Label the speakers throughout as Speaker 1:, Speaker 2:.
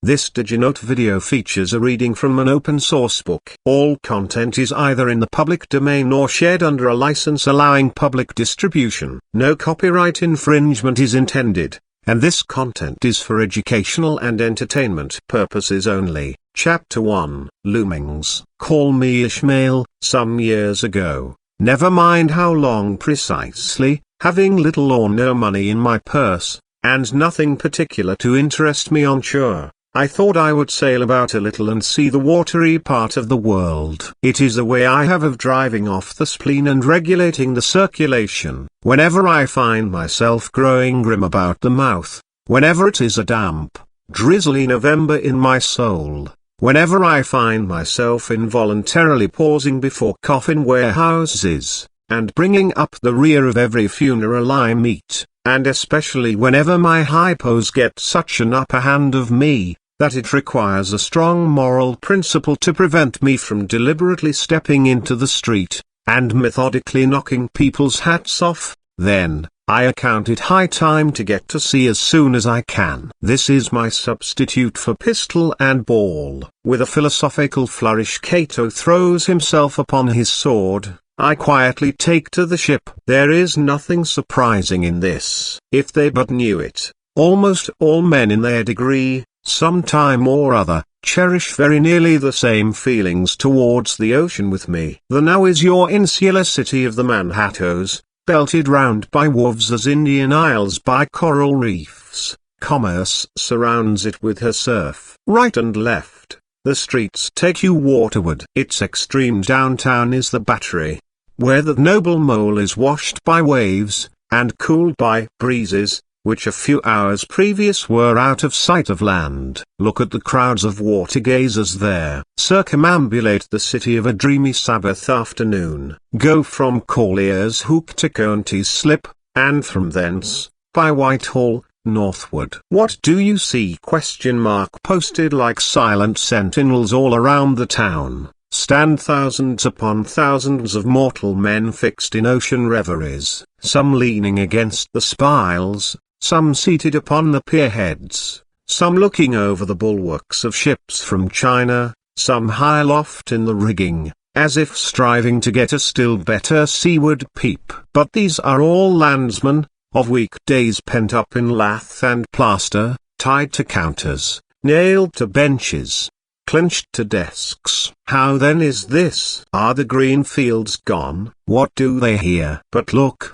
Speaker 1: This DigiNote video features a reading from an open source book. All content is either in the public domain or shared under a license allowing public distribution. No copyright infringement is intended, and this content is for educational and entertainment purposes only. Chapter 1. Loomings. Call me Ishmael. Some years ago, never mind how long precisely, having little or no money in my purse, and nothing particular to interest me on shore, I thought I would sail about a little and see the watery part of the world. It is the way I have of driving off the spleen and regulating the circulation. Whenever I find myself growing grim about the mouth, whenever it is a damp, drizzly November in my soul, whenever I find myself involuntarily pausing before coffin warehouses, and bringing up the rear of every funeral I meet, and especially whenever my hypos get such an upper hand of me, that it requires a strong moral principle to prevent me from deliberately stepping into the street, and methodically knocking people's hats off, then, I account it high time to get to sea as soon as I can. This is my substitute for pistol and ball. With a philosophical flourish Cato throws himself upon his sword. I quietly take to the ship. There is nothing surprising in this. If they but knew it, almost all men in their degree, some time or other, cherish very nearly the same feelings towards the ocean with me. The now is your insular city of the Manhattoes, belted round by wharves as Indian Isles by coral reefs. Commerce surrounds it with her surf. Right and left, the streets take you waterward. Its extreme downtown is the Battery, where the noble mole is washed by waves, and cooled by breezes, which a few hours previous were out of sight of land. Look at the crowds of water gazers there. Circumambulate the city of a dreamy Sabbath afternoon. Go from Collier's Hook to County's Slip, and from thence, by Whitehall, northward. What do you see? Posted like silent sentinels all around the town, stand thousands upon thousands of mortal men fixed in ocean reveries, some leaning against the spiles, some seated upon the pierheads, some looking over the bulwarks of ships from China, some high aloft in the rigging, as if striving to get a still better seaward peep. But these are all landsmen, of weekdays pent up in lath and plaster, tied to counters, nailed to benches, clinched to desks. How then is this? Are the green fields gone? What do they hear? But look!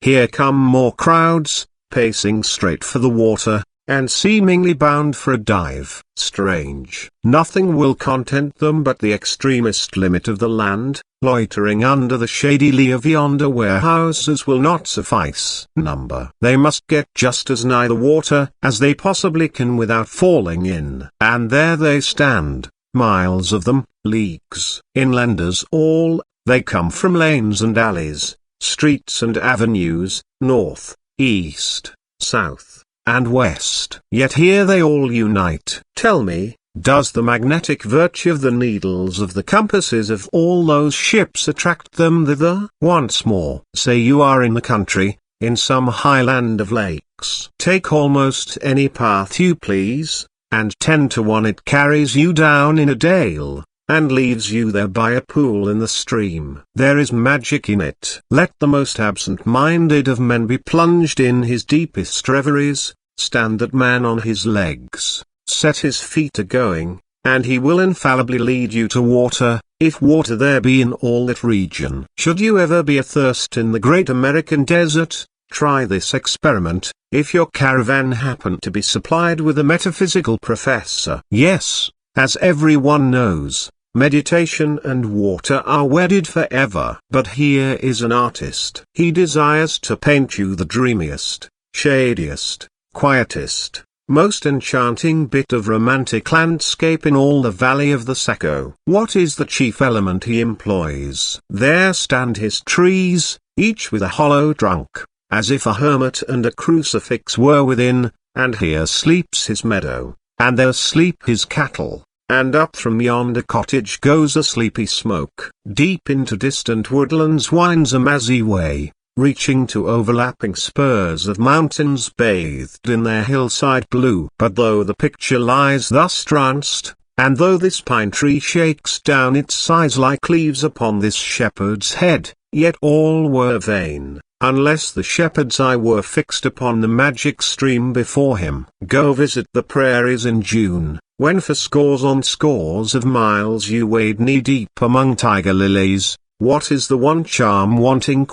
Speaker 1: Here come more crowds, pacing straight for the water, and seemingly bound for a dive. Strange. Nothing will content them but the extremest limit of the land. Loitering under the shady lee of yonder warehouses will not suffice. They must get just as nigh the water as they possibly can without falling in. And there they stand, miles of them, leagues. Inlanders all, they come from lanes and alleys, streets and avenues, north, east, south, and west. Yet here they all unite. Tell me, does the magnetic virtue of the needles of the compasses of all those ships attract them thither? Once more, say you are in the country, in some high land of lakes. Take almost any path you please, and 10 to 1 it carries you down in a dale, and leaves you there by a pool in the stream. There is magic in it. Let the most absent-minded of men be plunged in his deepest reveries, stand that man on his legs, set his feet a-going, and he will infallibly lead you to water, if water there be in all that region. Should you ever be athirst in the great American desert, try this experiment, if your caravan happen to be supplied with a metaphysical professor. Yes, as everyone knows, meditation and water are wedded forever. But here is an artist. He desires to paint you the dreamiest, shadiest, quietest, most enchanting bit of romantic landscape in all the valley of the Saco. What is the chief element he employs? There stand his trees, each with a hollow trunk, as if a hermit and a crucifix were within, and here sleeps his meadow, and there sleep his cattle, and up from yonder cottage goes a sleepy smoke. Deep into distant woodlands winds a mazy way, reaching to overlapping spurs of mountains bathed in their hillside blue. But though the picture lies thus tranced, and though this pine tree shakes down its sighs like leaves upon this shepherd's head, yet all were vain, unless the shepherd's eye were fixed upon the magic stream before him. Go visit the prairies in June, when for scores on scores of miles you wade knee-deep among tiger lilies. What is the one charm wanting?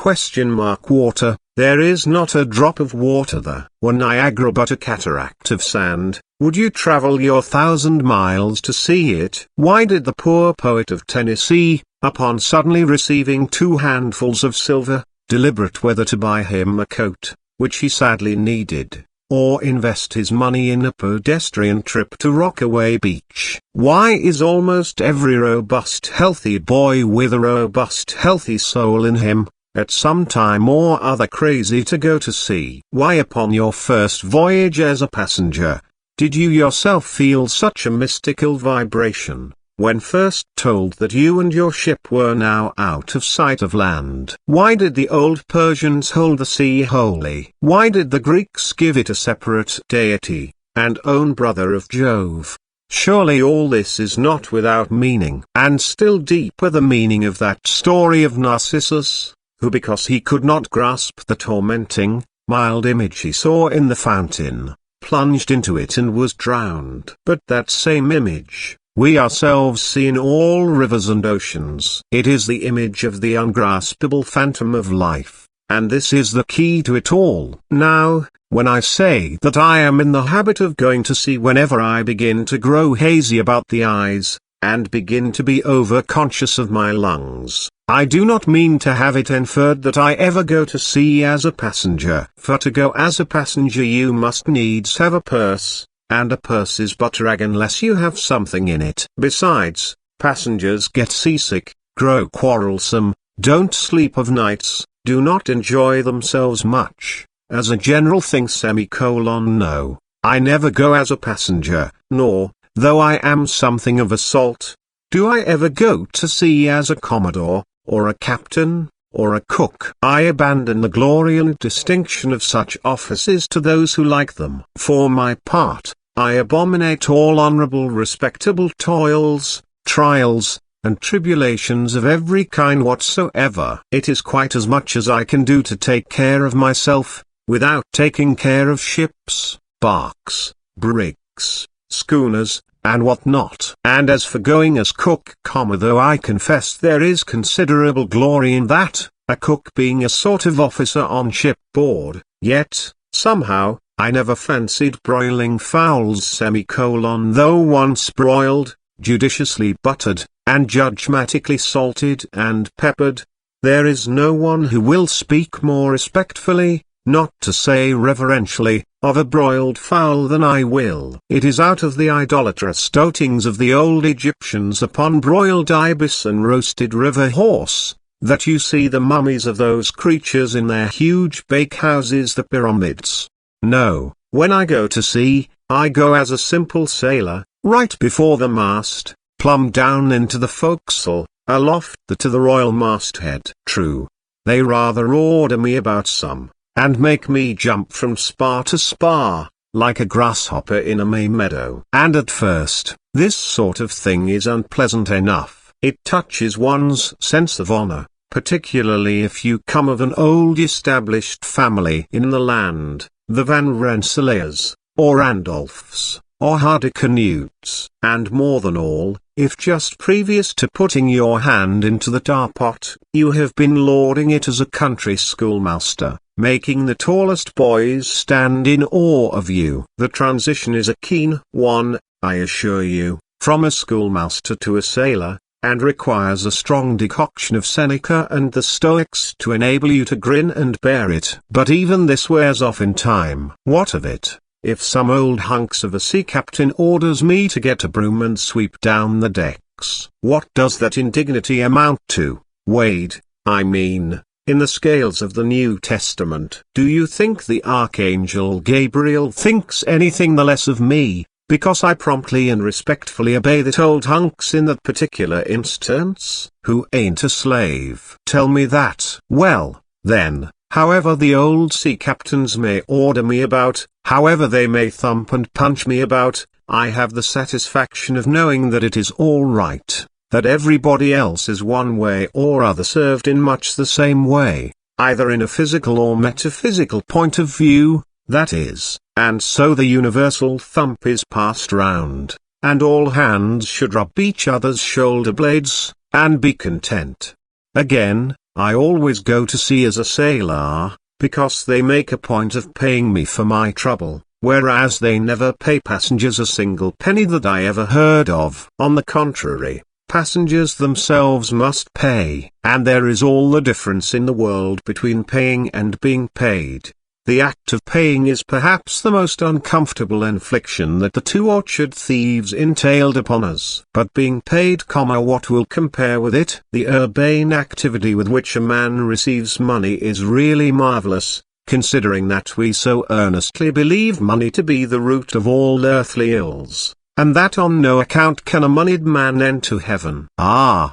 Speaker 1: Water. There is not a drop of water there. Were Niagara but a cataract of sand, would you travel your 1,000 miles to see it? Why did the poor poet of Tennessee, upon suddenly receiving 2 handfuls of silver, deliberate whether to buy him a coat, which he sadly needed, or invest his money in a pedestrian trip to Rockaway Beach? Why is almost every robust healthy boy with a robust healthy soul in him, at some time or other crazy to go to sea? Why upon your first voyage as a passenger, did you yourself feel such a mystical vibration, when first told that you and your ship were now out of sight of land? Why did the old Persians hold the sea holy? Why did the Greeks give it a separate deity, and own brother of Jove? Surely all this is not without meaning. And still deeper the meaning of that story of Narcissus, who because he could not grasp the tormenting, mild image he saw in the fountain, plunged into it and was drowned. But that same image, we ourselves see in all rivers and oceans. It is the image of the ungraspable phantom of life, and this is the key to it all. Now, when I say that I am in the habit of going to sea whenever I begin to grow hazy about the eyes, and begin to be over-conscious of my lungs, I do not mean to have it inferred that I ever go to sea as a passenger. For to go as a passenger you must needs have a purse, and a purse is but rag unless you have something in it. Besides, passengers get seasick, grow quarrelsome, don't sleep of nights, do not enjoy themselves much, as a general thing. No, I never go as a passenger, nor, though I am something of a salt, do I ever go to sea as a commodore, or a captain, or a cook. I abandon the glory and distinction of such offices to those who like them. For my part, I abominate all honorable respectable toils, trials, and tribulations of every kind whatsoever. It is quite as much as I can do to take care of myself, without taking care of ships, barks, brigs, schooners, and what not. And as for going as cook, though I confess there is considerable glory in that, a cook being a sort of officer on shipboard, yet, somehow, I never fancied broiling fowls. Though once broiled, judiciously buttered, and judgmatically salted and peppered, there is no one who will speak more respectfully, not to say reverentially, of a broiled fowl than I will. It is out of the idolatrous doatings of the old Egyptians upon broiled ibis and roasted river horse, that you see the mummies of those creatures in their huge bakehouses, the pyramids. No, when I go to sea, I go as a simple sailor, right before the mast, plumb down into the forecastle, aloft to the royal masthead. True, they rather order me about some, and make me jump from spar to spar, like a grasshopper in a May meadow. And at first, this sort of thing is unpleasant enough. It touches one's sense of honor, particularly if you come of an old established family in the land, the Van Rensselaers, or Randolphs, or Hardicanutes, and more than all, if just previous to putting your hand into the tar pot, you have been lording it as a country schoolmaster, making the tallest boys stand in awe of you. The transition is a keen one, I assure you, from a schoolmaster to a sailor, and requires a strong decoction of Seneca and the Stoics to enable you to grin and bear it. But even this wears off in time. What of it, if some old hunks of a sea captain orders me to get a broom and sweep down the decks? What does that indignity amount to, Wade, I mean, in the scales of the New Testament? Do you think the Archangel Gabriel thinks anything the less of me, because I promptly and respectfully obey that old hunks in that particular instance, who ain't a slave? Tell me that. Well, then, However the old sea captains may order me about, however they may thump and punch me about, I have the satisfaction of knowing that it is all right, that everybody else is one way or other served in much the same way, either in a physical or metaphysical point of view, that is, and so the universal thump is passed round, and all hands should rub each other's shoulder blades, and be content. Again, I always go to sea as a sailor, because they make a point of paying me for my trouble, whereas they never pay passengers a single penny that I ever heard of. On the contrary, passengers themselves must pay, and there is all the difference in the world between paying and being paid. The act of paying is perhaps the most uncomfortable infliction that the two orchard thieves entailed upon us. But being paid, what will compare with it? The urbane activity with which a man receives money is really marvelous, considering that we so earnestly believe money to be the root of all earthly ills, and that on no account can a moneyed man enter heaven. Ah!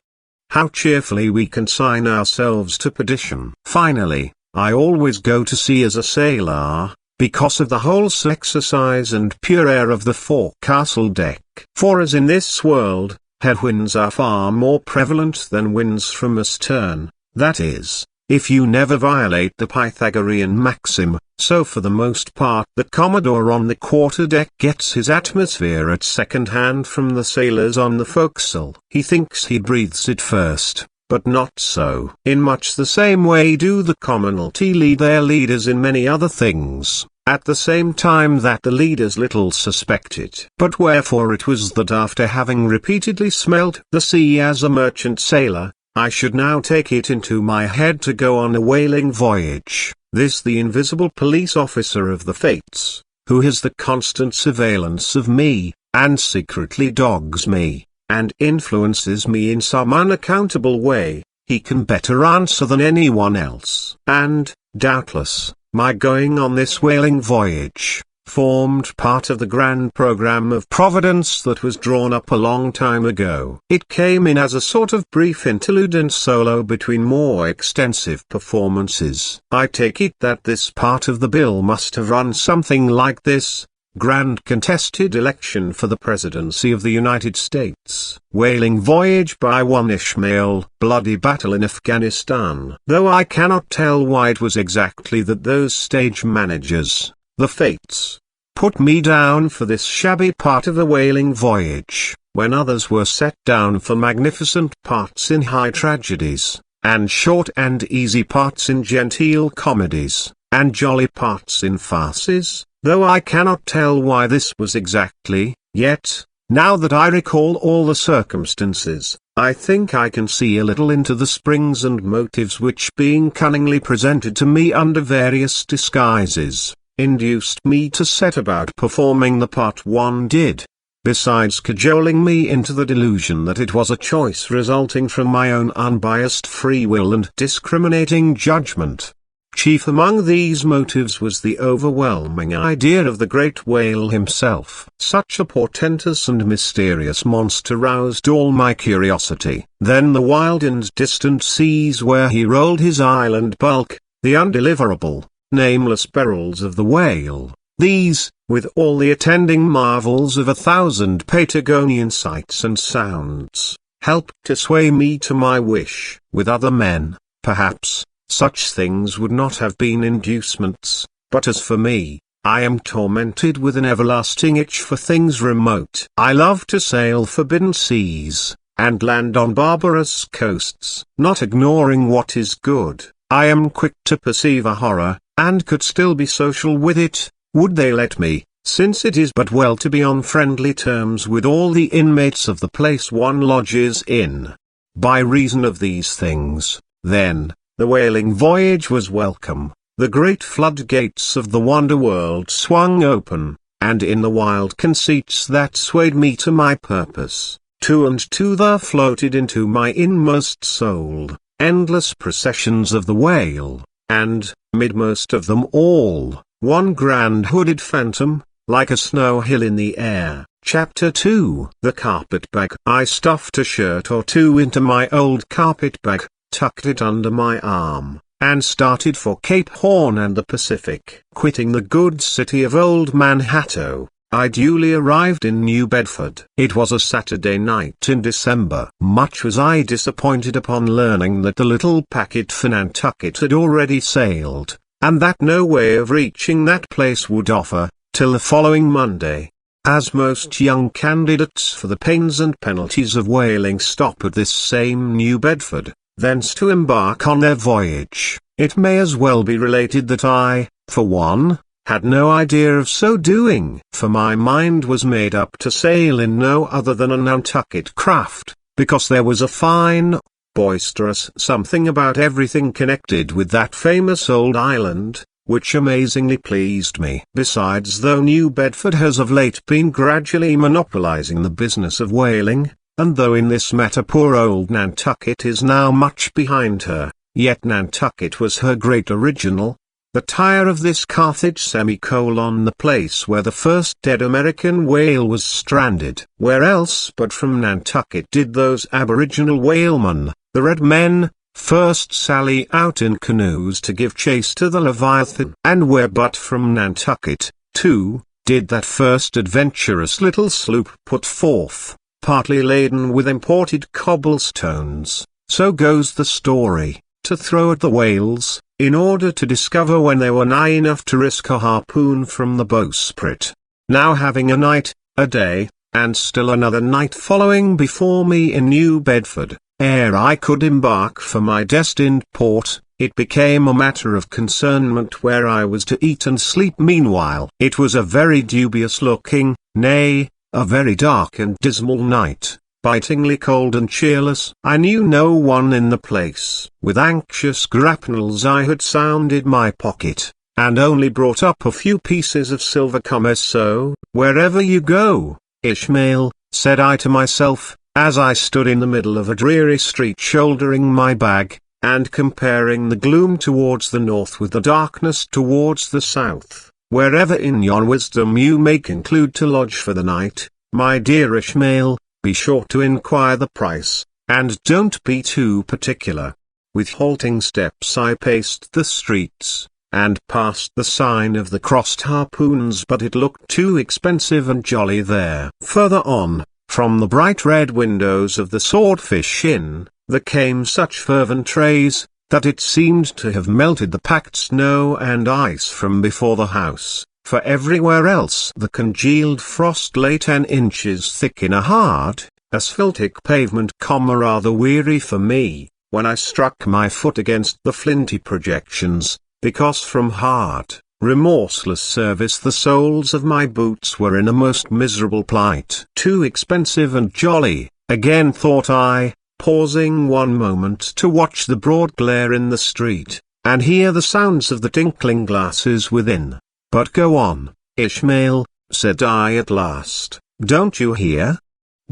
Speaker 1: How cheerfully we consign ourselves to perdition. Finally, I always go to sea as a sailor, because of the wholesome exercise and pure air of the forecastle deck. For as in this world, headwinds are far more prevalent than winds from astern, that is, if you never violate the Pythagorean maxim, so for the most part the Commodore on the quarter-deck gets his atmosphere at second hand from the sailors on the forecastle. He thinks he breathes it first, but not so. In much the same way do the commonalty lead their leaders in many other things, at the same time that the leaders little suspect it. But wherefore it was that after having repeatedly smelt the sea as a merchant sailor, I should now take it into my head to go on a whaling voyage, this the invisible police officer of the fates, who has the constant surveillance of me, and secretly dogs me, and influences me in some unaccountable way, he can better answer than anyone else. And, doubtless, my going on this whaling voyage formed part of the grand program of Providence that was drawn up a long time ago. It came in as a sort of brief interlude and solo between more extensive performances. I take it that this part of the bill must have run something like this: grand contested election for the presidency of the United States, whaling voyage by one Ishmael, bloody battle in Afghanistan. Though I cannot tell why it was exactly that those stage managers, the fates, put me down for this shabby part of a whaling voyage, when others were set down for magnificent parts in high tragedies, and short and easy parts in genteel comedies, and jolly parts in farces. Though I cannot tell why this was exactly, yet, now that I recall all the circumstances, I think I can see a little into the springs and motives which, being cunningly presented to me under various disguises, induced me to set about performing the part one did, besides cajoling me into the delusion that it was a choice resulting from my own unbiased free will and discriminating judgment. Chief among these motives was the overwhelming idea of the great whale himself. Such a portentous and mysterious monster roused all my curiosity. Then the wild and distant seas where he rolled his island bulk, the undeliverable, nameless perils of the whale, these, with all the attending marvels of 1,000 Patagonian sights and sounds, helped to sway me to my wish. With other men, perhaps, such things would not have been inducements, but as for me, I am tormented with an everlasting itch for things remote. I love to sail forbidden seas, and land on barbarous coasts. Not ignoring what is good, I am quick to perceive a horror, and could still be social with it, would they let me, since it is but well to be on friendly terms with all the inmates of the place one lodges in. By reason of these things, then, the whaling voyage was welcome, the great floodgates of the wonder world swung open, and in the wild conceits that swayed me to my purpose, two and two there floated into my inmost soul, endless processions of the whale, and, midmost of them all, one grand hooded phantom, like a snow hill in the air. Chapter 2. The Carpetbag. I stuffed a shirt or two into my old carpetbag, tucked it under my arm, and started for Cape Horn and the Pacific. Quitting the good city of Old Manhattan, I duly arrived in New Bedford. It was a Saturday night in December. Much was I disappointed upon learning that the little packet for Nantucket had already sailed, and that no way of reaching that place would offer, till the following Monday. As most young candidates for the pains and penalties of whaling stop at this same New Bedford, thence to embark on their voyage, it may as well be related that I, for one, had no idea of so doing, for my mind was made up to sail in no other than a Nantucket craft, because there was a fine, boisterous something about everything connected with that famous old island, which amazingly pleased me. Besides, though New Bedford has of late been gradually monopolizing the business of whaling, and though in this matter poor old Nantucket is now much behind her, yet Nantucket was her great original, the tire of this Carthage the place where the first dead American whale was stranded. Where else but from Nantucket did those aboriginal whalemen, the red men, first sally out in canoes to give chase to the Leviathan? And where but from Nantucket, too, did that first adventurous little sloop put forth, partly laden with imported cobblestones, so goes the story, to throw at the whales, in order to discover when they were nigh enough to risk a harpoon from the bowsprit. Now having a night, a day, and still another night following before me in New Bedford, ere I could embark for my destined port, it became a matter of concernment where I was to eat and sleep meanwhile. It was a very dubious looking, nay, a very dark and dismal night, bitingly cold and cheerless. I knew no one in the place. With anxious grapnels I had sounded my pocket, and only brought up a few pieces of silver. So, wherever you go, Ishmael, said I to myself, as I stood in the middle of a dreary street shouldering my bag, and comparing the gloom towards the north with the darkness towards the south, wherever in yon wisdom you may conclude to lodge for the night, my dear Ishmael, be sure to inquire the price, and don't be too particular. With halting steps I paced the streets, and passed the sign of the crossed harpoons, but it looked too expensive and jolly there. Further on, from the bright red windows of the Swordfish Inn, there came such fervent rays, that it seemed to have melted the packed snow and ice from before the house, for everywhere else the congealed frost lay 10 inches thick in a hard, asphaltic pavement, rather weary for me, when I struck my foot against the flinty projections, because from hard, remorseless service the soles of my boots were in a most miserable plight. Too expensive and jolly, again thought I, pausing one moment to watch the broad glare in the street, and hear the sounds of the tinkling glasses within. But go on, Ishmael, said I at last, don't you hear?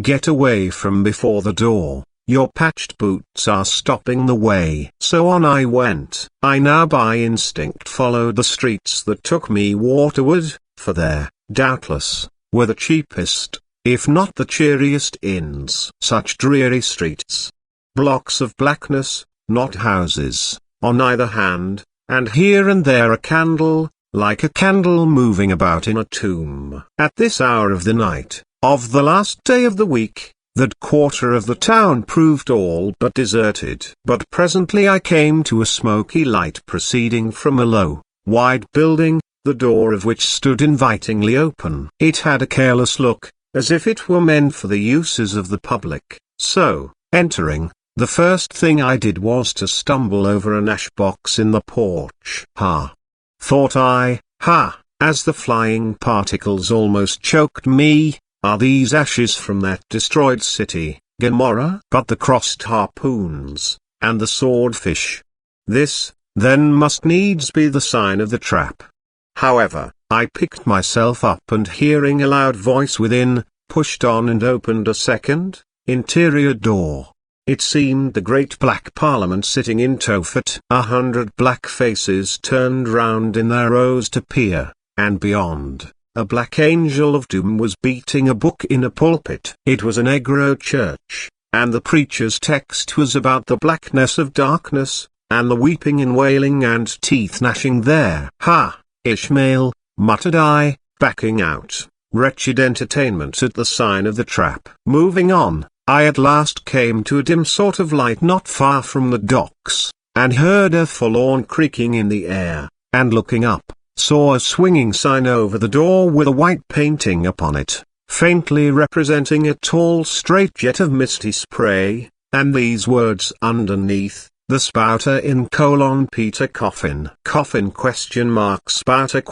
Speaker 1: Get away from before the door, your patched boots are stopping the way. So on I went. I now by instinct followed the streets that took me waterward, for there, doubtless, were the cheapest, if not the cheeriest inns. Such dreary streets. Blocks of blackness, not houses, on either hand, and here and there a candle, like a candle moving about in a tomb. At this hour of the night, of the last day of the week, that quarter of the town proved all but deserted. But presently I came to a smoky light proceeding from a low, wide building, the door of which stood invitingly open. It had a careless look, as if it were meant for the uses of the public. So, entering, the first thing I did was to stumble over an ash box in the porch. Ha! Thought I, ha! As the flying particles almost choked me, are these ashes from that destroyed city, Gomorrah? But the crossed harpoons, and the swordfish. This, then, must needs be the sign of the trap. However, I picked myself up and hearing a loud voice within, pushed on and opened a second, interior door. It seemed the great black Parliament sitting in Tophet. 100 black faces turned round in their rows to peer, and beyond, a black angel of doom was beating a book in a pulpit. It was a Negro church, and the preacher's text was about the blackness of darkness, and the weeping and wailing and teeth gnashing there. "Ha, Ishmael," muttered I, backing out. Wretched entertainment at the sign of the trap. Moving on, I at last came to a dim sort of light not far from the docks, and heard a forlorn creaking in the air, and looking up, saw a swinging sign over the door with a white painting upon it, faintly representing a tall straight jet of misty spray, and these words underneath: "The Spouter in : Peter Coffin." Coffin ? Spouter ?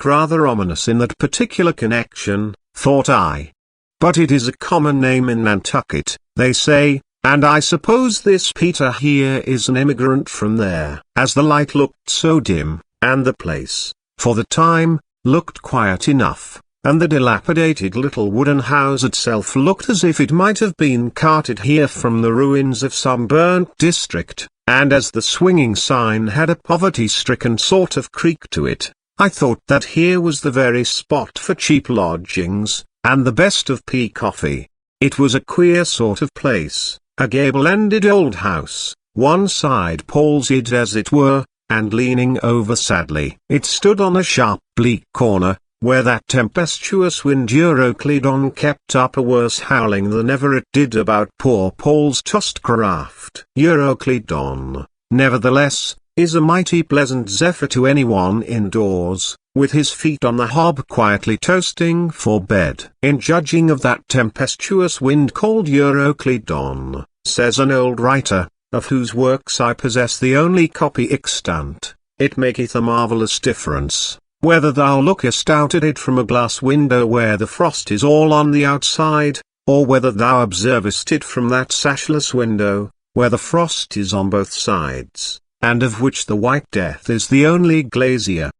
Speaker 1: Rather ominous in that particular connection, thought I. But it is a common name in Nantucket, they say, and I suppose this Peter here is an emigrant from there. As the light looked so dim, and the place, for the time, looked quiet enough, and the dilapidated little wooden house itself looked as if it might have been carted here from the ruins of some burnt district, and as the swinging sign had a poverty-stricken sort of creak to it, I thought that here was the very spot for cheap lodgings, and the best of pea coffee. It was a queer sort of place, a gable-ended old house, one side palsied as it were, and leaning over sadly. It stood on a sharp bleak corner, where that tempestuous wind Euroclydon kept up a worse howling than ever it did about poor Paul's tossed craft. Euroclydon, nevertheless, is a mighty pleasant zephyr to anyone indoors, with his feet on the hob quietly toasting for bed. In judging of that tempestuous wind called Euroclydon, says an old writer, of whose works I possess the only copy extant, it maketh a marvellous difference, whether thou lookest out at it from a glass window where the frost is all on the outside, or whether thou observest it from that sashless window, where the frost is on both sides, and of which the white death is the only glazier.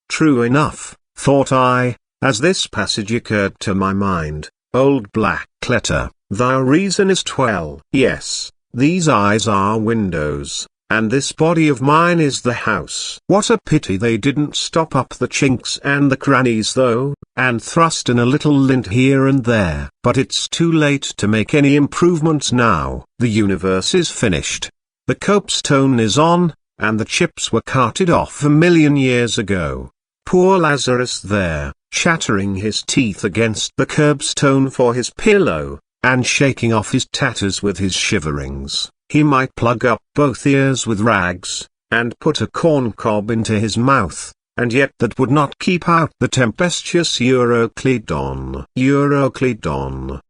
Speaker 1: True enough, thought I, as this passage occurred to my mind, old black letter, thou reasonest well. Yes, these eyes are windows, and this body of mine is the house. What a pity they didn't stop up the chinks and the crannies though, and thrust in a little lint here and there. But it's too late to make any improvements now. The universe is finished. The copestone is on, and the chips were carted off 1,000,000 years ago. Poor Lazarus there, chattering his teeth against the curbstone for his pillow, and shaking off his tatters with his shiverings. He might plug up both ears with rags, and put a corncob into his mouth, and yet that would not keep out the tempestuous Euroclydon. Euroclydon,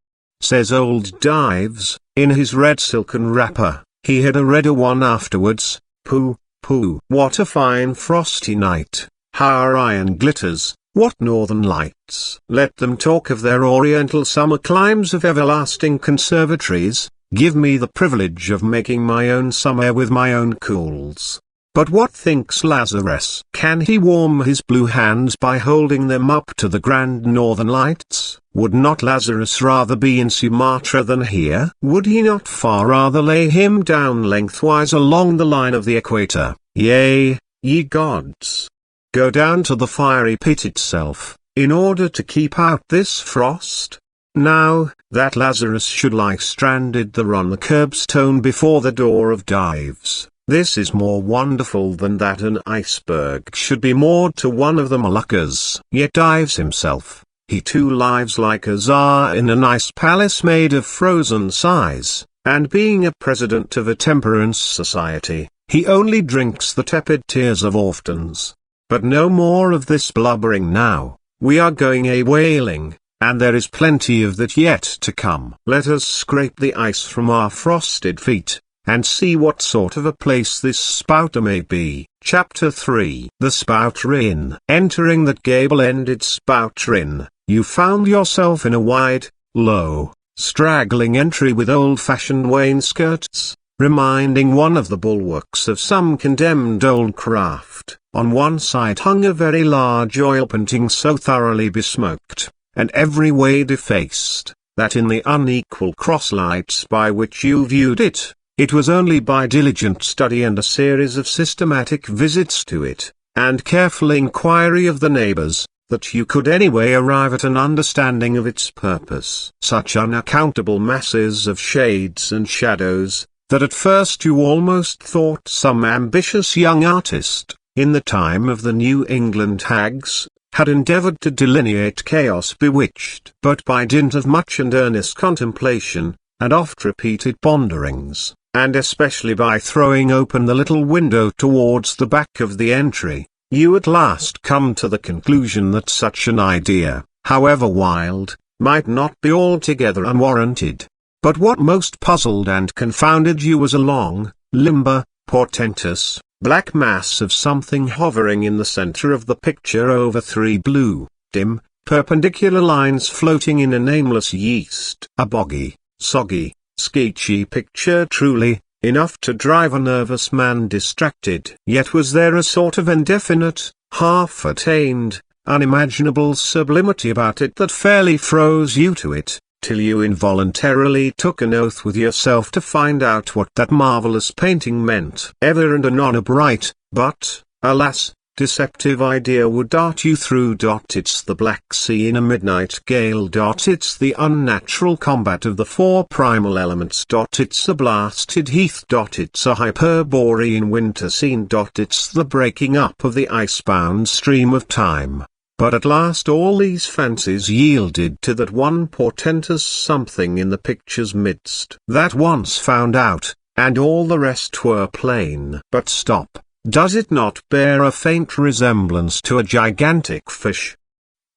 Speaker 1: says old Dives, in his red silken wrapper. He had a redder one afterwards. Pooh, pooh. What a fine frosty night, how Orion glitters, what northern lights. Let them talk of their oriental summer climes of everlasting conservatories. Give me the privilege of making my own summer with my own cools. But what thinks Lazarus? Can he warm his blue hands by holding them up to the grand northern lights? Would not Lazarus rather be in Sumatra than here? Would he not far rather lay him down lengthwise along the line of the equator? Yea, ye gods, go down to the fiery pit itself, in order to keep out this frost? Now, that Lazarus should lie stranded there on the curbstone before the door of Dives, this is more wonderful than that an iceberg should be moored to one of the Moluccas. Yet Dives himself, he too lives like a czar in an ice palace made of frozen sighs, and being a president of a temperance society, he only drinks the tepid tears of orphans. But no more of this blubbering now, we are going a-whaling, and there is plenty of that yet to come. Let us scrape the ice from our frosted feet, and see what sort of a place this spouter may be. Chapter 3. The Spouter Inn. Entering that gable-ended Spouter Inn, you found yourself in a wide, low, straggling entry with old-fashioned wainscots, reminding one of the bulwarks of some condemned old craft. On one side hung a very large oil painting so thoroughly besmoked, and every way defaced, that in the unequal cross-lights by which you viewed it, it was only by diligent study and a series of systematic visits to it, and careful inquiry of the neighbors, that you could anyway arrive at an understanding of its purpose. Such unaccountable masses of shades and shadows, that at first you almost thought some ambitious young artist, in the time of the New England hags, had endeavored to delineate chaos bewitched. But by dint of much and earnest contemplation, and oft-repeated ponderings, and especially by throwing open the little window towards the back of the entry, you at last come to the conclusion that such an idea, however wild, might not be altogether unwarranted. But what most puzzled and confounded you was a long, limber, portentous, black mass of something hovering in the center of the picture over three blue, dim, perpendicular lines floating in a nameless yeast. A boggy, soggy, sketchy picture truly, enough to drive a nervous man distracted. Yet was there a sort of indefinite, half-attained, unimaginable sublimity about it that fairly froze you to it, till you involuntarily took an oath with yourself to find out what that marvelous painting meant. Ever and anon a bright, but, alas, deceptive idea would dart you through. It's the Black Sea in a midnight gale. It's the unnatural combat of the four primal elements. It's a blasted heath. It's a Hyperborean winter scene. It's the breaking up of the icebound stream of time. But at last all these fancies yielded to that one portentous something in the picture's midst. That once found out, and all the rest were plain. But stop, does it not bear a faint resemblance to a gigantic fish?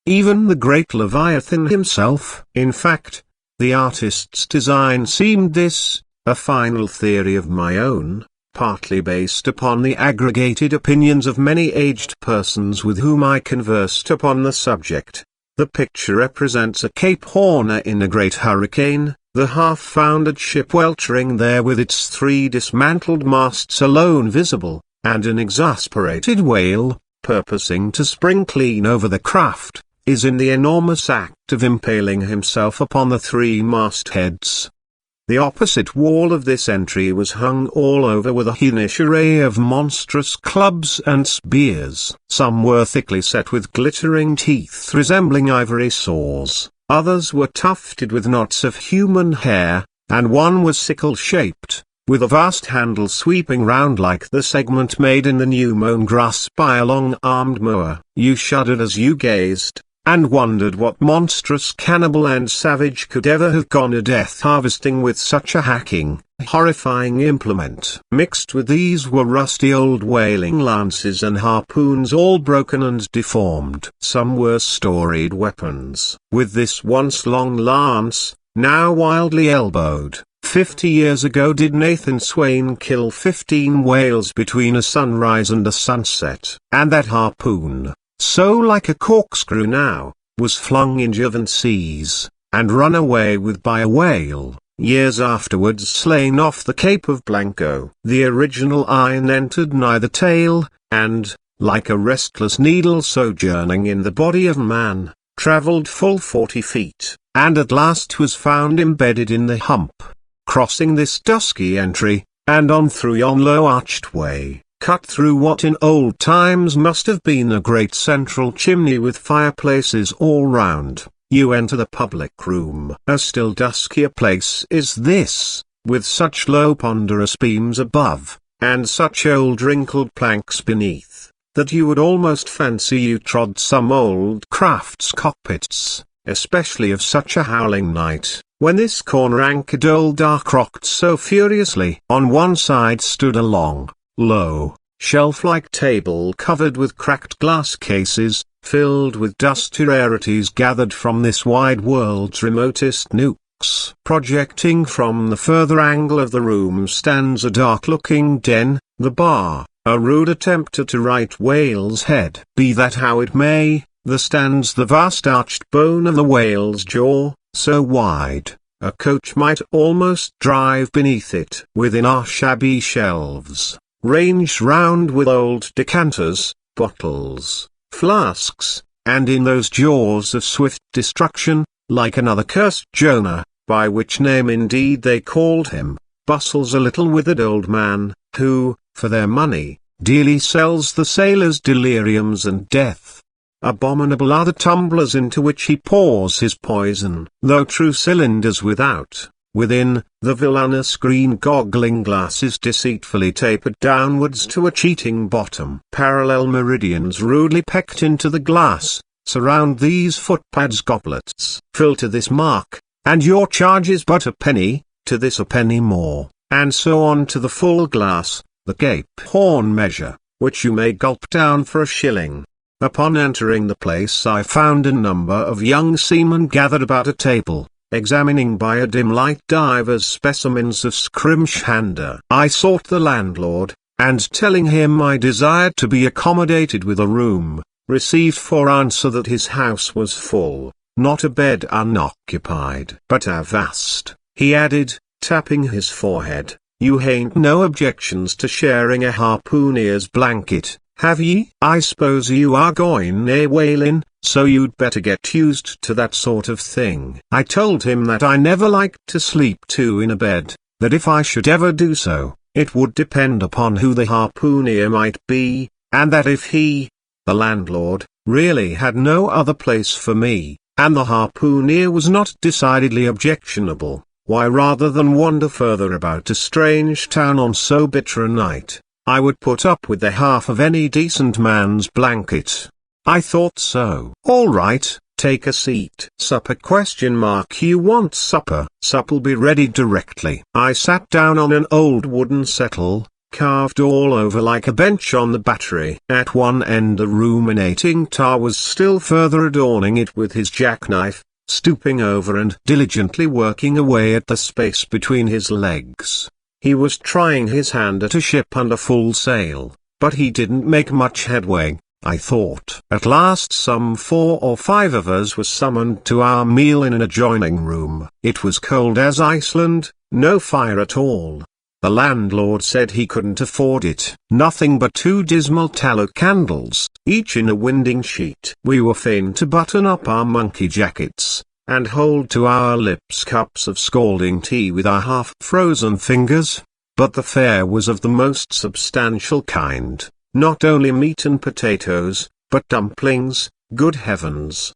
Speaker 1: Even the great Leviathan himself? In fact, the artist's design seemed this, a final theory of my own, partly based upon the aggregated opinions of many aged persons with whom I conversed upon the subject. The picture represents a Cape Horner in a great hurricane, the half-foundered ship weltering there with its three dismantled masts alone visible, and an exasperated whale, purposing to spring clean over the craft, is in the enormous act of impaling himself upon the three mastheads. The opposite wall of this entry was hung all over with a heenish array of monstrous clubs and spears. Some were thickly set with glittering teeth resembling ivory saws, others were tufted with knots of human hair, and one was sickle-shaped, with a vast handle sweeping round like the segment made in the new-mown grass by a long-armed mower. You shuddered as you gazed, and wondered what monstrous cannibal and savage could ever have gone a death harvesting with such a hacking, horrifying implement. Mixed with these were rusty old whaling lances and harpoons all broken and deformed. Some were storied weapons. With this once long lance, now wildly elbowed, 50 years ago did Nathan Swain kill 15 whales between a sunrise and a sunset. And that harpoon, so like a corkscrew now, was flung in Javan seas, and run away with by a whale, years afterwards slain off the Cape of Blanco. The original iron entered neither tail, and, like a restless needle sojourning in the body of man, travelled full 40 feet, and at last was found embedded in the hump. Crossing this dusky entry, and on through yon low arched way, cut through what in old times must have been a great central chimney with fireplaces all round, you enter the public room. A still duskier place is this, with such low ponderous beams above, and such old wrinkled planks beneath, that you would almost fancy you trod some old craft's cockpits, especially of such a howling night, when this corner anchored old Ark rocked so furiously. On one side stood a long, low, shelf-like table covered with cracked glass cases, filled with dusty rarities gathered from this wide world's remotest nooks. Projecting from the further angle of the room stands a dark-looking den, the bar, a rude attempt at a right whale's head. Be that how it may, there stands the vast arched bone of the whale's jaw, so wide, a coach might almost drive beneath it. Within are shabby shelves, ranged round with old decanters, bottles, flasks, and in those jaws of swift destruction, like another cursed Jonah, by which name indeed they called him, bustles a little withered old man, who, for their money, dearly sells the sailors deliriums and death. Abominable are the tumblers into which he pours his poison, though true cylinders without, Within, the villainous green goggling glasses deceitfully tapered downwards to a cheating bottom. Parallel meridians rudely pecked into the glass. Surround these footpads goblets. Fill to this mark, and your charge is but a penny, to this a penny more, and so on to the full glass, the Cape Horn measure, which you may gulp down for a shilling. Upon entering the place I found a number of young seamen gathered about a table, examining by a dim light divers specimens of scrimshander. I sought the landlord, and telling him I desired to be accommodated with a room, received for answer that his house was full, not a bed unoccupied. But avast, he added, tapping his forehead, you hain't no objections to sharing a harpooner's blanket, have ye? I suppose you are going a whalin', so you'd better get used to that sort of thing. I told him that I never liked to sleep two in a bed, that if I should ever do so, it would depend upon who the harpooner might be, and that if he, the landlord, really had no other place for me, and the harpooner was not decidedly objectionable, why rather than wander further about a strange town on so bitter a night, I would put up with the half of any decent man's blanket. I thought so. All right, take a seat. Supper ? You want supper? Supper'll be ready directly. I sat down on an old wooden settle, carved all over like a bench on the battery. At one end the ruminating tar was still further adorning it with his jackknife, stooping over and diligently working away at the space between his legs. He was trying his hand at a ship under full sail, but he didn't make much headway, I thought. At last some 4 or 5 of us were summoned to our meal in an adjoining room. It was cold as Iceland, no fire at all. The landlord said he couldn't afford it. Nothing but 2 dismal tallow candles, each in a winding sheet. We were fain to button up our monkey jackets, and hold to our lips cups of scalding tea with our half-frozen fingers. But the fare was of the most substantial kind, not only meat and potatoes, but dumplings, good heavens!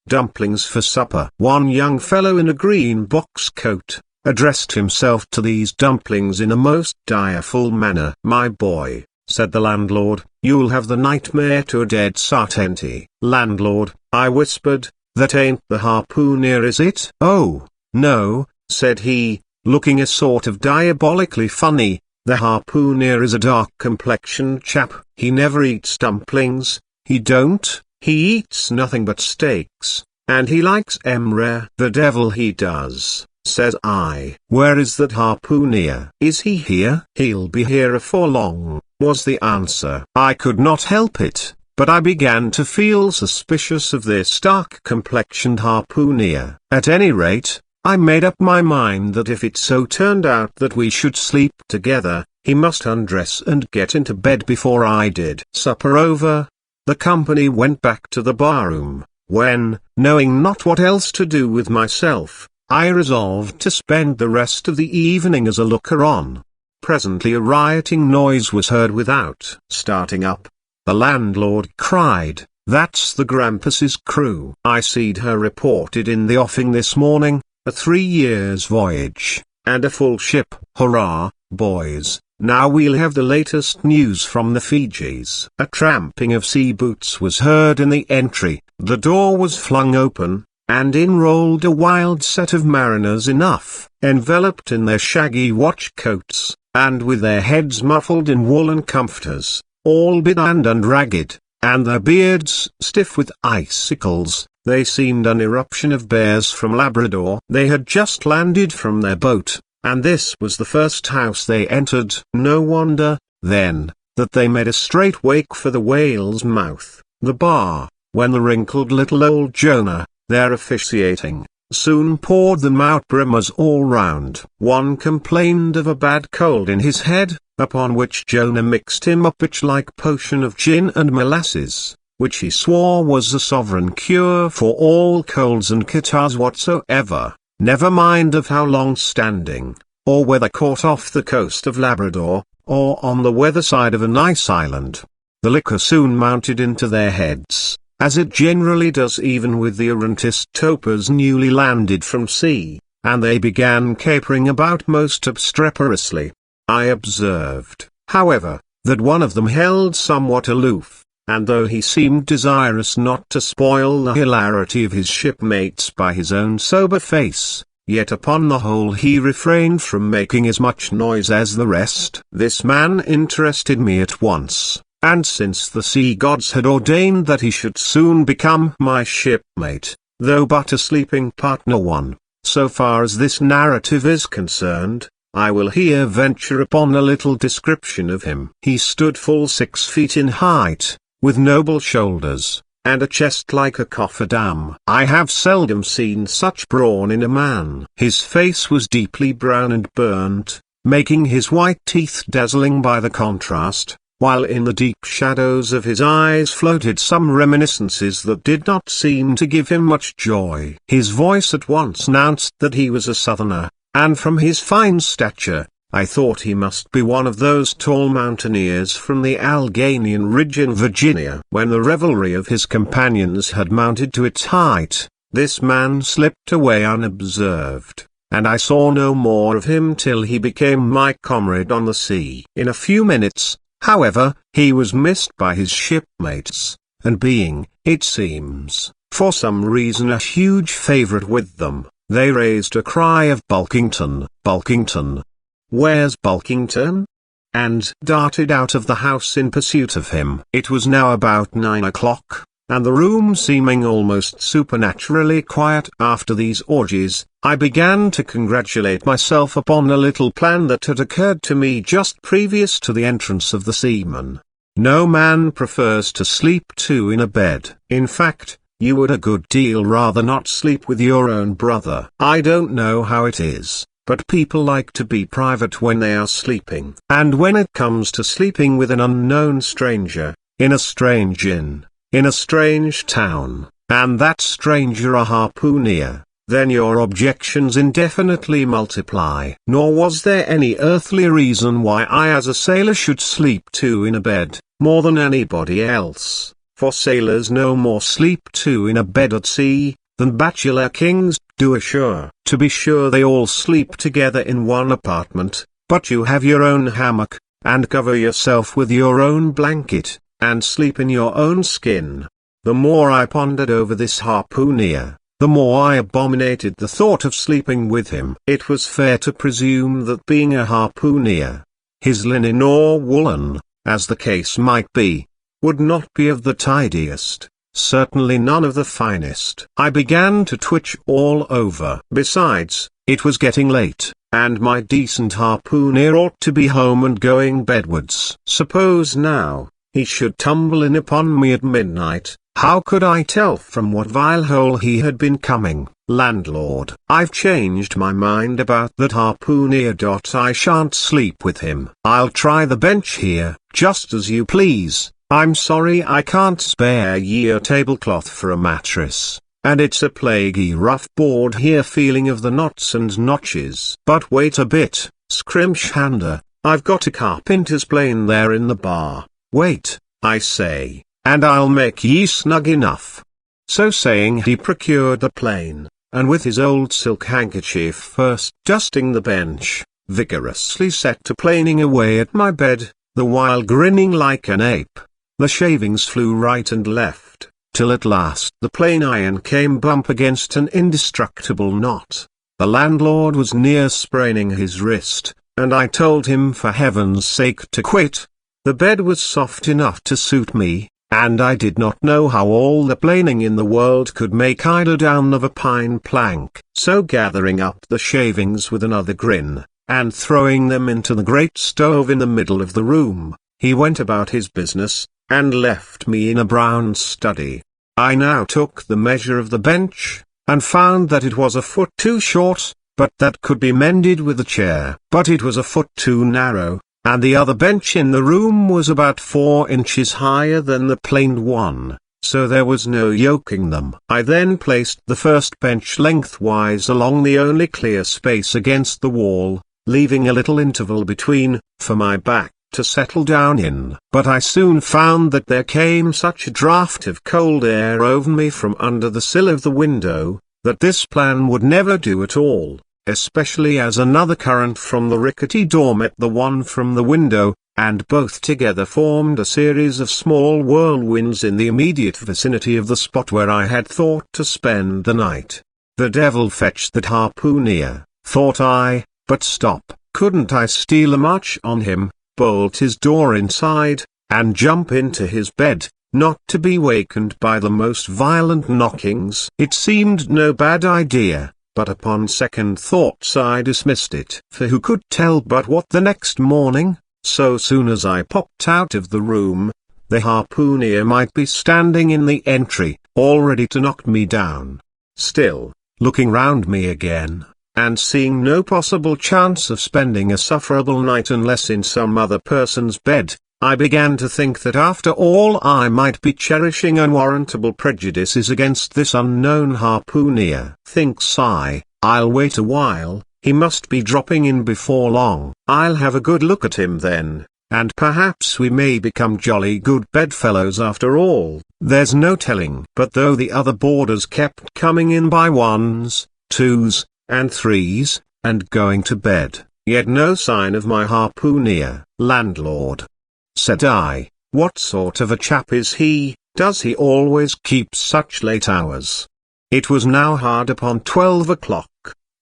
Speaker 1: Dumplings for supper. One young fellow in a green box coat addressed himself to these dumplings in a most direful manner. My boy, said the landlord, you'll have the nightmare to a dead certainty. Landlord, I whispered, that ain't the harpooner, is it? Oh, no, said he, looking a sort of diabolically funny, the harpooner is a dark-complexioned chap. He never eats dumplings, he don't, he eats nothing but steaks, and he likes 'em rare. The devil he does, says I. Where is that harpooner? Is he here? He'll be here afore long, was the answer. I could not help it, but I began to feel suspicious of this dark-complexioned harpooner. At any rate, I made up my mind that if it so turned out that we should sleep together, he must undress and get into bed before I did. Supper over, the company went back to the barroom, when, knowing not what else to do with myself, I resolved to spend the rest of the evening as a looker-on. Presently a rioting noise was heard without. Starting up, the landlord cried, "That's the Grampus's crew. I seed her reported in the offing this morning, a 3 years' voyage, and a full ship. Hurrah, boys, now we'll have the latest news from the Fijis." A tramping of sea boots was heard in the entry, the door was flung open, and in rolled a wild set of mariners enough, enveloped in their shaggy watch coats, and with their heads muffled in woolen comforters, all bedimmed and ragged, and their beards stiff with icicles. They seemed an eruption of bears from Labrador. They had just landed from their boat, and this was the first house they entered. No wonder, then, that they made a straight wake for the whale's mouth, the bar, when the wrinkled little old Jonah, there officiating, soon poured them out brimmers all round. One complained of a bad cold in his head, upon which Jonah mixed him a pitch-like potion of gin and molasses, which he swore was a sovereign cure for all colds and catarrhs whatsoever, never mind of how long standing, or whether caught off the coast of Labrador, or on the weather side of an ice island. The liquor soon mounted into their heads, as it generally does even with the errantest topers newly landed from sea, and they began capering about most obstreperously. I observed, however, that one of them held somewhat aloof, and though he seemed desirous not to spoil the hilarity of his shipmates by his own sober face, yet upon the whole he refrained from making as much noise as the rest. This man interested me at once, and since the sea gods had ordained that he should soon become my shipmate, though but a sleeping partner one, so far as this narrative is concerned, I will here venture upon a little description of him. He stood full 6 feet in height, with noble shoulders, and a chest like a cofferdam. I have seldom seen such brawn in a man. His face was deeply brown and burnt, making his white teeth dazzling by the contrast, while in the deep shadows of his eyes floated some reminiscences that did not seem to give him much joy. His voice at once announced that he was a southerner, and from his fine stature, I thought he must be one of those tall mountaineers from the Alleghanian Ridge in Virginia. When the revelry of his companions had mounted to its height, this man slipped away unobserved, and I saw no more of him till he became my comrade on the sea. In a few minutes, however, he was missed by his shipmates, and being, it seems, for some reason a huge favorite with them, they raised a cry of "Bulkington, Bulkington! Where's Bulkington?" and darted out of the house in pursuit of him. It was now about 9 o'clock, and the room seeming almost supernaturally quiet after these orgies, I began to congratulate myself upon a little plan that had occurred to me just previous to the entrance of the seaman. No man prefers to sleep two in a bed. In fact, you would a good deal rather not sleep with your own brother. I don't know how it is, but people like to be private when they are sleeping. And when it comes to sleeping with an unknown stranger, in a strange inn, in a strange town, and that stranger a harpooner, then your objections indefinitely multiply. Nor was there any earthly reason why I as a sailor should sleep two in a bed, more than anybody else, for sailors no more sleep two in a bed at sea, than bachelor kings do ashore. To be sure they all sleep together in one apartment, but you have your own hammock, and cover yourself with your own blanket, and sleep in your own skin. The more I pondered over this harpooner, the more I abominated the thought of sleeping with him. It was fair to presume that being a harpooner, his linen or woolen, as the case might be, would not be of the tidiest, certainly none of the finest. I began to twitch all over. Besides, it was getting late, and my decent harpooner ought to be home and going bedwards. Suppose now, he should tumble in upon me at midnight, how could I tell from what vile hole he had been coming? Landlord, I've changed my mind about that harpooner. I shan't sleep with him. I'll try the bench here, just as you please. I'm sorry I can't spare ye a tablecloth for a mattress, and it's a plaguey rough board here feeling of the knots and notches. But wait a bit, Scrimshander, I've got a carpenter's plane there in the bar. Wait, I say, and I'll make ye snug enough. So saying he procured the plane, and with his old silk handkerchief first dusting the bench, vigorously set to planing away at my bed, the while grinning like an ape. The shavings flew right and left, till at last the plain iron came bump against an indestructible knot. The landlord was near spraining his wrist, and I told him for heaven's sake to quit. The bed was soft enough to suit me, and I did not know how all the planing in the world could make eider down of a pine plank. So gathering up the shavings with another grin, and throwing them into the great stove in the middle of the room, he went about his business, and left me in a brown study. I now took the measure of the bench, and found that it was a foot too short, but that could be mended with a chair. But it was a foot too narrow, and the other bench in the room was about 4 inches higher than the planed one, so there was no yoking them. I then placed the first bench lengthwise along the only clear space against the wall, leaving a little interval between, for my back to settle down in. But I soon found that there came such a draught of cold air over me from under the sill of the window, that this plan would never do at all. especially as another current from the rickety door met the one from the window, and both together formed a series of small whirlwinds in the immediate vicinity of the spot where I had thought to spend the night. The devil fetch that harpooner, thought I, but stop, couldn't I steal a march on him, bolt his door inside, and jump into his bed, not to be wakened by the most violent knockings? It seemed no bad idea, but upon second thoughts I dismissed it. For who could tell but what the next morning, so soon as I popped out of the room, the harpooner might be standing in the entry, all ready to knock me down. Still, looking round me again, and seeing no possible chance of spending a sufferable night unless in some other person's bed, I began to think that after all I might be cherishing unwarrantable prejudices against this unknown harpooner. Thinks I, I'll wait a while, he must be dropping in before long. I'll have a good look at him then, and perhaps we may become jolly good bedfellows after all, there's no telling. But though the other boarders kept coming in by ones, twos, and threes, and going to bed, yet no sign of my harpooner. Landlord, said I, what sort of a chap is he? Does he always keep such late hours? It was now hard upon 12 o'clock.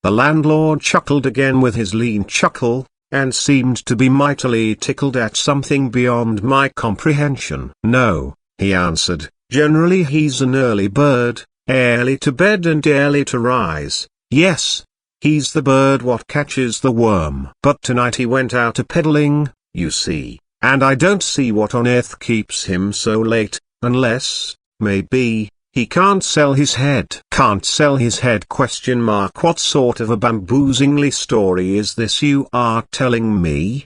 Speaker 1: The landlord chuckled again with his lean chuckle, and seemed to be mightily tickled at something beyond my comprehension. No, he answered, generally he's an early bird, early to bed and early to rise. Yes, he's the bird what catches the worm. But tonight he went out a-peddling, you see, and I don't see what on earth keeps him so late, unless, maybe, he can't sell his head. Can't sell his head? ? What sort of a bamboozingly story is this you are telling me?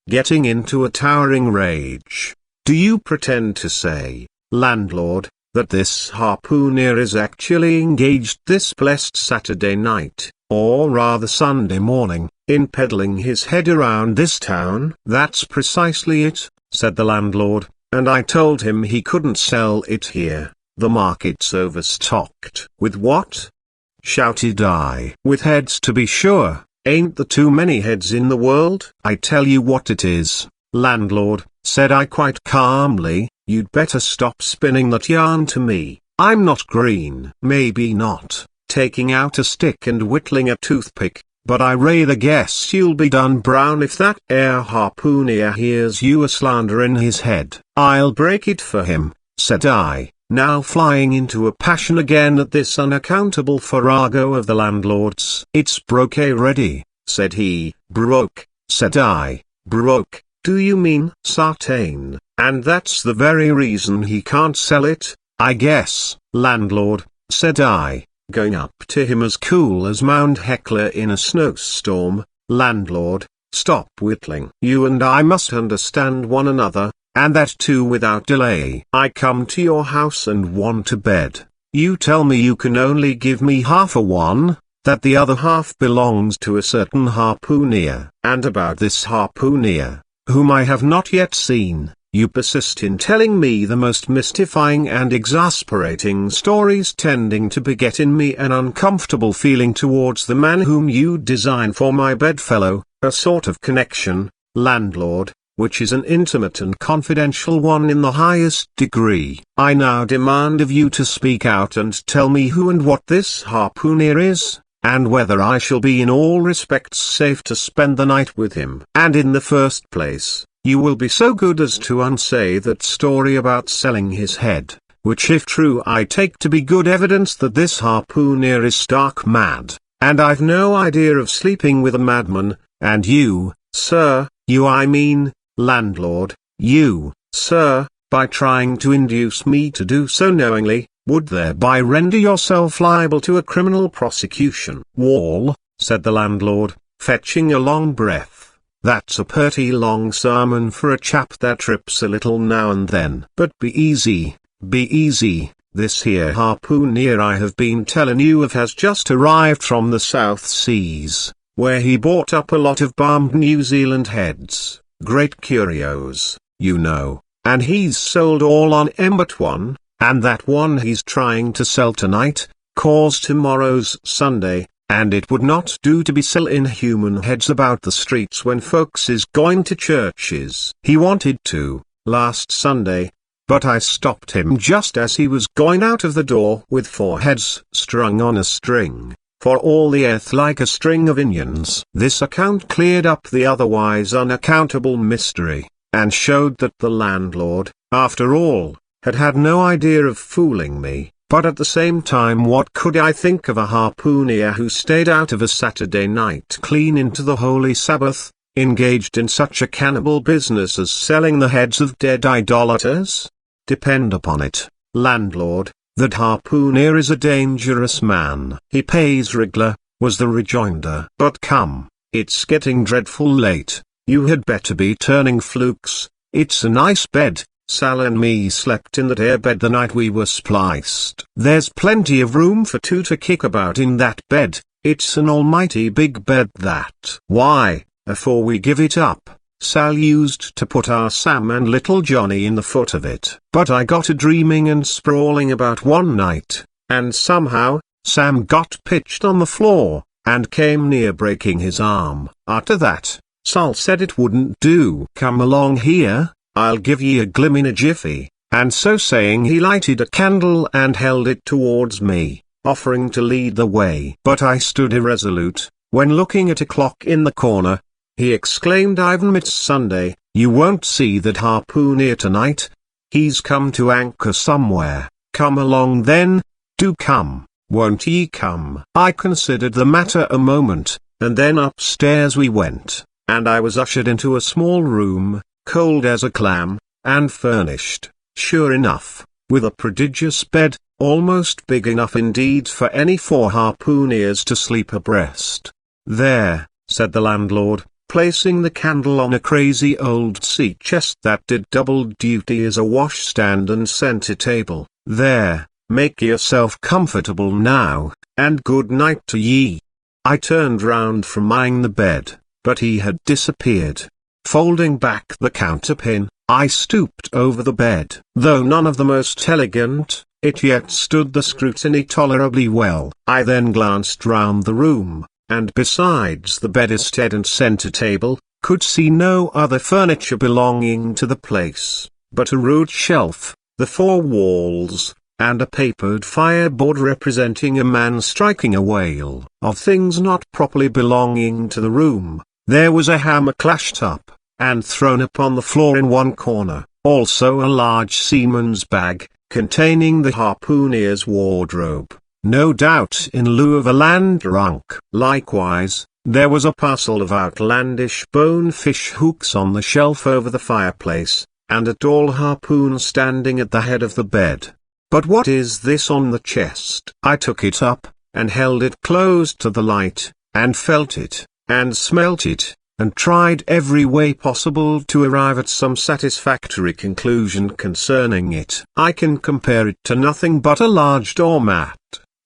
Speaker 1: Getting into a towering rage, do you pretend to say, landlord, that this harpooner is actually engaged this blessed Saturday night, or rather Sunday morning, in peddling his head around this town? That's precisely it, said the landlord, and I told him he couldn't sell it here. The market's overstocked. With what? Shouted I. With heads, to be sure. Ain't there too many heads in the world? I tell you what it is, landlord, said I quite calmly, you'd better stop spinning that yarn to me. I'm not green. Maybe not, taking out a stick and whittling a toothpick, but I rather guess you'll be done brown if that harpooner hears you a-slanderin' his head. I'll break it for him, said I, now flying into a passion again at this unaccountable farrago of the landlord's. It's broke already, said he. Broke, said I. Broke, do you mean? Sartain, and that's the very reason he can't sell it, I guess. Landlord, said I, going up to him as cool as Mount Hecla in a snowstorm. Landlord, stop whittling. You and I must understand one another, and that too without delay. I come to your house and want a bed. You tell me you can only give me half a one, that the other half belongs to a certain harpooner. And about this harpooner, whom I have not yet seen, you persist in telling me the most mystifying and exasperating stories, tending to beget in me an uncomfortable feeling towards the man whom you design for my bedfellow, a sort of connection, landlord, which is an intimate and confidential one in the highest degree. I now demand of you to speak out and tell me who and what this harpooner is, and whether I shall be in all respects safe to spend the night with him. And in the first place, you will be so good as to unsay that story about selling his head, which if true I take to be good evidence that this harpooner is stark mad, and I've no idea of sleeping with a madman, and you, sir, you I mean, landlord, you, sir, by trying to induce me to do so knowingly, would thereby render yourself liable to a criminal prosecution. Wall, said the landlord, fetching a long breath, that's a pretty long sermon for a chap that trips a little now and then. But be easy, this here harpooner I have been telling you of has just arrived from the South Seas, where he bought up a lot of balmed New Zealand heads. Great curios, you know, and he's sold all on 'em but one, and that one he's trying to sell tonight, 'cause tomorrow's Sunday, and it would not do to be silly in human heads about the streets when folks is going to churches. He wanted to, last Sunday, but I stopped him just as he was going out of the door with 4 heads strung on a string, for all the earth like a string of onions. This account cleared up the otherwise unaccountable mystery, and showed that the landlord, after all, had had no idea of fooling me. But at the same time, what could I think of a harpooner who stayed out of a Saturday night clean into the Holy Sabbath, engaged in such a cannibal business as selling the heads of dead idolaters? Depend upon it, landlord, that harpooner is a dangerous man. He pays regular, was the rejoinder. But come, it's getting dreadful late, you had better be turning flukes. It's a nice bed. Sal and me slept in that air bed the night we were spliced. There's plenty of room for 2 to kick about in that bed. It's an almighty big bed that. Why, afore we give it up, Sal used to put our Sam and little Johnny in the foot of it. But I got a dreaming and sprawling about one night, and somehow, Sam got pitched on the floor, and came near breaking his arm. After that, Sal said it wouldn't do. Come along here, I'll give ye a glim in a jiffy, and so saying he lighted a candle and held it towards me, offering to lead the way. But I stood irresolute, when looking at a clock in the corner, he exclaimed, "Ivan, it's Sunday, you won't see that harpooner tonight. He's come to anchor somewhere. Come along then, do come, won't ye come?" I considered the matter a moment, and then upstairs we went, and I was ushered into a small room, cold as a clam, and furnished, sure enough, with a prodigious bed, almost big enough indeed for any 4 harpooneers to sleep abreast. "There," said the landlord, placing the candle on a crazy old sea chest that did double duty as a washstand and centre table. "There, make yourself comfortable now, and good night to ye." I turned round from eyeing the bed, but he had disappeared. Folding back the counterpin, I stooped over the bed. Though none of the most elegant, it yet stood the scrutiny tolerably well. I then glanced round the room, and besides the bedstead and centre table, could see no other furniture belonging to the place, but a rude shelf, the 4 walls, and a papered fireboard representing a man striking a whale. Of things not properly belonging to the room, there was a hammer clashed up, and thrown upon the floor in one corner, also a large seaman's bag, containing the harpooner's wardrobe, no doubt in lieu of a land trunk. Likewise, there was a parcel of outlandish bonefish hooks on the shelf over the fireplace, and a tall harpoon standing at the head of the bed. "But what is this on the chest?" I took it up, and held it close to the light, and felt it, and smelt it, and tried every way possible to arrive at some satisfactory conclusion concerning it. I can compare it to nothing but a large doormat,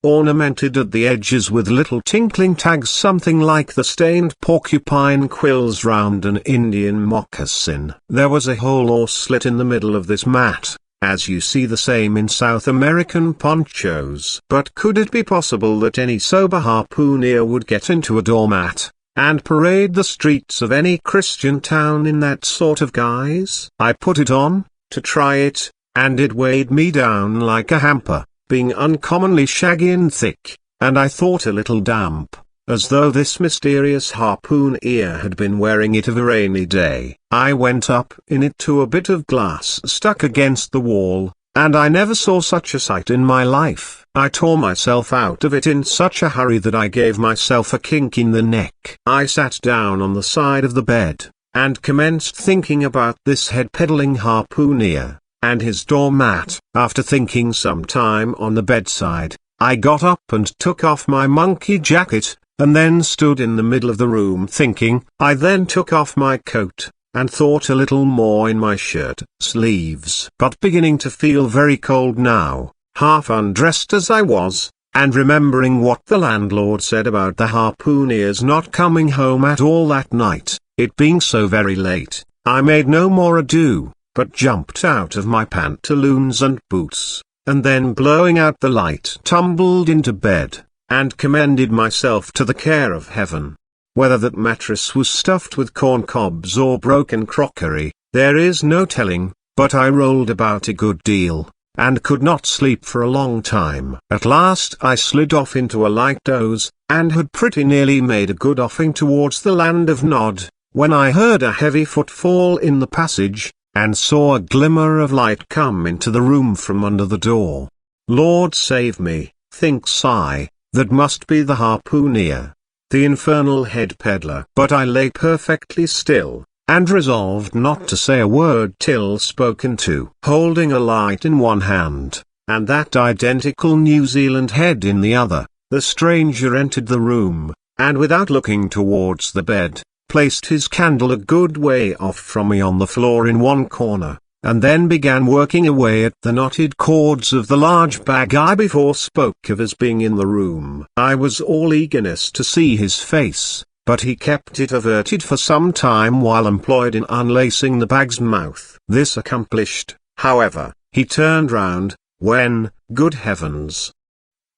Speaker 1: ornamented at the edges with little tinkling tags, something like the stained porcupine quills round an Indian moccasin. There was a hole or slit in the middle of this mat, as you see the same in South American ponchos. But could it be possible that any sober harpooner would get into a doormat, and parade the streets of any Christian town in that sort of guise? I put it on, to try it, and it weighed me down like a hamper, being uncommonly shaggy and thick, and I thought a little damp, as though this mysterious harpooner had been wearing it of a rainy day. I went up in it to a bit of glass stuck against the wall, and I never saw such a sight in my life. I tore myself out of it in such a hurry that I gave myself a kink in the neck. I sat down on the side of the bed, and commenced thinking about this head-peddling harpooner, and his doormat. After thinking some time on the bedside, I got up and took off my monkey jacket, and then stood in the middle of the room thinking. I then took off my coat, and thought a little more in my shirt sleeves. But beginning to feel very cold now, half undressed as I was, and remembering what the landlord said about the harpooner's not coming home at all that night, it being so very late, I made no more ado, but jumped out of my pantaloons and boots, and then blowing out the light tumbled into bed, and commended myself to the care of heaven. Whether that mattress was stuffed with corn cobs or broken crockery, there is no telling, but I rolled about a good deal, and could not sleep for a long time. At last I slid off into a light doze, and had pretty nearly made a good offing towards the land of Nod, when I heard a heavy footfall in the passage, and saw a glimmer of light come into the room from under the door. Lord save me, thinks I, that must be the harpooner, the infernal head peddler. But I lay perfectly still, and resolved not to say a word till spoken to. Holding a light in one hand, and that identical New Zealand head in the other, the stranger entered the room, and without looking towards the bed, placed his candle a good way off from me on the floor in one corner, and then began working away at the knotted cords of the large bag I before spoke of as being in the room. I was all eagerness to see his face, but he kept it averted for some time while employed in unlacing the bag's mouth. This accomplished, however, he turned round, when, good heavens!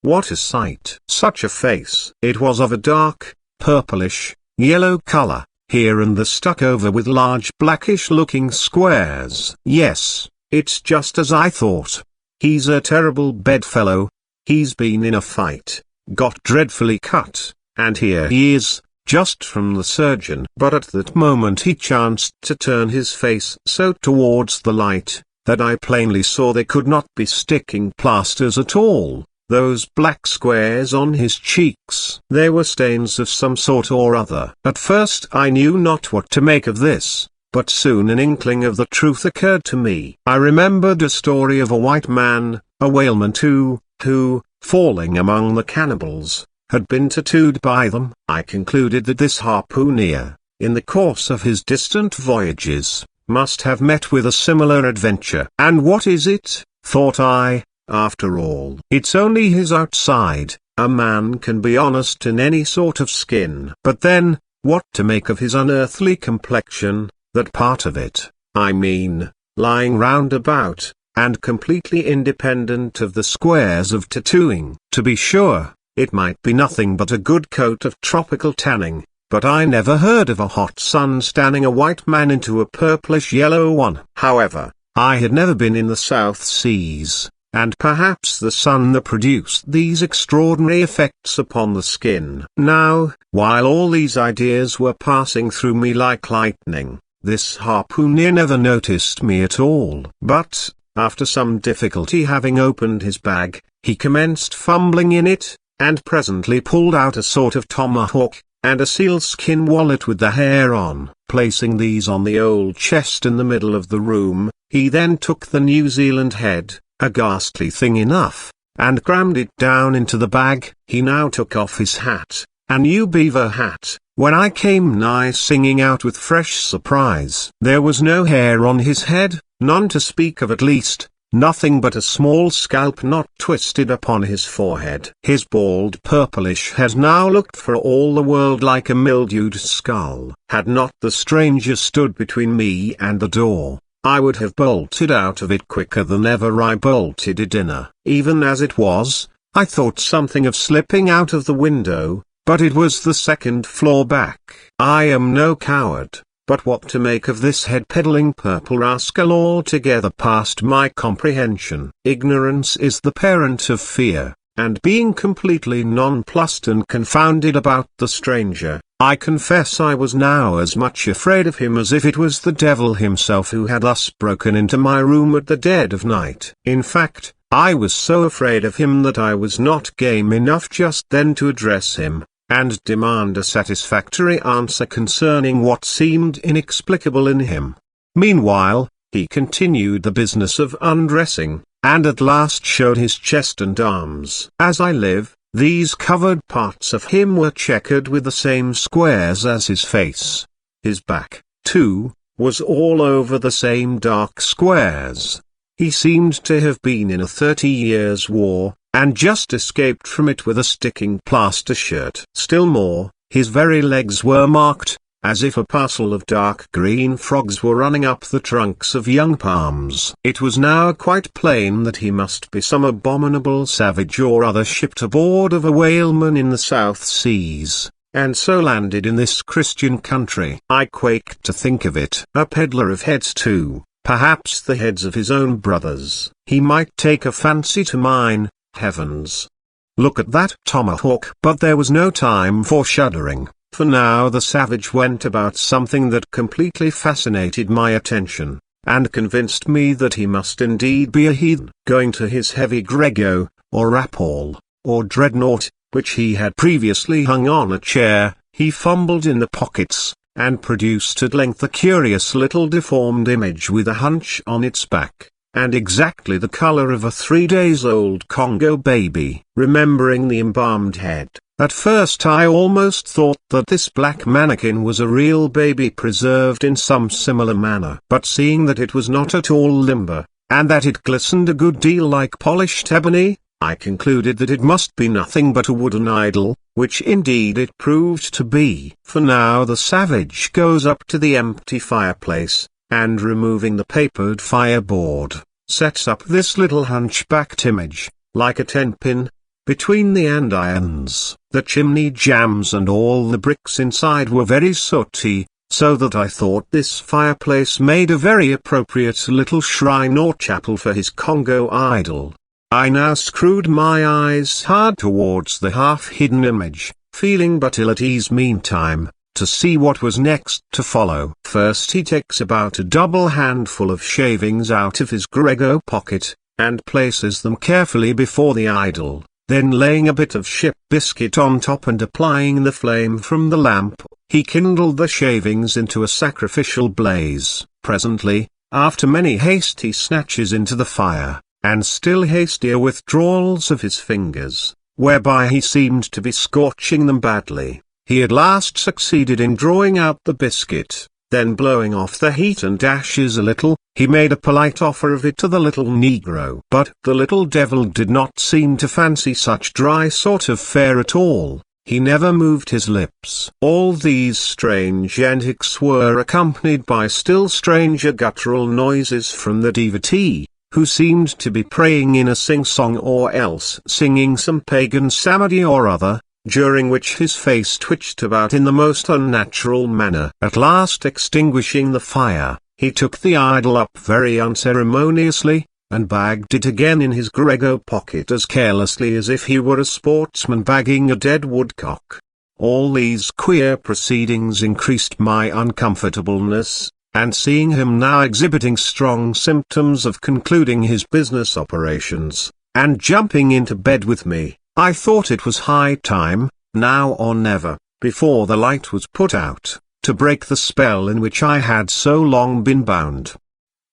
Speaker 1: What a sight! Such a face! It was of a dark, purplish, yellow color, here and there stuck over with large blackish-looking squares. Yes, it's just as I thought. He's a terrible bedfellow. He's been in a fight, got dreadfully cut, and here he is, just from the surgeon. But at that moment he chanced to turn his face so towards the light, that I plainly saw they could not be sticking plasters at all. Those black squares on his cheeks, they were stains of some sort or other. At first I knew not what to make of this, but soon an inkling of the truth occurred to me. I remembered a story of a white man, a whaleman too, who, falling among the cannibals, had been tattooed by them. I concluded that this harpooner, in the course of his distant voyages, must have met with a similar adventure. And what is it, thought I? After all, it's only his outside. A man can be honest in any sort of skin. But then, what to make of his unearthly complexion, that part of it, I mean, lying round about, and completely independent of the squares of tattooing? To be sure, it might be nothing but a good coat of tropical tanning, but I never heard of a hot sun tanning a white man into a purplish yellow one. However, I had never been in the South Seas, and perhaps the sun that produced these extraordinary effects upon the skin. Now, while all these ideas were passing through me like lightning, this harpooner never noticed me at all. But, after some difficulty having opened his bag, he commenced fumbling in it, and presently pulled out a sort of tomahawk, and a sealskin wallet with the hair on. Placing these on the old chest in the middle of the room, he then took the New Zealand head, a ghastly thing enough, and crammed it down into the bag. He now took off his hat, a new beaver hat, when I came nigh singing out with fresh surprise. There was no hair on his head, none to speak of at least, nothing but a small scalp knot twisted upon his forehead. His bald purplish head now looked for all the world like a mildewed skull. Had not the stranger stood between me and the door, I would have bolted out of it quicker than ever I bolted a dinner. Even as it was, I thought something of slipping out of the window, but it was the second floor back. I am no coward, but what to make of this head-peddling purple rascal altogether past my comprehension. Ignorance is the parent of fear, and being completely nonplussed and confounded about the stranger, I confess I was now as much afraid of him as if it was the devil himself who had thus broken into my room at the dead of night. In fact, I was so afraid of him that I was not game enough just then to address him, and demand a satisfactory answer concerning what seemed inexplicable in him. Meanwhile, he continued the business of undressing, and at last showed his chest and arms. As I live, these covered parts of him were checkered with the same squares as his face. His back, too, was all over the same dark squares. He seemed to have been in a 30 years' war, and just escaped from it with a sticking plaster shirt. Still more, his very legs were marked, as if a parcel of dark green frogs were running up the trunks of young palms. It was now quite plain that he must be some abominable savage or other shipped aboard of a whaleman in the South Seas, and so landed in this Christian country. I quaked to think of it. A peddler of heads too, perhaps the heads of his own brothers. He might take a fancy to mine. Heavens! Look at that tomahawk! But there was no time for shuddering, for now the savage went about something that completely fascinated my attention, and convinced me that he must indeed be a heathen. Going to his heavy grego, or rapall, or dreadnought, which he had previously hung on a chair, he fumbled in the pockets, and produced at length a curious little deformed image with a hunch on its back, and exactly the color of a 3-days-old Congo baby. Remembering the embalmed head, at first I almost thought that this black mannequin was a real baby preserved in some similar manner. But seeing that it was not at all limber, and that it glistened a good deal like polished ebony, I concluded that it must be nothing but a wooden idol, which indeed it proved to be. For now the savage goes up to the empty fireplace, and removing the papered fireboard, sets up this little hunchbacked image, like a 10-pin, between the andirons. The chimney jambs and all the bricks inside were very sooty, so that I thought this fireplace made a very appropriate little shrine or chapel for his Congo idol. I now screwed my eyes hard towards the half-hidden image, feeling but ill at ease meantime, to see what was next to follow. First he takes about a double handful of shavings out of his grego pocket, and places them carefully before the idol. Then laying a bit of ship biscuit on top and applying the flame from the lamp, he kindled the shavings into a sacrificial blaze. Presently, after many hasty snatches into the fire, and still hastier withdrawals of his fingers, whereby he seemed to be scorching them badly, he at last succeeded in drawing out the biscuit. Then blowing off the heat and ashes a little, he made a polite offer of it to the little negro. But the little devil did not seem to fancy such dry sort of fare at all. He never moved his lips. All these strange antics were accompanied by still stranger guttural noises from the devotee, who seemed to be praying in a sing-song or else singing some pagan psalmody or other, during which his face twitched about in the most unnatural manner. At last extinguishing the fire, he took the idol up very unceremoniously, and bagged it again in his grego pocket as carelessly as if he were a sportsman bagging a dead woodcock. All these queer proceedings increased my uncomfortableness, and seeing him now exhibiting strong symptoms of concluding his business operations, and jumping into bed with me, I thought it was high time, now or never, before the light was put out, to break the spell in which I had so long been bound.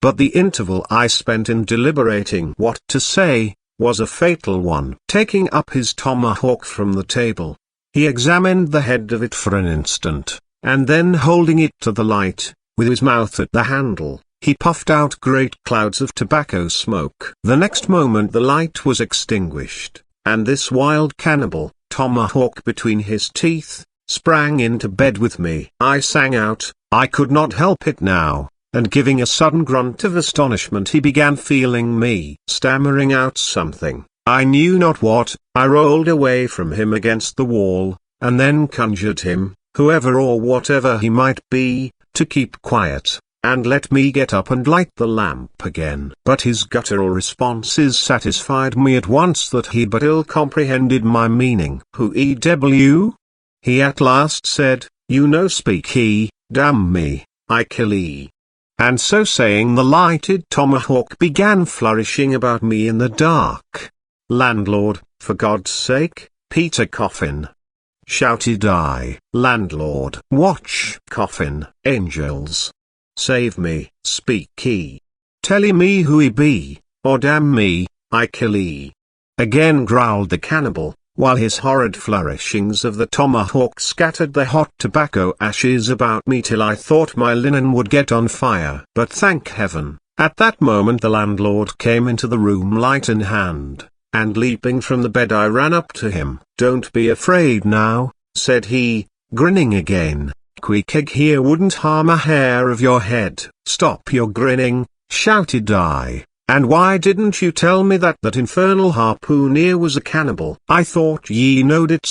Speaker 1: But the interval I spent in deliberating what to say, was a fatal one. Taking up his tomahawk from the table, he examined the head of it for an instant, and then holding it to the light, with his mouth at the handle, he puffed out great clouds of tobacco smoke. The next moment the light was extinguished, and this wild cannibal, tomahawk between his teeth, sprang into bed with me. I sang out, I could not help it now, and giving a sudden grunt of astonishment he began feeling me. Stammering out something, I knew not what, I rolled away from him against the wall, and then conjured him, whoever or whatever he might be, to keep quiet, and let me get up and light the lamp again. But his guttural responses satisfied me at once that he but ill comprehended my meaning. Who ew? He at last said, you no speak he, damn me, I kill ye. And so saying the lighted tomahawk began flourishing about me in the dark. Landlord, for God's sake, Peter Coffin! Shouted I. Landlord, watch, Coffin, angels! Save me, speak ye. Tell me who he be, or damn me, I kill ye. Again growled the cannibal, while his horrid flourishings of the tomahawk scattered the hot tobacco ashes about me till I thought my linen would get on fire. But thank heaven, at that moment the landlord came into the room light in hand, and leaping from the bed I ran up to him. Don't be afraid now, said he, grinning again, Queequeg here wouldn't harm a hair of your head." "Stop your grinning," shouted I. "And why didn't you tell me that that infernal harpooner was a cannibal?" "I thought ye knowed it,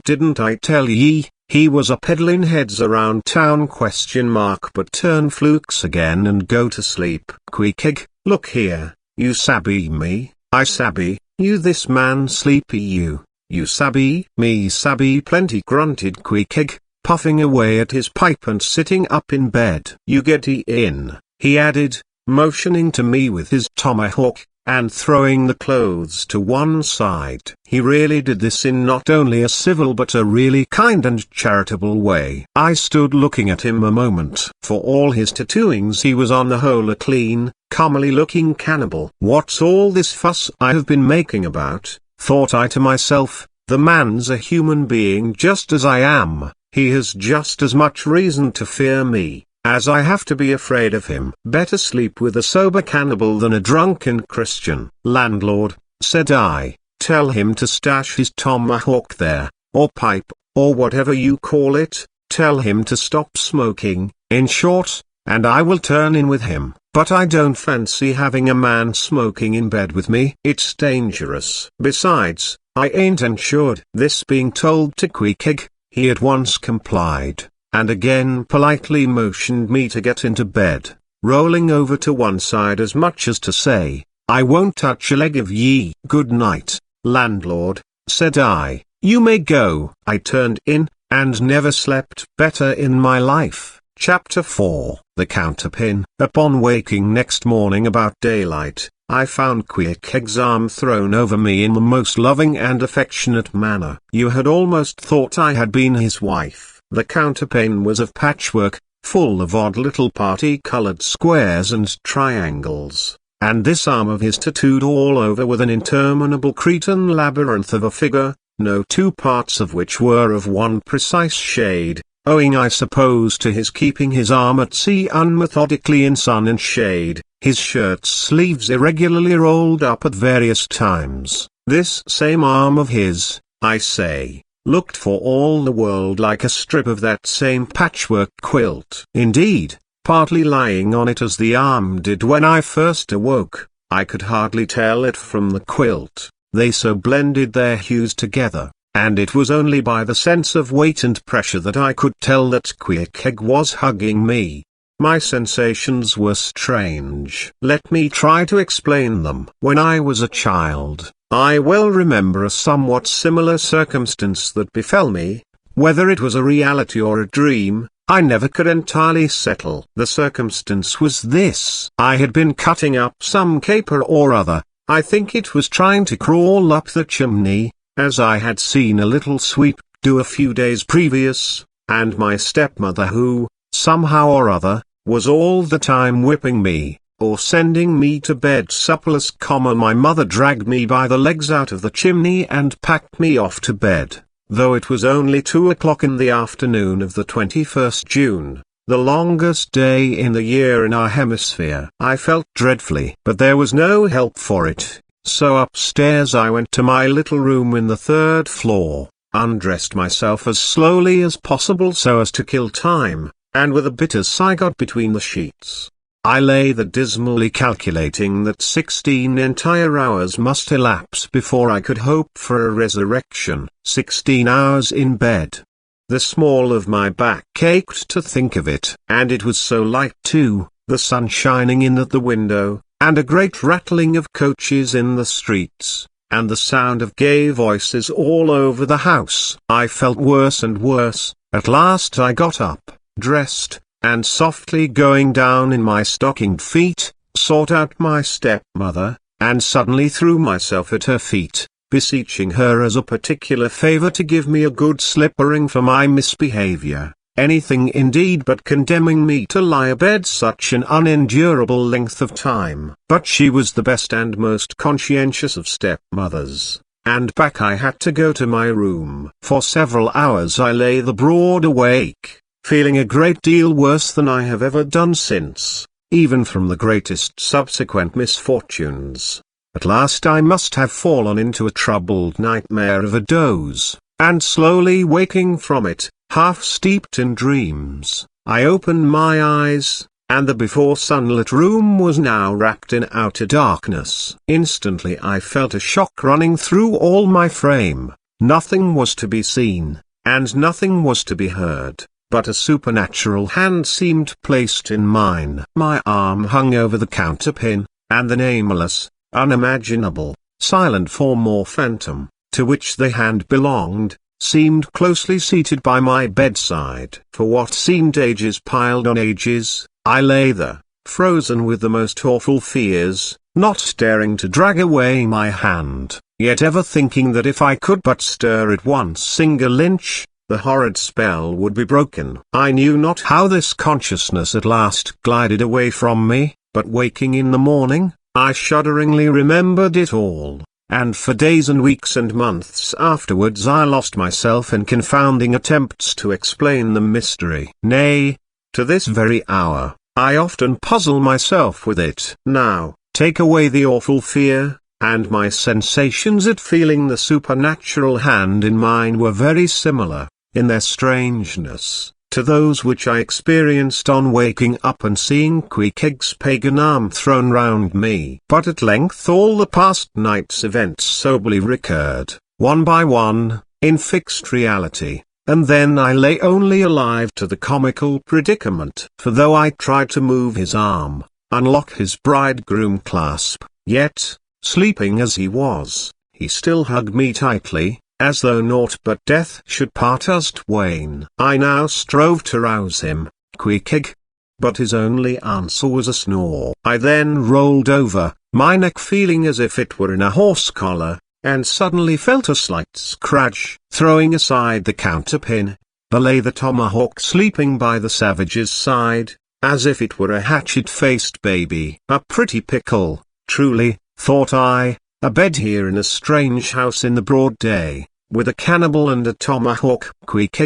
Speaker 1: didn't I tell ye, he was a peddling heads around town ? But turn flukes again and go to sleep." "Queequeg, look here, you sabby me?" "I sabby, you this man sleepy you sabby?" "Me sabby plenty," grunted Queequeg, puffing away at his pipe and sitting up in bed. "You getty in," he added, motioning to me with his tomahawk, and throwing the clothes to one side. He really did this in not only a civil but a really kind and charitable way. I stood looking at him a moment. For all his tattooings he was on the whole a clean, comely looking cannibal. "What's all this fuss I have been making about?" thought I to myself. "The man's a human being just as I am. He has just as much reason to fear me as I have to be afraid of him. Better sleep with a sober cannibal than a drunken Christian." "Landlord," said I, "tell him to stash his tomahawk there, or pipe, or whatever you call it. Tell him to stop smoking, in short, and I will turn in with him. But I don't fancy having a man smoking in bed with me. It's dangerous. Besides, I ain't insured." This being told to Queequeg, he at once complied, and again politely motioned me to get into bed, rolling over to one side as much as to say, "I won't touch a leg of ye." "Good night, landlord," said I, "you may go." I turned in, and never slept better in my life. Chapter 4. The Counterpin. Upon waking next morning about daylight, I found Queequeg's arm thrown over me in the most loving and affectionate manner. You had almost thought I had been his wife. The counterpane was of patchwork, full of odd little party-colored squares and triangles, and this arm of his tattooed all over with an interminable Cretan labyrinth of a figure, no two parts of which were of one precise shade, owing I suppose to his keeping his arm at sea unmethodically in sun and shade, his shirt sleeves irregularly rolled up at various times. This same arm of his, I say, looked for all the world like a strip of that same patchwork quilt. Indeed, partly lying on it as the arm did when I first awoke, I could hardly tell it from the quilt, they so blended their hues together, and it was only by the sense of weight and pressure that I could tell that Queequeg was hugging me. My sensations were strange. Let me try to explain them. When I was a child, I well remember a somewhat similar circumstance that befell me. Whether it was a reality or a dream, I never could entirely settle. The circumstance was this. I had been cutting up some caper or other, I think it was trying to crawl up the chimney, as I had seen a little sweep do a few days previous, and my stepmother who, somehow or other, was all the time whipping me, or sending me to bed supperless, my mother dragged me by the legs out of the chimney and packed me off to bed, though it was only 2 o'clock in the afternoon of the 21st June, the longest day in the year in our hemisphere. I felt dreadfully, but there was no help for it, so upstairs I went to my little room in the 3rd floor, undressed myself as slowly as possible so as to kill time, and with a bitter sigh got between the sheets. I lay there dismally calculating that 16 entire hours must elapse before I could hope for a resurrection. 16 hours in bed. The small of my back ached to think of it. And it was so light too, the sun shining in at the window, and a great rattling of coaches in the streets, and the sound of gay voices all over the house. I felt worse and worse. At last I got up, dressed, and softly going down in my stockinged feet, sought out my stepmother, and suddenly threw myself at her feet, beseeching her as a particular favor to give me a good slippering for my misbehavior, anything indeed but condemning me to lie abed such an unendurable length of time. But she was the best and most conscientious of stepmothers, and back I had to go to my room. For several hours I lay the broad awake, feeling a great deal worse than I have ever done since, even from the greatest subsequent misfortunes. At last I must have fallen into a troubled nightmare of a doze, and slowly waking from it, Half steeped in dreams, I opened my eyes, and the before sunlit room was now wrapped in outer darkness. Instantly I felt a shock running through all my frame. Nothing was to be seen, and nothing was to be heard, but a supernatural hand seemed placed in mine. My arm hung over the counterpin, and the nameless, unimaginable, silent form or phantom, to which the hand belonged, seemed closely seated by my bedside. For what seemed ages piled on ages, I lay there, frozen with the most awful fears, not daring to drag away my hand, yet ever thinking that if I could but stir it one single inch, the horrid spell would be broken. I knew not how this consciousness at last glided away from me, but waking in the morning, I shudderingly remembered it all, and for days and weeks and months afterwards I lost myself in confounding attempts to explain the mystery. Nay, to this very hour, I often puzzle myself with it. Now, take away the awful fear, and my sensations at feeling the supernatural hand in mine were very similar, in their strangeness, to those which I experienced on waking up and seeing Pequod's pagan arm thrown round me. But at length all the past night's events soberly recurred, one by one, in fixed reality, and then I lay only alive to the comical predicament. For though I tried to move his arm, unlock his bridegroom clasp, yet, sleeping as he was, he still hugged me tightly, as though naught but death should part us twain. I now strove to rouse him, Pequod, but his only answer was a snore. I then rolled over, my neck feeling as if it were in a horse collar, and suddenly felt a slight scratch. Throwing aside the counterpin, there lay the tomahawk sleeping by the savage's side, as if it were a hatchet-faced baby. A pretty pickle, truly, thought I, a bed here in a strange house in the broad day, with a cannibal and a tomahawk. Pequod!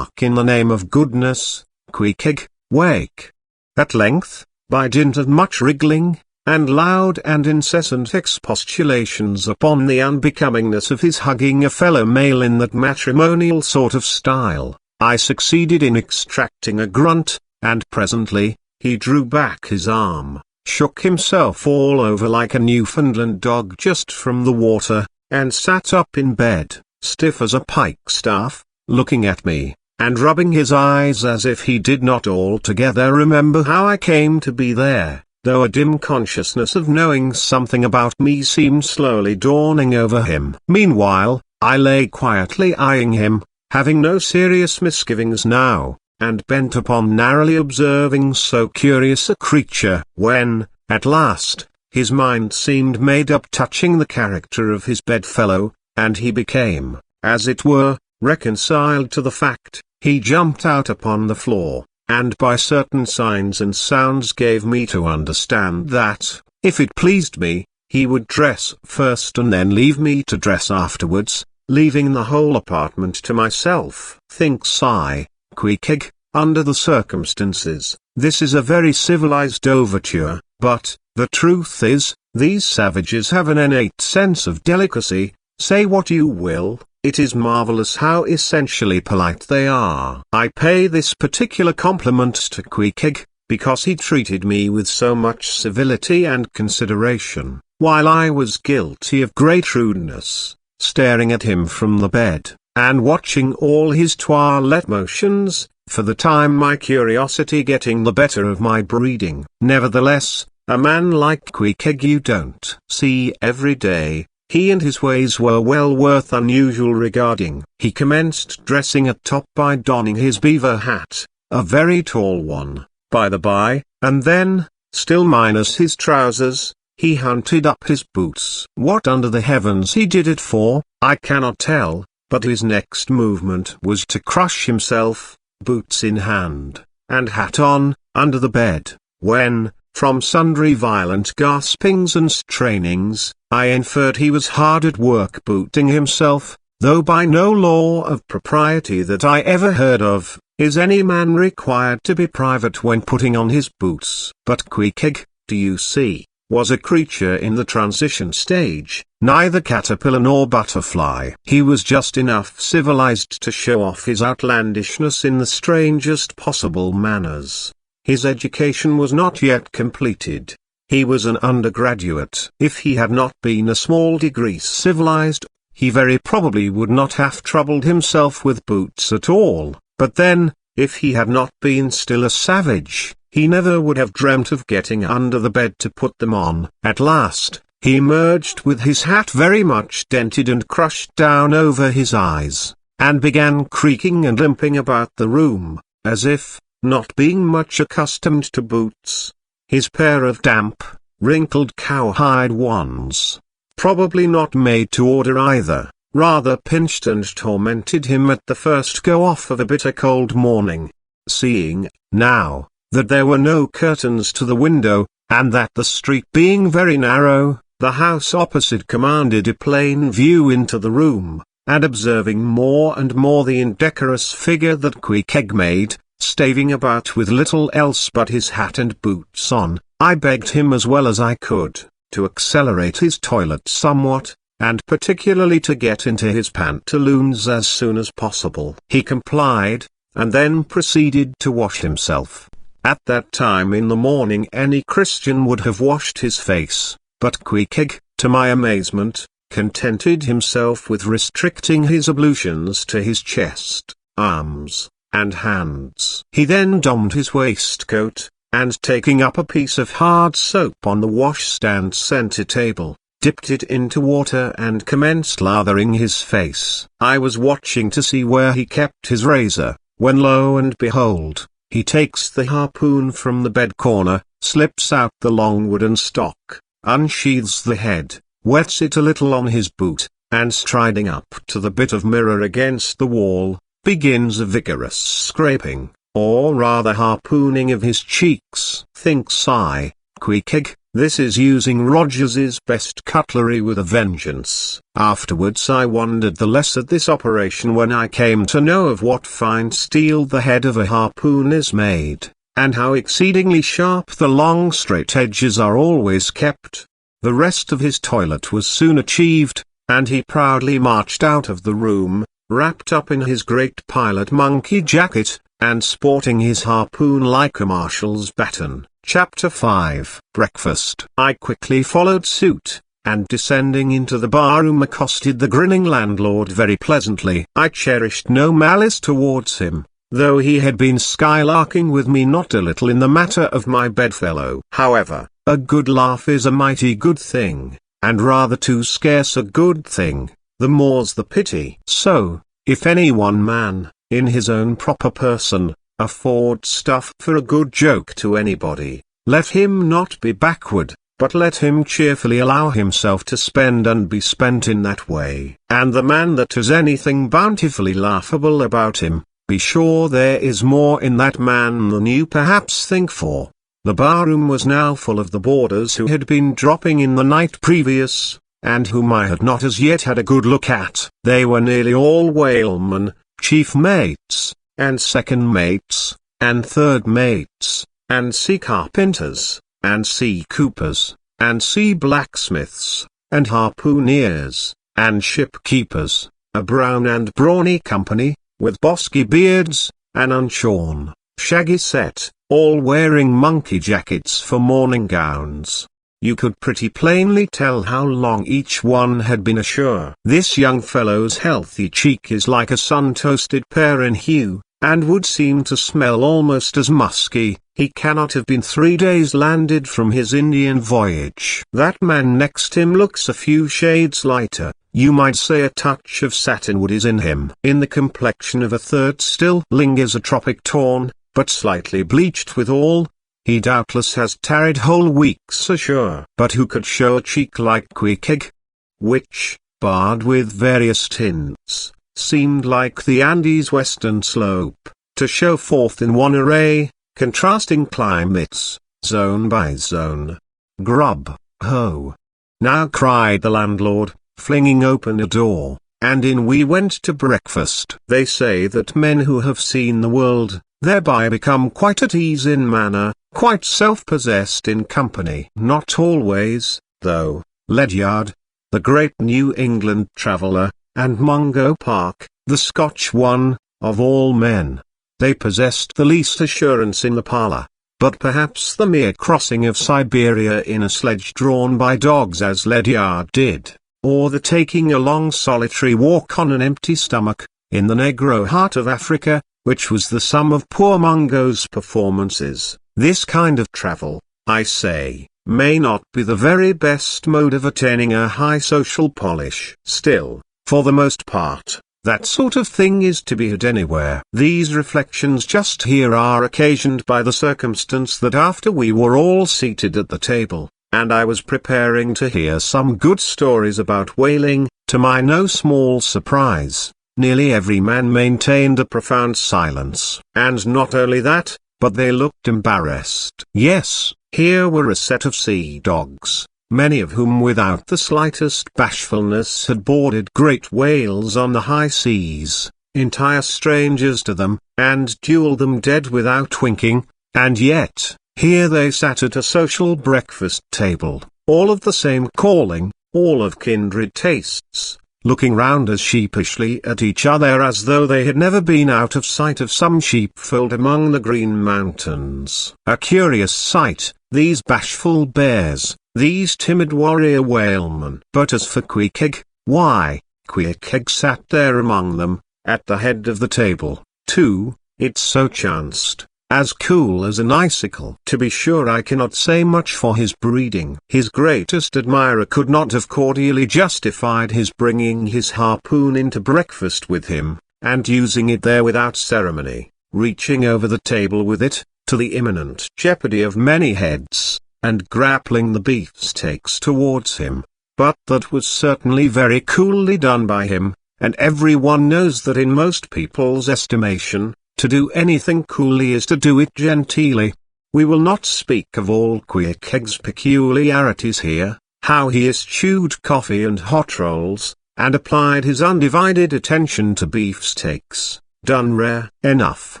Speaker 1: In the name of goodness, Pequod, wake. At length, by dint of much wriggling, and loud and incessant expostulations upon the unbecomingness of his hugging a fellow male in that matrimonial sort of style, I succeeded in extracting a grunt, and presently, he drew back his arm, shook himself all over like a Newfoundland dog just from the water, and sat up in bed, stiff as a pikestaff, looking at me, and rubbing his eyes as if he did not altogether remember how I came to be there, though a dim consciousness of knowing something about me seemed slowly dawning over him. Meanwhile, I lay quietly eyeing him, having no serious misgivings now, and bent upon narrowly observing so curious a creature, when, at last, his mind seemed made up touching the character of his bedfellow, and he became, as it were, reconciled to the fact. He jumped out upon the floor, and by certain signs and sounds gave me to understand that, if it pleased me, he would dress first and then leave me to dress afterwards, leaving the whole apartment to myself. Thinks I, Pequod, under the circumstances, this is a very civilized overture, but, the truth is, these savages have an innate sense of delicacy. Say what you will, it is marvelous how essentially polite they are. I pay this particular compliment to Pequod, because he treated me with so much civility and consideration, while I was guilty of great rudeness, staring at him from the bed, and watching all his toilette motions, for the time my curiosity getting the better of my breeding. Nevertheless, a man like Pequod you don't see every day. He and his ways were well worth unusual regarding. He commenced dressing at top by donning his beaver hat, a very tall one, by the by, and then, still minus his trousers, he hunted up his boots. What under the heavens he did it for, I cannot tell, but his next movement was to crush himself, boots in hand, and hat on, under the bed, when, from sundry violent gaspings and strainings, I inferred he was hard at work booting himself, though by no law of propriety that I ever heard of, is any man required to be private when putting on his boots. But Pequod, do you see, was a creature in the transition stage, neither caterpillar nor butterfly. He was just enough civilized to show off his outlandishness in the strangest possible manners. His education was not yet completed. He was an undergraduate. If he had not been a small degree civilized, he very probably would not have troubled himself with boots at all, but then, if he had not been still a savage, he never would have dreamt of getting under the bed to put them on. At last, he emerged with his hat very much dented and crushed down over his eyes, and began creaking and limping about the room, as if, not being much accustomed to boots, his pair of damp, wrinkled cowhide ones, probably not made to order either, rather pinched and tormented him at the first go-off of a bitter cold morning. Seeing, now, that there were no curtains to the window, and that the street being very narrow, the house opposite commanded a plain view into the room, and observing more and more the indecorous figure that Pequod made, staving about with little else but his hat and boots on, I begged him as well as I could, to accelerate his toilet somewhat, and particularly to get into his pantaloons as soon as possible. He complied, and then proceeded to wash himself. At that time in the morning any Christian would have washed his face, but Pequod, to my amazement, contented himself with restricting his ablutions to his chest, arms, and hands. He then donned his waistcoat, and taking up a piece of hard soap on the washstand center table, dipped it into water and commenced lathering his face. I was watching to see where he kept his razor, when lo and behold, he takes the harpoon from the bed corner, slips out the long wooden stock, unsheathes the head, wets it a little on his boot, and striding up to the bit of mirror against the wall, begins a vigorous scraping, or rather harpooning of his cheeks. Thinks I, Pequod, this is using Rogers's best cutlery with a vengeance. Afterwards I wondered the less at this operation when I came to know of what fine steel the head of a harpoon is made, and how exceedingly sharp the long straight edges are always kept. The rest of his toilet was soon achieved, and he proudly marched out of the room, wrapped up in his great pilot monkey jacket, and sporting his harpoon like a marshal's baton. Chapter 5. Breakfast. I quickly followed suit, and descending into the barroom accosted the grinning landlord very pleasantly. I cherished no malice towards him, though he had been skylarking with me not a little in the matter of my bedfellow. However, a good laugh is a mighty good thing, and rather too scarce a good thing, the more's the pity. So, if any one man, in his own proper person, afford stuff for a good joke to anybody, let him not be backward, but let him cheerfully allow himself to spend and be spent in that way. And the man that has anything bountifully laughable about him, be sure there is more in that man than you perhaps think for. The barroom was now full of the boarders who had been dropping in the night previous, and whom I had not as yet had a good look at. They were nearly all whalemen, chief mates, and second mates, and third mates, and sea carpenters, and sea coopers, and sea blacksmiths, and harpooneers, and ship keepers, a brown and brawny company, with bosky beards, an unshorn, shaggy set, all wearing monkey jackets for morning gowns. You could pretty plainly tell how long each one had been ashore. This young fellow's healthy cheek is like a sun-toasted pear in hue, and would seem to smell almost as musky. He cannot have been 3 days landed from his Indian voyage. That man next him looks a few shades lighter. You might say a touch of satinwood is in him. In the complexion of a third still lingers a tropic tone, but slightly bleached withal. He doubtless has tarried whole weeks ashore. But who could show a cheek like Pequod, which, barred with various tints, seemed like the Andes' western slope, to show forth in one array, contrasting climates, zone by zone. Grub, ho! Now, cried the landlord, flinging open a door, and in we went to breakfast. They say that men who have seen the world, thereby become quite at ease in manner, quite self-possessed in company. Not always, though. Ledyard, the great New England traveller, and Mungo Park, the Scotch one, of all men. They possessed the least assurance in the parlour. But perhaps the mere crossing of Siberia in a sledge drawn by dogs as Ledyard did, or the taking a long solitary walk on an empty stomach, in the Negro heart of Africa, which was the sum of poor Mungo's performances. This kind of travel, I say, may not be the very best mode of attaining a high social polish. Still, for the most part, that sort of thing is to be had anywhere. These reflections just here are occasioned by the circumstance that after we were all seated at the table, and I was preparing to hear some good stories about whaling, to my no small surprise, nearly every man maintained a profound silence. And not only that, but they looked embarrassed. Yes, here were a set of sea dogs, many of whom without the slightest bashfulness had boarded great whales on the high seas, entire strangers to them, and duelled them dead without winking, and yet, here they sat at a social breakfast table, all of the same calling, all of kindred tastes, looking round as sheepishly at each other as though they had never been out of sight of some sheepfold among the Green Mountains. A curious sight, these bashful bears, these timid warrior whalemen. But as for Queequeg, why, Queequeg sat there among them, at the head of the table, too. It so chanced, as cool as an icicle. To be sure, I cannot say much for his breeding. His greatest admirer could not have cordially justified his bringing his harpoon into breakfast with him, and using it there without ceremony, reaching over the table with it, to the imminent jeopardy of many heads, and grappling the beefsteaks towards him. But that was certainly very coolly done by him, and everyone knows that in most people's estimation, to do anything coolly is to do it genteelly. We will not speak of all Queequeg's peculiarities here, how he eschewed coffee and hot rolls, and applied his undivided attention to beefsteaks, done rare enough,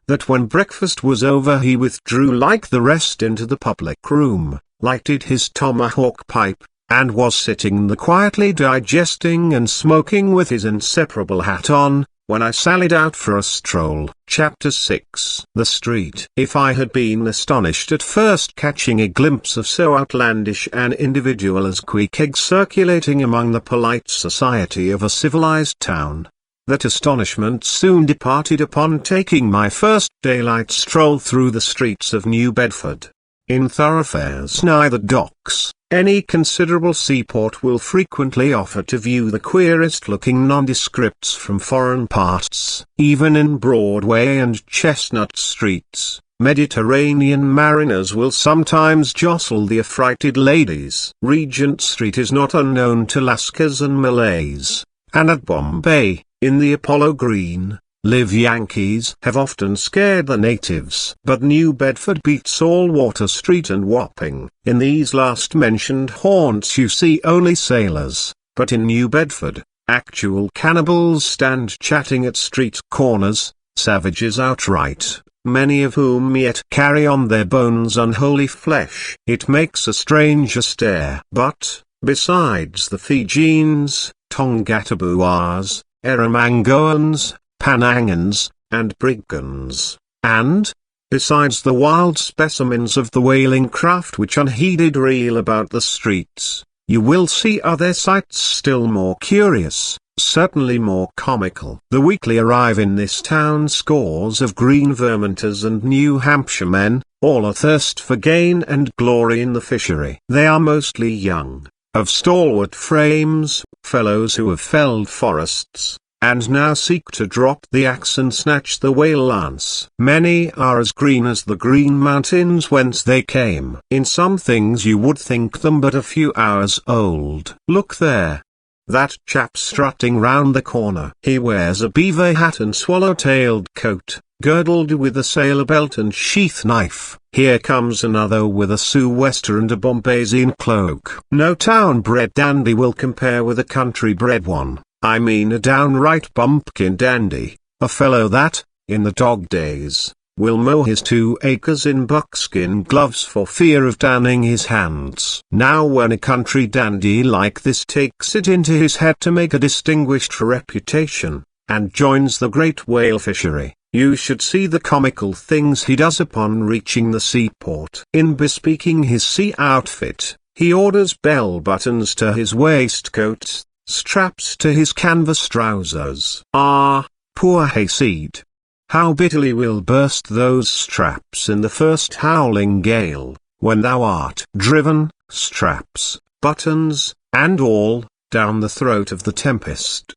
Speaker 1: that when breakfast was over he withdrew like the rest into the public room, lighted his tomahawk pipe, and was sitting there quietly digesting and smoking with his inseparable hat on, when I sallied out for a stroll. Chapter 6. The Street. If I had been astonished at first catching a glimpse of so outlandish an individual as Queequeg circulating among the polite society of a civilized town, that astonishment soon departed upon taking my first daylight stroll through the streets of New Bedford. In thoroughfares nigh the docks, any considerable seaport will frequently offer to view the queerest-looking nondescripts from foreign parts. Even in Broadway and Chestnut streets, Mediterranean mariners will sometimes jostle the affrighted ladies. Regent Street is not unknown to Lascars and Malays, and at Bombay, in the Apollo Green, live Yankees have often scared the natives. But New Bedford beats all Water Street and Wapping. In these last-mentioned haunts you see only sailors, but in New Bedford, actual cannibals stand chatting at street corners, savages outright, many of whom yet carry on their bones unholy flesh. It makes a stranger stare. But, besides the Fijians, Tongatabuas, Erromangoans, Panangans, and Brigands, and, besides the wild specimens of the whaling craft which unheeded reel about the streets, you will see other sights still more curious, certainly more comical. The weekly arrive in this town scores of green Vermonters and New Hampshire men, all athirst for gain and glory in the fishery. They are mostly young, of stalwart frames, fellows who have felled forests, and now seek to drop the axe and snatch the whale lance. Many are as green as the Green Mountains whence they came. In some things you would think them but a few hours old. Look there. That chap strutting round the corner. He wears a beaver hat and swallow-tailed coat, girdled with a sailor belt and sheath knife. Here comes another with a sou'wester and a Bombaysian cloak. No town-bred dandy will compare with a country-bred one. I mean a downright bumpkin dandy, a fellow that, in the dog days, will mow his 2 acres in buckskin gloves for fear of tanning his hands. Now when a country dandy like this takes it into his head to make a distinguished reputation, and joins the great whale fishery, you should see the comical things he does upon reaching the seaport. In bespeaking his sea outfit, he orders bell buttons to his waistcoats, straps to his canvas trousers. Ah, poor hayseed! How bitterly will burst those straps in the first howling gale, when thou art driven, straps, buttons, and all, down the throat of the tempest.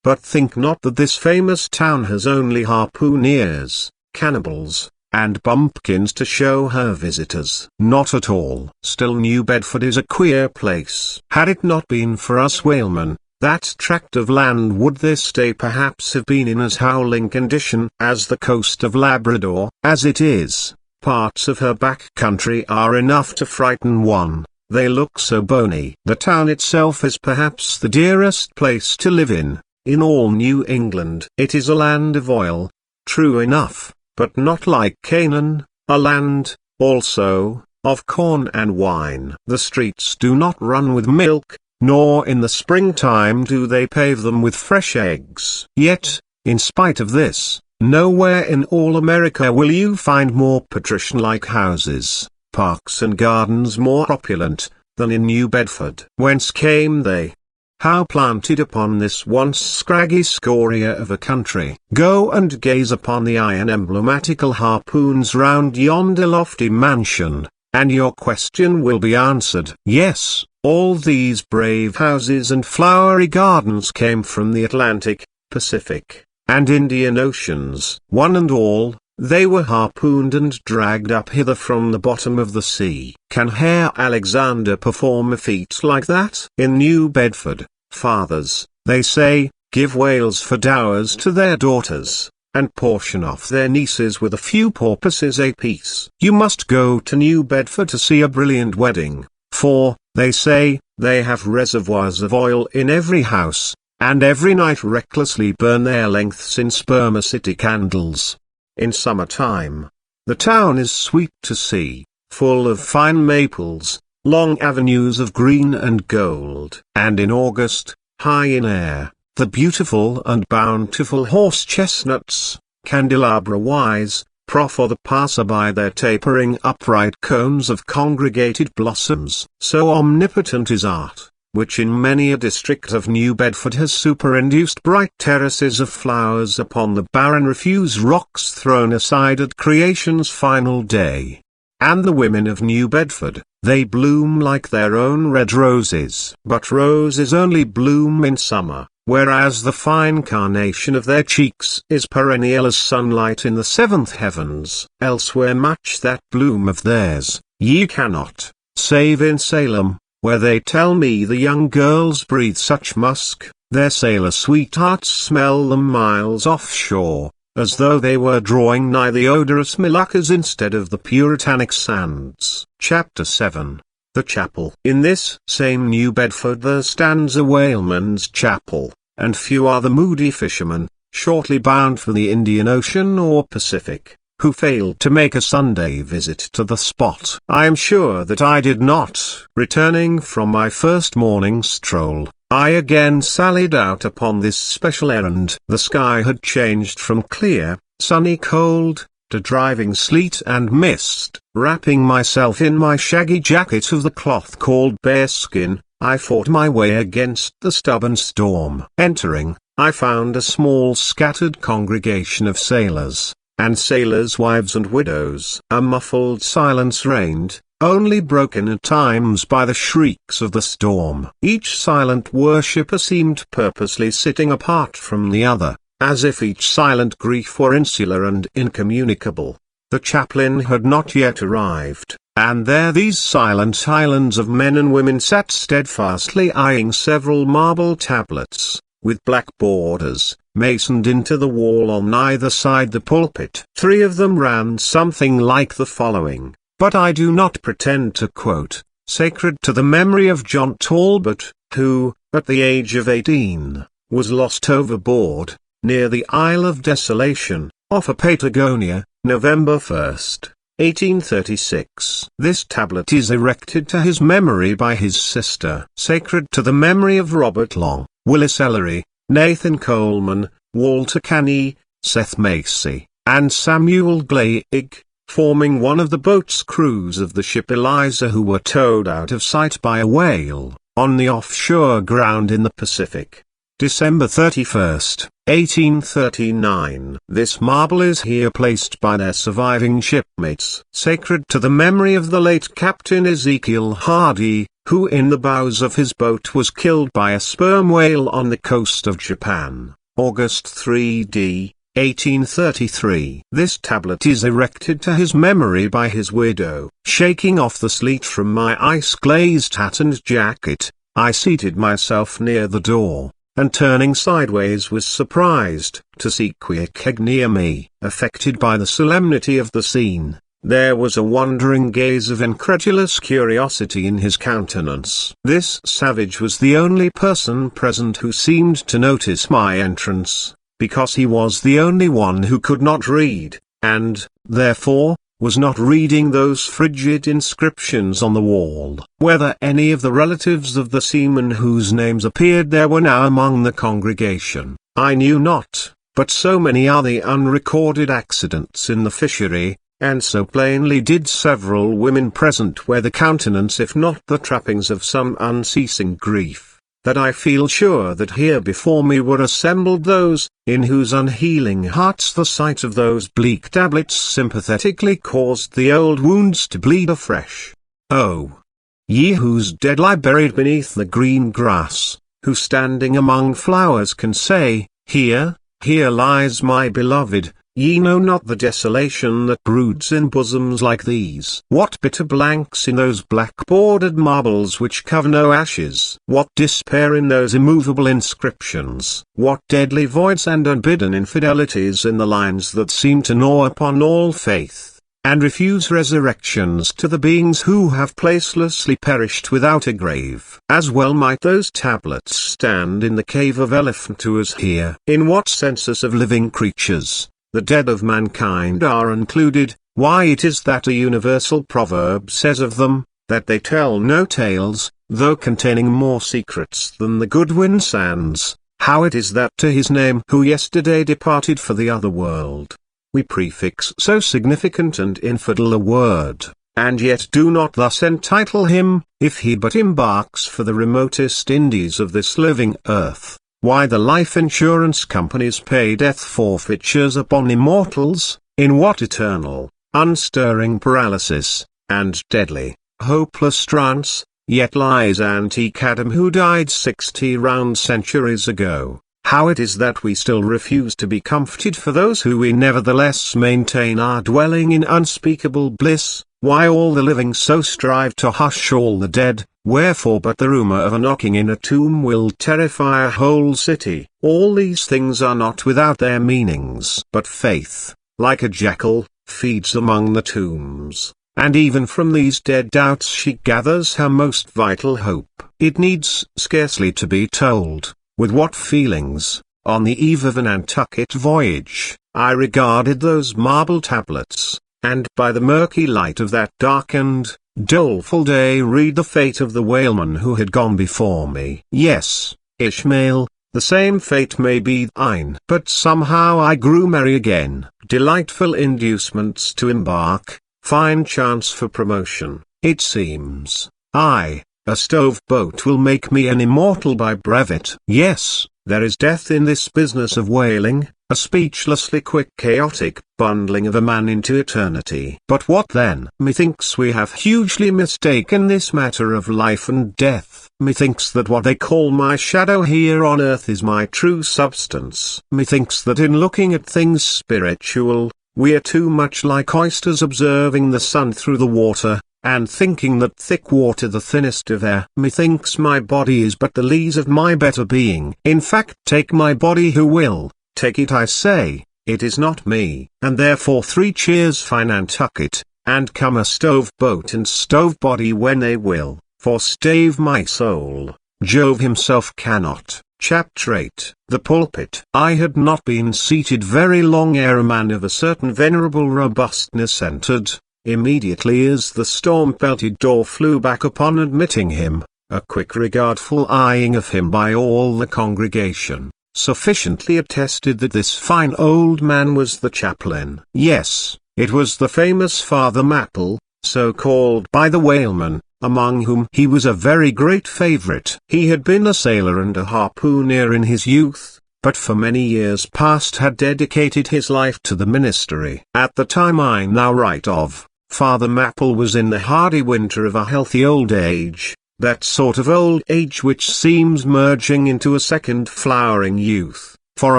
Speaker 1: But think not that this famous town has only harpooneers, cannibals, and bumpkins to show her visitors. Not at all. Still New Bedford is a queer place. Had it not been for us whalemen, that tract of land would this day perhaps have been in as howling condition as the coast of Labrador. As it is, parts of her back country are enough to frighten one, they look so bony. The town itself is perhaps the dearest place to live in all New England. It is a land of oil, true enough, but not like Canaan, a land, also, of corn and wine. The streets do not run with milk, nor in the springtime do they pave them with fresh eggs. Yet, in spite of this, nowhere in all America will you find more patrician-like houses, parks and gardens more opulent, than in New Bedford. Whence came they? How planted upon this once scraggy scoria of a country? Go and gaze upon the iron emblematical harpoons round yonder lofty mansion, and your question will be answered. Yes, all these brave houses and flowery gardens came from the Atlantic, Pacific, and Indian Oceans. One and all, they were harpooned and dragged up hither from the bottom of the sea. Can Herr Alexander perform a feat like that? In New Bedford, fathers, they say, give whales for dowers to their daughters, and portion off their nieces with a few porpoises apiece. You must go to New Bedford to see a brilliant wedding, for, they say, they have reservoirs of oil in every house, and every night recklessly burn their lengths in spermaceti candles. In summertime, the town is sweet to see, full of fine maples, long avenues of green and gold. And in August, high in air, the beautiful and bountiful horse chestnuts, candelabra-wise, proffer the passer-by their tapering upright cones of congregated blossoms. So omnipotent is art, which in many a district of New Bedford has superinduced bright terraces of flowers upon the barren refuse rocks thrown aside at creation's final day. And the women of New Bedford, they bloom like their own red roses. But roses only bloom in summer, whereas the fine carnation of their cheeks is perennial as sunlight in the seventh heavens. Elsewhere much that bloom of theirs, ye cannot, save in Salem, where they tell me the young girls breathe such musk, their sailor sweethearts smell them miles offshore, as though they were drawing nigh the odorous Moluccas instead of the puritanic sands. Chapter 7. The Chapel. In this same New Bedford there stands a whaleman's chapel, and few are the moody fishermen, shortly bound for the Indian Ocean or Pacific, who failed to make a Sunday visit to the spot. I am sure that I did not. Returning from my first morning stroll, I again sallied out upon this special errand. The sky had changed from clear, sunny cold, to driving sleet and mist. Wrapping myself in my shaggy jacket of the cloth called bearskin, I fought my way against the stubborn storm. Entering, I found a small scattered congregation of sailors, and sailors' wives and widows. A muffled silence reigned, only broken at times by the shrieks of the storm. Each silent worshipper seemed purposely sitting apart from the other, as if each silent grief were insular and incommunicable. The chaplain had not yet arrived, and there these silent islands of men and women sat steadfastly eyeing several marble tablets, with black borders, masoned into the wall on either side the pulpit. 3 of them ran something like the following, but I do not pretend to quote: sacred to the memory of John Talbot, who, at the age of 18, was lost overboard, near the Isle of Desolation, off Patagonia, November 1st, 1836. This tablet is erected to his memory by his sister. Sacred to the memory of Robert Long, Willis Ellery, Nathan Coleman, Walter Canny, Seth Macy, and Samuel Gleig, forming one of the boat's crews of the ship Eliza, who were towed out of sight by a whale, on the offshore ground in the Pacific. December 31st, 1839. This marble is here placed by their surviving shipmates. Sacred to the memory of the late Captain Ezekiel Hardy, who in the bows of his boat was killed by a sperm whale on the coast of Japan, August 3d, 1833. This tablet is erected to his memory by his widow. Shaking off the sleet from my ice-glazed hat and jacket, I seated myself near the door, and turning sideways was surprised to see Queequeg near me. Affected by the solemnity of the scene, there was a wondering gaze of incredulous curiosity in his countenance. This savage was the only person present who seemed to notice my entrance, because he was the only one who could not read, and, therefore, was not reading those frigid inscriptions on the wall. Whether any of the relatives of the seamen whose names appeared there were now among the congregation, I knew not, but so many are the unrecorded accidents in the fishery, and so plainly did several women present wear the countenance if not the trappings of some unceasing grief, that I feel sure that here before me were assembled those, in whose unhealing hearts the sight of those bleak tablets sympathetically caused the old wounds to bleed afresh. Oh! Ye whose dead lie buried beneath the green grass, who standing among flowers can say, Here, here lies my beloved, ye know not the desolation that broods in bosoms like these. What bitter blanks in those black-bordered marbles which cover no ashes. What despair in those immovable inscriptions. What deadly voids and unbidden infidelities in the lines that seem to gnaw upon all faith, and refuse resurrections to the beings who have placelessly perished without a grave. As well might those tablets stand in the cave of Elephantuas here. In what census of living creatures the dead of mankind are included, why it is that a universal proverb says of them, that they tell no tales, though containing more secrets than the Goodwin Sands. How it is that to his name who yesterday departed for the other world, we prefix so significant and infidel a word, and yet do not thus entitle him, if he but embarks for the remotest Indies of this living earth. Why the life insurance companies pay death forfeitures upon immortals, in what eternal, unstirring paralysis, and deadly, hopeless trance, yet lies antique Adam who died 60 round centuries ago. How it is that we still refuse to be comforted for those who we nevertheless maintain are dwelling in unspeakable bliss. Why all the living so strive to hush all the dead, wherefore but the rumour of a knocking in a tomb will terrify a whole city. All these things are not without their meanings. But faith, like a jackal, feeds among the tombs, and even from these dead doubts she gathers her most vital hope. It needs scarcely to be told, with what feelings, on the eve of a Nantucket voyage, I regarded those marble tablets, and by the murky light of that darkened, doleful day read the fate of the whaleman who had gone before me. Yes, Ishmael, the same fate may be thine. But somehow I grew merry again. Delightful inducements to embark, fine chance for promotion. It seems, a stove boat will make me an immortal by brevet. Yes, there is death in this business of whaling, a speechlessly quick chaotic bundling of a man into eternity. But what then? Methinks we have hugely mistaken this matter of life and death. Methinks that what they call my shadow here on earth is my true substance. Methinks that in looking at things spiritual, we are too much like oysters observing the sun through the water, and thinking that thick water the thinnest of air. Methinks my body is but the lees of my better being. In fact, take my body who will, take it I say, it is not me. And therefore 3 cheers for Nantucket, and come a stove boat and stove body when they will, for stave my soul, Jove himself cannot. Chapter 8. The Pulpit. I had not been seated very long ere a man of a certain venerable robustness entered, immediately as the storm-pelted door flew back upon admitting him, a quick regardful eyeing of him by all the congregation sufficiently attested that this fine old man was the chaplain. Yes, it was the famous Father Mapple, so called by the whalemen, among whom he was a very great favourite. He had been a sailor and a harpooner in his youth, but for many years past had dedicated his life to the ministry. At the time I now write of, Father Mapple was in the hardy winter of a healthy old age, that sort of old age which seems merging into a second flowering youth, for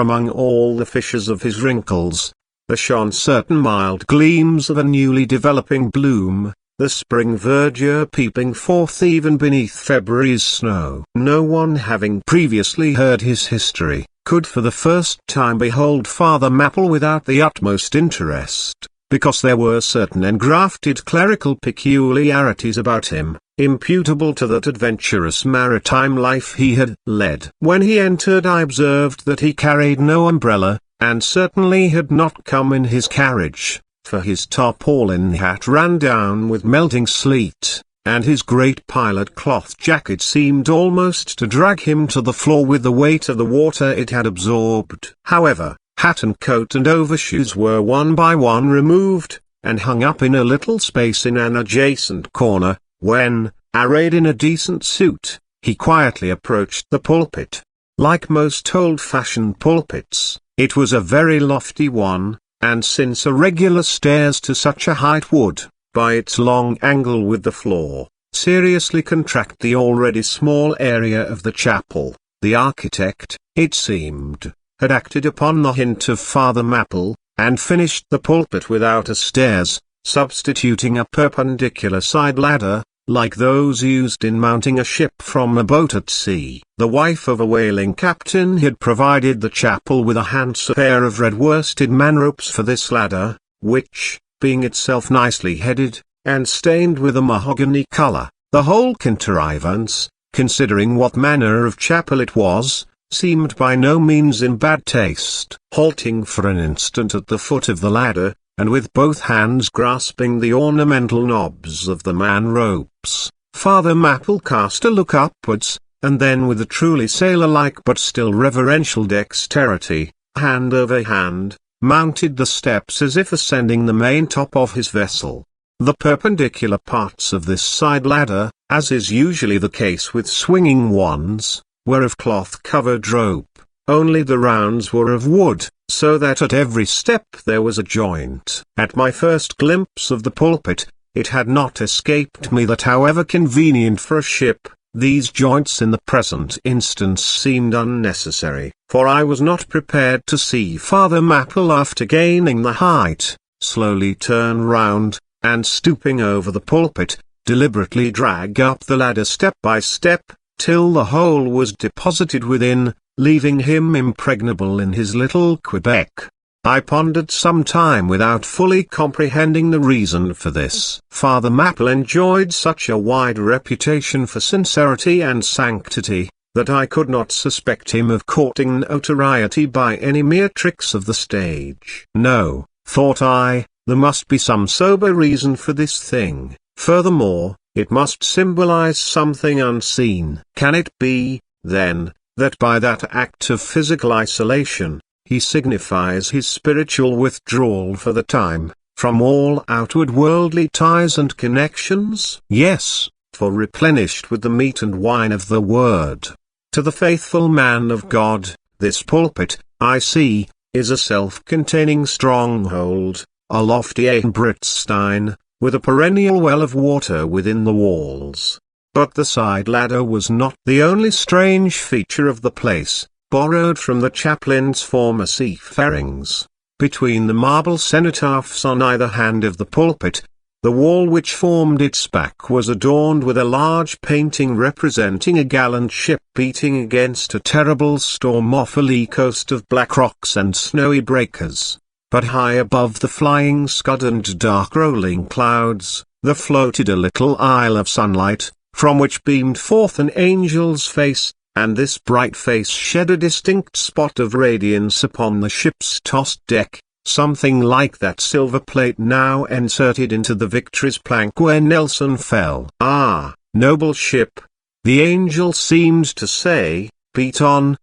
Speaker 1: among all the fissures of his wrinkles, there shone certain mild gleams of a newly developing bloom, the spring verdure peeping forth even beneath February's snow. No one having previously heard his history, could for the first time behold Father Mapple without the utmost interest, because there were certain engrafted clerical peculiarities about him, imputable to that adventurous maritime life he had led. When he entered I observed that he carried no umbrella, and certainly had not come in his carriage, for his tarpaulin hat ran down with melting sleet, and his great pilot cloth jacket seemed almost to drag him to the floor with the weight of the water it had absorbed. However, hat and coat and overshoes were one by one removed, and hung up in a little space in an adjacent corner, when, arrayed in a decent suit, he quietly approached the pulpit. Like most old-fashioned pulpits, it was a very lofty one, and since irregular stairs to such a height would, by its long angle with the floor, seriously contract the already small area of the chapel, the architect, it seemed, had acted upon the hint of Father Mapple, and finished the pulpit without a stairs, substituting a perpendicular side ladder, like those used in mounting a ship from a boat at sea. The wife of a whaling captain had provided the chapel with a handsome pair of red worsted man-ropes for this ladder, which, being itself nicely headed, and stained with a mahogany colour, the whole contrivance, considering what manner of chapel it was, seemed by no means in bad taste. Halting for an instant at the foot of the ladder, and with both hands grasping the ornamental knobs of the man-ropes, Father Mapple cast a look upwards, and then with a truly sailor-like but still reverential dexterity, hand over hand, mounted the steps as if ascending the main top of his vessel. The perpendicular parts of this side ladder, as is usually the case with swinging ones, were of cloth-covered rope, only the rounds were of wood, so that at every step there was a joint. At my first glimpse of the pulpit, it had not escaped me that however convenient for a ship, these joints in the present instance seemed unnecessary, for I was not prepared to see Father Mapple after gaining the height, slowly turn round, and stooping over the pulpit, deliberately drag up the ladder step by step, till the whole was deposited within, leaving him impregnable in his little Quebec. I pondered some time without fully comprehending the reason for this. Father Mapple enjoyed such a wide reputation for sincerity and sanctity, that I could not suspect him of courting notoriety by any mere tricks of the stage. No, thought I, there must be some sober reason for this thing. Furthermore, it must symbolize something unseen. Can it be, then, that by that act of physical isolation, he signifies his spiritual withdrawal for the time, from all outward worldly ties and connections? Yes, for replenished with the meat and wine of the Word. To the faithful man of God, this pulpit, I see, is a self-containing stronghold, a lofty Ambritstein, with a perennial well of water within the walls. But the side ladder was not the only strange feature of the place, borrowed from the chaplain's former seafarings. Between the marble cenotaphs on either hand of the pulpit, the wall which formed its back was adorned with a large painting representing a gallant ship beating against a terrible storm off a lee coast of black rocks and snowy breakers. But high above the flying scud and dark rolling clouds, there floated a little isle of sunlight, from which beamed forth an angel's face, and this bright face shed a distinct spot of radiance upon the ship's tossed deck, something like that silver plate now inserted into the Victory's plank where Nelson fell. "Ah, noble ship," the angel seemed to say, beat on,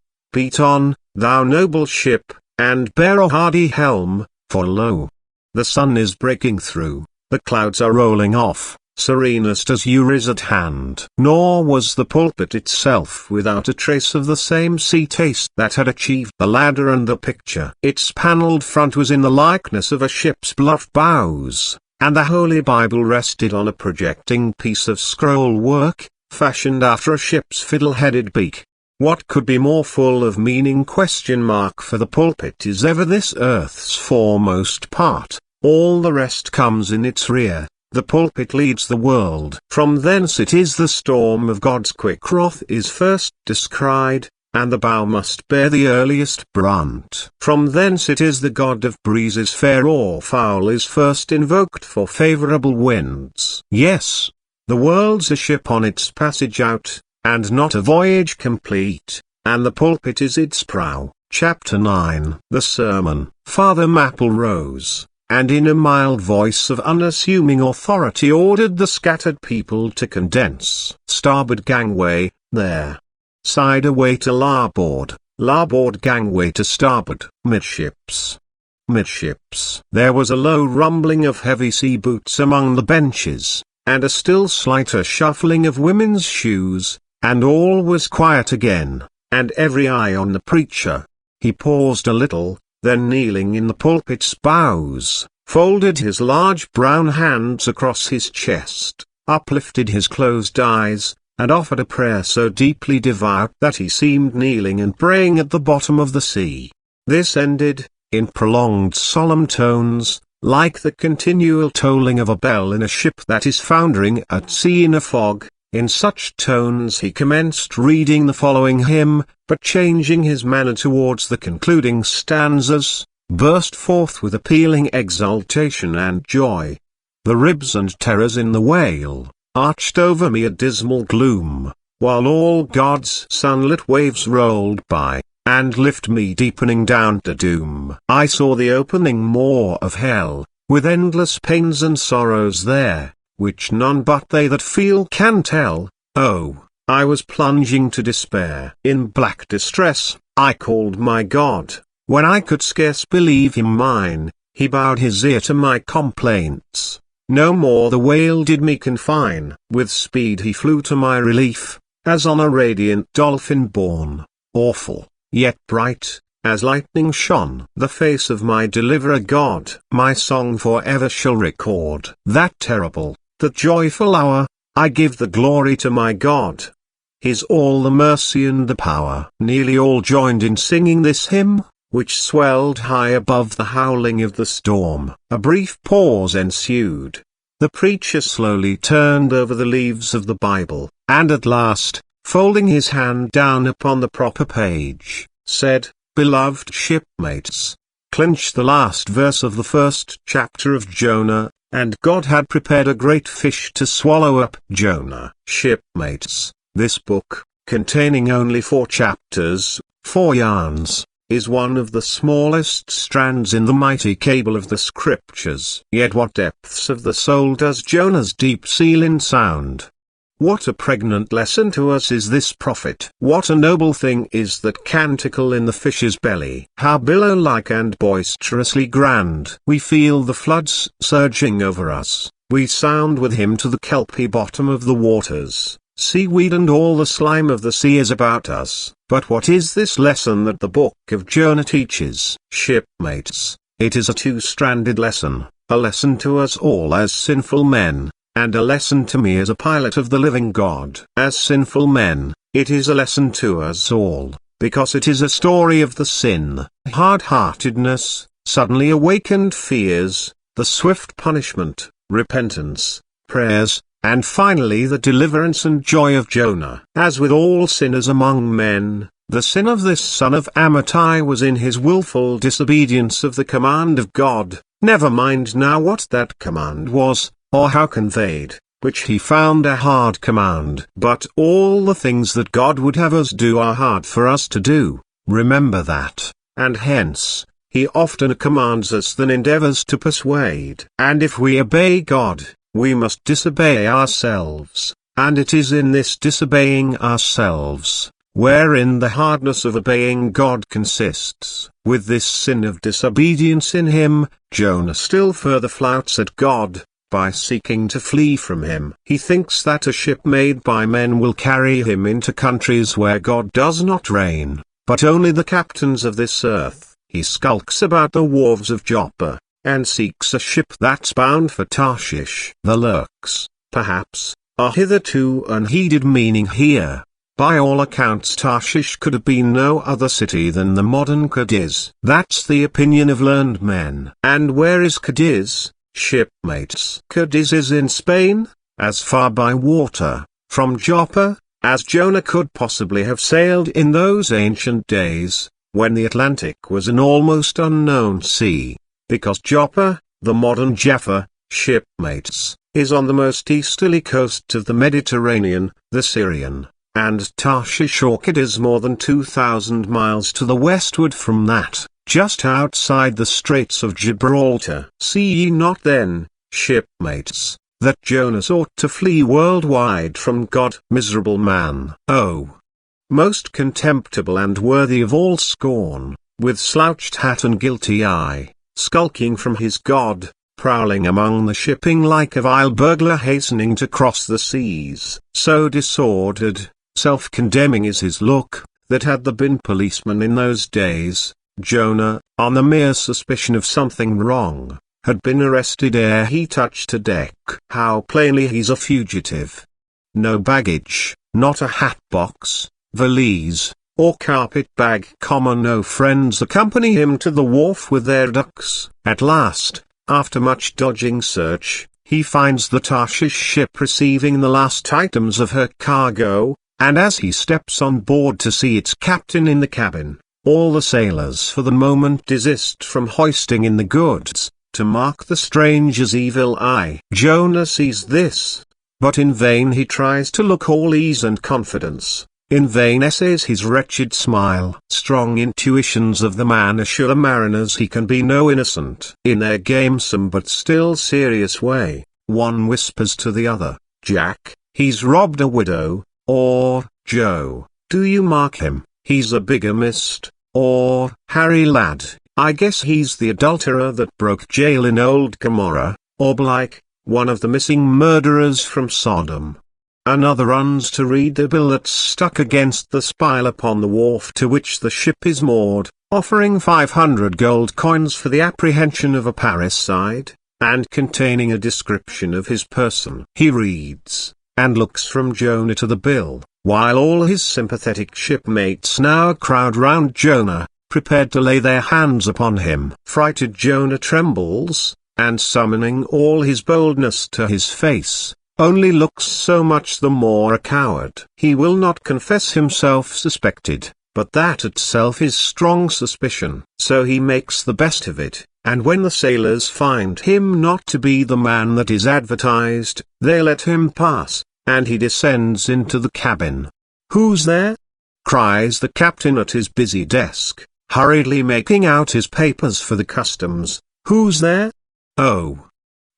Speaker 1: thou noble ship, and bear a hardy helm, for lo! The sun is breaking through, the clouds are rolling off, serenest as you is at hand." Nor was the pulpit itself without a trace of the same sea taste that had achieved the ladder and the picture. Its panelled front was in the likeness of a ship's bluff bows, and the Holy Bible rested on a projecting piece of scroll work, fashioned after a ship's fiddle-headed beak. What could be more full of meaning? For the pulpit is ever this earth's foremost part, all the rest comes in its rear. The pulpit leads the world. From thence it is the storm of God's quick wrath is first descried, and the bow must bear the earliest brunt. From thence it is the god of breezes fair or foul is first invoked for favorable winds. Yes, the world's a ship on its passage out, and not a voyage complete, and the pulpit is its prow. Chapter 9. The Sermon. Father Maple rose, and in a mild voice of unassuming authority ordered the scattered people to condense. "Starboard gangway, there. Side away to larboard, larboard gangway to starboard. Midships. Midships." There was a low rumbling of heavy sea boots among the benches, and a still slighter shuffling of women's shoes, and all was quiet again, and every eye on the preacher. He paused a little, then kneeling in the pulpit's bows, folded his large brown hands across his chest, uplifted his closed eyes, and offered a prayer so deeply devout that he seemed kneeling and praying at the bottom of the sea. This ended, in prolonged solemn tones, like the continual tolling of a bell in a ship that is foundering at sea in a fog. In such tones he commenced reading the following hymn, but changing his manner towards the concluding stanzas, burst forth with appealing exultation and joy. "The ribs and terrors in the whale, arched over me a dismal gloom, while all God's sunlit waves rolled by, and lift me deepening down to doom. I saw the opening maw of hell, with endless pains and sorrows there, which none but they that feel can tell. Oh, I was plunging to despair. In black distress, I called my God. When I could scarce believe him mine, he bowed his ear to my complaints. No more the whale did me confine. With speed he flew to my relief, as on a radiant dolphin borne. Awful, yet bright, as lightning shone. The face of my deliverer God. My song forever shall record. That terrible, that joyful hour, I give the glory to my God. His all the mercy and the power. Nearly all joined in singing this hymn, which swelled high above the howling of the storm. A brief pause ensued. The preacher slowly turned over the leaves of the Bible, and at last, folding his hand down upon the proper page, said, "Beloved shipmates, clinch the last verse of the first chapter of Jonah, and God had prepared a great fish to swallow up Jonah." Shipmates, this book, containing only 4 chapters, 4 yarns, is one of the smallest strands in the mighty cable of the Scriptures. Yet what depths of the soul does Jonah's deep seal sound! What a pregnant lesson to us is this prophet! What a noble thing is that canticle in the fish's belly! How billow-like and boisterously grand! We feel the floods surging over us, we sound with him to the kelpy bottom of the waters. Seaweed and all the slime of the sea is about us. But what is this lesson that the book of Jonah teaches? Shipmates, it is a 2-stranded lesson, a lesson to us all as sinful men, and a lesson to me as a pilot of the living God. As sinful men, it is a lesson to us all, because it is a story of the sin, hard-heartedness, suddenly awakened fears, the swift punishment, repentance, prayers, and finally the deliverance and joy of Jonah. As with all sinners among men, the sin of this son of Amittai was in his willful disobedience of the command of God. Never mind now what that command was, or how conveyed, which he found a hard command. But all the things that God would have us do are hard for us to do, remember that, and hence, he oftener commands us than endeavors to persuade. And if we obey God, we must disobey ourselves, and it is in this disobeying ourselves, wherein the hardness of obeying God consists. With this sin of disobedience in him, Jonah still further flouts at God, by seeking to flee from him. He thinks that a ship made by men will carry him into countries where God does not reign, but only the captains of this earth. He skulks about the wharves of Joppa, and seeks a ship that's bound for Tarshish. The lurks, perhaps, are hitherto unheeded meaning here. By all accounts Tarshish could have been no other city than the modern Cadiz. That's the opinion of learned men. And where is Cadiz, shipmates? Cadiz is in Spain, as far by water, from Joppa, as Jonah could possibly have sailed in those ancient days, when the Atlantic was an almost unknown sea, because Joppa, the modern Jaffa, shipmates, is on the most easterly coast of the Mediterranean, the Syrian, and Tarshish Orchid is more than 2,000 miles to the westward from that, just outside the Straits of Gibraltar. See ye not then, shipmates, that Jonas ought to flee worldwide from God? Miserable man! Oh! Most contemptible and worthy of all scorn, with slouched hat and guilty eye, skulking from his God, prowling among the shipping like a vile burglar hastening to cross the seas. So disordered, self-condemning is his look, that had there been policemen in those days, Jonah, on the mere suspicion of something wrong, had been arrested ere he touched a deck. How plainly he's a fugitive. No baggage, not a hat box, valise, or carpet bag, no friends accompany him to the wharf with their ducks. At last, after much dodging search, he finds the Tarshish ship receiving the last items of her cargo, and as he steps on board to see its captain in the cabin, all the sailors for the moment desist from hoisting in the goods, to mark the stranger's evil eye. Jonah sees this, but in vain he tries to look all ease and confidence. In vain essays his wretched smile. Strong intuitions of the man assure the mariners he can be no innocent. In their gamesome but still serious way, one whispers to the other, "Jack, he's robbed a widow," or, "Joe, do you mark him, he's a bigamist," or, "Harry lad, I guess he's the adulterer that broke jail in old Gomorrah," or belike, "one of the missing murderers from Sodom." Another runs to read the bill that's stuck against the spile upon the wharf to which the ship is moored, offering 500 gold coins for the apprehension of a parricide, and containing a description of his person. He reads, and looks from Jonah to the bill, while all his sympathetic shipmates now crowd round Jonah, prepared to lay their hands upon him. Frighted Jonah trembles, and summoning all his boldness to his face, only looks so much the more a coward. He will not confess himself suspected, but that itself is strong suspicion. So he makes the best of it, and when the sailors find him not to be the man that is advertised, they let him pass, and he descends into the cabin. "Who's there?" cries the captain at his busy desk, hurriedly making out his papers for the customs. "Who's there?" Oh!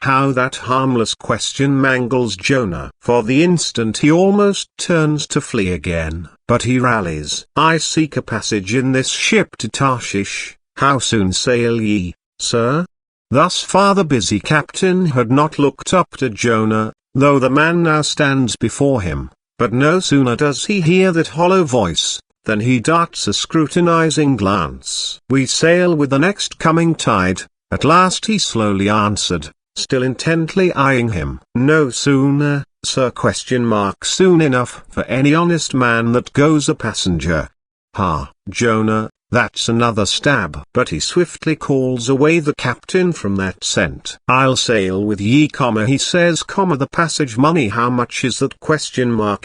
Speaker 1: How that harmless question mangles Jonah. For the instant he almost turns to flee again, but he rallies. "I seek a passage in this ship to Tarshish. How soon sail ye, sir?" Thus far the busy captain had not looked up to Jonah, though the man now stands before him, but no sooner does he hear that hollow voice, than he darts a scrutinizing glance. "We sail with the next coming tide," at last he slowly answered, still intently eyeing him. "No sooner, sir? Soon enough for any honest man that goes a passenger." Ha! Jonah, that's another stab. But he swiftly calls away the captain from that scent. "I'll sail with ye, he says, "the passage money, how much is that?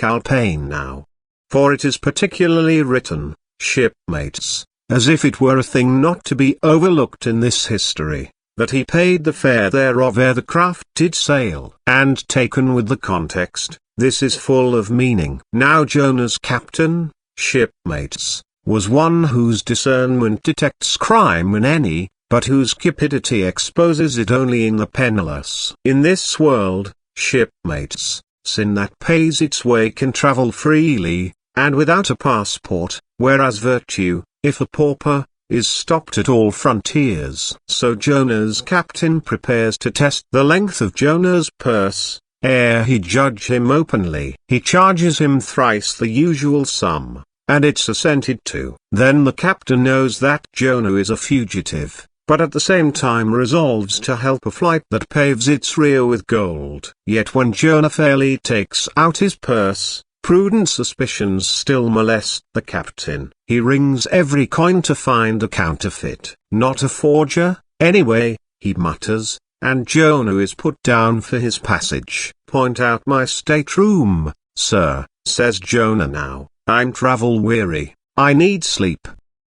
Speaker 1: I'll pay now. For it is particularly written, shipmates, as if it were a thing not to be overlooked in this history, that he paid the fare thereof ere the craft did sail. And taken with the context, this is full of meaning. Now Jonah's captain, shipmates, was one whose discernment detects crime in any, but whose cupidity exposes it only in the penniless. In this world, shipmates, sin that pays its way can travel freely, and without a passport, whereas virtue, if a pauper, is stopped at all frontiers. So Jonah's captain prepares to test the length of Jonah's purse, ere he judge him openly. He charges him thrice the usual sum, and it's assented to. Then the captain knows that Jonah is a fugitive, but at the same time resolves to help a flight that paves its rear with gold. Yet when Jonah fairly takes out his purse, prudent suspicions still molest the captain. He rings every coin to find a counterfeit. Not a forger, anyway, he mutters, and Jonah is put down for his passage. "Point out my stateroom, sir," says Jonah now. "I'm travel-weary, I need sleep."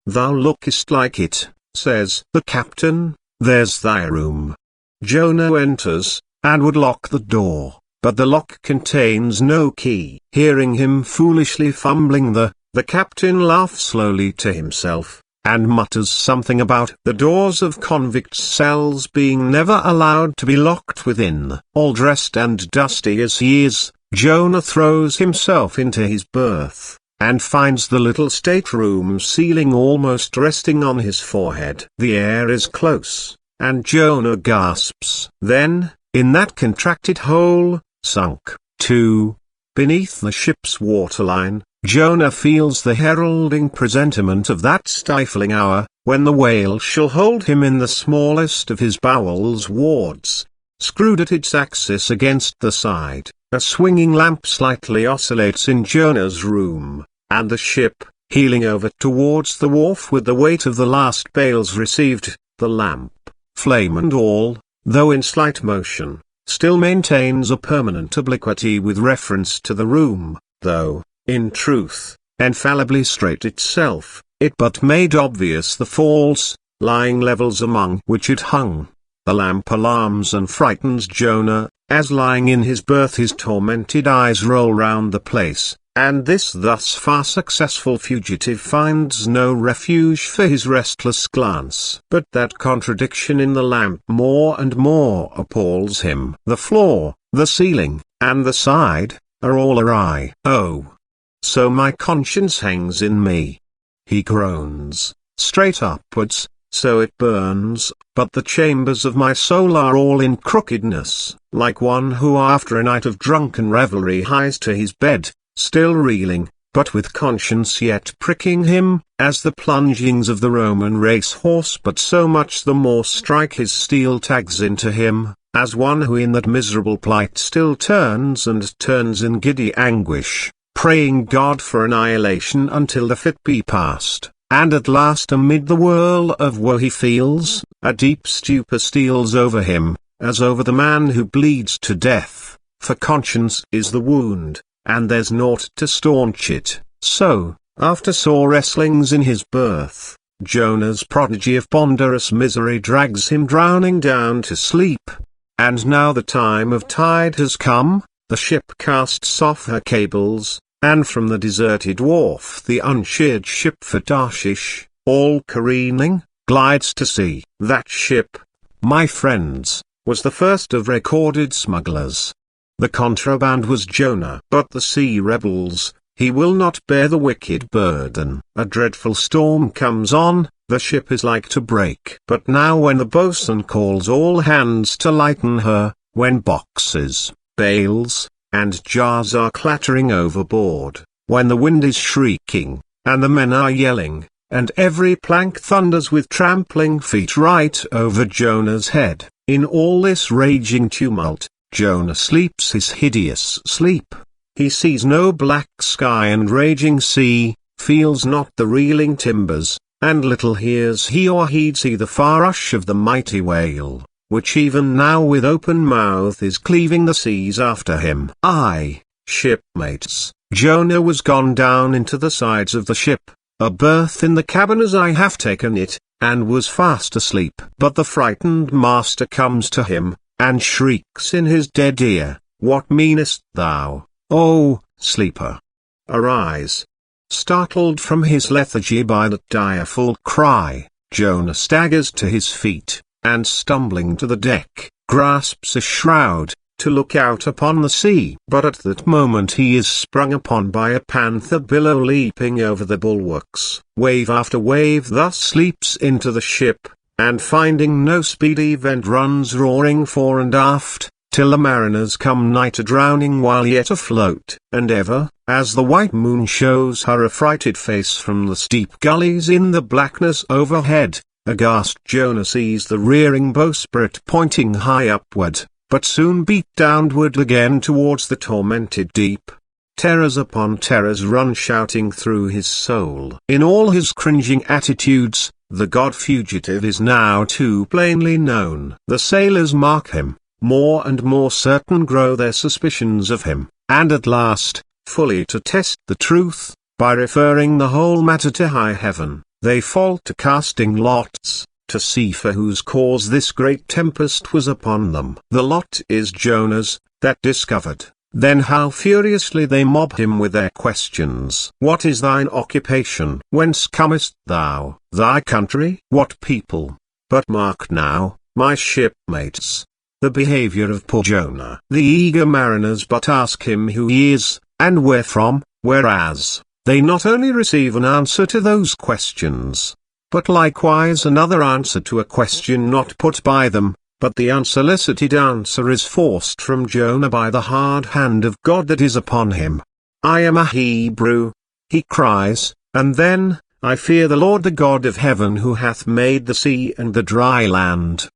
Speaker 1: "Thou lookest like it," says the captain, "there's thy room." Jonah enters, and would lock the door, but the lock contains no key. Hearing him foolishly fumbling the captain laughs slowly to himself, and mutters something about the doors of convicts' cells being never allowed to be locked within. All dressed and dusty as he is, Jonah throws himself into his berth, and finds the little stateroom ceiling almost resting on his forehead. The air is close, and Jonah gasps. Then, in that contracted hole, sunk, too, beneath the ship's waterline, Jonah feels the heralding presentiment of that stifling hour, when the whale shall hold him in the smallest of his bowels wards, screwed at its axis against the side. A swinging lamp slightly oscillates in Jonah's room, and the ship, heeling over towards the wharf with the weight of the last bales received, the lamp, flame and all, though in slight motion, still maintains a permanent obliquity with reference to the room, though, in truth, infallibly straight itself, it but made obvious the false, lying levels among which it hung. The lamp alarms and frightens Jonah, as lying in his berth his tormented eyes roll round the place, and this thus far successful fugitive finds no refuge for his restless glance. But that contradiction in the lamp more and more appalls him. The floor, the ceiling, and the side, are all awry. "Oh! So my conscience hangs in me," he groans, "straight upwards, so it burns, but the chambers of my soul are all in crookedness." Like one who after a night of drunken revelry hies to his bed, still reeling, but with conscience yet pricking him, as the plungings of the Roman race-horse but so much the more strike his steel tags into him, as one who in that miserable plight still turns and turns in giddy anguish, praying God for annihilation until the fit be past, and at last amid the whirl of woe he feels, a deep stupor steals over him, as over the man who bleeds to death, for conscience is the wound, and there's naught to staunch it. So, after sore wrestlings in his berth, Jonah's prodigy of ponderous misery drags him drowning down to sleep. And now the time of tide has come, the ship casts off her cables, and from the deserted wharf the unsheared ship for Tarshish, all careening, glides to sea. That ship, my friends, was the first of recorded smugglers. The contraband was Jonah. But the sea rebels, he will not bear the wicked burden. A dreadful storm comes on, the ship is like to break. But now when the boatswain calls all hands to lighten her, when boxes, bales, and jars are clattering overboard, when the wind is shrieking, and the men are yelling, and every plank thunders with trampling feet right over Jonah's head, in all this raging tumult, Jonah sleeps his hideous sleep. He sees no black sky and raging sea, feels not the reeling timbers, and little hears he or heeds he the far rush of the mighty whale, which even now with open mouth is cleaving the seas after him. Aye, shipmates, Jonah was gone down into the sides of the ship, a berth in the cabin as I have taken it, and was fast asleep. But the frightened master comes to him, and shrieks in his dead ear, "What meanest thou, O sleeper? Arise." Startled from his lethargy by that direful cry, Jonah staggers to his feet, and stumbling to the deck, grasps a shroud, to look out upon the sea. But at that moment he is sprung upon by a panther billow leaping over the bulwarks. Wave after wave thus leaps into the ship, and finding no speedy vent runs roaring fore and aft, till the mariners come nigh to drowning while yet afloat. And ever, as the white moon shows her affrighted face from the steep gullies in the blackness overhead, aghast Jonah sees the rearing bowsprit pointing high upward, but soon beat downward again towards the tormented deep. Terrors upon terrors run shouting through his soul. In all his cringing attitudes, the god fugitive is now too plainly known. The sailors mark him, more and more certain grow their suspicions of him, and at last, fully to test the truth, by referring the whole matter to high heaven, they fall to casting lots, to see for whose cause this great tempest was upon them. The lot is Jonah's, that discovered. Then how furiously they mob him with their questions. "What is thine occupation? Whence comest thou? Thy country? What people?" But mark now, my shipmates, the behavior of poor Jonah. The eager mariners but ask him who he is, and where from, whereas, they not only receive an answer to those questions, but likewise another answer to a question not put by them, but the unsolicited answer is forced from Jonah by the hard hand of God that is upon him. "I am a Hebrew," he cries, and then, "I fear the Lord the God of heaven who hath made the sea and the dry land."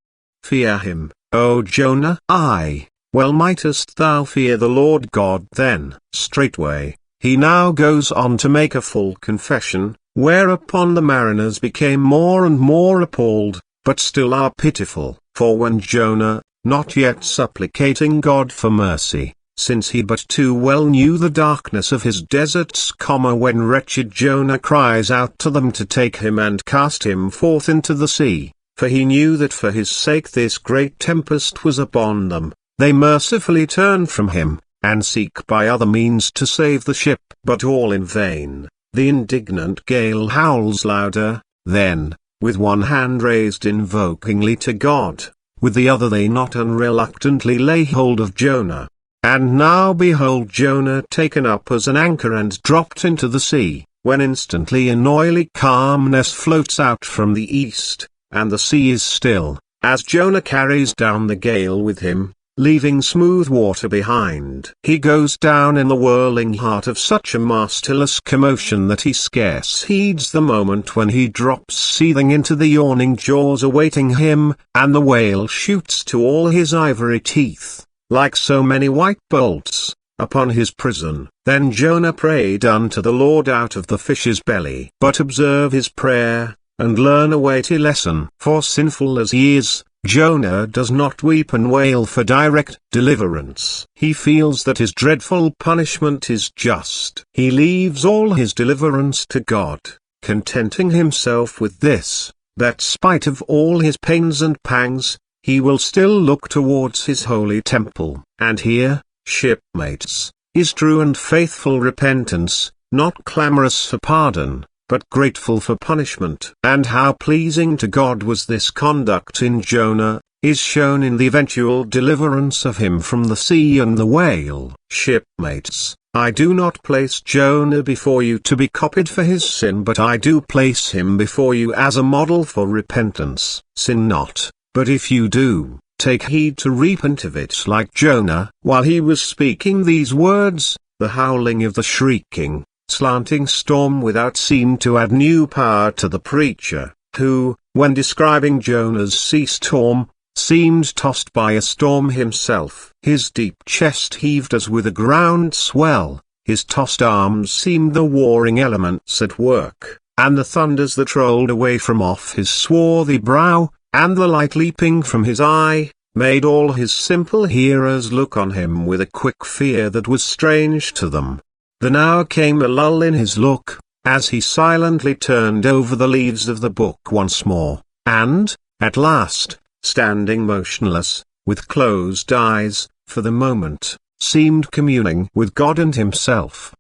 Speaker 1: Fear him, O Jonah? Aye, well mightest thou fear the Lord God then. Straightway, he now goes on to make a full confession, whereupon the mariners became more and more appalled, but still are pitiful. For when Jonah, not yet supplicating God for mercy, since he but too well knew the darkness of his deserts, when wretched Jonah cries out to them to take him and cast him forth into the sea, for he knew that for his sake this great tempest was upon them, they mercifully turn from him, and seek by other means to save the ship. But all in vain. The indignant gale howls louder. Then, with one hand raised invokingly to God, with the other they not unreluctantly lay hold of Jonah. And now behold Jonah taken up as an anchor and dropped into the sea, when instantly an oily calmness floats out from the east, and the sea is still, as Jonah carries down the gale with him, leaving smooth water behind. He goes down in the whirling heart of such a masterless commotion that he scarce heeds the moment when he drops seething into the yawning jaws awaiting him, and the whale shoots to all his ivory teeth, like so many white bolts, upon his prison. Then Jonah prayed unto the Lord out of the fish's belly. But observe his prayer, and learn a weighty lesson. For sinful as he is, Jonah does not weep and wail for direct deliverance. He feels that his dreadful punishment is just. He leaves all his deliverance to God, contenting himself with this, that spite of all his pains and pangs, he will still look towards his holy temple. And here, shipmates, is true and faithful repentance, not clamorous for pardon, but grateful for punishment. And how pleasing to God was this conduct in Jonah, is shown in the eventual deliverance of him from the sea and the whale. Shipmates, I do not place Jonah before you to be copied for his sin, but I do place him before you as a model for repentance. Sin not, but if you do, take heed to repent of it. Like Jonah, while he was speaking these words, the howling of the shrieking, slanting storm without seemed to add new power to the preacher, who, when describing Jonah's sea storm, seemed tossed by a storm himself. His deep chest heaved as with a ground swell, his tossed arms seemed the warring elements at work, and the thunders that rolled away from off his swarthy brow, and the light leaping from his eye, made all his simple hearers look on him with a quick fear that was strange to them. Then now came a lull in his look, as he silently turned over the leaves of the book once more, and, at last, standing motionless, with closed eyes, for the moment, seemed communing with God and himself.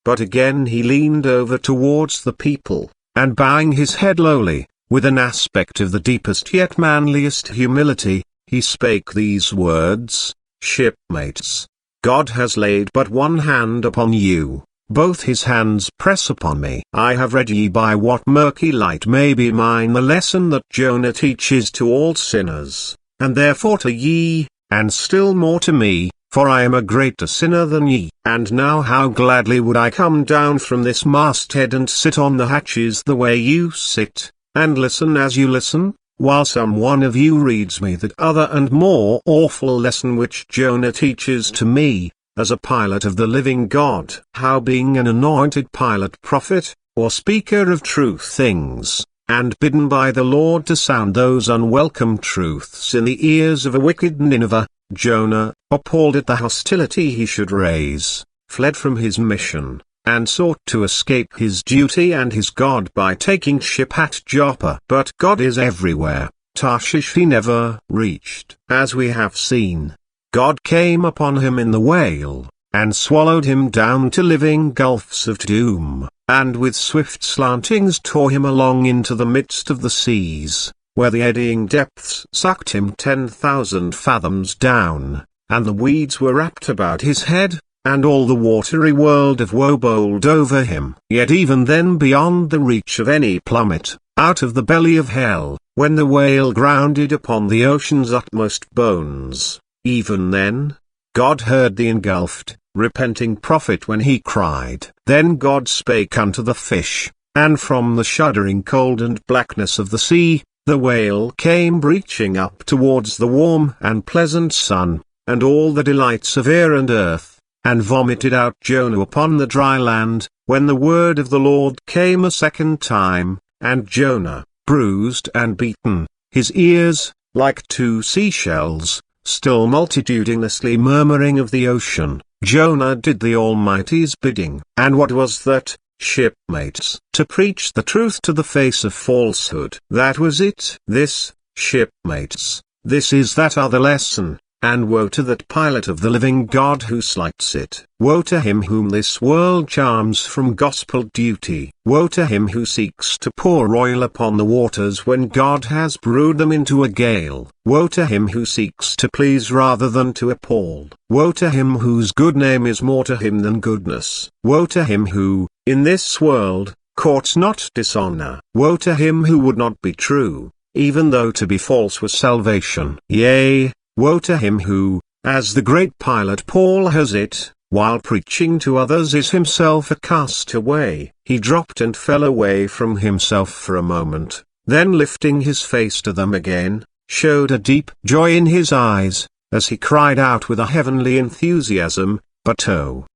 Speaker 1: But again he leaned over towards the people, and bowing his head lowly, with an aspect of the deepest yet manliest humility, he spake these words: "Shipmates, God has laid but one hand upon you, both his hands press upon me. I have read ye by what murky light may be mine the lesson that Jonah teaches to all sinners, and therefore to ye, and still more to me, for I am a greater sinner than ye. And now how gladly would I come down from this masthead and sit on the hatches the way you sit, and listen as you listen, while some one of you reads me that other and more awful lesson which Jonah teaches to me, as a pilot of the living God. How being an anointed pilot prophet, or speaker of true things, and bidden by the Lord to sound those unwelcome truths in the ears of a wicked Nineveh, Jonah, appalled at the hostility he should raise, fled from his mission, and sought to escape his duty and his God by taking ship at Joppa. But God is everywhere. Tarshish he never reached. As we have seen, God came upon him in the whale, and swallowed him down to living gulfs of doom, and with swift slantings tore him along into the midst of the seas, where the eddying depths sucked him 10,000 fathoms down, and the weeds were wrapped about his head, and all the watery world of woe bowled over him. Yet even then, beyond the reach of any plummet, out of the belly of hell, when the whale grounded upon the ocean's utmost bones, even then, God heard the engulfed, repenting prophet when he cried. Then God spake unto the fish, and from the shuddering cold and blackness of the sea, the whale came breaching up towards the warm and pleasant sun, and all the delights of air and earth, and vomited out Jonah upon the dry land. When the word of the Lord came a second time, and Jonah, bruised and beaten, his ears, like two seashells, still multitudinously murmuring of the ocean, Jonah did the Almighty's bidding. And what was that, shipmates? To preach the truth to the face of falsehood. That was it. This, shipmates, this is that other lesson. And woe to that pilot of the living God who slights it. Woe to him whom this world charms from gospel duty. Woe to him who seeks to pour oil upon the waters when God has brewed them into a gale. Woe to him who seeks to please rather than to appall. Woe to him whose good name is more to him than goodness. Woe to him who, in this world, courts not dishonor. Woe to him who would not be true, even though to be false was salvation. Yea, woe to him who, as the great pilot Paul has it, while preaching to others is himself a castaway. He dropped and fell away from himself for a moment, then lifting his face to them again, showed a deep joy in his eyes, as he cried out with a heavenly enthusiasm, "But oh,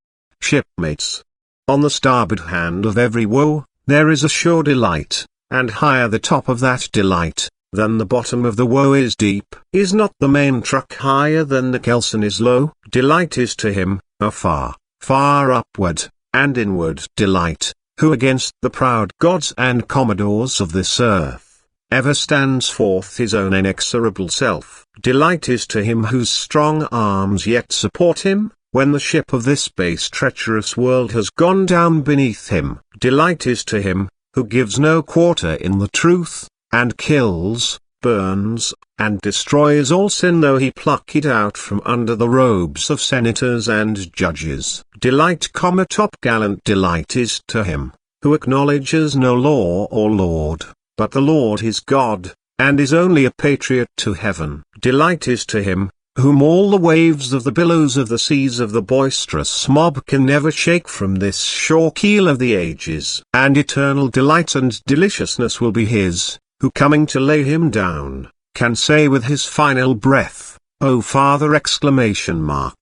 Speaker 1: shipmates! On the starboard hand of every woe, there is a sure delight, and higher the top of that delight than the bottom of the woe is deep. Is not the main truck higher than the kelson is low? Delight is to him, a far, far upward, and inward delight, who against the proud gods and commodores of this earth, ever stands forth his own inexorable self. Delight is to him whose strong arms yet support him, when the ship of this base treacherous world has gone down beneath him. Delight is to him, who gives no quarter in the truth, and kills, burns, and destroys all sin though he pluck it out from under the robes of senators and judges. Delight, top-gallant delight is to him, who acknowledges no law or lord, but the Lord his God, and is only a patriot to heaven. Delight is to him, whom all the waves of the billows of the seas of the boisterous mob can never shake from this shore keel of the ages. And eternal delight and deliciousness will be his, who coming to lay him down, can say with his final breath, "O Father!"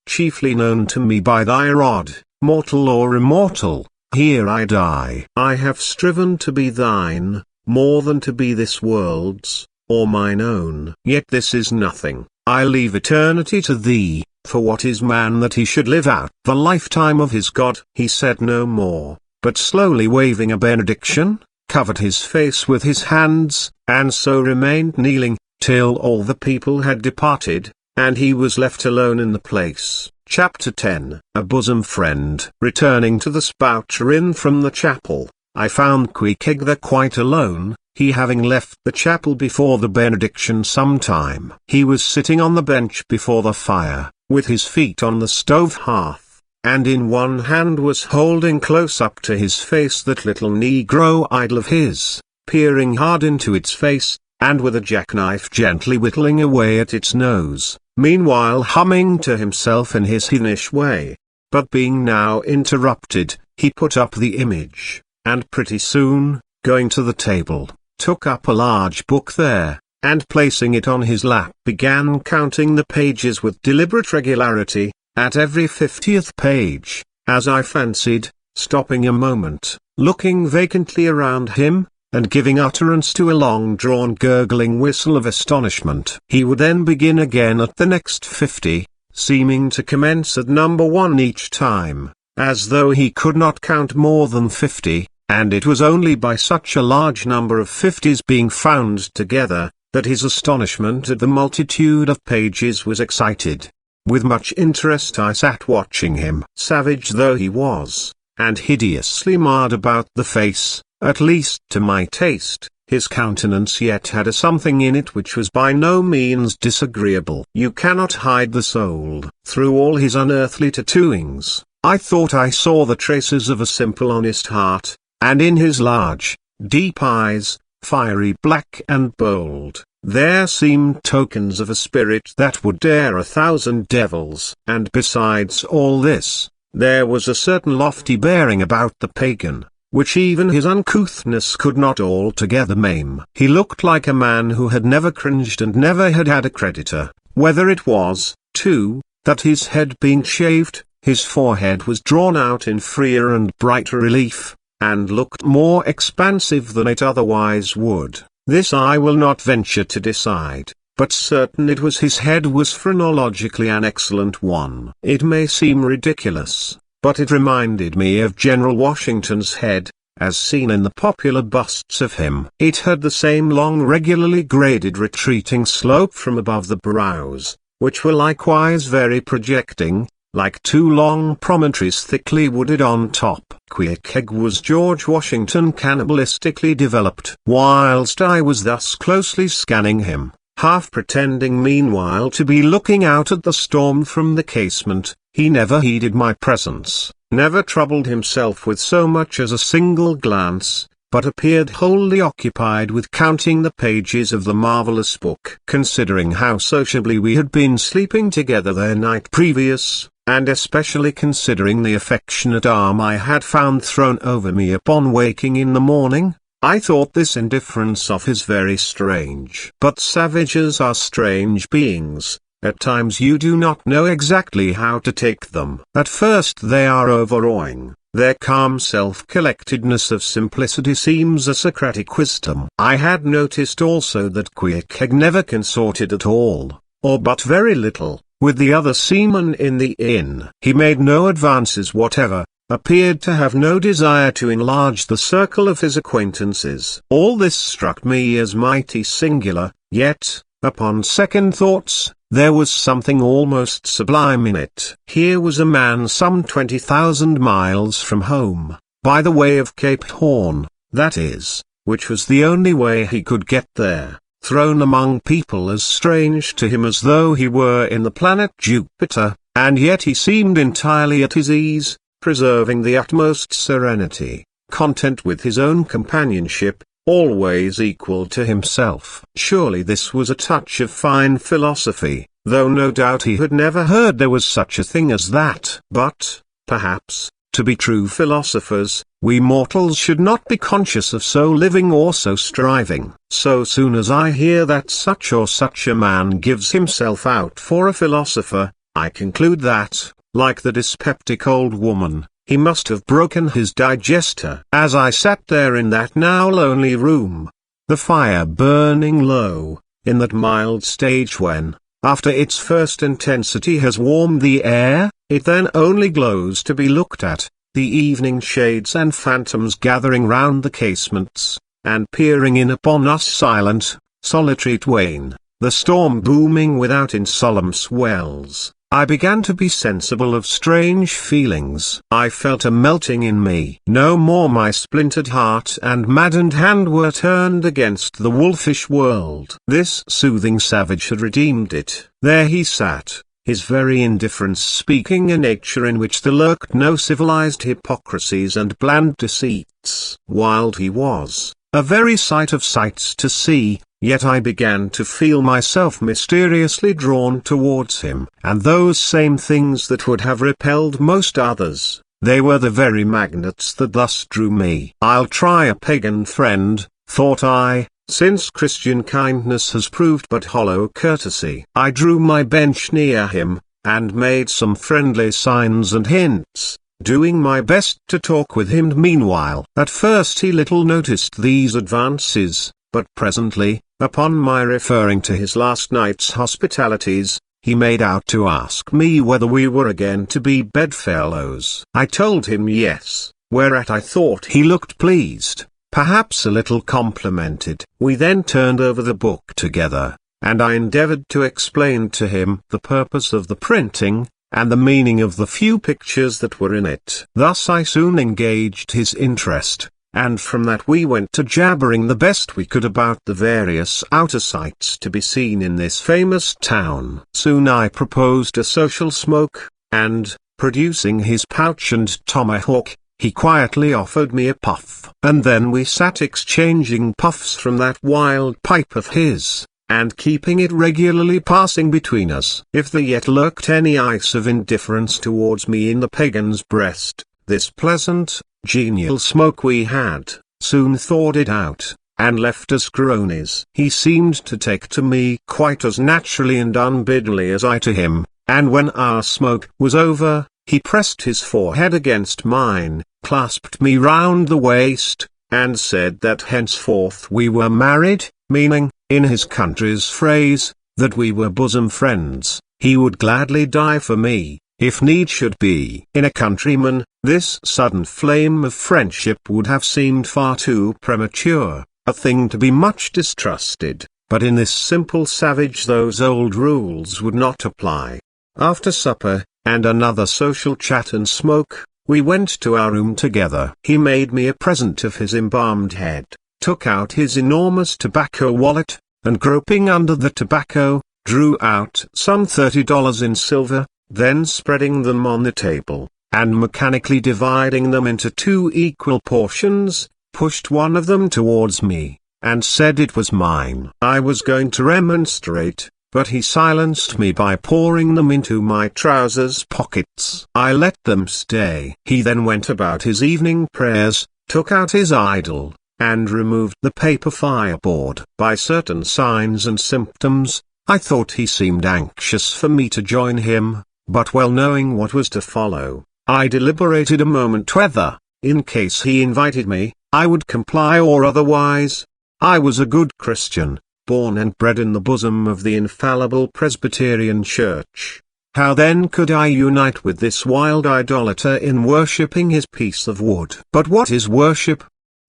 Speaker 1: Chiefly known to me by thy rod, mortal or immortal, here I die. I have striven to be thine, more than to be this world's, or mine own. Yet this is nothing, I leave eternity to thee, for what is man that he should live out the lifetime of his God? He said no more, but slowly waving a benediction, covered his face with his hands, and so remained kneeling, till all the people had departed, and he was left alone in the place. Chapter 10. A bosom friend. Returning to the Spouter Inn from the chapel, I found Pequod there quite alone, he having left the chapel before the benediction some time. He was sitting on the bench before the fire, with his feet on the stove hearth, and in one hand was holding close up to his face that little negro idol of his, peering hard into its face, and with a jackknife gently whittling away at its nose, meanwhile humming to himself in his heathenish way. But being now interrupted, he put up the image, and pretty soon, going to the table, took up a large book there, and placing it on his lap began counting the pages with deliberate regularity, at every 50th page, as I fancied, stopping a moment, looking vacantly around him, and giving utterance to a long-drawn gurgling whistle of astonishment. He would then begin again at the next 50, seeming to commence at number 1 each time, as though he could not count more than 50, and it was only by such a large number of 50s being found together, that his astonishment at the multitude of pages was excited. With much interest I sat watching him. Savage though he was, and hideously marred about the face, at least to my taste, his countenance yet had a something in it which was by no means disagreeable. You cannot hide the soul. Through all his unearthly tattooings, I thought I saw the traces of a simple honest heart, and in his large, deep eyes, fiery black and bold, there seemed tokens of a spirit that would dare 1,000 devils. And besides all this, there was a certain lofty bearing about the pagan, which even his uncouthness could not altogether maim. He looked like a man who had never cringed and never had had a creditor, whether it was, too, that his head being shaved, his forehead was drawn out in freer and brighter relief, and looked more expansive than it otherwise would. This I will not venture to decide, but certain it was his head was phrenologically an excellent one. It may seem ridiculous, but it reminded me of General Washington's head, as seen in the popular busts of him. It had the same long regularly graded retreating slope from above the brows, which were likewise very projecting, like two long promontories thickly wooded on top. Pequod was George Washington cannibalistically developed. Whilst I was thus closely scanning him, half pretending meanwhile to be looking out at the storm from the casement, he never heeded my presence, never troubled himself with so much as a single glance, but appeared wholly occupied with counting the pages of the marvellous book. Considering how sociably we had been sleeping together the night previous, and especially considering the affectionate arm I had found thrown over me upon waking in the morning, I thought this indifference of his very strange. But savages are strange beings. At times you do not know exactly how to take them. At first they are overawing. Their calm self-collectedness of simplicity seems a Socratic wisdom. I had noticed also that Pequod never consorted at all, or but very little, with the other seamen in the inn. He made no advances whatever, appeared to have no desire to enlarge the circle of his acquaintances. All this struck me as mighty singular, yet, upon second thoughts, there was something almost sublime in it. Here was a man some 20,000 miles from home, by the way of Cape Horn, that is, which was the only way he could get there, thrown among people as strange to him as though he were in the planet Jupiter, and yet he seemed entirely at his ease, preserving the utmost serenity, content with his own companionship, always equal to himself. Surely this was a touch of fine philosophy, though no doubt he had never heard there was such a thing as that. But, perhaps, to be true philosophers, we mortals should not be conscious of so living or so striving. So soon as I hear that such or such a man gives himself out for a philosopher, I conclude that, like the dyspeptic old woman, he must have broken his digester. As I sat there in that now lonely room, the fire burning low, in that mild stage when, after its first intensity has warmed the air, it then only glows to be looked at, the evening shades and phantoms gathering round the casements, and peering in upon us silent, solitary twain, the storm booming without in solemn swells, I began to be sensible of strange feelings. I felt a melting in me. No more my splintered heart and maddened hand were turned against the wolfish world. This soothing savage had redeemed it. There he sat, his very indifference speaking a nature in which there lurked no civilized hypocrisies and bland deceits. Wild he was, a very sight of sights to see, yet I began to feel myself mysteriously drawn towards him. And those same things that would have repelled most others, they were the very magnets that thus drew me. I'll try a pagan friend, thought I, since Christian kindness has proved but hollow courtesy. I drew my bench near him, and made some friendly signs and hints, doing my best to talk with him meanwhile. At first he little noticed these advances, but presently, upon my referring to his last night's hospitalities, he made out to ask me whether we were again to be bedfellows. I told him yes, whereat I thought he looked pleased, perhaps a little complimented. We then turned over the book together, and I endeavored to explain to him the purpose of the printing, and the meaning of the few pictures that were in it. Thus I soon engaged his interest, and from that we went to jabbering the best we could about the various outer sights to be seen in this famous town. Soon I proposed a social smoke, and, producing his pouch and tomahawk, he quietly offered me a puff. And then we sat exchanging puffs from that wild pipe of his, and keeping it regularly passing between us. If there yet lurked any ice of indifference towards me in the pagan's breast, this pleasant, genial smoke we had soon thawed it out, and left us cronies. He seemed to take to me quite as naturally and unbiddenly as I to him, and when our smoke was over, he pressed his forehead against mine, clasped me round the waist, and said that henceforth we were married, meaning, in his country's phrase, that we were bosom friends. He would gladly die for me, if need should be. In a countryman, this sudden flame of friendship would have seemed far too premature, a thing to be much distrusted, but in this simple savage those old rules would not apply. After supper, and another social chat and smoke, we went to our room together. He made me a present of his embalmed head, took out his enormous tobacco wallet, and groping under the tobacco, drew out some $30 in silver, then spreading them on the table, and mechanically dividing them into 2 equal portions, pushed one of them towards me, and said it was mine. I was going to remonstrate, but he silenced me by pouring them into my trousers pockets. I let them stay. He then went about his evening prayers, took out his idol, and removed the paper fireboard. By certain signs and symptoms, I thought he seemed anxious for me to join him, but well knowing what was to follow, I deliberated a moment whether, in case he invited me, I would comply or otherwise. I was a good Christian, born and bred in the bosom of the infallible Presbyterian Church. How then could I unite with this wild idolater in worshipping his piece of wood? But what is worship?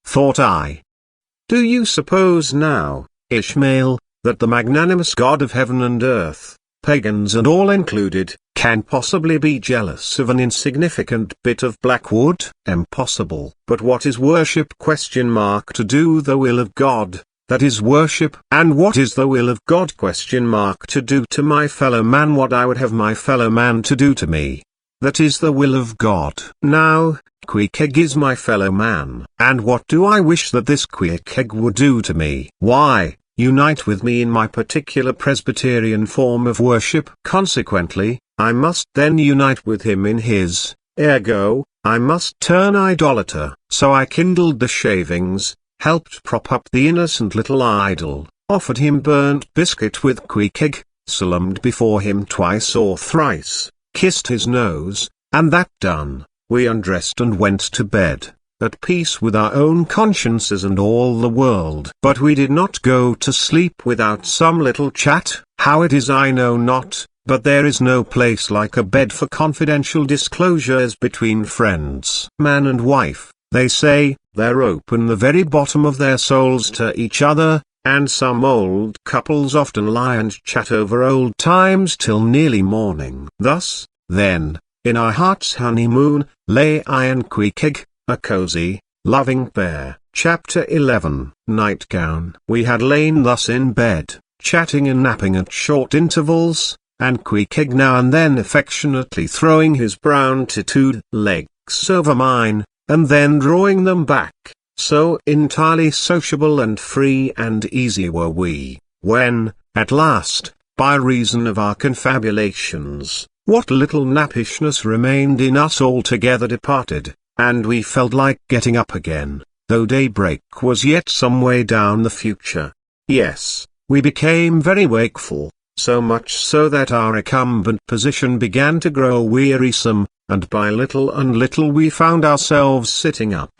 Speaker 1: Thought I. Do you suppose now, Ishmael, that the magnanimous God of heaven and earth, pagans and all included, can possibly be jealous of an insignificant bit of black wood? Impossible. But what is worship? To do the will of God, that is worship. And what is the will of God? To do to my fellow man what I would have my fellow man to do to me. That is the will of God. Now, Pequod is my fellow man. And what do I wish that this Pequod would do to me? Why, unite with me in my particular Presbyterian form of worship. Consequently, I must then unite with him in his, ergo, I must turn idolater. So I kindled the shavings, helped prop up the innocent little idol, offered him burnt biscuit with Pequod, salaamed before him twice or thrice, kissed his nose, and that done, we undressed and went to bed, at peace with our own consciences and all the world. But we did not go to sleep without some little chat. How it is I know not, but there is no place like a bed for confidential disclosures between friends. Man and wife, they say, they're open the very bottom of their souls to each other, and some old couples often lie and chat over old times till nearly morning. Thus, then, in our heart's honeymoon, lay I and Pequod, a cozy, loving pair. Chapter 11. Nightgown. We had lain thus in bed, chatting and napping at short intervals, and Pequod now and then affectionately throwing his brown tattooed legs over mine, and then drawing them back. So entirely sociable and free and easy were we, when, at last, by reason of our confabulations, what little nappishness remained in us altogether departed, and we felt like getting up again, though daybreak was yet some way down the future. Yes, we became very wakeful, so much so that our recumbent position began to grow wearisome, and by little and little we found ourselves sitting up,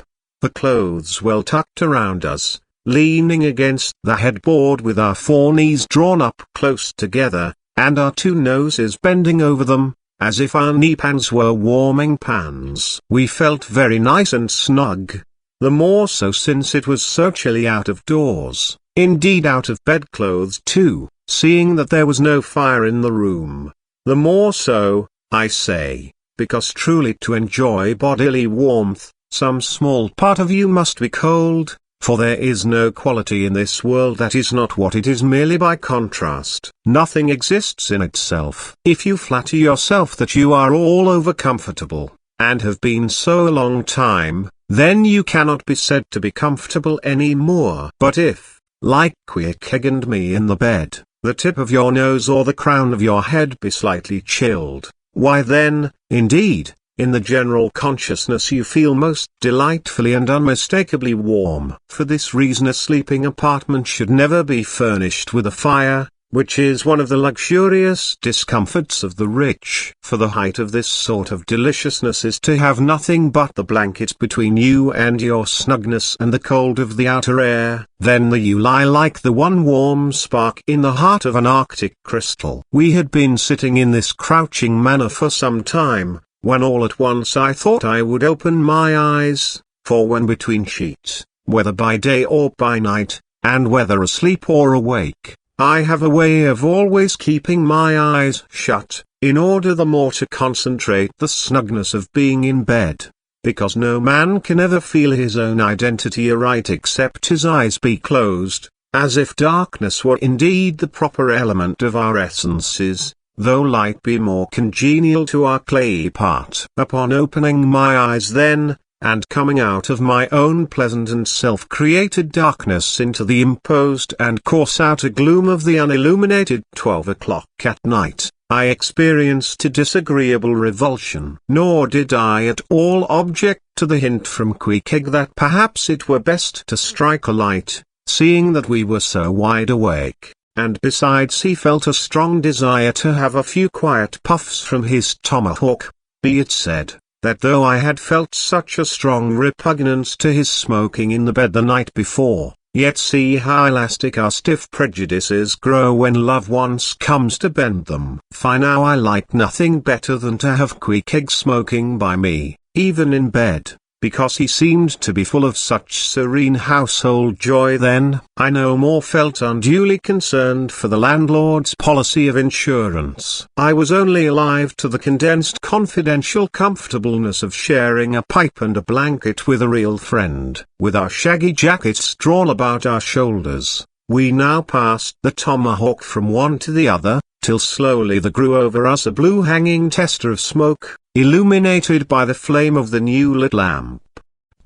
Speaker 1: the clothes well tucked around us, leaning against the headboard with our foreknees drawn up close together, and our two noses bending over them, as if our knee-pans were warming pans. We felt very nice and snug, the more so since it was so chilly out of doors, indeed out of bedclothes too, seeing that there was no fire in the room. The more so, I say, because truly to enjoy bodily warmth, some small part of you must be cold, for there is no quality in this world that is not what it is merely by contrast. Nothing exists in itself. If you flatter yourself that you are all over comfortable, and have been so a long time, then you cannot be said to be comfortable any more. But if, like Pequod and me in the bed, the tip of your nose or the crown of your head be slightly chilled, why then, indeed, in the general consciousness you feel most delightfully and unmistakably warm. For this reason a sleeping apartment should never be furnished with a fire, which is one of the luxurious discomforts of the rich. For the height of this sort of deliciousness is to have nothing but the blanket between you and your snugness and the cold of the outer air. Then you lie like the one warm spark in the heart of an Arctic crystal. We had been sitting in this crouching manner for some time, when all at once I thought I would open my eyes, for when between sheets, whether by day or by night, and whether asleep or awake, I have a way of always keeping my eyes shut, in order the more to concentrate the snugness of being in bed, because no man can ever feel his own identity aright except his eyes be closed, as if darkness were indeed the proper element of our essences, though light be more congenial to our clayey part. Upon opening my eyes then, and coming out of my own pleasant and self-created darkness into the imposed and coarse outer gloom of the unilluminated 12 o'clock at night, I experienced a disagreeable revulsion. Nor did I at all object to the hint from Pequod that perhaps it were best to strike a light, seeing that we were so wide awake. And besides he felt a strong desire to have a few quiet puffs from his tomahawk. Be it said, that though I had felt such a strong repugnance to his smoking in the bed the night before, yet see how elastic our stiff prejudices grow when love once comes to bend them. For now I liked nothing better than to have Pequod smoking by me, even in bed, because he seemed to be full of such serene household joy. Then I no more felt unduly concerned for the landlord's policy of insurance. I was only alive to the condensed confidential comfortableness of sharing a pipe and a blanket with a real friend. With our shaggy jackets drawn about our shoulders, we now passed the tomahawk from one to the other, till slowly there grew over us a blue hanging tester of smoke, illuminated by the flame of the new lit lamp.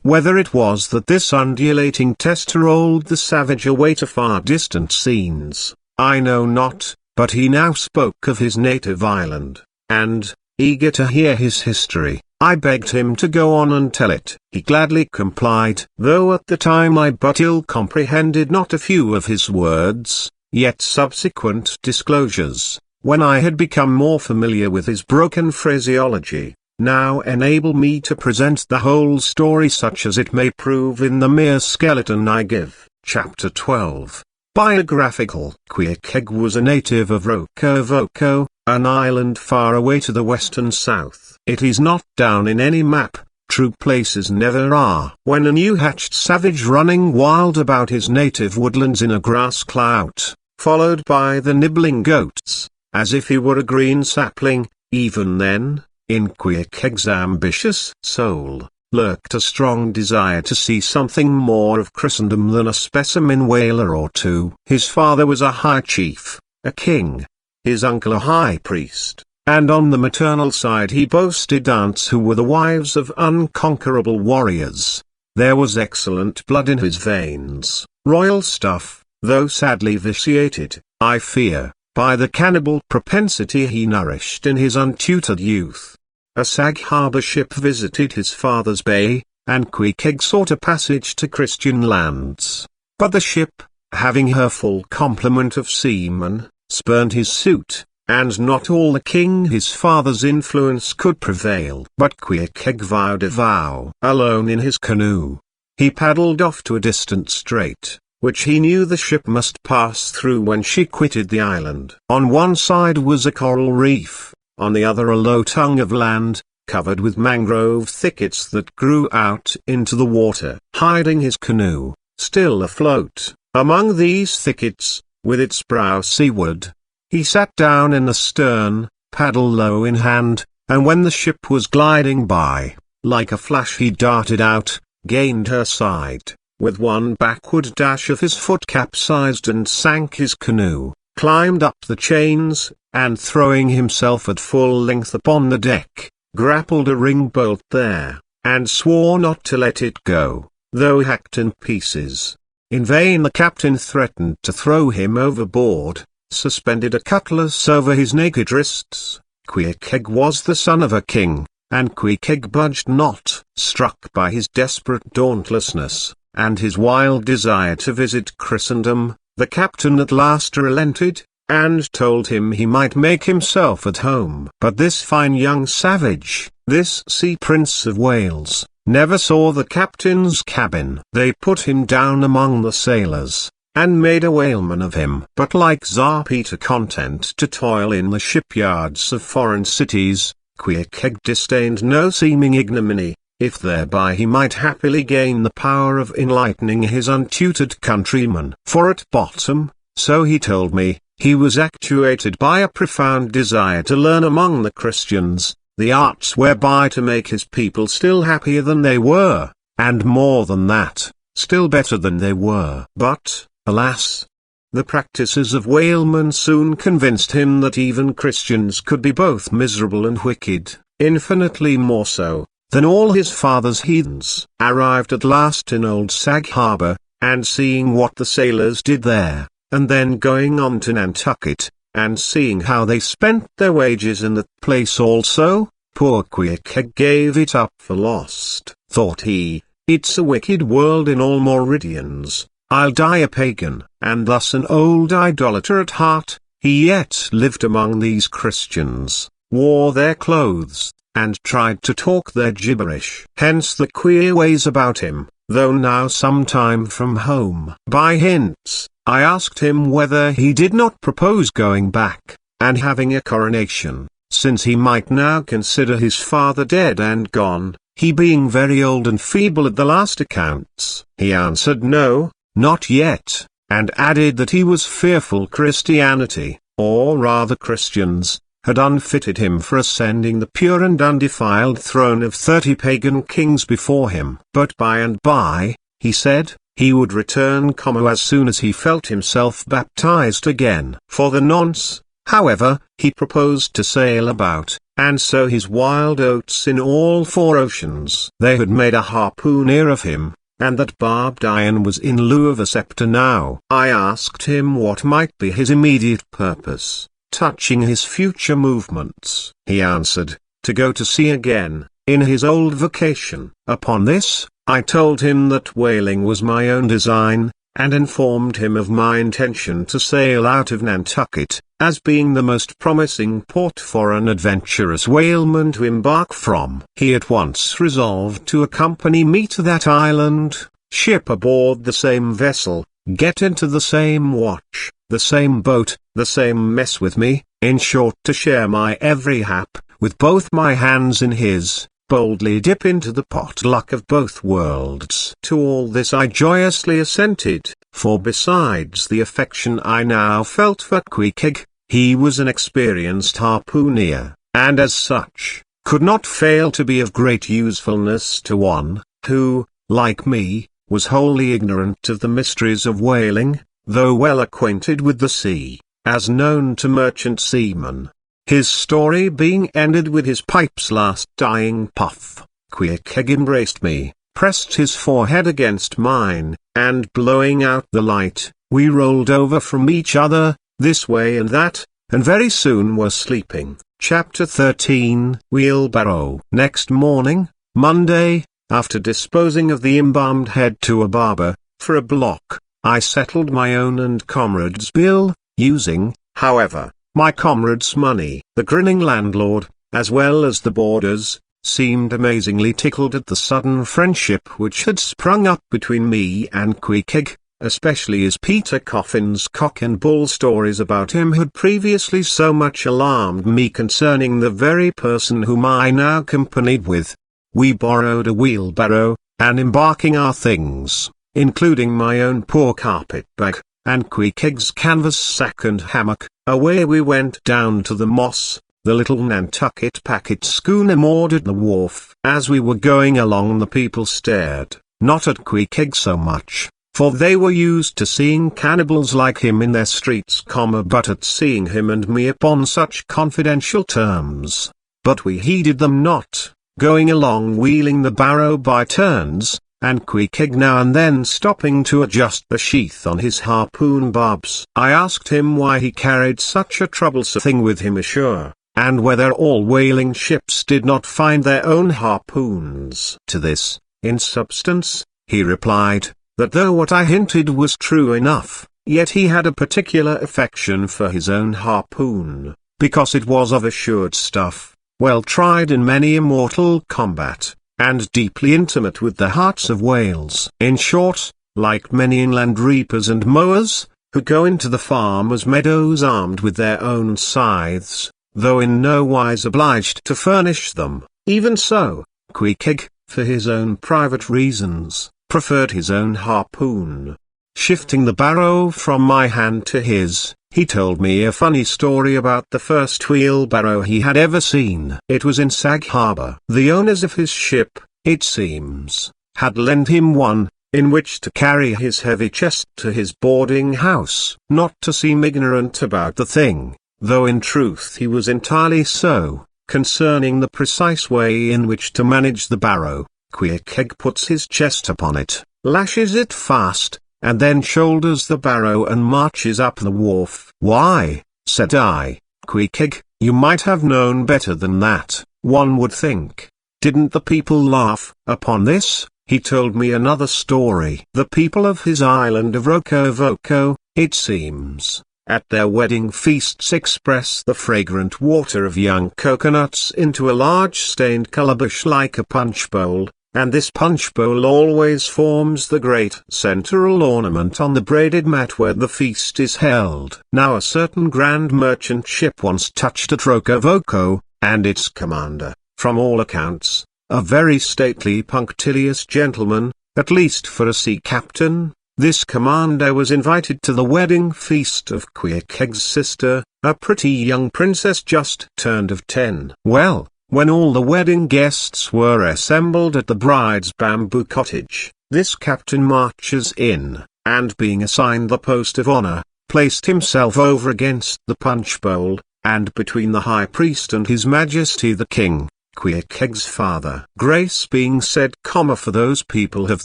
Speaker 1: Whether it was that this undulating tester rolled the savage away to far distant scenes, I know not, but he now spoke of his native island, and, eager to hear his history, I begged him to go on and tell it. He gladly complied, though at the time I but ill comprehended not a few of his words, yet subsequent disclosures, when I had become more familiar with his broken phraseology, now enable me to present the whole story such as it may prove in the mere skeleton I give. Chapter 12. Biographical. Pequod was a native of Rokovoko, an island far away to the west and south. It is not down in any map. True places never are. When a new-hatched savage running wild about his native woodlands in a grass clout, followed by the nibbling goats, as if he were a green sapling, even then, in Pequod's ambitious soul, lurked a strong desire to see something more of Christendom than a specimen whaler or two. His father was a high chief, a king, his uncle a high priest, and on the maternal side he boasted aunts who were the wives of unconquerable warriors. There was excellent blood in his veins, royal stuff, though sadly vitiated, I fear, by the cannibal propensity he nourished in his untutored youth. A Sag Harbor ship visited his father's bay, and Pequod sought a passage to Christian lands. But the ship, having her full complement of seamen, spurned his suit, and not all the king his father's influence could prevail. But Pequod vowed a vow. Alone in his canoe, he paddled off to a distant strait, which he knew the ship must pass through when she quitted the island. On one side was a coral reef, on the other a low tongue of land, covered with mangrove thickets that grew out into the water. Hiding his canoe, still afloat, among these thickets, with its brow seaward, he sat down in the stern, paddle low in hand, and when the ship was gliding by, like a flash he darted out, gained her side, with one backward dash of his foot capsized and sank his canoe, climbed up the chains, and throwing himself at full length upon the deck, grappled a ring bolt there, and swore not to let it go, though hacked in pieces. In vain the captain threatened to throw him overboard, suspended a cutlass over his naked wrists. Pequod was the son of a king, and Pequod budged not. Struck by his desperate dauntlessness, and his wild desire to visit Christendom, the captain at last relented, and told him he might make himself at home. But this fine young savage, this sea prince of Wales, never saw the captain's cabin. They put him down among the sailors, and made a whaleman of him. But like Tsar Peter content to toil in the shipyards of foreign cities, Pequod disdained no seeming ignominy, if thereby he might happily gain the power of enlightening his untutored countrymen. For at bottom, so he told me, he was actuated by a profound desire to learn among the Christians, the arts whereby to make his people still happier than they were, and more than that, still better than they were. But, alas! The practices of whalemen soon convinced him that even Christians could be both miserable and wicked, infinitely more so, than all his father's heathens. Arrived at last in Old Sag Harbor, and seeing what the sailors did there, and then going on to Nantucket, and seeing how they spent their wages in that place also, poor Pequod gave it up for lost. Thought he, it's a wicked world in all meridians, I'll die a pagan. And thus an old idolater at heart, he yet lived among these Christians, wore their clothes, and tried to talk their gibberish. Hence the queer ways about him, though now some time from home. By hints, I asked him whether he did not propose going back, and having a coronation, since he might now consider his father dead and gone, he being very old and feeble at the last accounts. He answered no, not yet, and added that he was fearful Christianity, or rather Christians, had unfitted him for ascending the pure and undefiled throne of 30 pagan kings before him. But by and by, he said, he would return as soon as he felt himself baptized again. For the nonce, however, he proposed to sail about, and sow his wild oats in all 4 oceans. They had made a harpooner of him, and that barbed iron was in lieu of a scepter now. I asked him what might be his immediate purpose, touching his future movements. He answered, to go to sea again, in his old vocation. Upon this, I told him that whaling was my own design, and informed him of my intention to sail out of Nantucket, as being the most promising port for an adventurous whaleman to embark from. He at once resolved to accompany me to that island, ship aboard the same vessel, get into the same watch, the same boat, the same mess with me, in short to share my every hap, with both my hands in his, boldly dip into the potluck of both worlds. To all this I joyously assented, for besides the affection I now felt for Pequod, he was an experienced harpooner, and as such, could not fail to be of great usefulness to one, who, like me, was wholly ignorant of the mysteries of whaling, though well acquainted with the sea, as known to merchant seamen. His story being ended with his pipe's last dying puff, Pequod embraced me, pressed his forehead against mine, and blowing out the light, we rolled over from each other, this way and that, and very soon were sleeping. Chapter 13 Wheelbarrow. Next morning, Monday, after disposing of the embalmed head to a barber, for a block, I settled my own and comrade's bill, using, however, my comrade's money. The grinning landlord, as well as the boarders, seemed amazingly tickled at the sudden friendship which had sprung up between me and Pequod, especially as Peter Coffin's cock and bull stories about him had previously so much alarmed me concerning the very person whom I now companied with. We borrowed a wheelbarrow, and embarking our things, including my own poor carpet bag, and Pequod's canvas sack and hammock, away we went down to the Moss, the little Nantucket packet schooner moored at the wharf. As we were going along the people stared, not at Pequod so much, for they were used to seeing cannibals like him in their streets, but at seeing him and me upon such confidential terms. But we heeded them not, going along wheeling the barrow by turns, and Pequod now and then stopping to adjust the sheath on his harpoon barbs. I asked him why he carried such a troublesome thing with him ashore, and whether all whaling ships did not find their own harpoons. To this, in substance, he replied, that though what I hinted was true enough, yet he had a particular affection for his own harpoon, because it was of assured stuff, well tried in many a mortal combat, and deeply intimate with the hearts of whales. In short, like many inland reapers and mowers, who go into the farmers' meadows armed with their own scythes, though in no wise obliged to furnish them, even so, Pequod, for his own private reasons, preferred his own harpoon. Shifting the barrow from my hand to his, he told me a funny story about the first wheelbarrow he had ever seen. It was in Sag Harbor. The owners of his ship, it seems, had lent him one, in which to carry his heavy chest to his boarding house. Not to seem ignorant about the thing, though in truth he was entirely so, concerning the precise way in which to manage the barrow, Pequod puts his chest upon it, lashes it fast, and then shoulders the barrow and marches up the wharf. Why, said I, Pequod, you might have known better than that, one would think. Didn't the people laugh? Upon this, he told me another story. The people of his island of Rokovoko, it seems, at their wedding feasts express the fragrant water of young coconuts into a large stained calabash like a punch bowl, and this punch bowl always forms the great central ornament on the braided mat where the feast is held. Now a certain grand merchant ship once touched at Rokovoko, and its commander, from all accounts, a very stately punctilious gentleman, at least for a sea captain. This commander was invited to the wedding feast of Pequod's sister, a pretty young princess just turned of 10. Well, when all the wedding guests were assembled at the bride's bamboo cottage, this captain marches in, and being assigned the post of honor, placed himself over against the punch bowl, and between the high priest and his majesty the king, Pequod's father. Grace being said, for those people have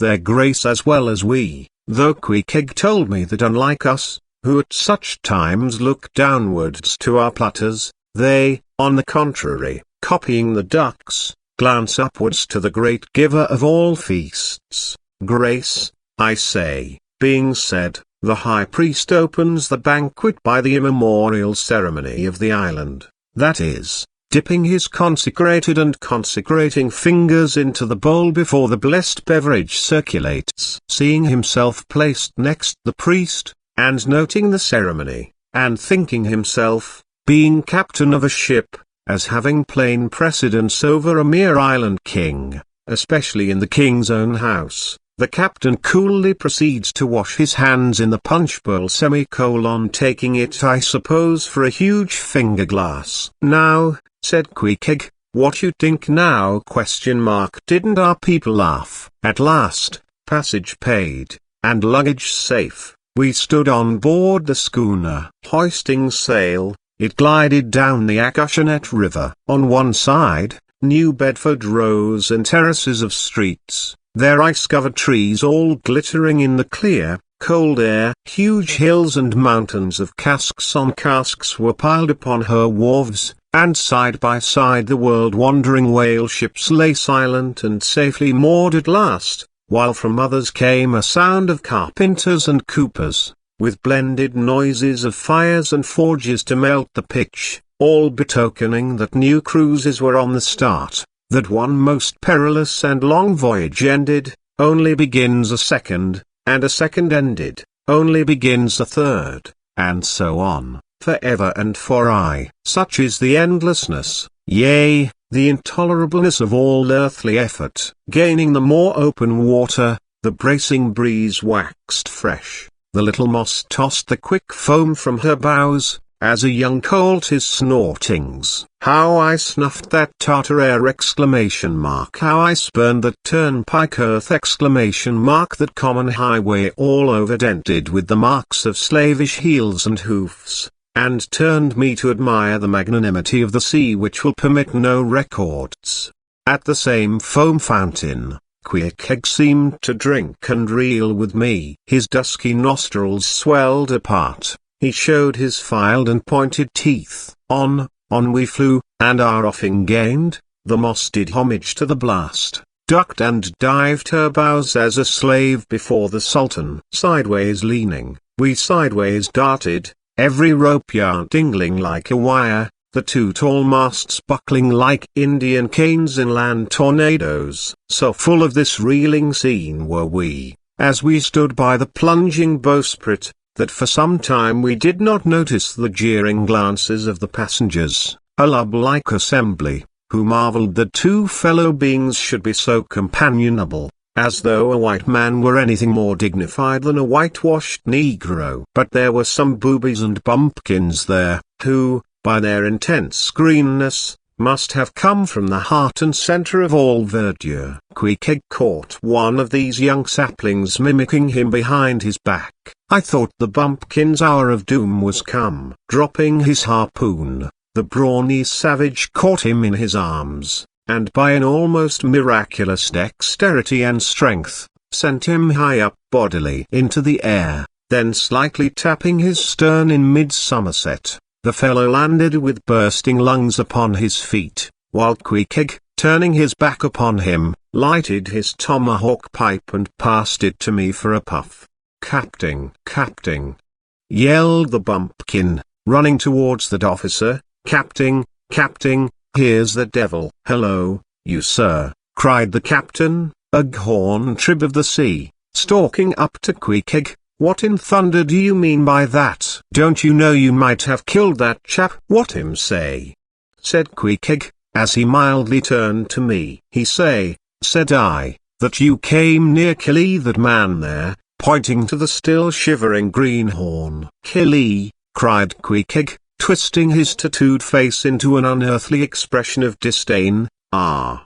Speaker 1: their grace as well as we, though Pequod told me that unlike us, who at such times look downwards to our platters, they, on the contrary, copying the ducks, glance upwards to the great giver of all feasts. Grace, I say, being said, the high priest opens the banquet by the immemorial ceremony of the island, that is, dipping his consecrated and consecrating fingers into the bowl before the blessed beverage circulates. Seeing himself placed next the priest, and noting the ceremony, and thinking himself, being captain of a ship, as having plain precedence over a mere island king, especially in the king's own house, the captain coolly proceeds to wash his hands in the punch bowl taking it I suppose for a huge finger glass. "Now," said Queequeg, "what you think now? Didn't our people laugh?" At last, passage paid, and luggage safe, we stood on board the schooner. Hoisting sail, it glided down the Acushnet River. On one side, New Bedford rose in terraces of streets, their ice-covered trees all glittering in the clear, cold air. Huge hills and mountains of casks on casks were piled upon her wharves, and side by side the world-wandering whale ships lay silent and safely moored at last, while from others came a sound of carpenters and coopers, with blended noises of fires and forges to melt the pitch, all betokening that new cruises were on the start, that one most perilous and long voyage ended, only begins a second, and a second ended, only begins a third, and so on, forever and for aye. Such is the endlessness, yea, the intolerableness of all earthly effort. Gaining the more open water, the bracing breeze waxed fresh, the little moss tossed the quick foam from her bows, as a young colt his snortings. How I snuffed that tartar air! How I spurned that turnpike earth! That common highway all overdented with the marks of slavish heels and hoofs, and turned me to admire the magnanimity of the sea which will permit no records. At the same foam fountain, Queequeg seemed to drink and reel with me. His dusky nostrils swelled apart, he showed his filed and pointed teeth. On we flew, and our offing gained, the moss did homage to the blast, ducked and dived her bows as a slave before the Sultan. Sideways leaning, we sideways darted, every rope yarn dingling like a wire, the two tall masts buckling like Indian canes in land tornadoes. So full of this reeling scene were we, as we stood by the plunging bowsprit, that for some time we did not notice the jeering glances of the passengers, a lub-like assembly, who marveled that two fellow beings should be so companionable, as though a white man were anything more dignified than a whitewashed Negro. But there were some boobies and bumpkins there, who, by their intense greenness, must have come from the heart and center of all verdure. Queequeg caught one of these young saplings mimicking him behind his back. I thought the bumpkin's hour of doom was come. Dropping his harpoon, the brawny savage caught him in his arms, and by an almost miraculous dexterity and strength, sent him high up bodily into the air, then slightly tapping his stern in mid-somerset, the fellow landed with bursting lungs upon his feet, while Queequeg, turning his back upon him, lighted his tomahawk pipe and passed it to me for a puff. "Captain, Captain!" yelled the bumpkin, running towards that officer. "Captain, Captain, here's the devil!" "Hello, you sir!" cried the captain, a horn trib of the sea, stalking up to Queequeg. "What in thunder do you mean by that? Don't you know you might have killed that chap?" "What him say?" said Queequeg, as he mildly turned to me. "He say," said I, "that you came near killee that man there," pointing to the still shivering greenhorn. "Killee!" cried Queequeg, twisting his tattooed face into an unearthly expression of disdain. "Ah!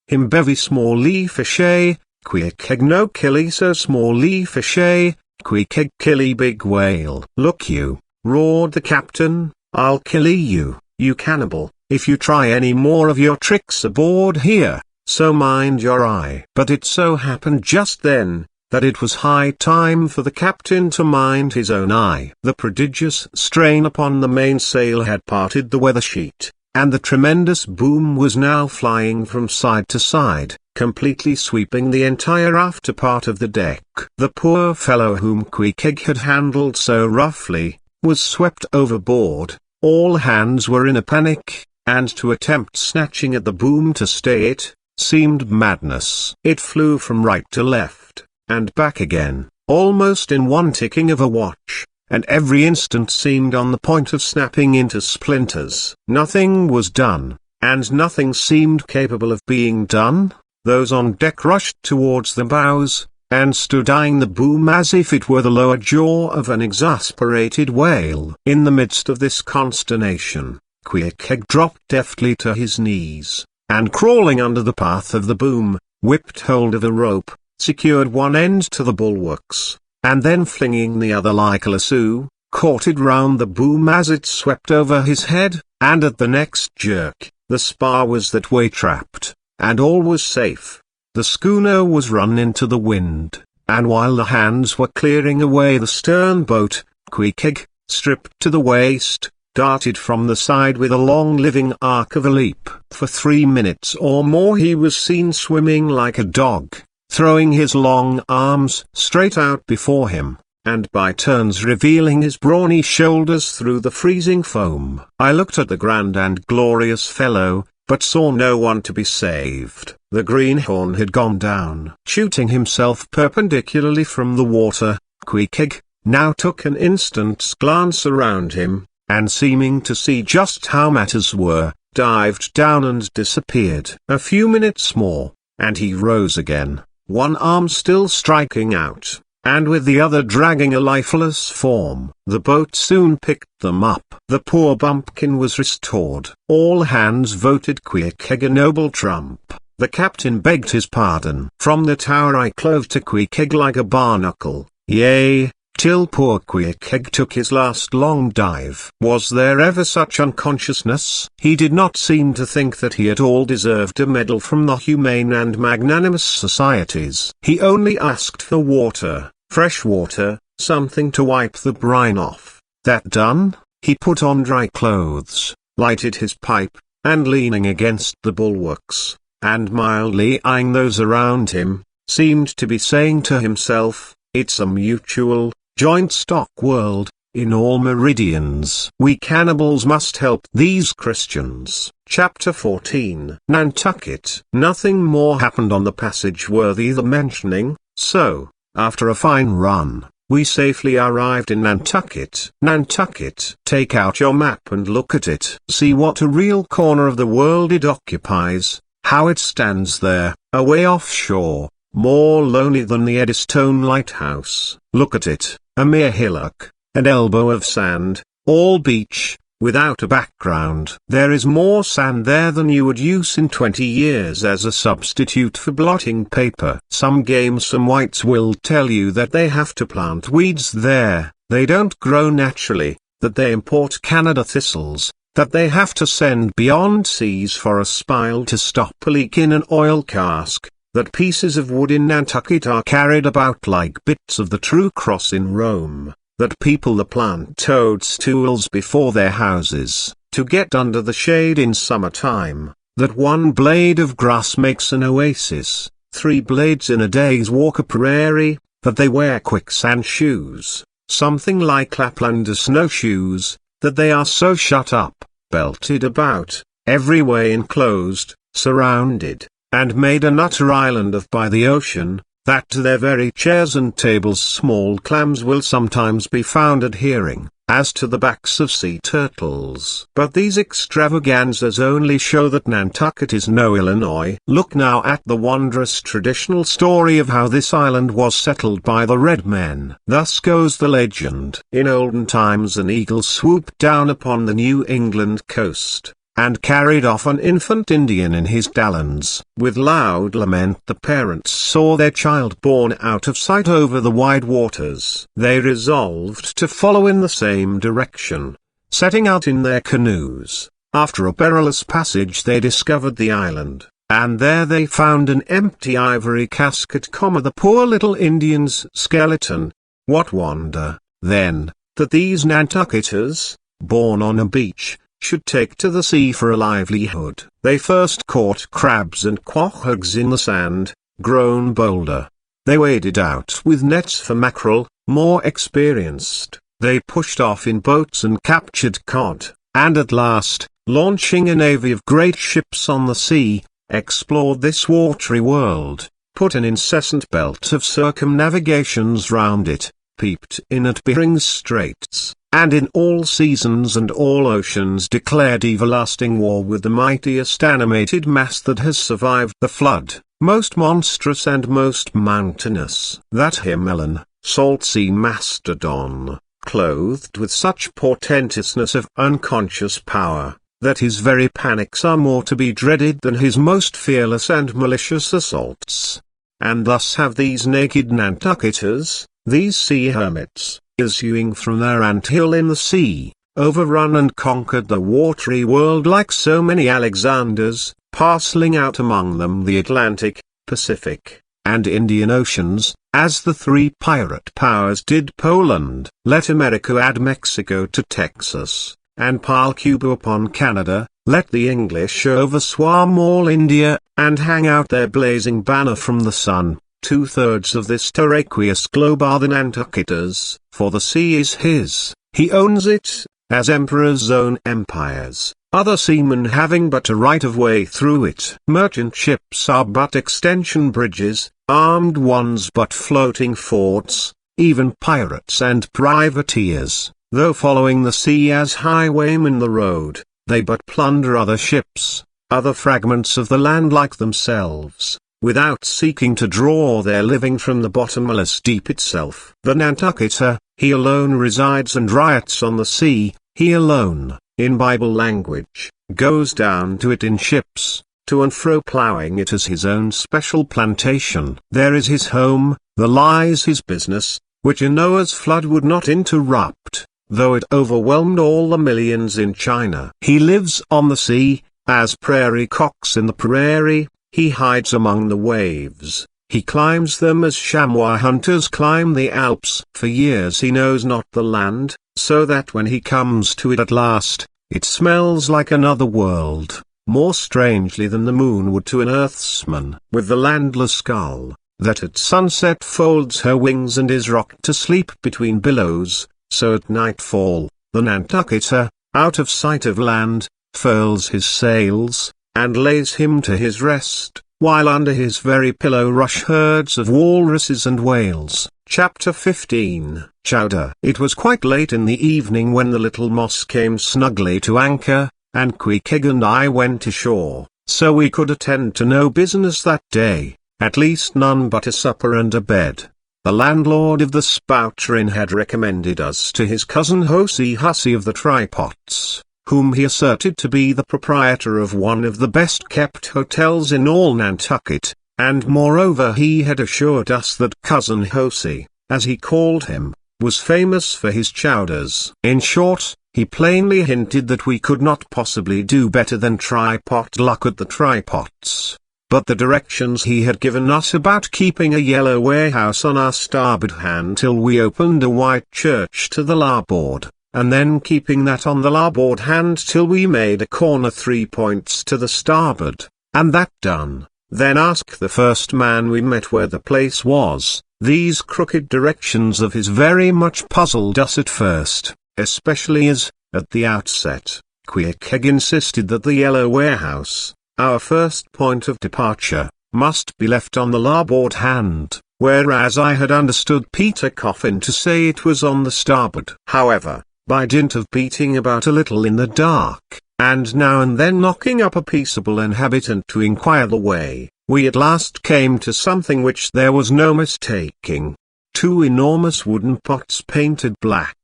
Speaker 1: Him bevy small-lee fishay, Queequeg no killee so small-lee fishay, Queequeg killee big whale." "Look you," roared the captain, "I'll killee you, you cannibal, if you try any more of your tricks aboard here, so mind your eye." But it so happened just then, that it was high time for the captain to mind his own eye. The prodigious strain upon the mainsail had parted the weather sheet, and the tremendous boom was now flying from side to side, completely sweeping the entire after part of the deck. The poor fellow whom Queequeg had handled so roughly, was swept overboard. All hands were in a panic, and to attempt snatching at the boom to stay it, seemed madness. It flew from right to left, and back again, almost in one ticking of a watch, and every instant seemed on the point of snapping into splinters. Nothing was done, and nothing seemed capable of being done. Those on deck rushed towards the bows, and stood eyeing the boom as if it were the lower jaw of an exasperated whale. In the midst of this consternation, Pequod dropped deftly to his knees, and crawling under the path of the boom, whipped hold of a rope, secured one end to the bulwarks, and then flinging the other like a lasso, caught it round the boom as it swept over his head, and at the next jerk, the spar was that way trapped, and all was safe. The schooner was run into the wind, and while the hands were clearing away the stern boat, Pequod, stripped to the waist, darted from the side with a long living arc of a leap. For 3 minutes or more he was seen swimming like a dog, throwing his long arms straight out before him, and by turns revealing his brawny shoulders through the freezing foam. I looked at the grand and glorious fellow, but saw no one to be saved. The greenhorn had gone down. Shooting himself perpendicularly from the water, Pequod now took an instant's glance around him, and seeming to see just how matters were, dived down and disappeared. A few minutes more, and he rose again, one arm still striking out, and with the other dragging a lifeless form. The boat soon picked them up. The poor bumpkin was restored. All hands voted Pequod a noble trump. The captain begged his pardon. From the tower I clove to Pequod like a barnacle, yea, till poor Pequod took his last long dive. Was there ever such unconsciousness? He did not seem to think that he at all deserved a medal from the humane and magnanimous societies. He only asked for water, fresh water, something to wipe the brine off. That done, he put on dry clothes, lighted his pipe, and leaning against the bulwarks, and mildly eyeing those around him, seemed to be saying to himself, "It's a mutual, joint stock world, in all meridians. We cannibals must help these Christians." Chapter 14. Nantucket. Nothing more happened on the passage worthy the mentioning, so, after a fine run, we safely arrived in Nantucket. Nantucket. Take out your map and look at it. See what a real corner of the world it occupies, how it stands there, away offshore, more lonely than the Eddystone Lighthouse. Look at it, a mere hillock, an elbow of sand, all beach, without a background. There is more sand there than you would use in 20 years as a substitute for blotting paper. Some gamesome whites will tell you that they have to plant weeds there, they don't grow naturally, that they import Canada thistles, that they have to send beyond seas for a spile to stop a leak in an oil cask, that pieces of wood in Nantucket are carried about like bits of the true cross in Rome, that people plant toadstools before their houses, to get under the shade in summertime, that one blade of grass makes an oasis, 3 blades in a day's walk a prairie, that they wear quicksand shoes, something like Lapland snowshoes, that they are so shut up, belted about, every way enclosed, surrounded, and made an utter island of by the ocean, that to their very chairs and tables small clams will sometimes be found adhering, as to the backs of sea turtles. But these extravaganzas only show that Nantucket is no Illinois. Look now at the wondrous traditional story of how this island was settled by the red men. Thus goes the legend. In olden times an eagle swooped down upon the New England coast, and carried off an infant Indian in his talons. With loud lament the parents saw their child borne out of sight over the wide waters. They resolved to follow in the same direction. Setting out in their canoes, after a perilous passage they discovered the island, and there they found an empty ivory casket, the poor little Indian's skeleton. What wonder, then, that these Nantucketers, born on a beach, should take to the sea for a livelihood. They first caught crabs and quahogs in the sand, grown bolder. They waded out with nets for mackerel. More experienced, they pushed off in boats and captured cod, and at last, launching a navy of great ships on the sea, explored this watery world, put an incessant belt of circumnavigations round it, peeped in at Bering's Straits, and in all seasons and all oceans declared everlasting war with the mightiest animated mass that has survived the flood, most monstrous and most mountainous. That Himalayan, salt sea mastodon, clothed with such portentousness of unconscious power, that his very panics are more to be dreaded than his most fearless and malicious assaults. And thus have these naked Nantucketers, these sea hermits, issuing from their anthill in the sea, overrun and conquered the watery world like so many Alexanders, parceling out among them the Atlantic, Pacific, and Indian Oceans, as the three pirate powers did Poland. Let America add Mexico to Texas, and pile Cuba upon Canada. Let the English overswarm all India, and hang out their blazing banner from the sun. 2/3 of this terraqueous globe are the Nantucketers, for the sea is his, he owns it, as emperors own empires, other seamen having but a right of way through it. Merchant ships are but extension bridges, armed ones but floating forts, even pirates and privateers, though following the sea as highwaymen the road, they but plunder other ships, other fragments of the land like themselves, without seeking to draw their living from the bottomless deep itself. The Nantucketer, he alone resides and riots on the sea, he alone, in Bible language, goes down to it in ships, to and fro plowing it as his own special plantation. There is his home, there lies his business, which a Noah's flood would not interrupt, though it overwhelmed all the millions in China. He lives on the sea, as prairie cocks in the prairie. He hides among the waves, he climbs them as chamois hunters climb the Alps. For years he knows not the land, so that when he comes to it at last, it smells like another world, more strangely than the moon would to an earthsman. With the landless gull, that at sunset folds her wings and is rocked to sleep between billows, so at nightfall, the Nantucketer, out of sight of land, furls his sails, and lays him to his rest, while under his very pillow rush herds of walruses and whales. Chapter 15. Chowder. It was quite late in the evening when the little Moss came snugly to anchor, and Queequeg and I went ashore, so we could attend to no business that day, at least none but a supper and a bed. The landlord of the Spoutrin had recommended us to his cousin Hosie Hussey of the Tripots, whom he asserted to be the proprietor of one of the best-kept hotels in all Nantucket, and moreover he had assured us that Cousin Hosie, as he called him, was famous for his chowders. In short, he plainly hinted that we could not possibly do better than try pot luck at the Tripots. But the directions he had given us about keeping a yellow warehouse on our starboard hand till we opened a white church to the larboard, and then keeping that on the larboard hand till we made a corner 3 points to the starboard, and that done, then ask the first man we met where the place was. These crooked directions of his very much puzzled us at first, especially as, at the outset, Queequeg insisted that the yellow warehouse, our first point of departure, must be left on the larboard hand, whereas I had understood Peter Coffin to say it was on the starboard. However, by dint of beating about a little in the dark, and now and then knocking up a peaceable inhabitant to inquire the way, we at last came to something which there was no mistaking. 2 enormous wooden pots painted black,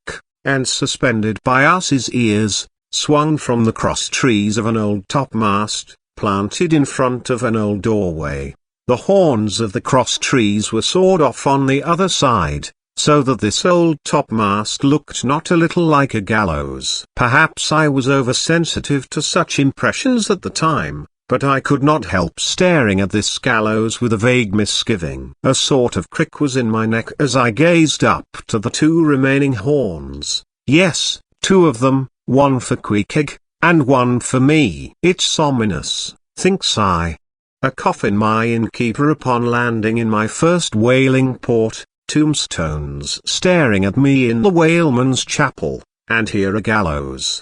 Speaker 1: and suspended by asses' ears, swung from the cross trees of an old topmast, planted in front of an old doorway. The horns of the cross trees were sawed off on the other side, so that this old topmast looked not a little like a gallows. Perhaps I was oversensitive to such impressions at the time, but I could not help staring at this gallows with a vague misgiving. A sort of crick was in my neck as I gazed up to the 2 remaining horns. Yes, 2 of them, one for Queequeg, and one for me. It's ominous, thinks I. A coffin my innkeeper upon landing in my first whaling port, tombstones staring at me in the whaleman's chapel, and here a gallows.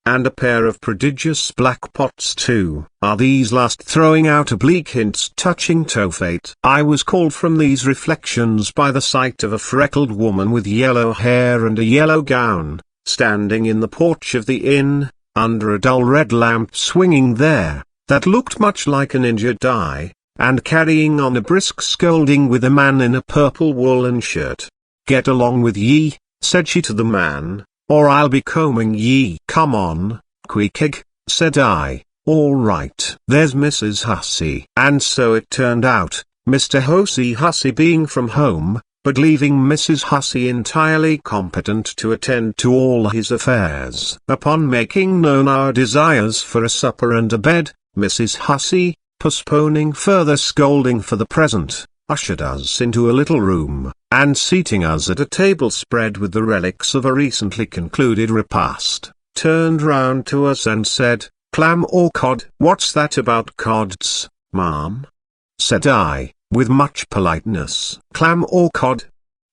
Speaker 1: and a pair of prodigious black pots too. Are these last throwing out oblique hints touching toe fate? I was called from these reflections by the sight of a freckled woman with yellow hair and a yellow gown, standing in the porch of the inn, under a dull red lamp swinging there, that looked much like an injured eye, and carrying on a brisk scolding with a man in a purple woolen shirt. "Get along with ye," said she to the man, "or I'll be combing ye." "Come on, Queequeg," said I. "All right." "There's Mrs. Hussey." And so it turned out, Mr. Hosey Hussey being from home, but leaving Mrs. Hussey entirely competent to attend to all his affairs. Upon making known our desires for a supper and a bed, Mrs. Hussey, postponing further scolding for the present, ushered us into a little room, and seating us at a table spread with the relics of a recently concluded repast, turned round to us and said, "Clam or cod?" "What's that about cods, ma'am?" said I, with much politeness. "Clam or cod?"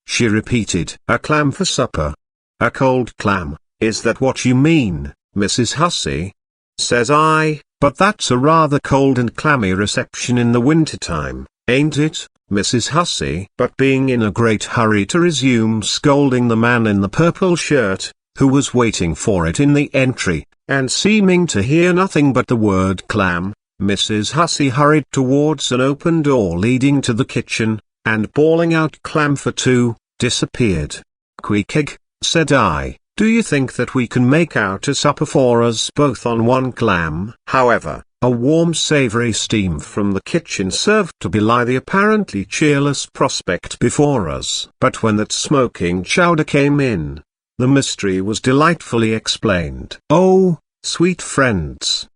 Speaker 1: she repeated. "A clam for supper? A cold clam, is that what you mean, Mrs. Hussey?" says I, "but that's a rather cold and clammy reception in the winter-time, ain't it, Mrs. Hussey?" But being in a great hurry to resume scolding the man in the purple shirt, who was waiting for it in the entry, and seeming to hear nothing but the word clam, Mrs. Hussey hurried towards an open door leading to the kitchen, and bawling out "Clam for two," disappeared. "Queequeg," said I, "do you think that we can make out a supper for us both on one clam?" However, a warm savoury steam from the kitchen served to belie the apparently cheerless prospect before us. But when that smoking chowder came in, the mystery was delightfully explained. "Oh, sweet friends,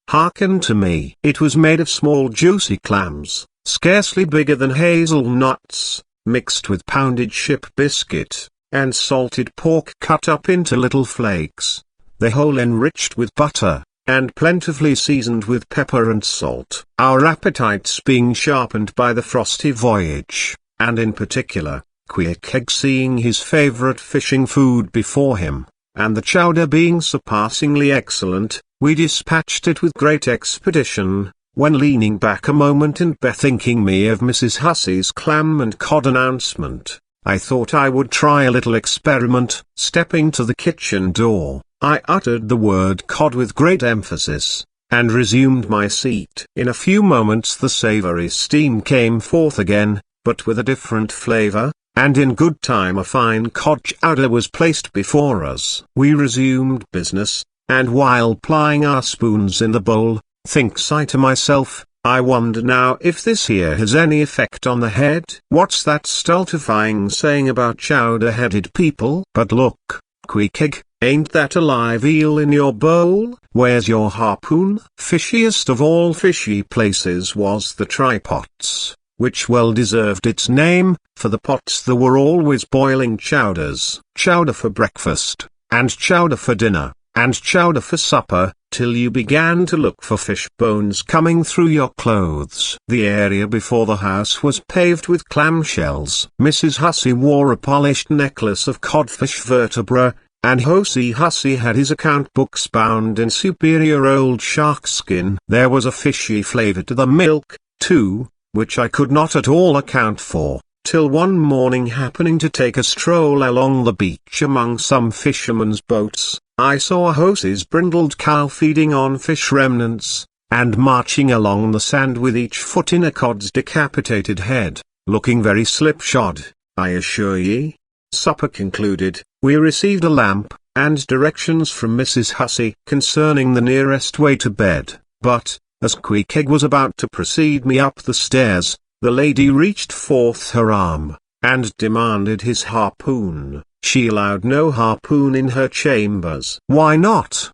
Speaker 1: hearken to me." It was made of small juicy clams, scarcely bigger than hazelnuts, mixed with pounded ship biscuit, and salted pork cut up into little flakes, the whole enriched with butter, and plentifully seasoned with pepper and salt. Our appetites being sharpened by the frosty voyage, and in particular, Queequeg seeing his favourite fishing food before him, and the chowder being surpassingly excellent, we dispatched it with great expedition, when leaning back a moment and bethinking me of Mrs. Hussey's clam and cod announcement, I thought I would try a little experiment. Stepping to the kitchen door, I uttered the word cod with great emphasis, and resumed my seat. In a few moments the savoury steam came forth again, but with a different flavour, and in good time a fine cod chowder was placed before us. We resumed business, and while plying our spoons in the bowl, thinks I to myself, I wonder now if this here has any effect on the head. What's that stultifying saying about chowder-headed people? But look, Queequeg, ain't that a live eel in your bowl? Where's your harpoon? Fishiest of all fishy places was the trypots, which well deserved its name, for the pots there were always boiling chowders, chowder for breakfast, and chowder for dinner, and chowder for supper, till you began to look for fish bones coming through your clothes. The area before the house was paved with clamshells. Mrs. Hussey wore a polished necklace of codfish vertebra, and Hosey Hussey had his account books bound in superior old shark skin. There was a fishy flavour to the milk, too, which I could not at all account for, till one morning happening to take a stroll along the beach among some fishermen's boats, I saw a Hosey's brindled cow feeding on fish remnants, and marching along the sand with each foot in a cod's decapitated head, looking very slipshod, I assure ye. Supper concluded, we received a lamp, and directions from Mrs. Hussey concerning the nearest way to bed, but, as Queequeg was about to precede me up the stairs, the lady reached forth her arm, and demanded his harpoon. She allowed no harpoon in her chambers. "Why not?"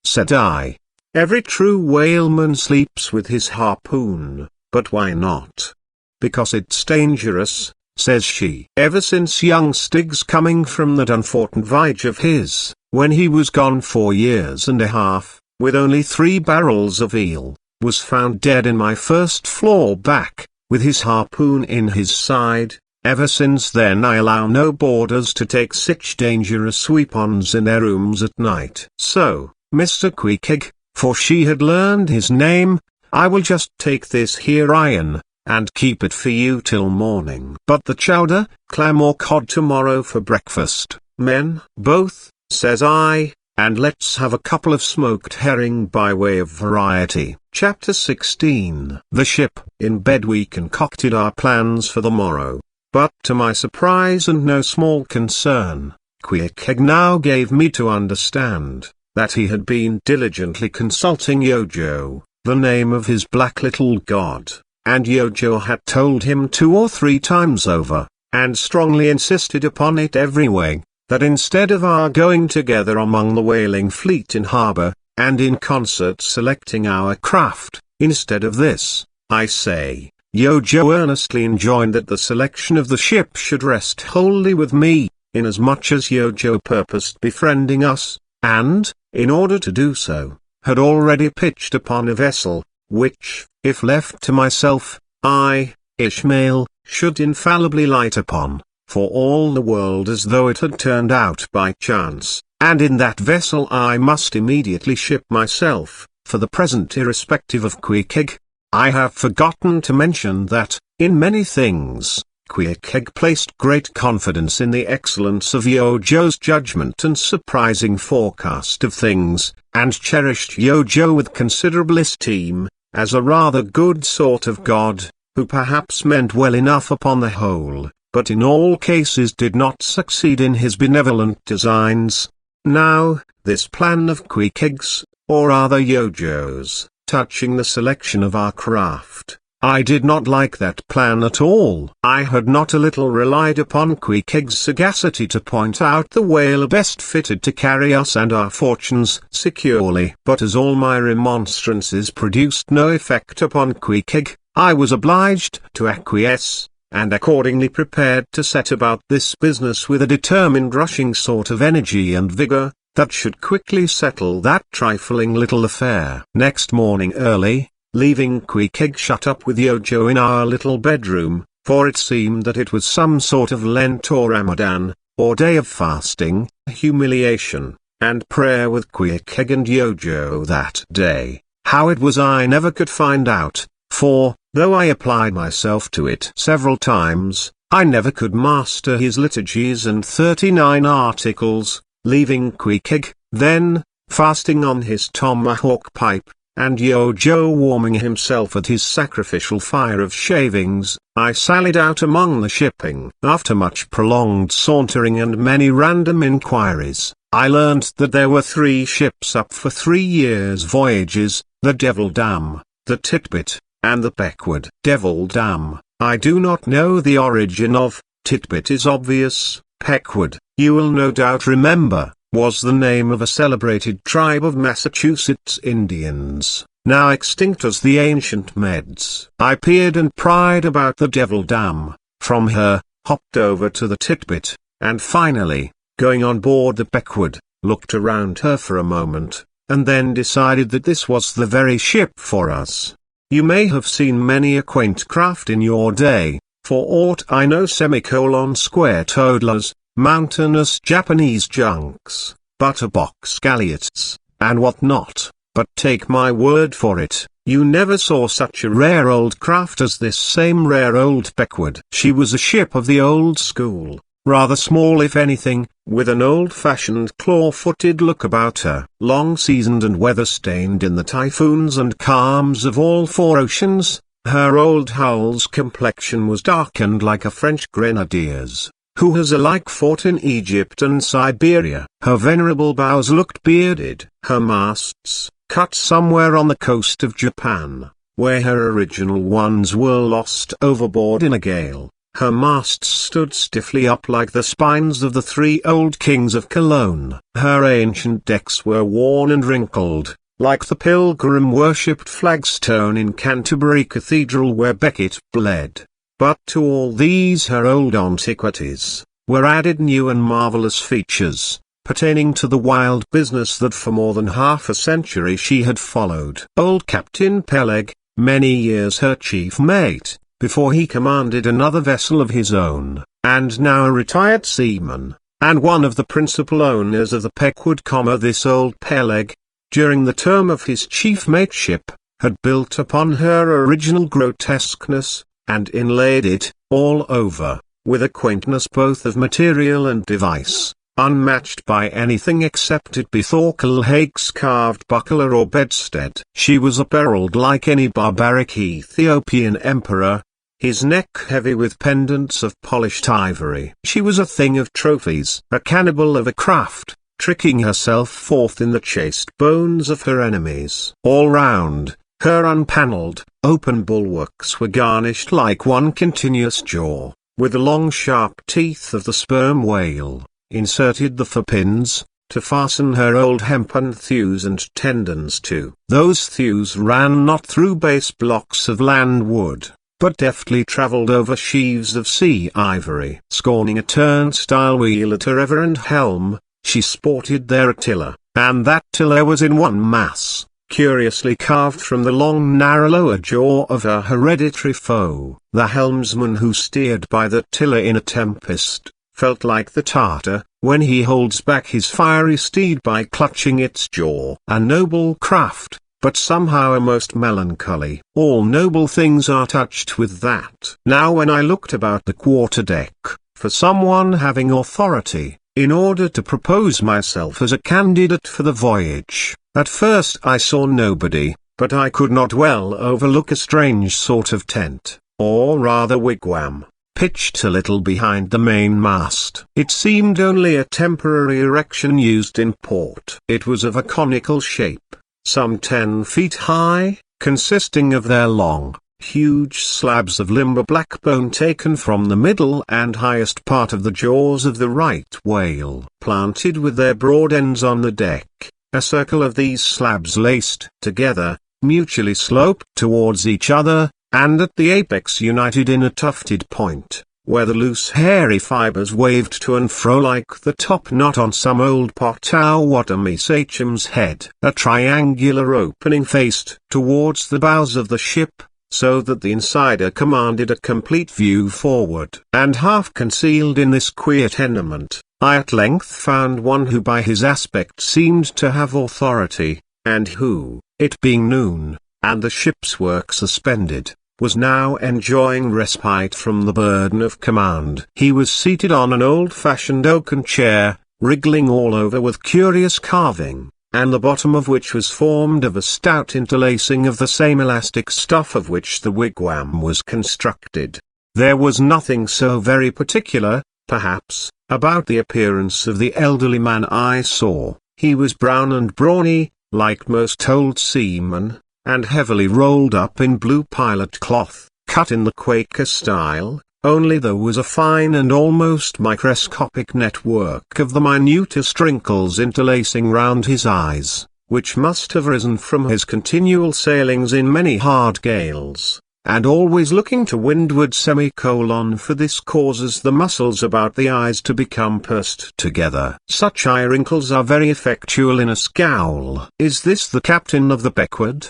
Speaker 1: said I. "Every true whaleman sleeps with his harpoon, but why not?" "Because it's dangerous," says she. "Ever since young Stiggs coming from that unfortunate voyage of his, when he was gone 4 years and a half, with only 3 barrels of eel, was found dead in my first floor back, with his harpoon in his side, ever since then I allow no boarders to take sich dangerous weapons in their rooms at night." So, Mr. Queequeg, for she had learned his name, I will just take this here iron, and keep it for you till morning. But the chowder, clam or cod tomorrow for breakfast, men? Both, says I, and let's have a couple of smoked herring by way of variety. Chapter 16. The ship. In bed we concocted our plans for the morrow. But to my surprise and no small concern, Queequeg now gave me to understand that he had been diligently consulting Yojo, the name of his black little god, and Yojo had told him 2 or 3 times over, and strongly insisted upon it every way, that instead of our going together among the whaling fleet in harbour, and in concert selecting our craft, instead of this, I say, Yojo earnestly enjoined that the selection of the ship should rest wholly with me, inasmuch as Yojo purposed befriending us, and, in order to do so, had already pitched upon a vessel, which, if left to myself, I, Ishmael, should infallibly light upon, for all the world as though it had turned out by chance, and in that vessel I must immediately ship myself, for the present irrespective of Queequeg. I have forgotten to mention that, in many things, Queequeg placed great confidence in the excellence of Yojo's judgment and surprising forecast of things, and cherished Yojo with considerable esteem, as a rather good sort of god, who perhaps meant well enough upon the whole, but in all cases did not succeed in his benevolent designs. Now, this plan of Queequeg's, or rather Yojo's, touching the selection of our craft, I did not like that plan at all. I had not a little relied upon Queequeg's sagacity to point out the whaler best fitted to carry us and our fortunes securely. But as all my remonstrances produced no effect upon Queequeg, I was obliged to acquiesce, and accordingly prepared to set about this business with a determined rushing sort of energy and vigour, that should quickly settle that trifling little affair. Next morning early, leaving Queequeg shut up with Yojo in our little bedroom, for it seemed that it was some sort of Lent or Ramadan, or day of fasting, humiliation, and prayer with Queequeg and Yojo that day. How it was I never could find out, for, though I applied myself to it several times, I never could master his liturgies and 39 articles, leaving Queequeg, then, fasting on his tomahawk pipe, and Yojo warming himself at his sacrificial fire of shavings. I sallied out among the shipping. After much prolonged sauntering and many random inquiries, I learnt that there were 3 ships up for 3 years' voyages, the Devil Dam, the Titbit, and the Pequod. Devil Dam, I do not know the origin of. Titbit is obvious. Pequod, you will no doubt remember, was the name of a celebrated tribe of Massachusetts Indians, now extinct as the ancient Meds. I peered and pried about the Devil Dam, from her, hopped over to the Titbit, and finally, going on board the Pequod, looked around her for a moment, and then decided that this was the very ship for us. You may have seen many a quaint craft in your day, for aught I know square toadlers, mountainous Japanese junks, butterbox galliots, and what not, but take my word for it, you never saw such a rare old craft as this same rare old Pequod. She was a ship of the old school, rather small if anything, with an old-fashioned claw-footed look about her. Long seasoned and weather-stained in the typhoons and calms of all 4 oceans, her old hull's complexion was darkened like a French grenadier's, who has alike fought in Egypt and Siberia. Her venerable bows looked bearded. Her masts, cut somewhere on the coast of Japan, where her original ones were lost overboard in a gale. Her masts stood stiffly up like the spines of the 3 old kings of Cologne. Her ancient decks were worn and wrinkled, like the pilgrim-worshipped flagstone in Canterbury Cathedral where Becket bled. But to all these her old antiquities, were added new and marvellous features, pertaining to the wild business that for more than half a century she had followed. Old Captain Peleg, many years her chief mate, before he commanded another vessel of his own, and now a retired seaman, and one of the principal owners of the Pequod, this old Peleg, during the term of his chief mateship, had built upon her original grotesqueness, and inlaid it, all over, with a quaintness both of material and device, unmatched by anything except it be Thorkelhake's carved buckler or bedstead. She was apparelled like any barbaric Ethiopian emperor, his neck heavy with pendants of polished ivory. She was a thing of trophies, a cannibal of a craft, tricking herself forth in the chaste bones of her enemies. All round, her unpanelled, open bulwarks were garnished like one continuous jaw, with the long sharp teeth of the sperm whale, inserted the forepins, to fasten her old hempen thews and tendons to. Those thews ran not through base blocks of land wood, but deftly travelled over sheaves of sea ivory. Scorning a turnstile wheel at her ever and helm, she sported there a tiller, and that tiller was in one mass, curiously carved from the long narrow lower jaw of her hereditary foe. The helmsman who steered by the tiller in a tempest, felt like the Tartar, when he holds back his fiery steed by clutching its jaw. A noble craft, but somehow a most melancholy. All noble things are touched with that. Now when I looked about the quarter-deck, for someone having authority, in order to propose myself as a candidate for the voyage, at first I saw nobody, but I could not well overlook a strange sort of tent, or rather wigwam, pitched a little behind the mainmast. It seemed only a temporary erection used in port. It was of a conical shape, some 10 feet high, consisting of their long, huge slabs of limber black bone taken from the middle and highest part of the jaws of the right whale. Planted with their broad ends on the deck, a circle of these slabs laced together, mutually sloped towards each other, and at the apex united in a tufted point, where the loose hairy fibers waved to and fro like the top knot on some old Potawatomi sachem's head. A triangular opening faced towards the bows of the ship, so that the insider commanded a complete view forward. And half concealed in this queer tenement, I at length found one who by his aspect seemed to have authority, and who, it being noon, and the ship's work suspended, was now enjoying respite from the burden of command. He was seated on an old-fashioned oaken chair, wriggling all over with curious carving, and the bottom of which was formed of a stout interlacing of the same elastic stuff of which the wigwam was constructed. There was nothing so very particular, perhaps, about the appearance of the elderly man I saw. He was brown and brawny, like most old seamen, and heavily rolled up in blue pilot cloth, cut in the Quaker style, only there was a fine and almost microscopic network of the minutest wrinkles interlacing round his eyes, which must have risen from his continual sailings in many hard gales, and always looking to windward. For this causes the muscles about the eyes to become pursed together. Such eye wrinkles are very effectual in a scowl. "Is this the captain of the Pequod?"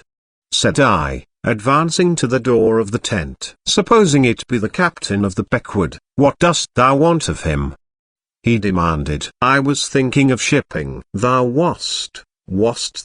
Speaker 1: said I, advancing to the door of the tent. "Supposing it be the captain of the Pequod, what dost thou want of him?" he demanded. "I was thinking of shipping." "Thou wast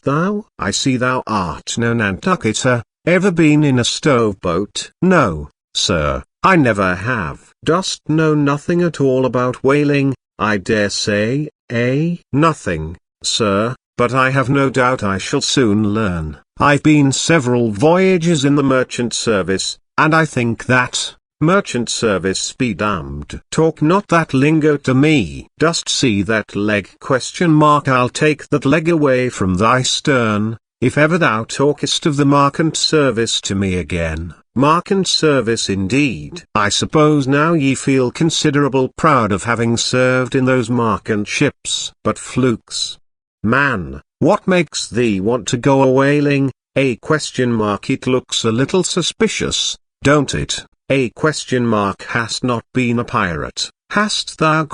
Speaker 1: thou? I see thou art no Nantucketer. Ever been in a stove-boat?" "No, sir, I never have." "Dost know nothing at all about whaling, I dare say, eh?" "Nothing, sir, but I have no doubt I shall soon learn. I've been several voyages in the merchant service, and I think that, merchant service be damned. Talk not that lingo to me." "Dost see that leg? I'll take that leg away from thy stern, if ever thou talkest of the merchant service to me again." "Merchant service indeed. I suppose now ye feel considerable proud of having served in those merchant ships. But flukes, man, what makes thee want to go a-whaling? It looks a little suspicious, don't it? Hast not been a pirate, hast thou?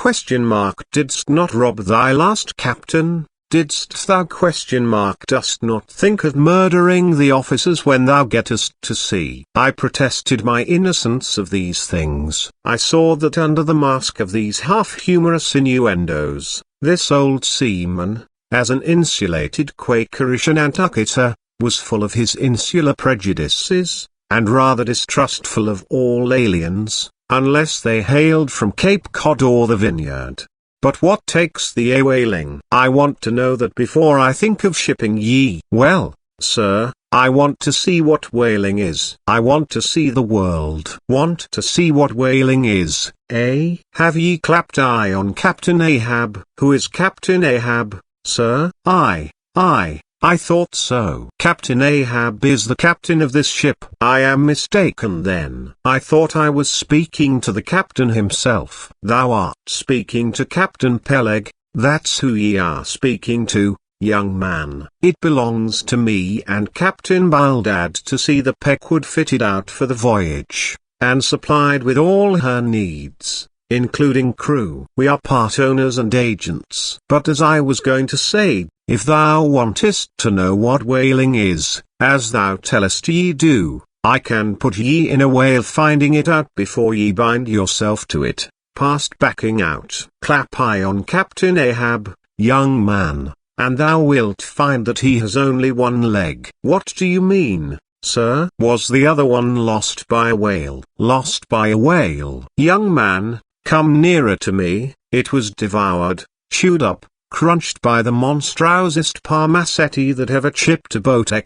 Speaker 1: Didst not rob thy last captain? Didst thou? Dost not think of murdering the officers when thou gettest to sea? I protested my innocence of these things. I saw that under the mask of these half-humorous innuendos, this old seaman, as an insulated Quakerish Nantucketer, was full of his insular prejudices, and rather distrustful of all aliens, unless they hailed from Cape Cod or the Vineyard. But what takes thee a whaling? I want to know that before I think of shipping ye. Well, sir, I want to see what whaling is. I want to see the world. Want to see what whaling is, eh? Have ye clapped eye on Captain Ahab? Who is Captain Ahab, sir? I thought so. Captain Ahab is the captain of this ship. I am mistaken then. I thought I was speaking to the captain himself. Thou art speaking to Captain Peleg, that's who ye are speaking to, young man. It belongs to me and Captain Baldad to see the Pequod fitted out for the voyage, and supplied with all her needs, including crew. We are part owners and agents. But as I was going to say, if thou wantest to know what whaling is, as thou tellest ye do, I can put ye in a way of finding it out before ye bind yourself to it, past backing out. Clap eye on Captain Ahab, young man, and thou wilt find that he has only one leg. What do you mean, sir? Was the other one lost by a whale? Lost by a whale? Young man, come nearer to me. It was devoured, chewed up, crunched by the monstrosest parmacetti that ever chipped a boat! I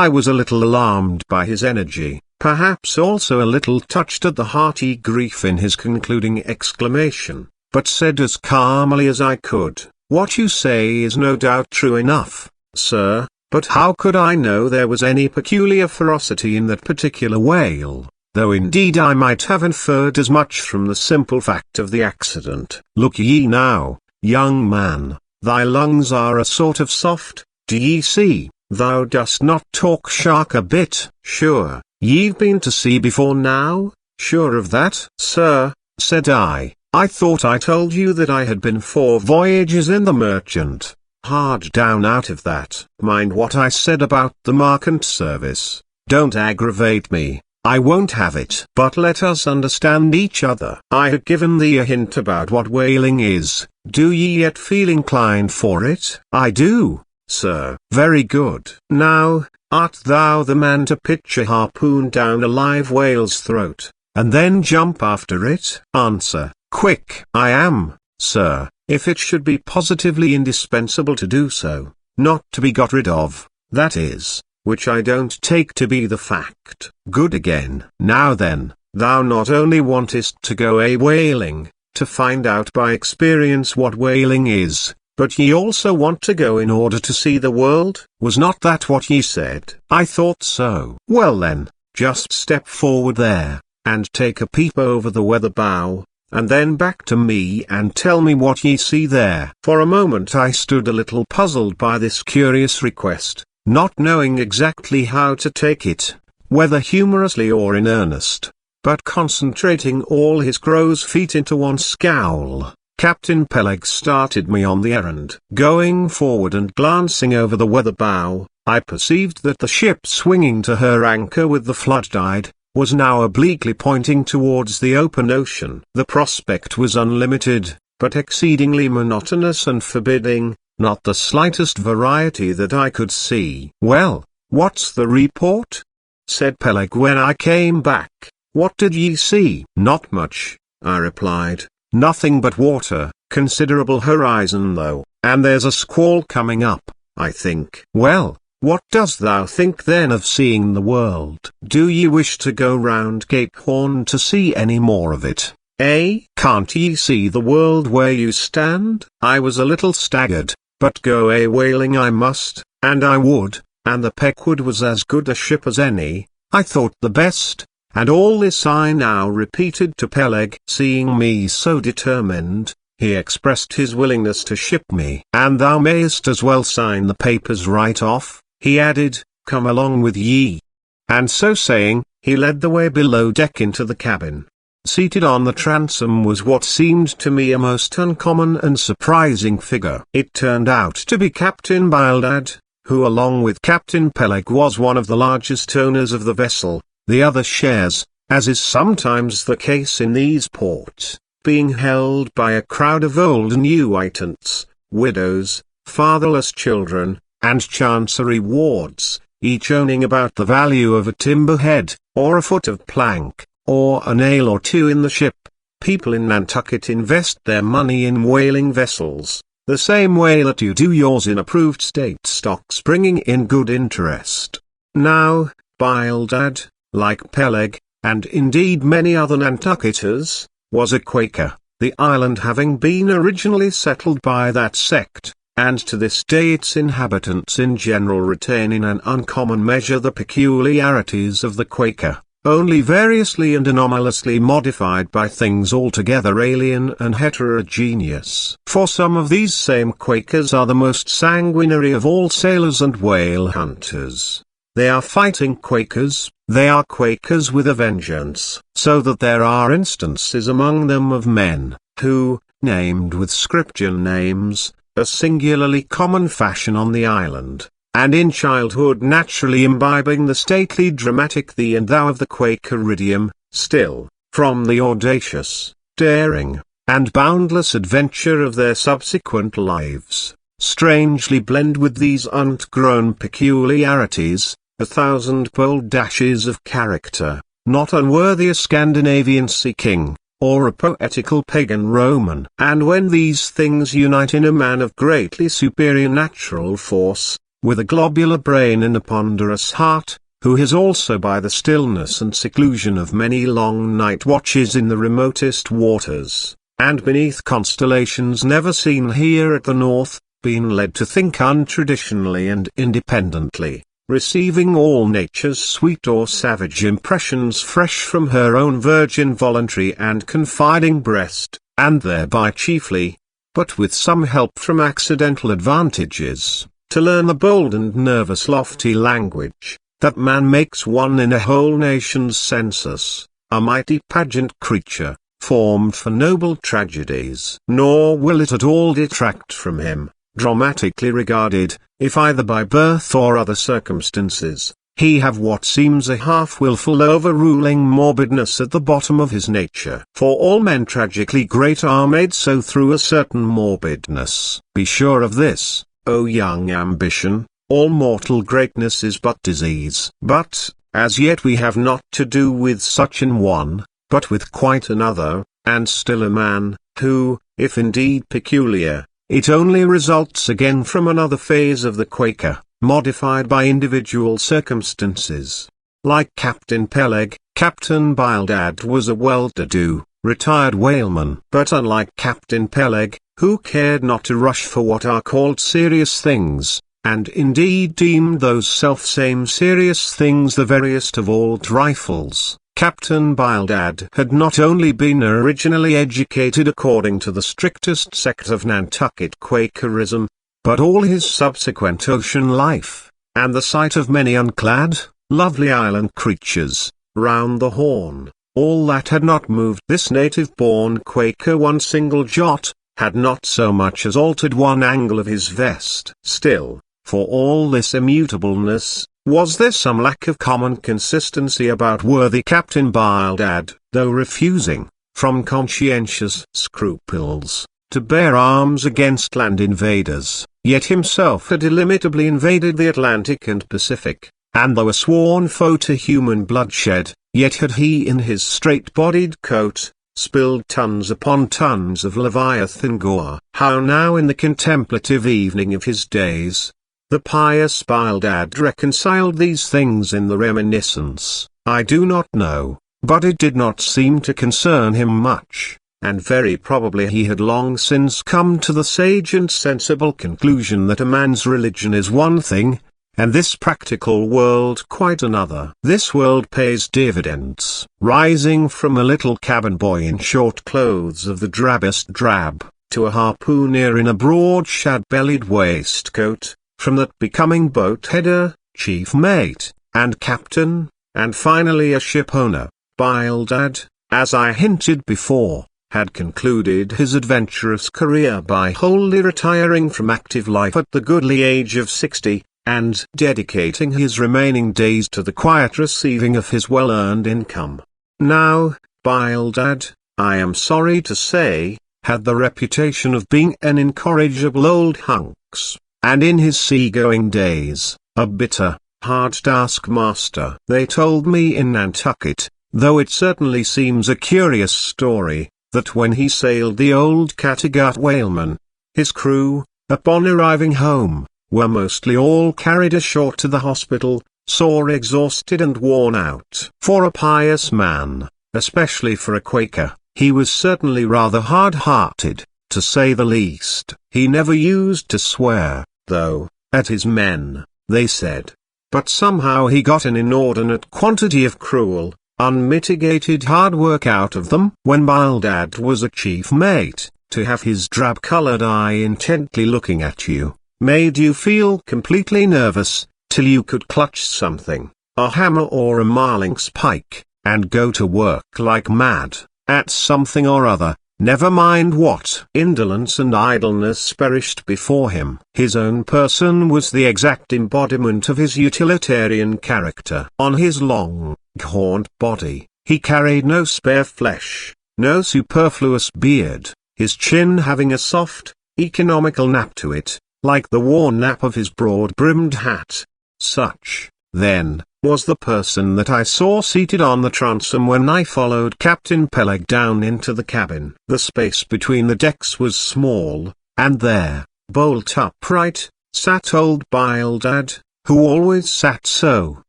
Speaker 1: was a little alarmed by his energy, perhaps also a little touched at the hearty grief in his concluding exclamation, but said as calmly as I could, what you say is no doubt true enough, sir, but how could I know there was any peculiar ferocity in that particular whale? Though indeed I might have inferred as much from the simple fact of the accident. Look ye now, young man, thy lungs are a sort of soft, do ye see? Thou dost not talk shark a bit. Sure, ye've been to sea before now? Sure of that? Sir, said I thought I told you that I had been 4 voyages in the Merchant. Hard down out of that. Mind what I said about the merchant service. Don't aggravate me. I won't have it. But let us understand each other. I had given thee a hint about what whaling is. Do ye yet feel inclined for it? I do, sir. Very good. Now, art thou the man to pitch a harpoon down a live whale's throat, and then jump after it? Answer, quick. I am, sir, if it should be positively indispensable to do so, not to be got rid of, that is. Which I don't take to be the fact. Good again. Now then, thou not only wantest to go a whaling, to find out by experience what whaling is, but ye also want to go in order to see the world? Was not that what ye said? I thought so. Well then, just step forward there, and take a peep over the weather bow, and then back to me and tell me what ye see there. For a moment I stood a little puzzled by this curious request, not knowing exactly how to take it, whether humorously or in earnest, but concentrating all his crow's feet into one scowl. Captain Peleg started me on the errand. Going forward and glancing over the weather bow, I perceived that the ship swinging to her anchor with the flood tide, was now obliquely pointing towards the open ocean. The prospect was unlimited, but exceedingly monotonous and forbidding. Not the slightest variety that I could see. Well, what's the report? Said Peleg when I came back. What did ye see? Not much, I replied. Nothing but water, considerable horizon though, and there's a squall coming up, I think. Well, what dost thou think then of seeing the world? Do ye wish to go round Cape Horn to see any more of it? Can't ye see the world where you stand? I was a little staggered. But go a whaling I must, and I would, and the Pequod was as good a ship as any, I thought the best, and all this I now repeated to Peleg. Seeing me so determined, he expressed his willingness to ship me. And thou mayest as well sign the papers right off, he added, come along with ye. And so saying, he led the way below deck into the cabin. Seated on the transom was what seemed to me a most uncommon and surprising figure. It turned out to be Captain Baldad, who along with Captain Peleg was one of the largest owners of the vessel. The other shares, as is sometimes the case in these ports, being held by a crowd of old and new itants, widows, fatherless children, and chancery wards, each owning about the value of a timber head, or a foot of plank, or a nail or two in the ship. People in Nantucket invest their money in whaling vessels, the same way that you do yours in approved state stocks bringing in good interest. Now, Bildad, like Peleg, and indeed many other Nantucketers, was a Quaker, the island having been originally settled by that sect, and to this day its inhabitants in general retain in an uncommon measure the peculiarities of the Quaker, only variously and anomalously modified by things altogether alien and heterogeneous. For some of these same Quakers are the most sanguinary of all sailors and whale hunters. They are fighting Quakers, they are Quakers with a vengeance, so that there are instances among them of men, who, named with scripture names, a singularly common fashion on the island, and in childhood naturally imbibing the stately dramatic thee and thou of the Quaker idiom, still, from the audacious, daring, and boundless adventure of their subsequent lives, strangely blend with these ungrown peculiarities, a thousand-fold dashes of character, not unworthy a Scandinavian sea king, or a poetical pagan Roman. And when these things unite in a man of greatly superior natural force, with a globular brain and a ponderous heart, who has also by the stillness and seclusion of many long night watches in the remotest waters, and beneath constellations never seen here at the north, been led to think untraditionally and independently, receiving all nature's sweet or savage impressions fresh from her own virgin voluntary and confiding breast, and thereby chiefly, but with some help from accidental advantages, to learn the bold and nervous lofty language, that man makes one in a whole nation's census, a mighty pageant creature, formed for noble tragedies. Nor will it at all detract from him, dramatically regarded, if either by birth or other circumstances, he have what seems a half-wilful overruling morbidness at the bottom of his nature. For all men tragically great are made so through a certain morbidness. Be sure of this, O young ambition, all mortal greatness is but disease. But, as yet we have not to do with such an one, but with quite another, and still a man, who, if indeed peculiar, it only results again from another phase of the Quaker, modified by individual circumstances. Like Captain Peleg, Captain Bildad was a well-to-do, retired whaleman. But unlike Captain Peleg, who cared not to rush for what are called serious things, and indeed deemed those self-same serious things the veriest of all trifles, Captain Bildad had not only been originally educated according to the strictest sect of Nantucket Quakerism, but all his subsequent ocean life, and the sight of many unclad, lovely island creatures, round the Horn, all that had not moved this native-born Quaker one single jot, had not so much as altered one angle of his vest. Still, for all this immutableness, was there some lack of common consistency about worthy Captain Bildad, though refusing, from conscientious scruples, to bear arms against land invaders, yet himself had illimitably invaded the Atlantic and Pacific, and though a sworn foe to human bloodshed, yet had he in his straight-bodied coat, spilled tons upon tons of Leviathan gore. How now in the contemplative evening of his days, the pious Bildad reconciled these things in the reminiscence, I do not know, but it did not seem to concern him much, and very probably he had long since come to the sage and sensible conclusion that a man's religion is one thing, and this practical world quite another. This world pays dividends, rising from a little cabin boy in short clothes of the drabbest drab, to a harpooner in a broad shad-bellied waistcoat, from that becoming boat-header, chief mate, and captain, and finally a ship-owner. Bildad, as I hinted before, had concluded his adventurous career by wholly retiring from active life at the goodly age of 60, and dedicating his remaining days to the quiet receiving of his well-earned income. Now, Bildad, I am sorry to say, had the reputation of being an incorrigible old hunks, and in his seagoing days, a bitter, hard taskmaster. They told me in Nantucket, though it certainly seems a curious story, that when he sailed the old Cattegat whaleman, his crew, upon arriving home, were mostly all carried ashore to the hospital, sore exhausted and worn out. For a pious man, especially for a Quaker, he was certainly rather hard-hearted, to say the least. He never used to swear, though, at his men, they said. But somehow he got an inordinate quantity of cruel, unmitigated hard work out of them. When Bildad was a chief mate, to have his drab-colored eye intently looking at you, made you feel completely nervous, till you could clutch something, a hammer or a marling's pike, and go to work like mad, at something or other, never mind what. Indolence and idleness perished before him. His own person was the exact embodiment of his utilitarian character. On his long, gaunt body, he carried no spare flesh, no superfluous beard, his chin having a soft, economical nap to it, like the worn nap of his broad-brimmed hat. Such, then, was the person that I saw seated on the transom when I followed Captain Peleg down into the cabin. The space between the decks was small, and there, bolt upright, sat old Bildad, who always sat so,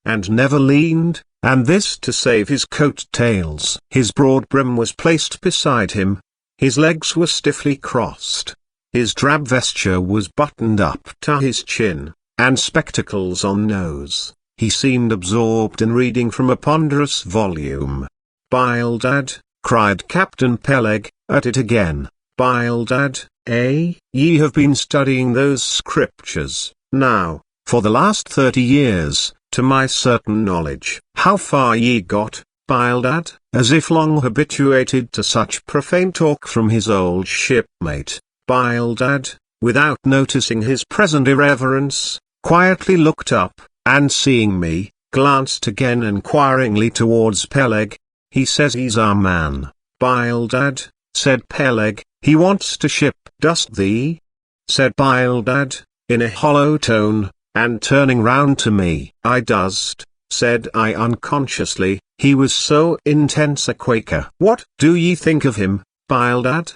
Speaker 1: and never leaned, and this to save his coat tails. His broad brim was placed beside him, his legs were stiffly crossed, his drab vesture was buttoned up to his chin, and spectacles on nose. He seemed absorbed in reading from a ponderous volume. "Bildad," cried Captain Peleg, at it again. "Bildad, eh? Ye have been studying those scriptures, now, for the last 30 years, to my certain knowledge. How far ye got, Bildad?" As if long habituated to such profane talk from his old shipmate, Bildad, without noticing his present irreverence, quietly looked up, and seeing me, glanced again enquiringly towards Peleg. "He says he's our man, Bildad," said Peleg. "He wants to ship." "Dost thee?" said Bildad, in a hollow tone, and turning round to me. "I dost," said I unconsciously, he was so intense a Quaker. "What do ye think of him, Bildad?"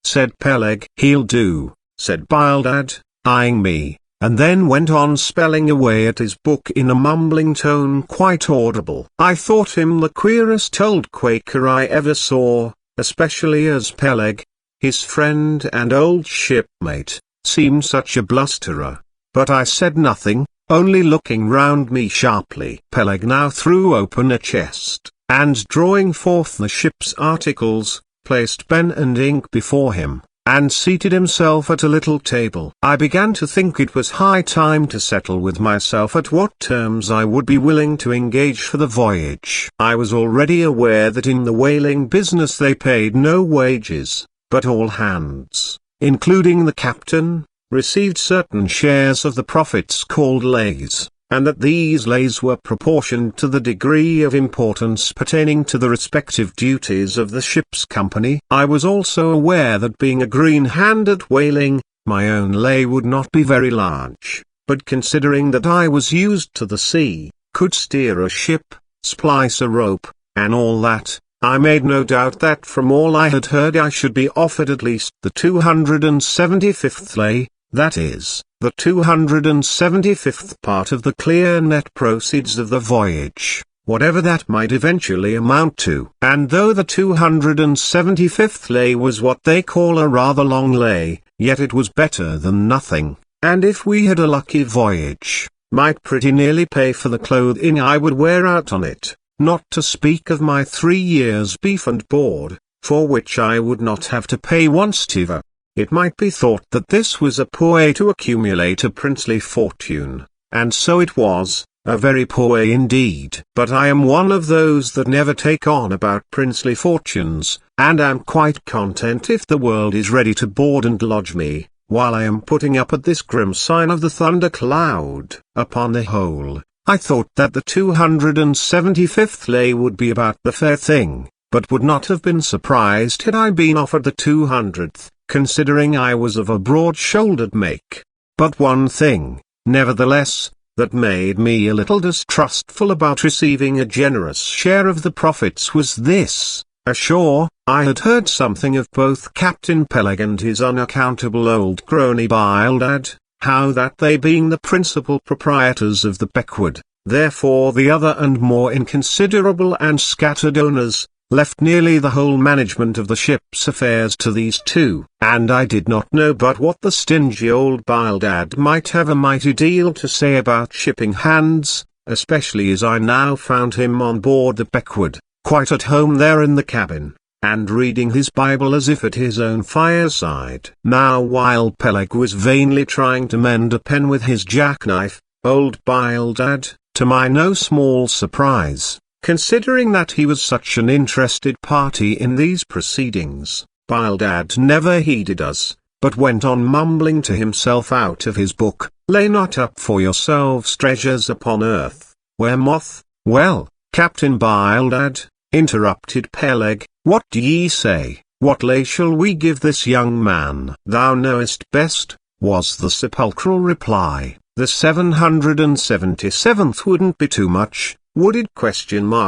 Speaker 1: said Peleg. "He'll do," said Bildad, eyeing me, and then went on spelling away at his book in a mumbling tone quite audible. I thought him the queerest old Quaker I ever saw, especially as Peleg, his friend and old shipmate, seemed such a blusterer. But I said nothing, only looking round me sharply. Peleg now threw open a chest, and drawing forth the ship's articles, placed pen and ink before him, and seated himself at a little table. I began to think it was high time to settle with myself at what terms I would be willing to engage for the voyage. I was already aware that in the whaling business they paid no wages, but all hands, including the captain, received certain shares of the profits called lays, and that these lays were proportioned to the degree of importance pertaining to the respective duties of the ship's company. I was also aware that being a green hand at whaling, my own lay would not be very large, but considering that I was used to the sea, could steer a ship, splice a rope, and all that, I made no doubt that from all I had heard I should be offered at least the 275th lay, that is, the 275th part of the clear net proceeds of the voyage, whatever that might eventually amount to. And though the 275th lay was what they call a rather long lay, yet it was better than nothing, and if we had a lucky voyage, might pretty nearly pay for the clothing I would wear out on it, not to speak of my 3 years' beef and board, for which I would not have to pay once tiva. It might be thought that this was a poor way to accumulate a princely fortune, and so it was, a very poor way indeed. But I am one of those that never take on about princely fortunes, and am quite content if the world is ready to board and lodge me, while I am putting up at this grim sign of the thundercloud. Upon the whole, I thought that the 275th lay would be about the fair thing, but would not have been surprised had I been offered the 200th, considering I was of a broad-shouldered make. But one thing, nevertheless, that made me a little distrustful about receiving a generous share of the profits was this: ashore, I had heard something of both Captain Peleg and his unaccountable old crony Bildad, how that they being the principal proprietors of the Pequod, therefore the other and more inconsiderable and scattered owners, left nearly the whole management of the ship's affairs to these two, and I did not know but what the stingy old Bildad might have a mighty deal to say about shipping hands, especially as I now found him on board the Pequod, quite at home there in the cabin, and reading his Bible as if at his own fireside. Now while Peleg was vainly trying to mend a pen with his jackknife, old Bildad, to my no small surprise, considering that he was such an interested party in these proceedings, Bildad never heeded us, but went on mumbling to himself out of his book, "Lay not up for yourselves treasures upon earth, where moth—" "Well, Captain Bildad," interrupted Peleg, "what do ye say? What lay shall we give this young man?" "Thou knowest best," was the sepulchral reply. "The 777th wouldn't be too much, would it?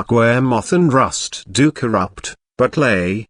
Speaker 1: Where moth and rust do corrupt, but lay,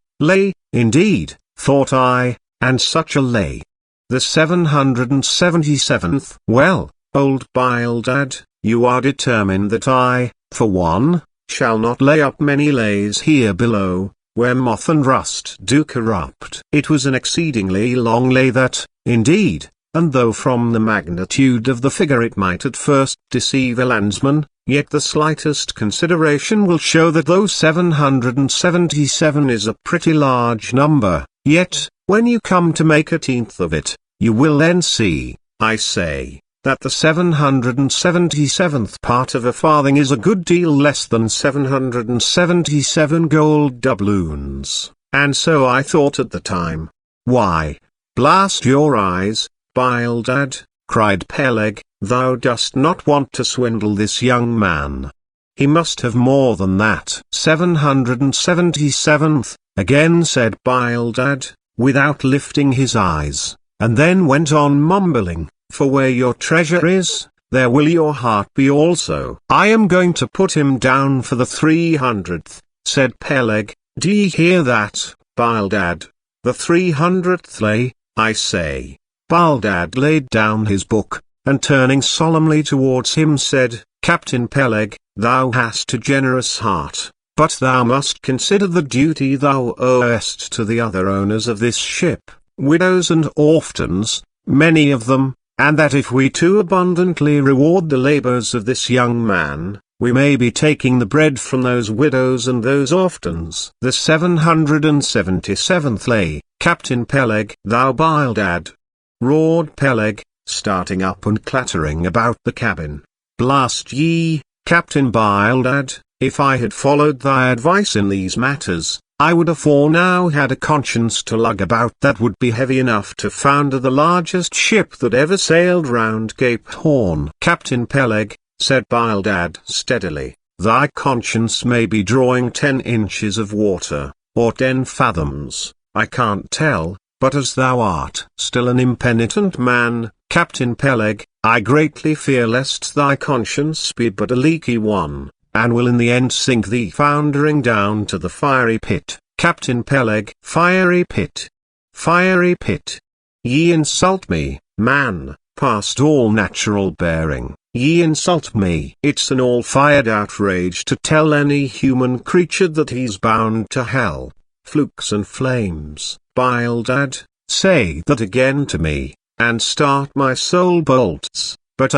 Speaker 1: indeed, thought I, and such a lay. The 777th. Well, old Bildad, you are determined that I, for one, shall not lay up many lays here below, where moth and rust do corrupt." It was an exceedingly long lay that, indeed, and though from the magnitude of the figure it might at first deceive a landsman, yet the slightest consideration will show that though 777 is a pretty large number, yet, when you come to make a tenth of it, you will then see, I say, that the 777th part of a farthing is a good deal less than 777 gold doubloons, and so I thought at the time. "Why, blast your eyes, Bildad," cried Peleg, "thou dost not want to swindle this young man. He must have more than that." 777th, again said Bildad, without lifting his eyes, and then went on mumbling, "For where your treasure is, there will your heart be also." "I am going to put him down for the 300th, said Peleg. "D'ye hear that, Bildad? The 300th lay, I say." Bildad laid down his book, and turning solemnly towards him said, "Captain Peleg, thou hast a generous heart, but thou must consider the duty thou owest to the other owners of this ship, widows and orphans, many of them, and that if we too abundantly reward the labours of this young man, we may be taking the bread from those widows and those orphans." The 777th lay, Captain Peleg. "Thou Bildad!" roared Peleg, starting up and clattering about the cabin. "Blast ye, Captain Bildad, if I had followed thy advice in these matters, I would afore now had a conscience to lug about that would be heavy enough to founder the largest ship that ever sailed round Cape Horn." "Captain Peleg," said Bildad steadily, "thy conscience may be drawing 10 inches of water, or 10 fathoms, I can't tell, but as thou art still an impenitent man, Captain Peleg, I greatly fear lest thy conscience be but a leaky one, and will in the end sink thee foundering down to the fiery pit." "Captain Peleg." "Fiery pit! Fiery pit! Ye insult me, man, past all natural bearing. Ye insult me." "It's an all-fired outrage to tell any human creature that he's bound to hell, flukes and flames. Bildad, say that again to me, and start my soul bolts, but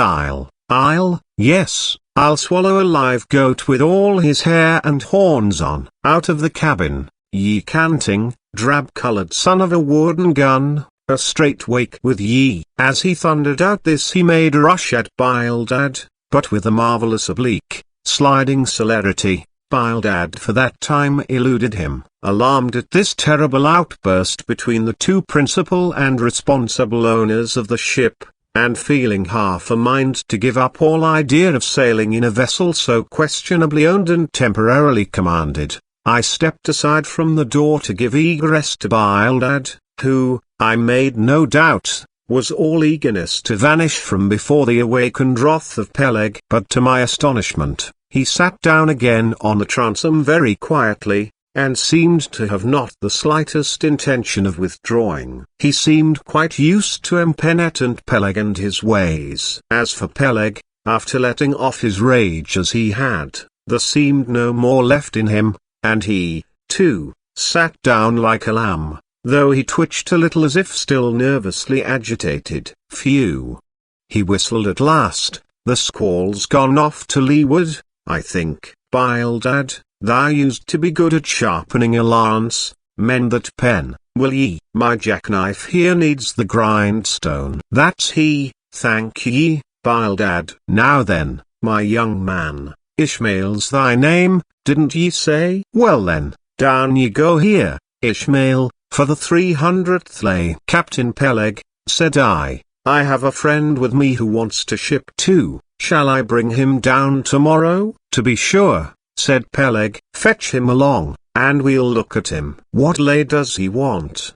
Speaker 1: yes, I'll swallow a live goat with all his hair and horns on." Out of the cabin, ye canting, drab-coloured son of a wooden gun, a straight wake with ye. As he thundered out this he made a rush at Bildad, but with a marvellous oblique, sliding celerity. Bildad for that time eluded him. Alarmed at this terrible outburst between the two principal and responsible owners of the ship, and feeling half a mind to give up all idea of sailing in a vessel so questionably owned and temporarily commanded, I stepped aside from the door to give egress to Bildad, who, I made no doubt, was all eagerness to vanish from before the awakened wrath of Peleg. But to my astonishment, he sat down again on the transom very quietly, and seemed to have not the slightest intention of withdrawing. He seemed quite used to impenitent Peleg and his ways. As for Peleg, after letting off his rage as he had, there seemed no more left in him, and he, too, sat down like a lamb, though he twitched a little as if still nervously agitated. Phew! He whistled at last. The squall's gone off to leeward, I think. Bildad, thou used to be good at sharpening a lance, mend that pen, will ye? My jackknife here needs the grindstone. That's he, thank ye, Bildad. Now then, my young man, Ishmael's thy name, didn't ye say? Well then, down ye go here, Ishmael, for the 300th lay. Captain Peleg, said I have a friend with me who wants to ship too. Shall I bring him down tomorrow? To be sure, said Peleg. Fetch him along, and we'll look at him. What lay does he want?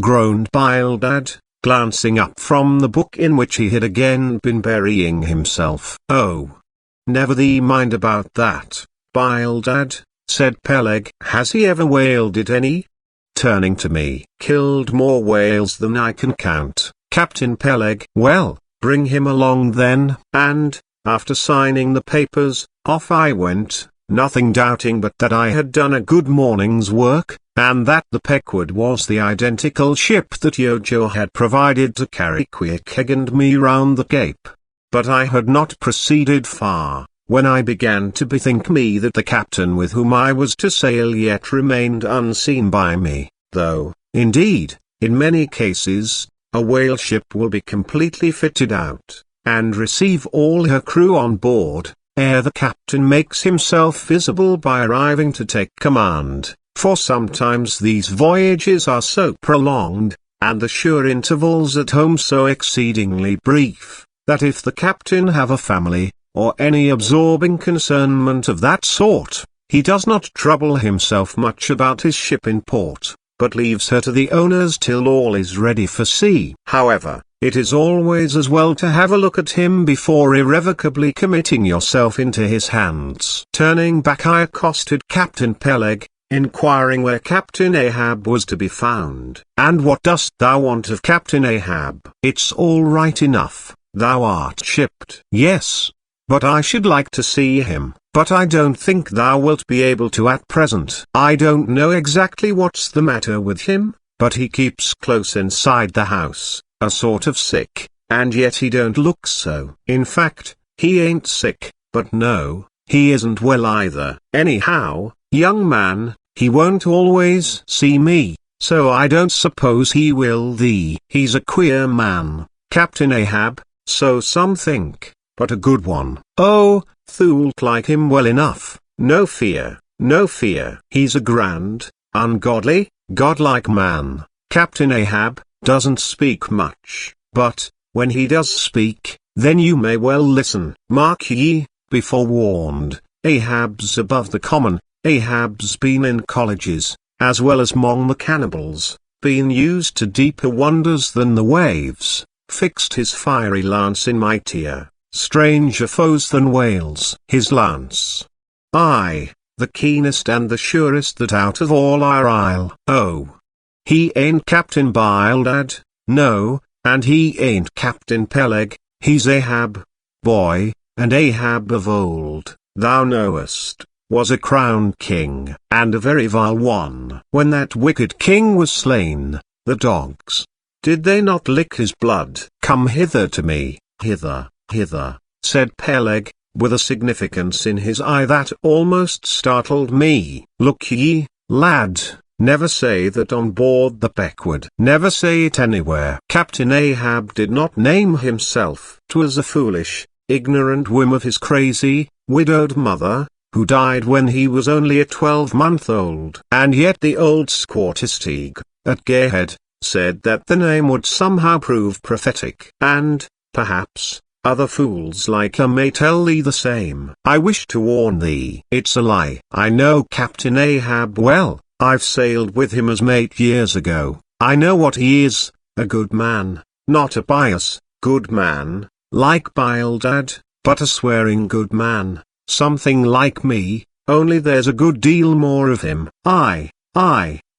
Speaker 1: Groaned Bildad, glancing up from the book in which he had again been burying himself. Oh, never thee mind about that, Bildad, said Peleg. Has he ever whaled it any? Turning to me. Killed more whales than I can count, Captain Peleg. Well, bring him along then. And, after signing the papers, off I went, nothing doubting but that I had done a good morning's work, and that the Pequod was the identical ship that Yojo had provided to carry Queequeg and me round the Cape. But I had not proceeded far, when I began to bethink me that the captain with whom I was to sail yet remained unseen by me, though, indeed, in many cases, a whale ship will be completely fitted out, and receive all her crew on board, ere the captain makes himself visible by arriving to take command, for sometimes these voyages are so prolonged, and the sure intervals at home so exceedingly brief, that if the captain have a family, or any absorbing concernment of that sort, he does not trouble himself much about his ship in port, but leaves her to the owners till all is ready for sea. However, it is always as well to have a look at him before irrevocably committing yourself into his hands. Turning back, I accosted Captain Peleg, inquiring where Captain Ahab was to be found. And what dost thou want of Captain Ahab? It's all right enough, thou art shipped. Yes, but I should like to see him. But I don't think thou wilt be able to at present. I don't know exactly what's the matter with him, but he keeps close inside the house, a sort of sick, and yet he don't look so. In fact, he ain't sick, but no, he isn't well either. Anyhow, young man, he won't always see me, so I don't suppose he will thee. He's a queer man, Captain Ahab, so some think, but a good one. Oh, thou'lt like him well enough, no fear, no fear. He's a grand, ungodly, godlike man. Captain Ahab doesn't speak much, but, when he does speak, then you may well listen. Mark ye, be forewarned, Ahab's above the common. Ahab's been in colleges, as well as 'mong the cannibals, been used to deeper wonders than the waves, fixed his fiery lance in mightier, stranger foes than whales. His lance, aye, the keenest and the surest that out of all our isle. Oh, he ain't Captain Bildad, no, and he ain't Captain Peleg, he's Ahab, boy, and Ahab of old, thou knowest, was a crowned king, and a very vile one. When that wicked king was slain, the dogs, did they not lick his blood? Come hither to me, hither, hither, said Peleg, with a significance in his eye that almost startled me. Look ye, lad, never say that on board the Pequod. Never say it anywhere. Captain Ahab did not name himself. 'Twas a foolish, ignorant whim of his crazy, widowed mother, who died when he was only a 12-month-old. And yet the old Squattisteg, at Gayhead, said that the name would somehow prove prophetic. And, perhaps, Other fools like her may tell thee the same. I wish to warn thee. It's a lie. I know Captain Ahab well. I've sailed with him as mate years ago. I know what he is, a good man, not a pious, good man, like Bildad, but a swearing good man, something like me, only there's a good deal more of him. I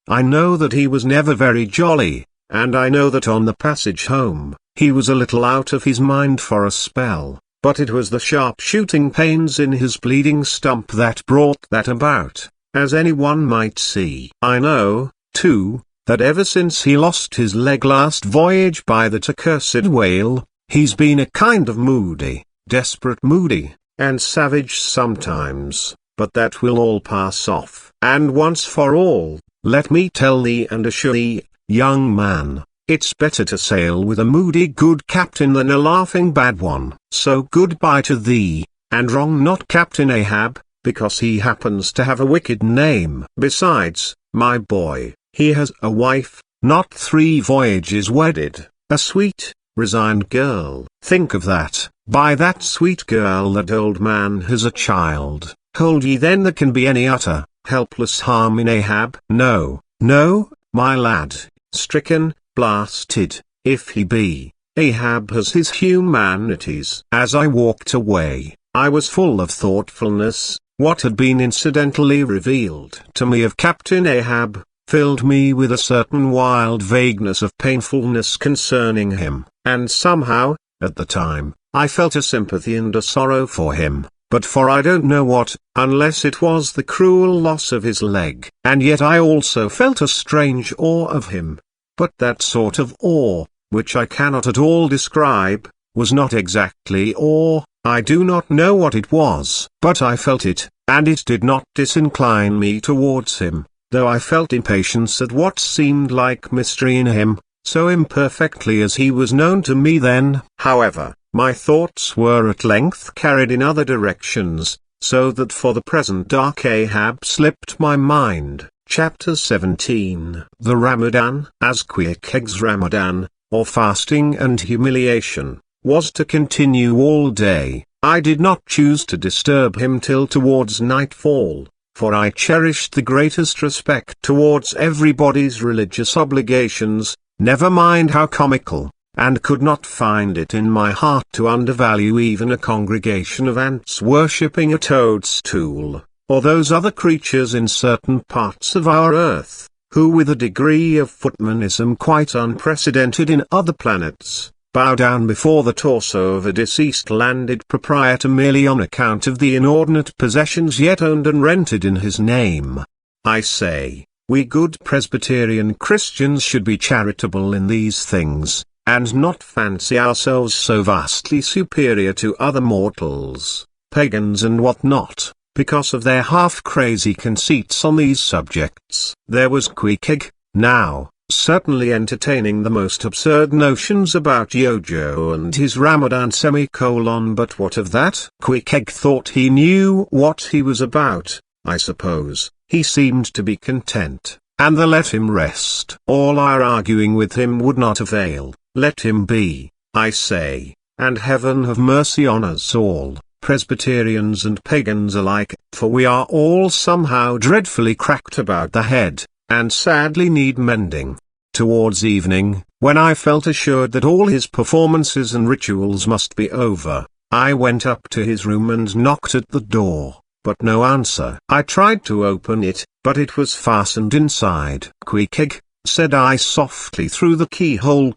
Speaker 1: know that he was never very jolly, and I know that on the passage home, he was a little out of his mind for a spell, but it was the sharp shooting pains in his bleeding stump that brought that about, as anyone might see. I know, too, that ever since he lost his leg last voyage by that accursed whale, he's been a kind of moody, desperate moody, and savage sometimes, but that will all pass off. And once for all, let me tell thee and assure thee, young man, it's better to sail with a moody good captain than a laughing bad one. So goodbye to thee, and wrong not Captain Ahab, because he happens to have a wicked name. Besides, my boy, he has a wife, not 3 voyages wedded, a sweet, resigned girl. Think of that. By that sweet girl that old man has a child. Hold ye then there can be any utter, helpless harm in Ahab? No, no, my lad, stricken, blasted, if he be. Ahab has his humanities. As I walked away, I was full of thoughtfulness. What had been incidentally revealed to me of Captain Ahab, filled me with a certain wild vagueness of painfulness concerning him, and somehow, at the time, I felt a sympathy and a sorrow for him, but for I don't know what, unless it was the cruel loss of his leg. And yet I also felt a strange awe of him. But that sort of awe, which I cannot at all describe, was not exactly awe. I do not know what it was, but I felt it, and it did not disincline me towards him, though I felt impatience at what seemed like mystery in him, so imperfectly as he was known to me then. However, my thoughts were at length carried in other directions, so that for the present dark Ahab slipped my mind. Chapter 17. The Ramadan, as Queequeg's Ramadan, or fasting and humiliation, was to continue all day. I did not choose to disturb him till towards nightfall, for I cherished the greatest respect towards everybody's religious obligations, never mind how comical, and could not find it in my heart to undervalue even a congregation of ants worshipping a toadstool, or those other creatures in certain parts of our earth, who with a degree of footmanism quite unprecedented in other planets, bow down before the torso of a deceased landed proprietor merely on account of the inordinate possessions yet owned and rented in his name. I say, we good Presbyterian Christians should be charitable in these things, and not fancy ourselves so vastly superior to other mortals, pagans and what not, because of their half-crazy conceits on these subjects. There was Queequeg, now, certainly entertaining the most absurd notions about Yojo and his Ramadan but what of that? Queequeg thought he knew what he was about, I suppose. He seemed to be content, and let him rest. All our arguing with him would not avail. Let him be, I say, and heaven have mercy on us all, Presbyterians and pagans alike, for we are all somehow dreadfully cracked about the head, and sadly need mending. Towards evening, when I felt assured that all his performances and rituals must be over, I went up to his room and knocked at the door, but no answer. I tried to open it, but it was fastened inside. Queequeg, said I softly through the keyhole: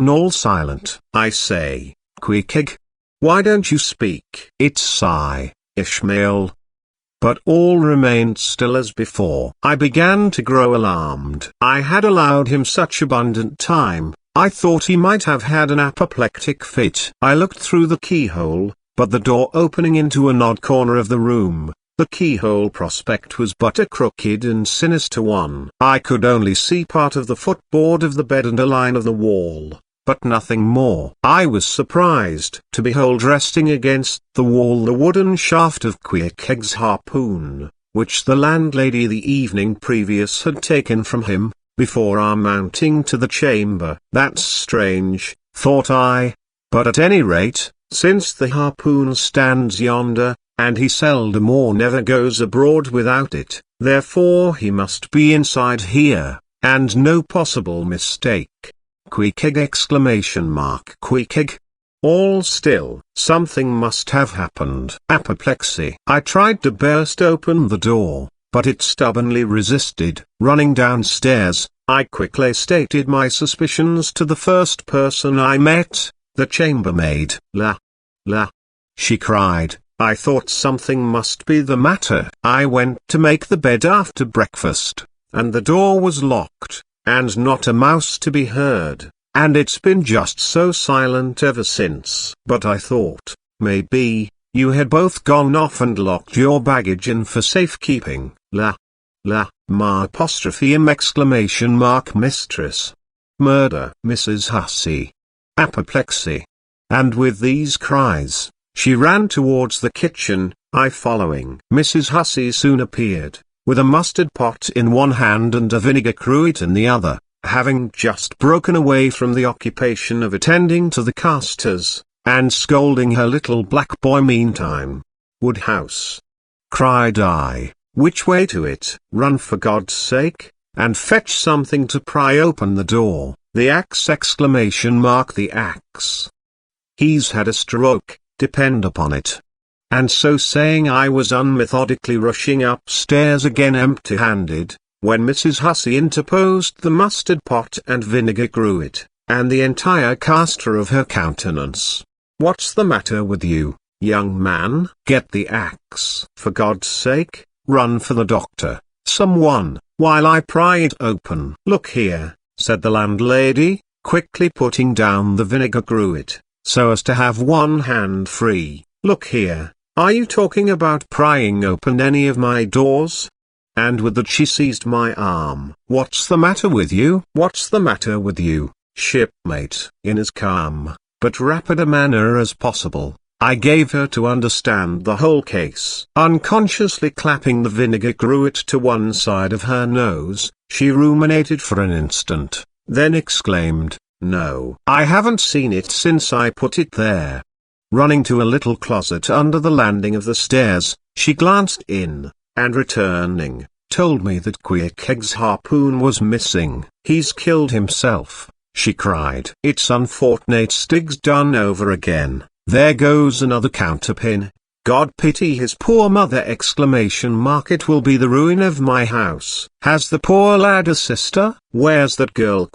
Speaker 1: all silent. I say, Queequeg, why don't you speak? It's I, Ishmael. But all remained still as before. I began to grow alarmed. I had allowed him such abundant time, I thought he might have had an apoplectic fit. I looked through the keyhole, but the door opening into an odd corner of the room, the keyhole prospect was but a crooked and sinister one. I could only see part of the footboard of the bed and a line of the wall, but nothing more. I was surprised to behold resting against the wall the wooden shaft of Queequeg's harpoon, which the landlady the evening previous had taken from him, before our mounting to the chamber. That's strange, thought I, but at any rate, since the harpoon stands yonder, and he seldom or never goes abroad without it, therefore he must be inside here, and no possible mistake. Queequeg! Queequeg! All still. Something must have happened. Apoplexy. I tried to burst open the door, but it stubbornly resisted. Running downstairs, I quickly stated my suspicions to the first person I met, the chambermaid. La! She cried. I thought something must be the matter. I went to make the bed after breakfast, and the door was locked, and not a mouse to be heard, and it's been just so silent ever since. But I thought, maybe, you had both gone off and locked your baggage in for safekeeping. Mistress. Murder. Mrs. Hussey. Apoplexy. And with these cries, she ran towards the kitchen, I following. Mrs. Hussey soon appeared, with a mustard pot in one hand and a vinegar cruet in the other, having just broken away from the occupation of attending to the castors, and scolding her little black boy meantime. Woodhouse! Cried I, which way to it? Run for God's sake, and fetch something to pry open the door. The axe! The axe! He's had a stroke, depend upon it. And so saying I was unmethodically rushing upstairs again empty-handed, when Mrs. Hussey interposed the mustard pot and vinegar cruet, and the entire castor of her countenance. What's the matter with you, young man? Get the axe. For God's sake, run for the doctor, someone, while I pry it open. Look here, said the landlady, quickly putting down the vinegar cruet, so as to have one hand free. Look here, are you talking about prying open any of my doors? And with that she seized my arm. What's the matter with you? What's the matter with you, shipmate? In as calm, but rapid a manner as possible, I gave her to understand the whole case. Unconsciously clapping the vinegar cruet to one side of her nose, she ruminated for an instant, then exclaimed, No, I haven't seen it since I put it there. Running to a little closet under the landing of the stairs, she glanced in, and returning, told me that Queequeg's harpoon was missing. He's killed himself, she cried. It's unfortunate Stig's done over again. There goes another counterpin. God pity his poor mother! It will be the ruin of my house. Has the poor lad a sister? Where's that girl?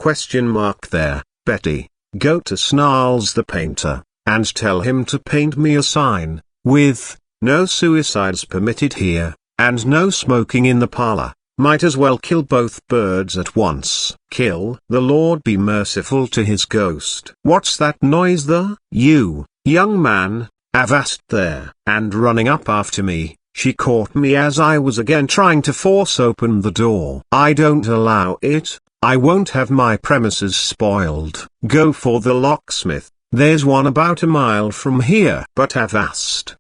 Speaker 1: There. Betty, go to Snarls the painter, and tell him to paint me a sign, with, no suicides permitted here, and no smoking in the parlor. Might as well kill both birds at once. Kill. The Lord be merciful to his ghost. What's that noise there? You, young man, avast there. And running up after me, she caught me as I was again trying to force open the door. I don't allow it. I won't have my premises spoiled. Go for the locksmith. There's one about a mile from here. But avast.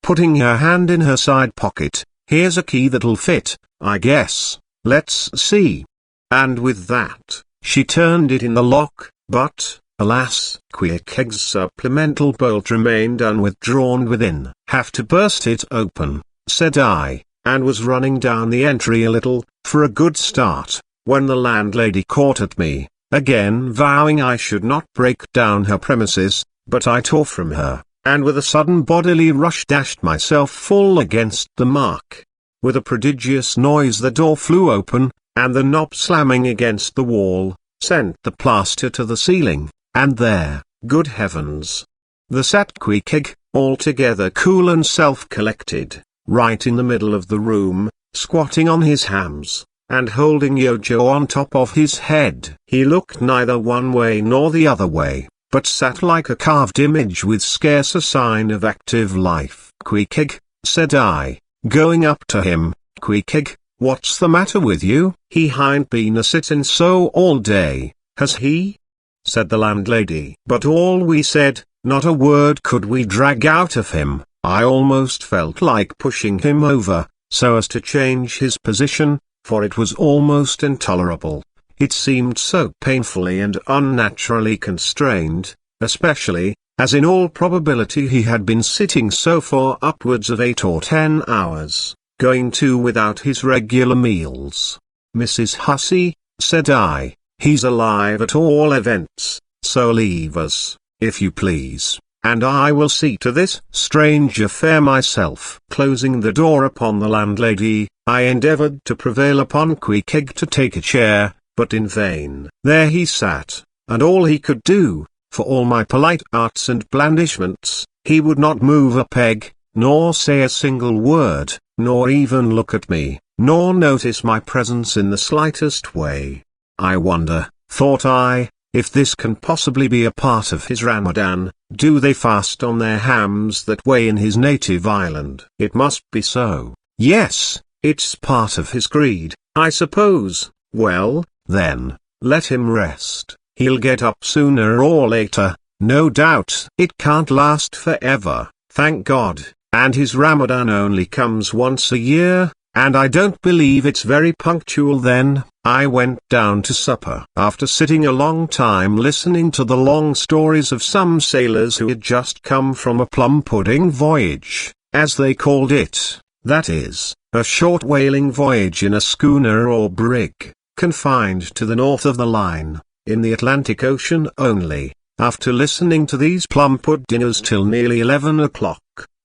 Speaker 1: Putting her hand in her side pocket, here's a key that'll fit, I guess. Let's see. And with that, she turned it in the lock, but, alas, Queequeg's supplemental bolt remained unwithdrawn within. Have to burst it open, said I, and was running down the entry a little, for a good start, when the landlady caught at me, again vowing I should not break down her premises, but I tore from her, and with a sudden bodily rush dashed myself full against the mark. With a prodigious noise the door flew open, and the knob slamming against the wall, sent the plaster to the ceiling, and there, good heavens! There sat Queequeg, altogether cool and self-collected, right in the middle of the room, squatting on his hams, and holding Yojo on top of his head. He looked neither one way nor the other way, but sat like a carved image with scarce a sign of active life. Queequeg, said I, going up to him, Queequeg, what's the matter with you? He hain't been a-sittin' so all day, has he? Said the landlady. But all we said, not a word could we drag out of him. I almost felt like pushing him over, so as to change his position, for it was almost intolerable. It seemed so painfully and unnaturally constrained, especially, as in all probability he had been sitting so for upwards of 8 or 10 hours, going to without his regular meals. "Mrs. Hussey," said I, "he's alive at all events, so leave us, if you please, and I will see to this strange affair myself." Closing the door upon the landlady, I endeavoured to prevail upon Queequeg to take a chair, but in vain. There he sat, and all he could do, for all my polite arts and blandishments, he would not move a peg, nor say a single word, nor even look at me, nor notice my presence in the slightest way. I wonder, thought I, if this can possibly be a part of his Ramadan. Do they fast on their hams that way in his native island? It must be so. Yes, it's part of his creed, I suppose. Well, then, let him rest. He'll get up sooner or later, no doubt. It can't last forever, thank God, and his Ramadan only comes once a year, and I don't believe it's very punctual then. I went down to supper after sitting a long time listening to the long stories of some sailors who had just come from a plum-pudding voyage, as they called it, that is, a short whaling voyage in a schooner or brig, confined to the north of the line, in the Atlantic Ocean only. After listening to these plum-puddingers till nearly 11 o'clock,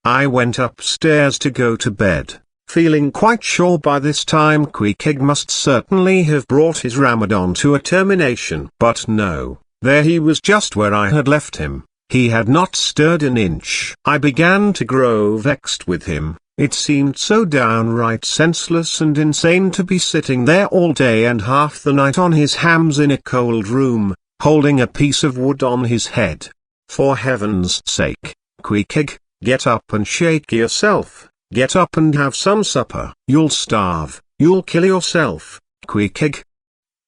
Speaker 1: I went upstairs to go to bed, feeling quite sure by this time Queequeg must certainly have brought his Ramadan to a termination. But no, there he was just where I had left him. He had not stirred an inch. I began to grow vexed with him. It seemed so downright senseless and insane to be sitting there all day and half the night on his hams in a cold room, holding a piece of wood on his head. For heaven's sake, Queequeg, get up and shake yourself. Get up and have some supper. You'll starve, you'll kill yourself, Queequeg.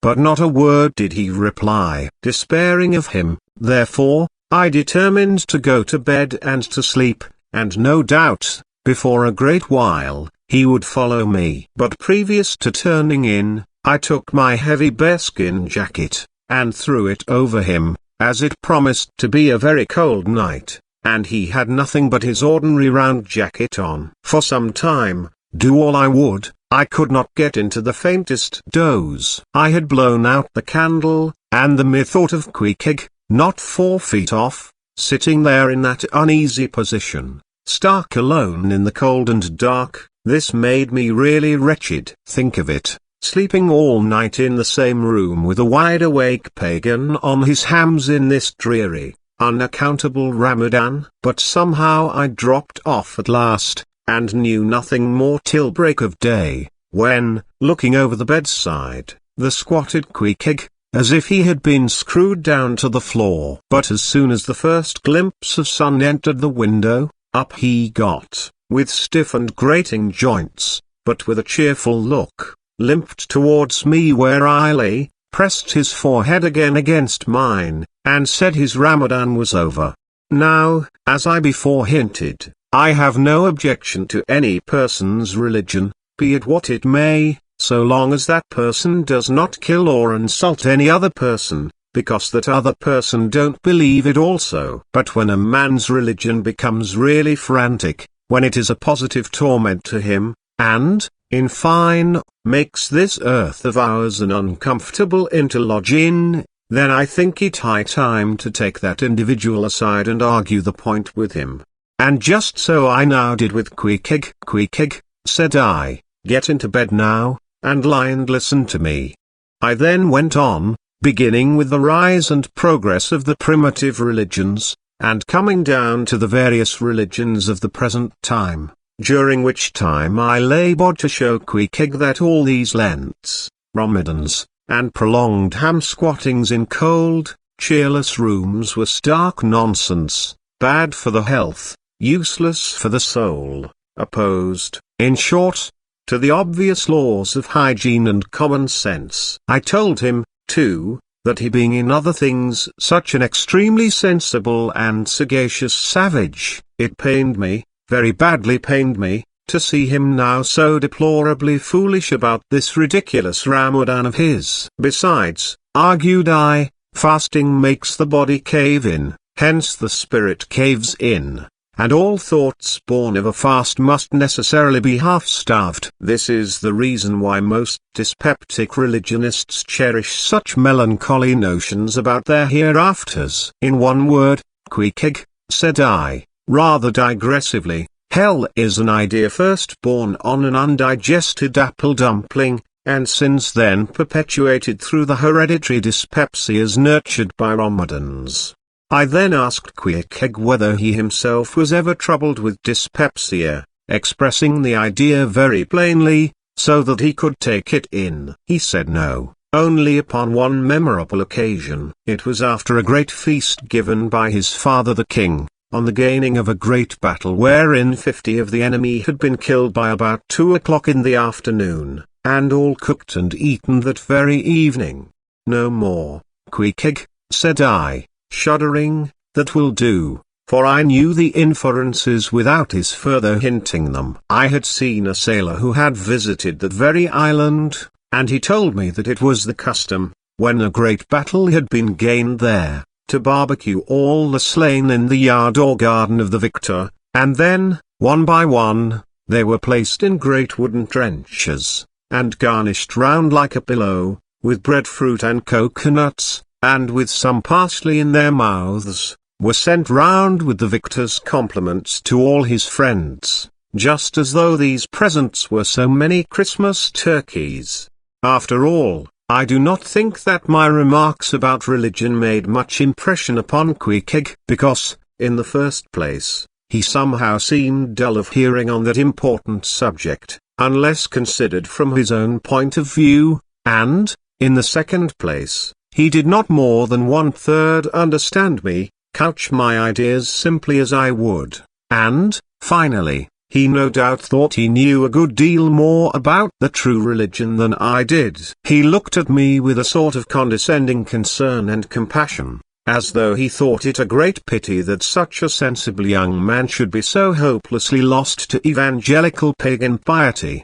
Speaker 1: But not a word did he reply. Despairing of him, therefore, I determined to go to bed and to sleep, and no doubt, before a great while, he would follow me. But previous to turning in, I took my heavy bearskin jacket, and threw it over him, as it promised to be a very cold night, and he had nothing but his ordinary round jacket on. For some time, do all I would, I could not get into the faintest doze. I had blown out the candle, and the mere thought of Queequeg, not 4 feet off, sitting there in that uneasy position, stark alone in the cold and dark, this made me really wretched. Think of it, sleeping all night in the same room with a wide-awake pagan on his hams in this dreary, unaccountable Ramadan. But somehow I dropped off at last, and knew nothing more till break of day, when, looking over the bedside, there squatted Queequeg, as if he had been screwed down to the floor. But as soon as the first glimpse of sun entered the window, up he got, with stiff and grating joints, but with a cheerful look, limped towards me where I lay, pressed his forehead again against mine, and said his Ramadan was over. Now, as I before hinted, I have no objection to any person's religion, be it what it may, so long as that person does not kill or insult any other person, because that other person don't believe it also. But when a man's religion becomes really frantic, when it is a positive torment to him, and, in fine, makes this earth of ours an uncomfortable interloge in, then I think it high time to take that individual aside and argue the point with him. And just so I now did with Queequeg. Queequeg, said I, get into bed now, and lie and listen to me. I then went on, beginning with the rise and progress of the primitive religions, and coming down to the various religions of the present time, during which time I laboured to show Queequeg that all these Lents, Ramadans, and prolonged ham-squattings in cold, cheerless rooms were stark nonsense, bad for the health, useless for the soul, opposed, in short, to the obvious laws of hygiene and common sense. I told him, too, that he being in other things such an extremely sensible and sagacious savage, it pained me, very badly pained me, to see him now so deplorably foolish about this ridiculous Ramadan of his. Besides, argued I, fasting makes the body cave in, hence the spirit caves in, and all thoughts born of a fast must necessarily be half-starved. This is the reason why most dyspeptic religionists cherish such melancholy notions about their hereafters. In one word, Queequeg, said I, rather digressively, hell is an idea first born on an undigested apple dumpling, and since then perpetuated through the hereditary dyspepsias nurtured by Ramaddans. I then asked Queequeg whether he himself was ever troubled with dyspepsia, expressing the idea very plainly, so that he could take it in. He said no, only upon one memorable occasion. It was after a great feast given by his father the king, on the gaining of a great battle wherein 50 of the enemy had been killed by about 2 o'clock in the afternoon, and all cooked and eaten that very evening. No more, Queequeg, said I, shuddering, that will do, for I knew the inferences without his further hinting them. I had seen a sailor who had visited that very island, and he told me that it was the custom, when a great battle had been gained there, to barbecue all the slain in the yard or garden of the victor, and then, one by one, they were placed in great wooden trenchers, and garnished round like a pillow, with breadfruit and coconuts, and with some parsley in their mouths, were sent round with the victor's compliments to all his friends, just as though these presents were so many Christmas turkeys. After all, I do not think that my remarks about religion made much impression upon Queequeg, because, in the first place, he somehow seemed dull of hearing on that important subject, unless considered from his own point of view, and, in the second place, he did not more than 1/3 understand me, couch my ideas simply as I would, and, finally, he no doubt thought he knew a good deal more about the true religion than I did. He looked at me with a sort of condescending concern and compassion, as though he thought it a great pity that such a sensible young man should be so hopelessly lost to evangelical pagan piety.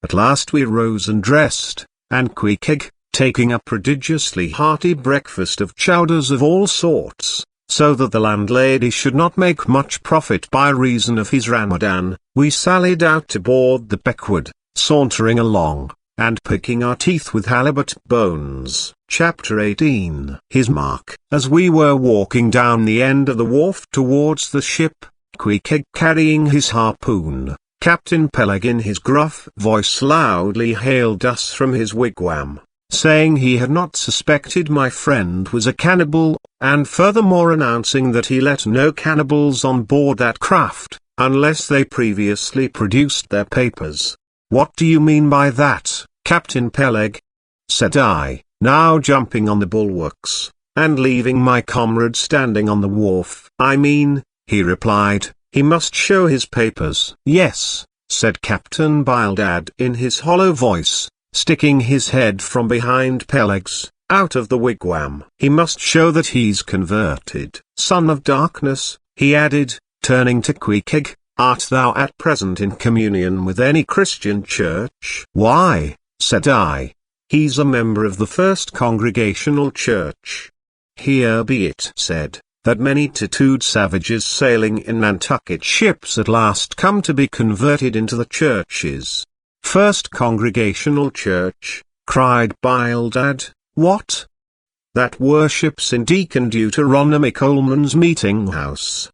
Speaker 1: At last we rose and dressed, and Queequeg, taking a prodigiously hearty breakfast of chowders of all sorts, so that the landlady should not make much profit by reason of his Ramadan, we sallied out to board the Pequod, sauntering along, and picking our teeth with halibut bones. Chapter 18. His mark. As we were walking down the end of the wharf towards the ship, Queequeg carrying his harpoon, Captain Peleg in his gruff voice loudly hailed us from his wigwam, saying he had not suspected my friend was a cannibal, and furthermore announcing that he let no cannibals on board that craft, unless they previously produced their papers. "What do you mean by that, Captain Peleg?" said I, now jumping on the bulwarks, and leaving my comrade standing on the wharf. "I mean," he replied, "he must show his papers." "Yes," said Captain Bildad in his hollow voice, sticking his head from behind Peleg's, out of the wigwam. "He must show that he's converted." "Son of darkness," he added, turning to Queequeg, "art thou at present in communion with any Christian church?" "Why," said I, "he's a member of the First Congregational Church." "Here be it said, that many tattooed savages sailing in Nantucket ships at last come to be converted into the churches." "First Congregational Church," cried Bildad, "what?" "That worships in Deacon Deuteronomy Coleman's meeting house."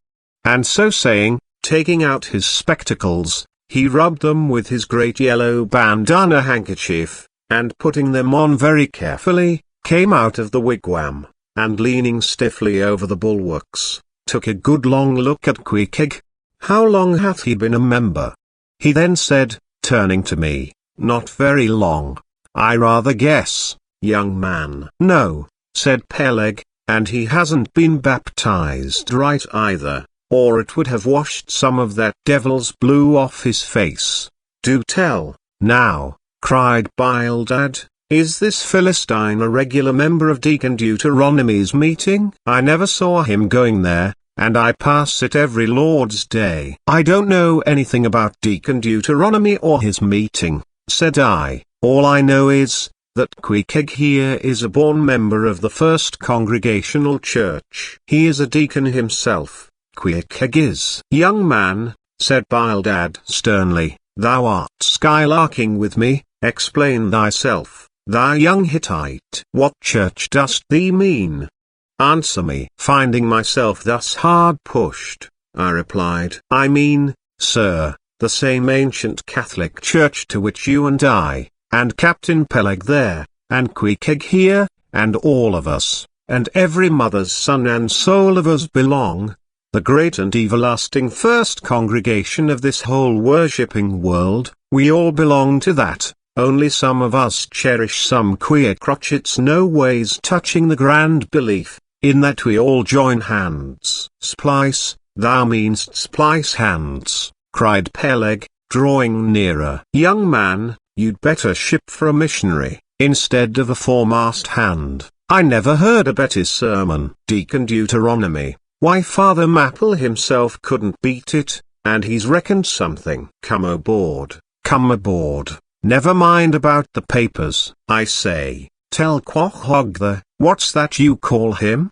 Speaker 1: And so saying, taking out his spectacles, he rubbed them with his great yellow bandana handkerchief, and putting them on very carefully, came out of the wigwam, and leaning stiffly over the bulwarks, took a good long look at Queequeg. "How long hath he been a member?" he then said, turning to me. "Not very long, I rather guess, young man." "No," said Peleg, "and he hasn't been baptized right either, or it would have washed some of that devil's blue off his face." "Do tell, now," cried Bildad, "is this Philistine a regular member of Deacon Deuteronomy's meeting? I never saw him going there, and I pass it every Lord's Day." "I don't know anything about Deacon Deuteronomy or his meeting," said I. "All I know is, that Pequod here is a born member of the First Congregational Church. He is a deacon himself, Pequod is. Young man, said Bildad sternly, thou art skylarking with me, explain thyself, thou young Hittite. What church dost thee mean? Answer me. Finding myself thus hard pushed, I replied, I mean, sir, the same ancient Catholic church to which you and I, and Captain Peleg there, and Pequod here, and all of us, and every mother's son and soul of us belong, the great and everlasting first congregation of this whole worshipping world. We all belong to that, only some of us cherish some queer crotchets no ways touching the grand belief, in that we all join hands. Splice, thou meanst splice hands, cried Peleg, drawing nearer. Young man, you'd better ship for a missionary, instead of a foremast hand. I never heard a better sermon. Deacon Deuteronomy, why Father Maple himself couldn't beat it, and he's reckoned something. Come aboard, come aboard. Never mind about the papers. I say, tell Quahoog what's that you call him?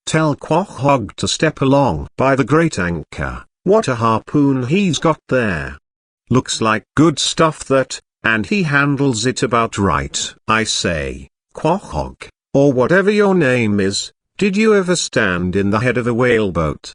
Speaker 1: Tell Quahoog to step along by the great anchor. What a harpoon he's got there. Looks like good stuff that, and he handles it about right. I say, Quahoog, or whatever your name is, did you ever stand in the head of a whaleboat?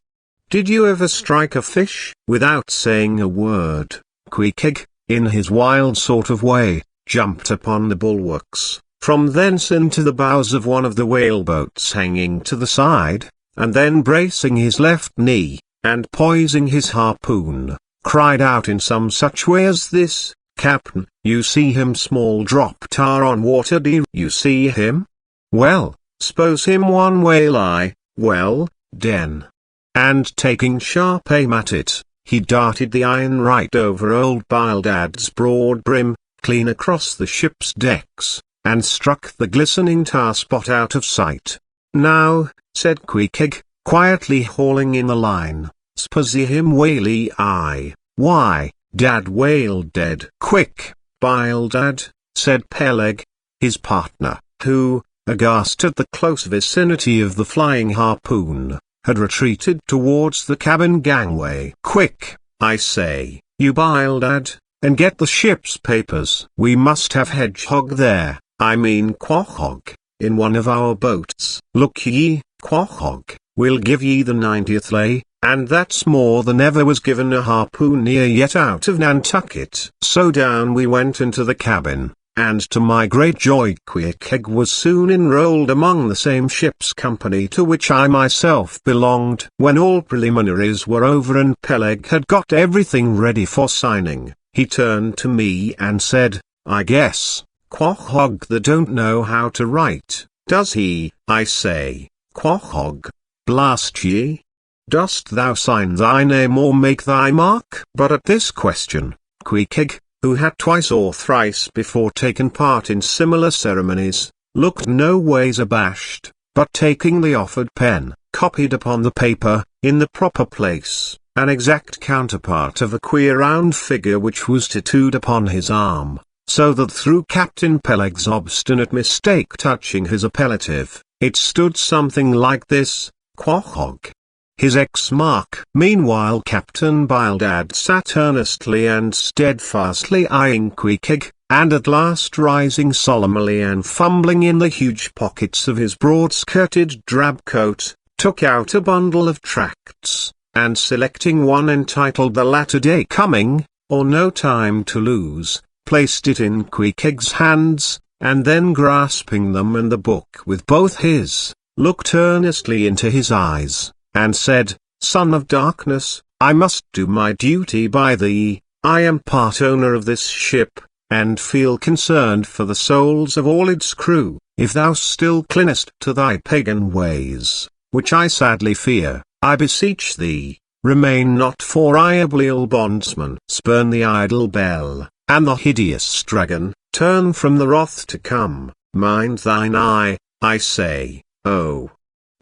Speaker 1: Did you ever strike a fish? Without saying a word, Pequod, in his wild sort of way, jumped upon the bulwarks, from thence into the bows of one of the whaleboats hanging to the side, and then bracing his left knee, and poising his harpoon, cried out in some such way as this, Captain, you see him small drop tar on water, do you see him? Well, s'pose him one whale eye, well, den. And taking sharp aim at it, he darted the iron right over old Bildad's broad brim, clean across the ship's decks, and struck the glistening tar spot out of sight. Now, said Pequod, quietly hauling in the line, s'pose him whaley eye, why, Dad whale dead. Quick, Bildad, said Peleg, his partner, who, aghast at the close vicinity of the flying harpoon, had retreated towards the cabin gangway. Quick, I say, you Bildad, and get the ship's papers. We must have Hedgehog there, I mean Quahoog, in one of our boats. Look ye, Quahoog, we'll give ye the 90th lay, and that's more than ever was given a harpooneer yet out of Nantucket. So down we went into the cabin, and to my great joy Pequod was soon enrolled among the same ship's company to which I myself belonged. When all preliminaries were over and Peleg had got everything ready for signing, he turned to me and said, I guess, Quahoog don't know how to write, does he? I say, Quahoog, blast ye! Dost thou sign thy name or make thy mark? But at this question, Pequod, who had twice or thrice before taken part in similar ceremonies, looked no ways abashed, but taking the offered pen, copied upon the paper, in the proper place, an exact counterpart of a queer round figure which was tattooed upon his arm, so that through Captain Peleg's obstinate mistake touching his appellative, it stood something like this, Quahoog. His X mark. Meanwhile Captain Bildad sat earnestly and steadfastly eyeing Pequod, and at last rising solemnly and fumbling in the huge pockets of his broad-skirted drab coat, took out a bundle of tracts, and selecting one entitled The Latter Day Coming, or No Time to Lose, placed it in Pequod's hands, and then grasping them and the book with both his, looked earnestly into his eyes, and said, Son of Darkness, I must do my duty by thee. I am part owner of this ship, and feel concerned for the souls of all its crew. If thou still clingest to thy pagan ways, which I sadly fear, I beseech thee, remain not for ill bondsman. Spurn the idle bell, and the hideous dragon, turn from the wrath to come, mind thine eye, I say, oh,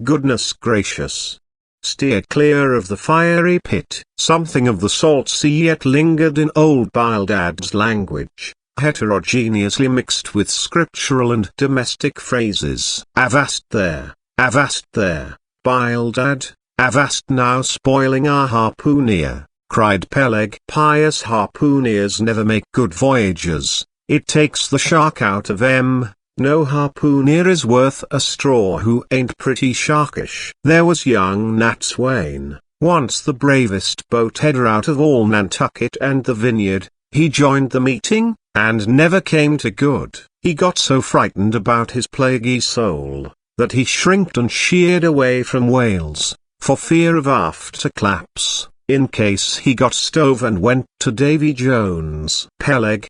Speaker 1: goodness gracious. Steer clear of the fiery pit. Something of the salt sea yet lingered in old Bildad's language, heterogeneously mixed with scriptural and domestic phrases. "Avast there, Bildad, avast now spoiling our harpooner," cried Peleg. "Pious harpooners never make good voyagers, it takes the shark out of 'em. No harpooner is worth a straw who ain't pretty sharkish." There was young Nat Swain, once the bravest boatheader out of all Nantucket and the Vineyard. He joined the meeting, and never came to good. He got so frightened about his plaguey soul, that he shrinked and sheered away from whales, for fear of after claps, in case he got stove and went to Davy Jones. "Peleg,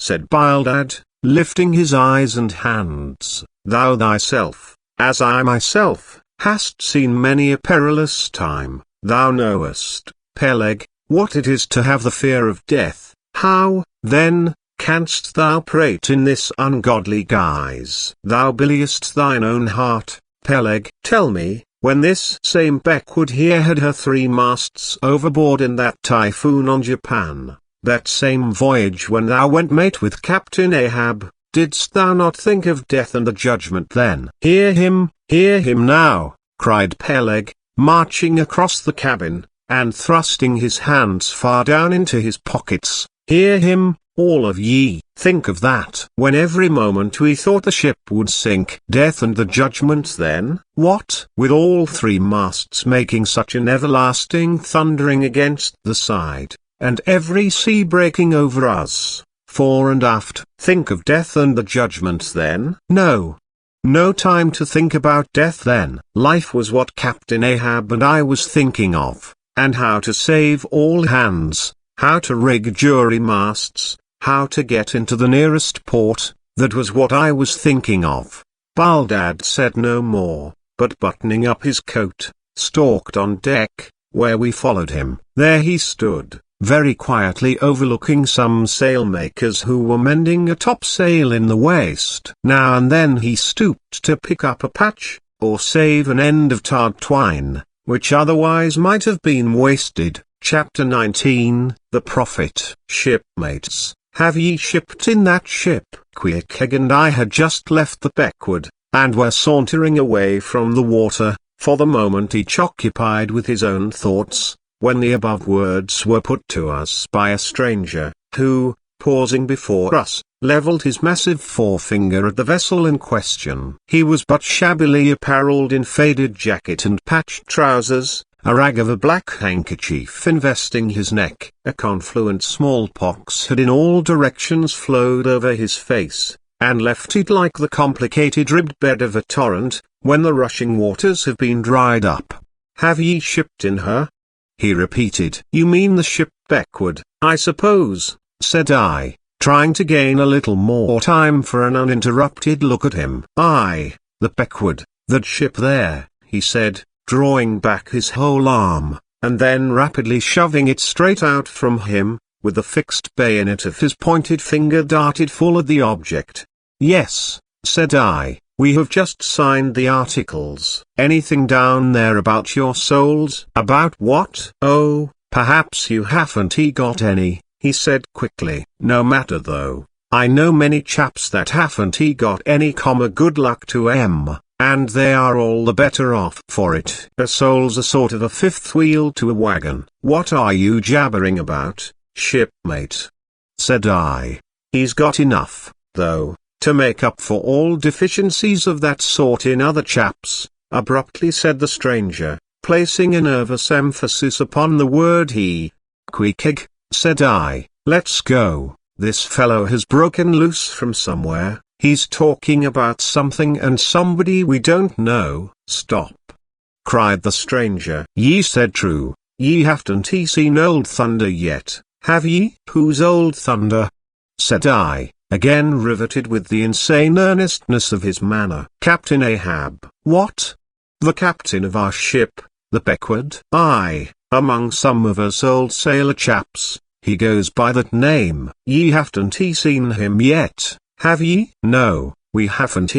Speaker 1: said Bildad, lifting his eyes and hands, "thou thyself, as I myself, hast seen many a perilous time. Thou knowest, Peleg, what it is to have the fear of death. How, then, canst thou prate in this ungodly guise? Thou beliest thine own heart, Peleg. Tell me, when this same Pequod here had her 3 masts overboard in that typhoon on Japan, that same voyage when thou went mate with Captain Ahab, didst thou not think of death and the judgment then?" Hear him now," cried Peleg, marching across the cabin, and thrusting his hands far down into his pockets. "Hear him, all of ye. Think of that. When every moment we thought the ship would sink. Death and the judgment then? What? With all 3 masts making such an everlasting thundering against the side, and every sea breaking over us, fore and aft. Think of death and the judgment then? No time to think about death then. Life was what Captain Ahab and I was thinking of, and how to save all hands, how to rig jury masts, how to get into the nearest port. That was what I was thinking of." Bildad said no more, but buttoning up his coat, stalked on deck, where we followed him. There he stood, very quietly overlooking some sailmakers who were mending a topsail in the waist. Now and then he stooped to pick up a patch, or save an end of tarred twine, which otherwise might have been wasted. Chapter 19, The Prophet. "Shipmates, have ye shipped in that ship?" Queequeg and I had just left the Pequod, and were sauntering away from the water, for the moment each occupied with his own thoughts, when the above words were put to us by a stranger, who, pausing before us, levelled his massive forefinger at the vessel in question. He was but shabbily apparelled in faded jacket and patched trousers, a rag of a black handkerchief investing his neck. A confluent smallpox had in all directions flowed over his face, and left it like the complicated ribbed bed of a torrent, when the rushing waters have been dried up. "Have ye shipped in her?" he repeated. "You mean the ship Pequod, I suppose," said I, trying to gain a little more time for an uninterrupted look at him. "Aye, the Pequod, that ship there," he said, drawing back his whole arm, and then rapidly shoving it straight out from him, with the fixed bayonet of his pointed finger darted full at the object. "Yes," said I, "we have just signed the articles." "Anything down there about your souls?" "About what?" "Oh, perhaps you haven't got any," he said quickly. "No matter though, I know many chaps that haven't got any. Good luck to 'em, and they are all the better off for it. A soul's a sort of a fifth wheel to a wagon." "What are you jabbering about, shipmate?" said I. "He's got enough, though, to make up for all deficiencies of that sort in other chaps," abruptly said the stranger, placing a nervous emphasis upon the word he. "Queequeg," said I, "let's go. This fellow has broken loose from somewhere. He's talking about something and somebody we don't know." "Stop!" cried the stranger. "Ye said true, ye haven't seen Old Thunder yet, have ye?" "Who's Old Thunder?" said I, again riveted with the insane earnestness of his manner. "Captain Ahab." "What? The captain of our ship, the Pequod?" "Aye, among some of us old sailor chaps, he goes by that name." "Ye haven't seen him yet, have ye?" "No, we haven't.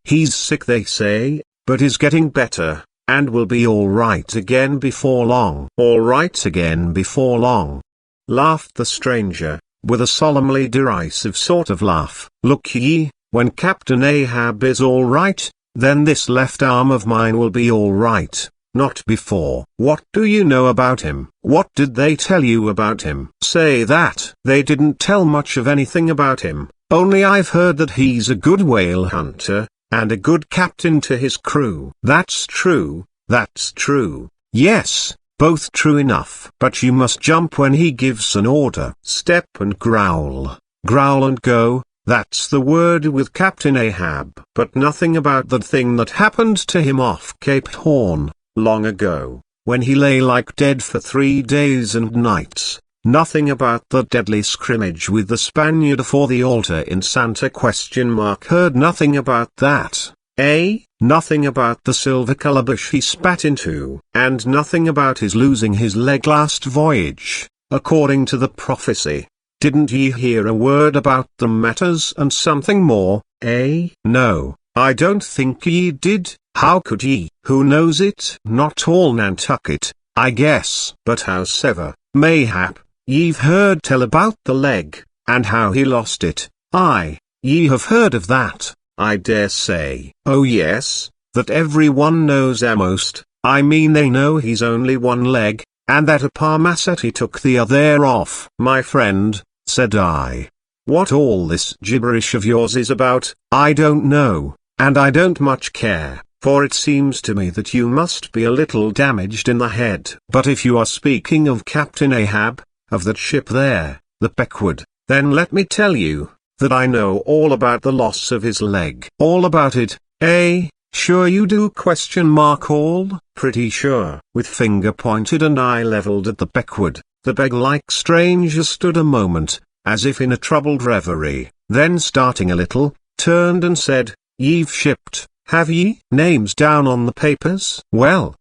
Speaker 1: He's sick they say, but is getting better, and will be all right again before long." "All right again before long?" laughed the stranger, with a solemnly derisive sort of laugh. "Look ye, when Captain Ahab is all right, then this left arm of mine will be all right. Not before." "What do you know about him? What did they tell you about him?" "Say that." "They didn't tell much of anything about him, only I've heard that he's a good whale hunter, and a good captain to his crew." "That's true, that's true." "Yes, both true enough. But you must jump when he gives an order. Step and growl. Growl and go, that's the word with Captain Ahab." "But nothing about that thing that happened to him off Cape Horn, long ago, when he lay like dead for 3 days and nights. Nothing about the deadly scrimmage with the Spaniard afore the altar in Santa ? Heard nothing about that, eh? Nothing about the silver calabash he spat into, and nothing about his losing his leg last voyage, according to the prophecy. Didn't ye hear a word about the matters and something more, eh?" "No, I don't think ye did. How could ye?" "Who knows it? Not all Nantucket, I guess. But howsever, mayhap, ye've heard tell about the leg, and how he lost it." "Aye, ye have heard of that, I dare say." "Oh yes, that everyone knows a'most. I mean they know he's only one leg, and that a Parmassett took the other off." "My friend," said I, "what all this gibberish of yours is about, I don't know, and I don't much care, for it seems to me that you must be a little damaged in the head. But if you are speaking of Captain Ahab, of that ship there, the Pequod, then let me tell you, that I know all about the loss of his leg." "All about it, eh? Sure you do? All?" "Pretty sure." With finger pointed and eye leveled at the Pequod, the beg-like stranger stood a moment, as if in a troubled reverie, then starting a little, turned and said, "Ye've shipped, have ye? Names down on the papers?" "Well,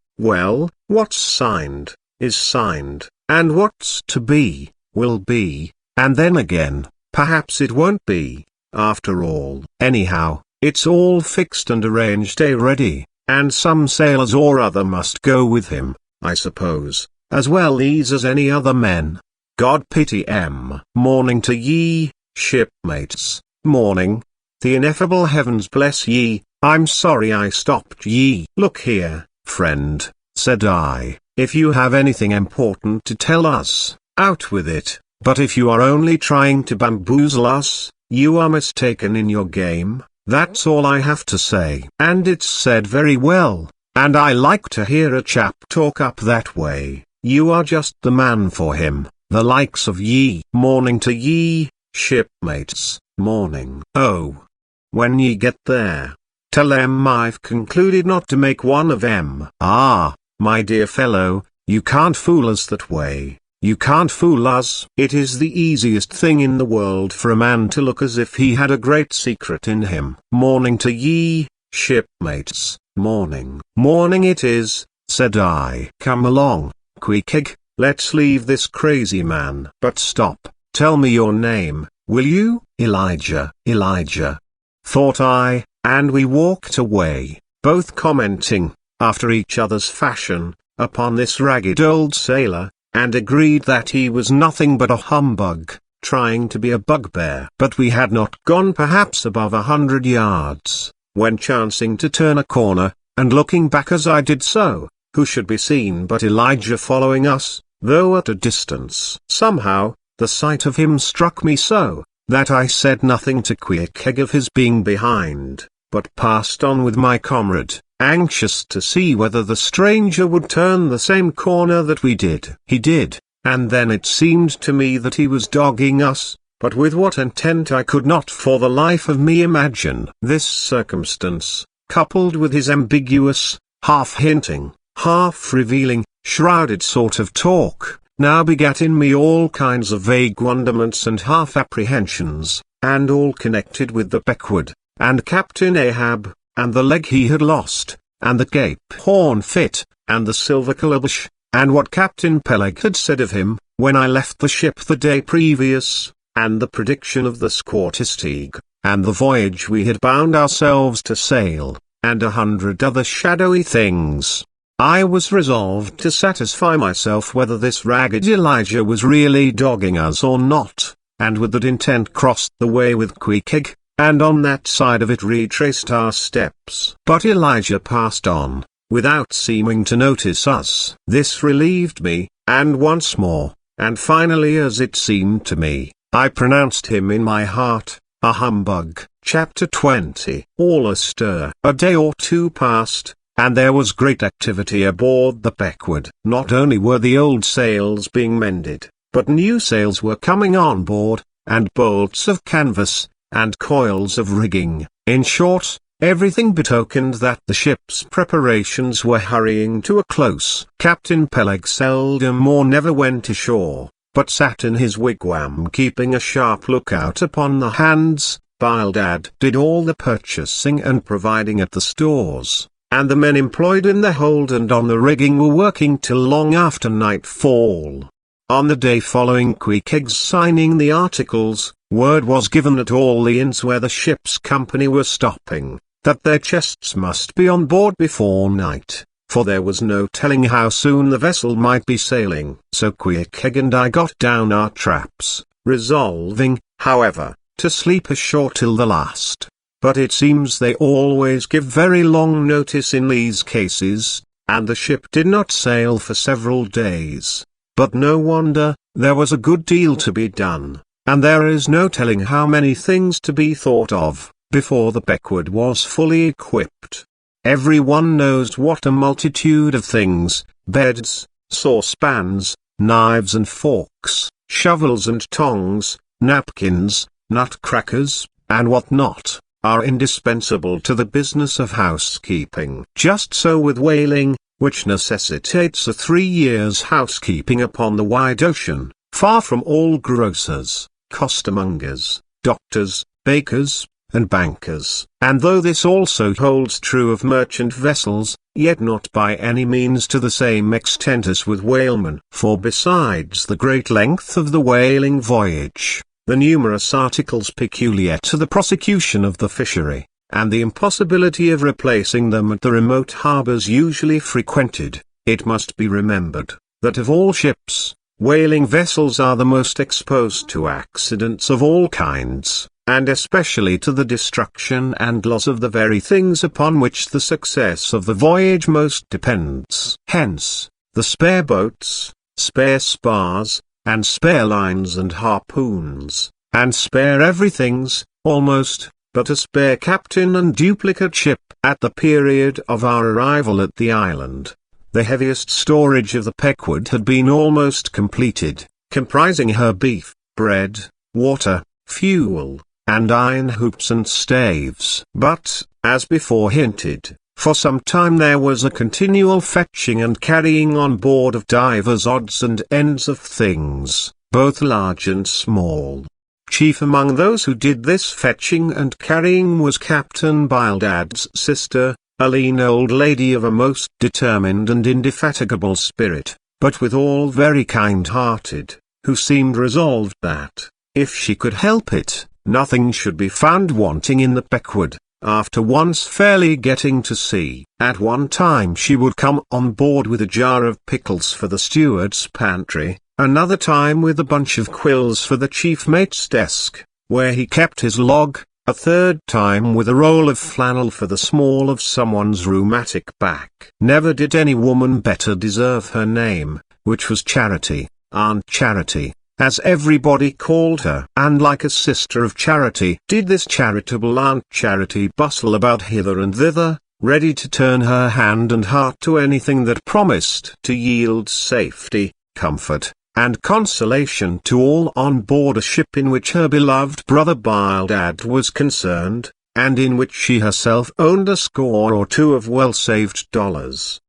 Speaker 1: what's signed, is signed, and what's to be, will be, and then again, perhaps it won't be, after all. Anyhow, it's all fixed and arranged ready, and some sailors or other must go with him, I suppose, as well these as any other men. God pity 'em. Morning to ye, shipmates, morning. The ineffable heavens bless ye. I'm sorry I stopped ye." "Look here, friend," said I, "if you have anything important to tell us, out with it, but if you are only trying to bamboozle us, you are mistaken in your game, that's all I have to say." And it's said very well, and I like to hear a chap talk up that way. You are just the man for him, the likes of ye. "Morning to ye, shipmates, morning. Oh, when ye get there, tell 'em I've concluded not to make one of 'em." "Ah, my dear fellow, you can't fool us that way. You can't fool us." "It is the easiest thing in the world for a man to look as if he had a great secret in him." "Morning to ye, shipmates, morning." "Morning it is," said I. "Come along, Queequeg, let's leave this crazy man." "But stop, tell me your name, will you?" "Elijah." "Elijah," thought I, and we walked away, both commenting, after each other's fashion, upon this ragged old sailor, and agreed that he was nothing but a humbug, trying to be a bugbear. But we had not gone perhaps above 100 yards, when chancing to turn a corner, and looking back as I did so, who should be seen but Elijah following us, though at a distance. Somehow, the sight of him struck me so, that I said nothing to Queequeg of his being behind, but passed on with my comrade, anxious to see whether the stranger would turn the same corner that we did. He did, and then it seemed to me that he was dogging us, but with what intent I could not for the life of me imagine. This circumstance, coupled with his ambiguous, half-hinting, half-revealing, shrouded sort of talk, now begat in me all kinds of vague wonderments and half-apprehensions, and all connected with the Pequod, and Captain Ahab, and the leg he had lost, and the Cape Horn fit, and the silver calabash, and what Captain Peleg had said of him, when I left the ship the day previous, and the prediction of the Squartisteag, and the voyage we had bound ourselves to sail, and 100 other shadowy things. I was resolved to satisfy myself whether this ragged Elijah was really dogging us or not, and with that intent crossed the way with Pequod, and on that side of it retraced our steps. But Elijah passed on, without seeming to notice us. This relieved me, and once more, and finally as it seemed to me, I pronounced him in my heart a humbug. Chapter 20. All astir. A day or two passed, and there was great activity aboard the Pequod. Not only were the old sails being mended, but new sails were coming on board, and bolts of canvas, and coils of rigging. In short, everything betokened that the ship's preparations were hurrying to a close. Captain Peleg seldom or never went ashore, but sat in his wigwam keeping a sharp lookout upon the hands. Bildad did all the purchasing and providing at the stores, and the men employed in the hold and on the rigging were working till long after nightfall. On the day following Pequod's signing the articles, word was given at all the inns where the ship's company were stopping, that their chests must be on board before night, for there was no telling how soon the vessel might be sailing. So Pequod and I got down our traps, resolving, however, to sleep ashore till the last. But it seems they always give very long notice in these cases, and the ship did not sail for several days. But no wonder, there was a good deal to be done, and there is no telling how many things to be thought of, before the Pequod was fully equipped. Everyone knows what a multitude of things, beds, saucepans, knives and forks, shovels and tongs, napkins, nutcrackers, and what not, are indispensable to the business of housekeeping. Just so with whaling, which necessitates a 3 years' housekeeping upon the wide ocean, far from all grocers, costermongers, doctors, bakers, and bankers. And though this also holds true of merchant vessels, yet not by any means to the same extent as with whalemen. For besides the great length of the whaling voyage, the numerous articles peculiar to the prosecution of the fishery, and the impossibility of replacing them at the remote harbours usually frequented, it must be remembered, that of all ships, whaling vessels are the most exposed to accidents of all kinds, and especially to the destruction and loss of the very things upon which the success of the voyage most depends. Hence, the spare boats, spare spars, and spare lines and harpoons, and spare everythings, almost, but a spare captain and duplicate ship. At the period of our arrival at the island, the heaviest storage of the Pequod had been almost completed, comprising her beef, bread, water, fuel, and iron hoops and staves. But, as before hinted, for some time there was a continual fetching and carrying on board of divers odds and ends of things, both large and small. Chief among those who did this fetching and carrying was Captain Bildad's sister, a lean old lady of a most determined and indefatigable spirit, but withal very kind-hearted, who seemed resolved that, if she could help it, nothing should be found wanting in the Pequod. After once fairly getting to sea, at one time she would come on board with a jar of pickles for the steward's pantry, another time with a bunch of quills for the chief mate's desk, where he kept his log, a third time with a roll of flannel for the small of someone's rheumatic back. Never did any woman better deserve her name, which was Charity, Aunt Charity, as everybody called her. And like a sister of charity did this charitable Aunt Charity bustle about hither and thither, ready to turn her hand and heart to anything that promised to yield safety, comfort, and consolation to all on board a ship in which her beloved brother Bildad was concerned, and in which she herself owned a score or two of well-saved dollars.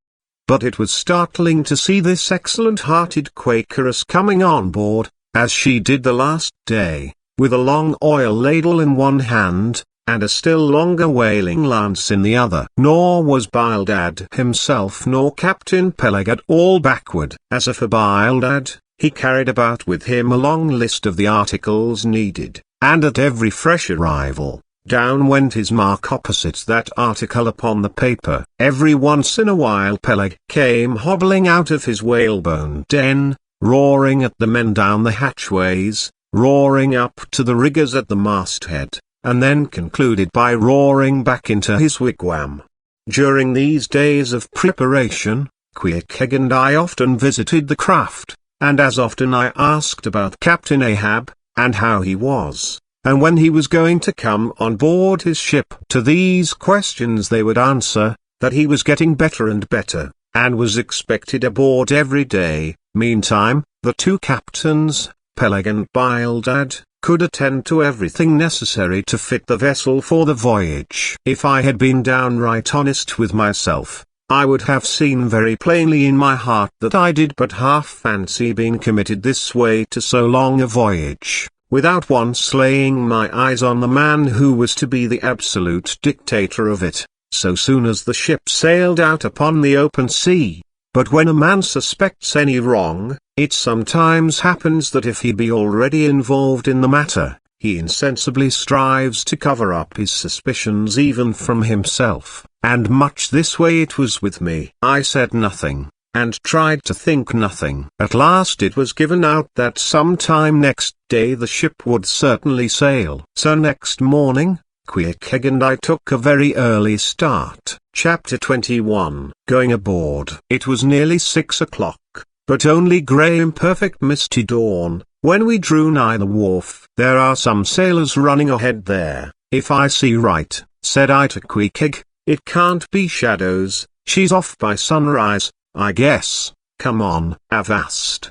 Speaker 1: But it was startling to see this excellent-hearted Quakeress coming on board, as she did the last day, with a long oil ladle in one hand, and a still longer whaling lance in the other. Nor was Bildad himself nor Captain Peleg at all backward. As for Bildad, he carried about with him a long list of the articles needed, and at every fresh arrival, down went his mark opposite that article upon the paper. Every once in a while Peleg came hobbling out of his whalebone den, roaring at the men down the hatchways, roaring up to the riggers at the masthead, and then concluded by roaring back into his wigwam. During these days of preparation, Queequeg and I often visited the craft, and as often I asked about Captain Ahab, and how he was, and when he was going to come on board his ship. To these questions they would answer, that he was getting better and better, and was expected aboard every day. Meantime, the two captains, Peleg and Bildad, could attend to everything necessary to fit the vessel for the voyage. If I had been downright honest with myself, I would have seen very plainly in my heart that I did but half fancy being committed this way to so long a voyage, without once laying my eyes on the man who was to be the absolute dictator of it, so soon as the ship sailed out upon the open sea. But when a man suspects any wrong, it sometimes happens that if he be already involved in the matter, he insensibly strives to cover up his suspicions even from himself, and much this way it was with me. I said nothing, and tried to think nothing. At last it was given out that some time next day the ship would certainly sail. So next morning, Queequeg and I took a very early start. Chapter 21. Going aboard. It was nearly 6 o'clock, but only grey imperfect misty dawn, when we drew nigh the wharf. There are some sailors running ahead there, if I see right, said I to Queequeg. It can't be shadows, she's off by sunrise, I guess. Come on, avast!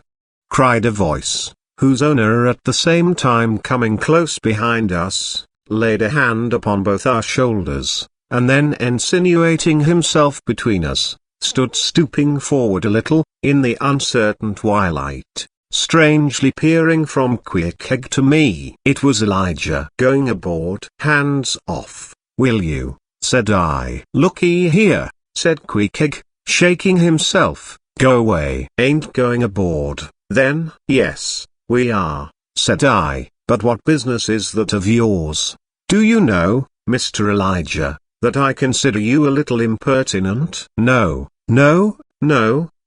Speaker 1: Cried a voice, whose owner at the same time coming close behind us, laid a hand upon both our shoulders, and then insinuating himself between us, stood stooping forward a little, in the uncertain twilight, strangely peering from Queequeg to me. It was Elijah. Going aboard. Hands off, will you, said I. Looky here, said Queequeg, shaking himself. Go away. Ain't going aboard, then? Yes, we are, said I. But what business is that of yours? Do you know, Mr. Elijah, that I consider you a little impertinent? No,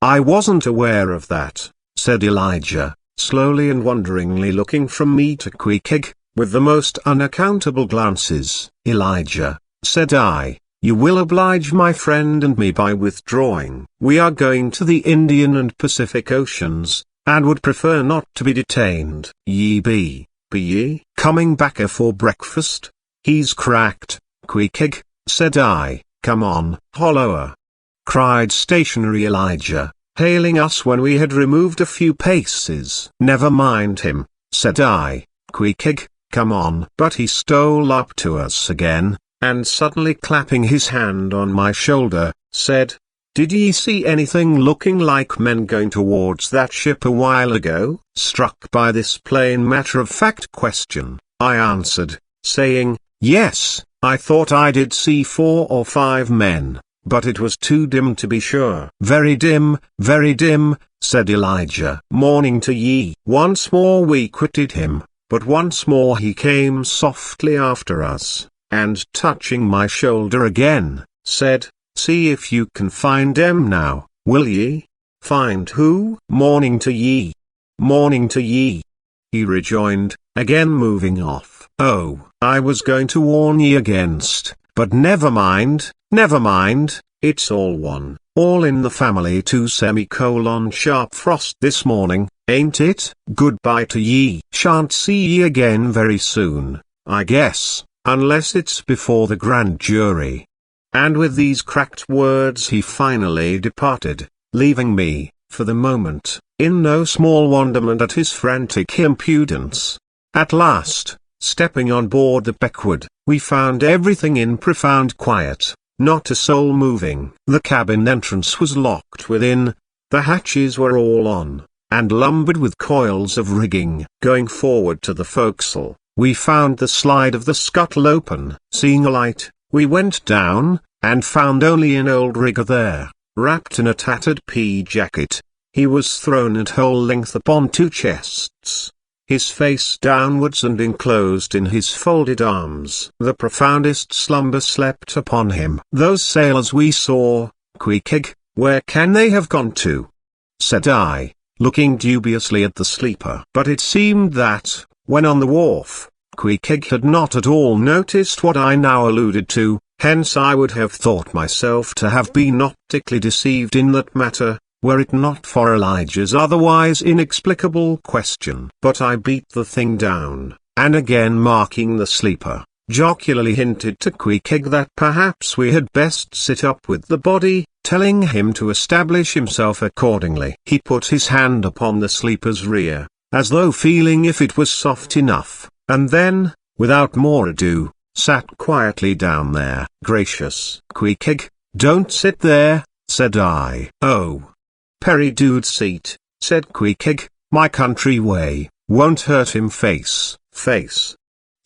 Speaker 1: I wasn't aware of that, said Elijah, slowly and wonderingly looking from me to Queequeg, with the most unaccountable glances. Elijah, said I, you will oblige my friend and me by withdrawing. We are going to the Indian and Pacific Oceans, and would prefer not to be detained. Be ye coming back afore breakfast? He's cracked, Queequeg, said I. Come on, holloa! Cried stationary Elijah, hailing us when we had removed a few paces. Never mind him, said I. Queequeg, come on. But he stole up to us again, and suddenly clapping his hand on my shoulder, said, Did ye see anything looking like men going towards that ship a while ago? Struck by this plain matter-of-fact question, I answered, saying, Yes, I thought I did see 4 or 5 men, but it was too dim to be sure. Very dim, said Elijah. Morning to ye. Once more we quitted him, but once more he came softly after us, and touching my shoulder again, said, See if you can find them now, will ye? Find who? Morning to ye. Morning to ye, he rejoined, again moving off. Oh, I was going to warn ye against, but never mind, it's all one, all in the family too. Sharp frost this morning, ain't it? Goodbye to ye. Shan't see ye again very soon, I guess, unless it's before the grand jury. And with these cracked words he finally departed, leaving me, for the moment, in no small wonderment at his frantic impudence. At last, stepping on board the Pequod, we found everything in profound quiet, not a soul moving. The cabin entrance was locked within, the hatches were all on, and lumbered with coils of rigging. Going forward to the forecastle, we found the slide of the scuttle open. Seeing a light, we went down, and found only an old rigger there, wrapped in a tattered pea-jacket. He was thrown at whole length upon 2 chests, his face downwards and enclosed in his folded arms. The profoundest slumber slept upon him. Those sailors we saw, Queequeg, where can they have gone to? Said I, looking dubiously at the sleeper. But it seemed that, When on the wharf, Pequod had not at all noticed what I now alluded to, hence I would have thought myself to have been optically deceived in that matter, were it not for Elijah's otherwise inexplicable question. But I beat the thing down, and again marking the sleeper, jocularly hinted to Pequod that perhaps we had best sit up with the body, telling him to establish himself accordingly. He put his hand upon the sleeper's rear, as though feeling if it was soft enough, and then, without more ado, sat quietly down there. "Gracious, Pequod, don't sit there," said I. "Oh, Perry dude seat," said Pequod, "my country way, won't hurt him face,"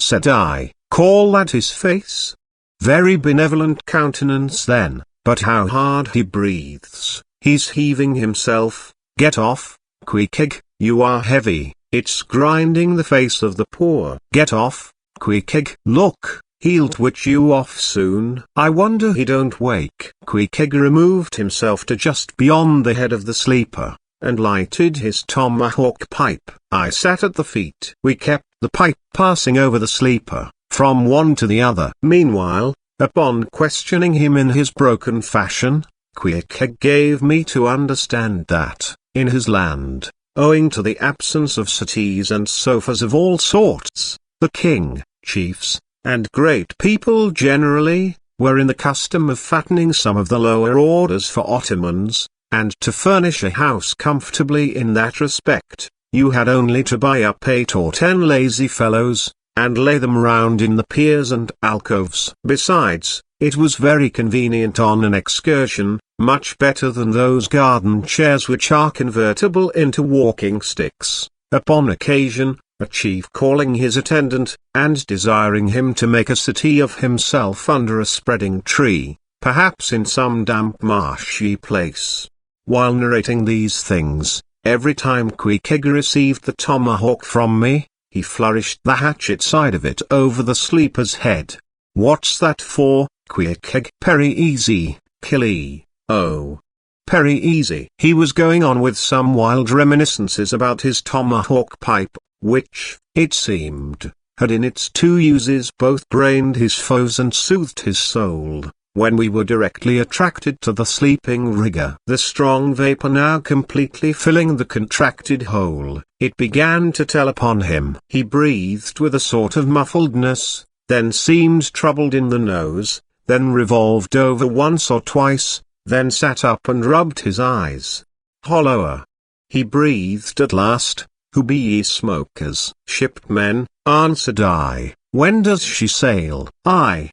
Speaker 1: said I. "Call that his face? Very benevolent countenance then, but how hard he breathes, he's heaving himself. Get off, Pequod, you are heavy, it's grinding the face of the poor. Get off, Pequod. Look, he'll twitch you off soon. I wonder he don't wake." Pequod removed himself to just beyond the head of the sleeper, and lighted his tomahawk pipe. I sat at the feet. We kept the pipe passing over the sleeper, from one to the other. Meanwhile, upon questioning him in his broken fashion, Pequod gave me to understand that, in his land, owing to the absence of settees and sofas of all sorts, the king, chiefs, and great people generally, were in the custom of fattening some of the lower orders for ottomans, and to furnish a house comfortably in that respect, you had only to buy up 8 or 10 lazy fellows, and lay them round in the piers and alcoves. Besides, it was very convenient on an excursion, much better than those garden chairs which are convertible into walking sticks. Upon occasion, a chief calling his attendant, and desiring him to make a settee of himself under a spreading tree, perhaps in some damp marshy place. While narrating these things, every time Pequod received the tomahawk from me, he flourished the hatchet side of it over the sleeper's head. "What's that for, Pequod?" "Perry easy, killee, oh. Perry easy." He was going on with some wild reminiscences about his tomahawk pipe, which, it seemed, had in its 2 uses both brained his foes and soothed his soul, when we were directly attracted to the sleeping rigger. The strong vapor now completely filling the contracted hole, it began to tell upon him. He breathed with a sort of muffledness, then seemed troubled in the nose, then revolved over once or twice, then sat up and rubbed his eyes. Hollower. He breathed at last. "Who be ye smokers?" "Shipped men," answered I. "When does she sail?" "Aye,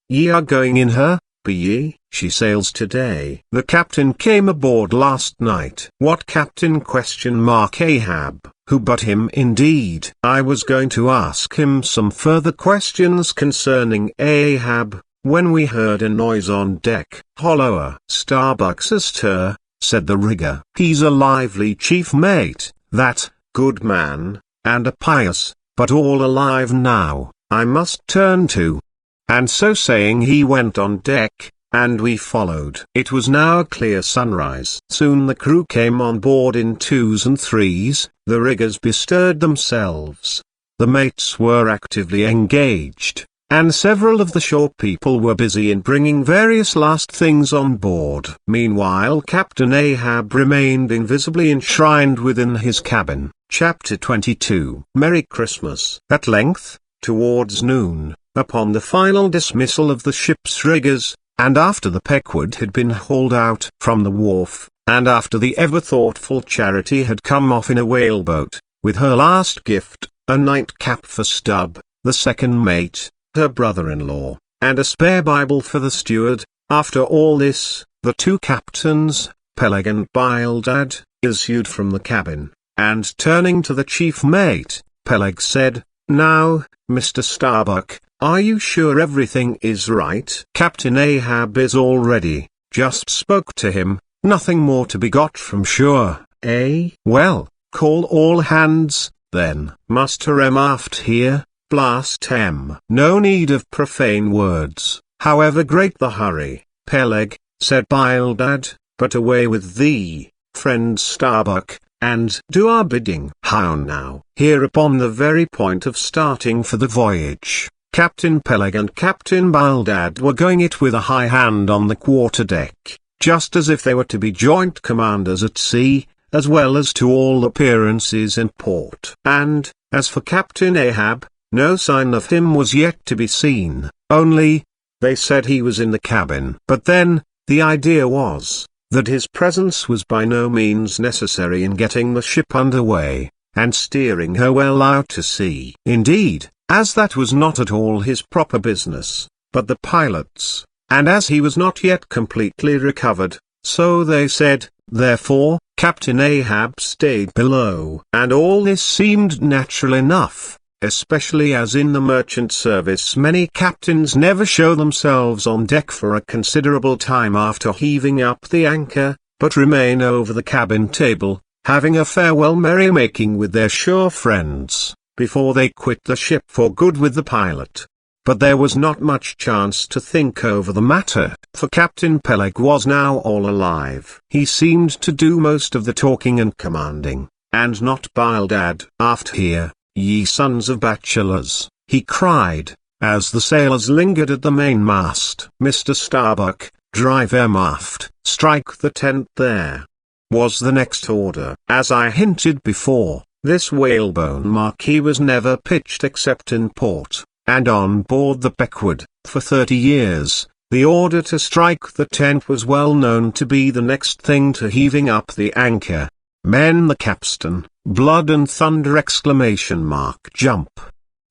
Speaker 1: ye are going in her, be ye?" "She sails today." "The captain came aboard last night." "What captain?" Ahab. "Who but him indeed?" I was going to ask him some further questions concerning Ahab, when we heard a noise on deck. "Hollower." "Starbuck's astir," said the rigger. "He's a lively chief mate, that, good man, and a pious, but all alive now, I must turn to." And so saying he went on deck, and we followed. It was now a clear sunrise. Soon the crew came on board in 2s and 3s, the riggers bestirred themselves. The mates were actively engaged, and several of the shore people were busy in bringing various last things on board. Meanwhile Captain Ahab remained invisibly enshrined within his cabin. Chapter 22. Merry Christmas. At length, towards noon, upon the final dismissal of the ship's riggers, and after the Pequod had been hauled out from the wharf, and after the ever-thoughtful Charity had come off in a whaleboat, with her last gift, a nightcap for Stubb, the second mate, her brother-in-law, and a spare Bible for the steward, after all this, the 2 captains, Peleg and Bildad, issued from the cabin, and turning to the chief mate, Peleg said, "Now, Mr. Starbuck, are you sure everything is right?" "Captain Ahab is all ready, just spoke to him, nothing more to be got from shore, eh?" "Well, call all hands, then." "Muster 'em aft here, blast 'em." "No need of profane words, however great the hurry, Peleg," said Bildad, "but away with thee, friend Starbuck, and do our bidding. How now? Here upon the very point of starting for the voyage, Captain Peleg and Captain Bildad were going it with a high hand on the quarterdeck, just as if they were to be joint commanders at sea, as well as to all appearances in port. And, as for Captain Ahab, no sign of him was yet to be seen, only, they said he was in the cabin. But then, the idea was, that his presence was by no means necessary in getting the ship under way, and steering her well out to sea. Indeed, as that was not at all his proper business, but the pilot's, and as he was not yet completely recovered, so they said, therefore, Captain Ahab stayed below. And all this seemed natural enough, especially as in the merchant service many captains never show themselves on deck for a considerable time after heaving up the anchor, but remain over the cabin table, having a farewell merrymaking with their shore friends, before they quit the ship for good with the pilot. But there was not much chance to think over the matter, for Captain Peleg was now all alive. He seemed to do most of the talking and commanding, and not Bildad. Aft here, ye sons of bachelors, he cried, as the sailors lingered at the mainmast. Mr. Starbuck, drive them aft. Strike the tent there, was the next order. As I hinted before, this whalebone marquee was never pitched except in port, and on board the Pequod, for 30 years, the order to strike the tent was well known to be the next thing to heaving up the anchor. Men the capstan, blood and thunder ! Jump,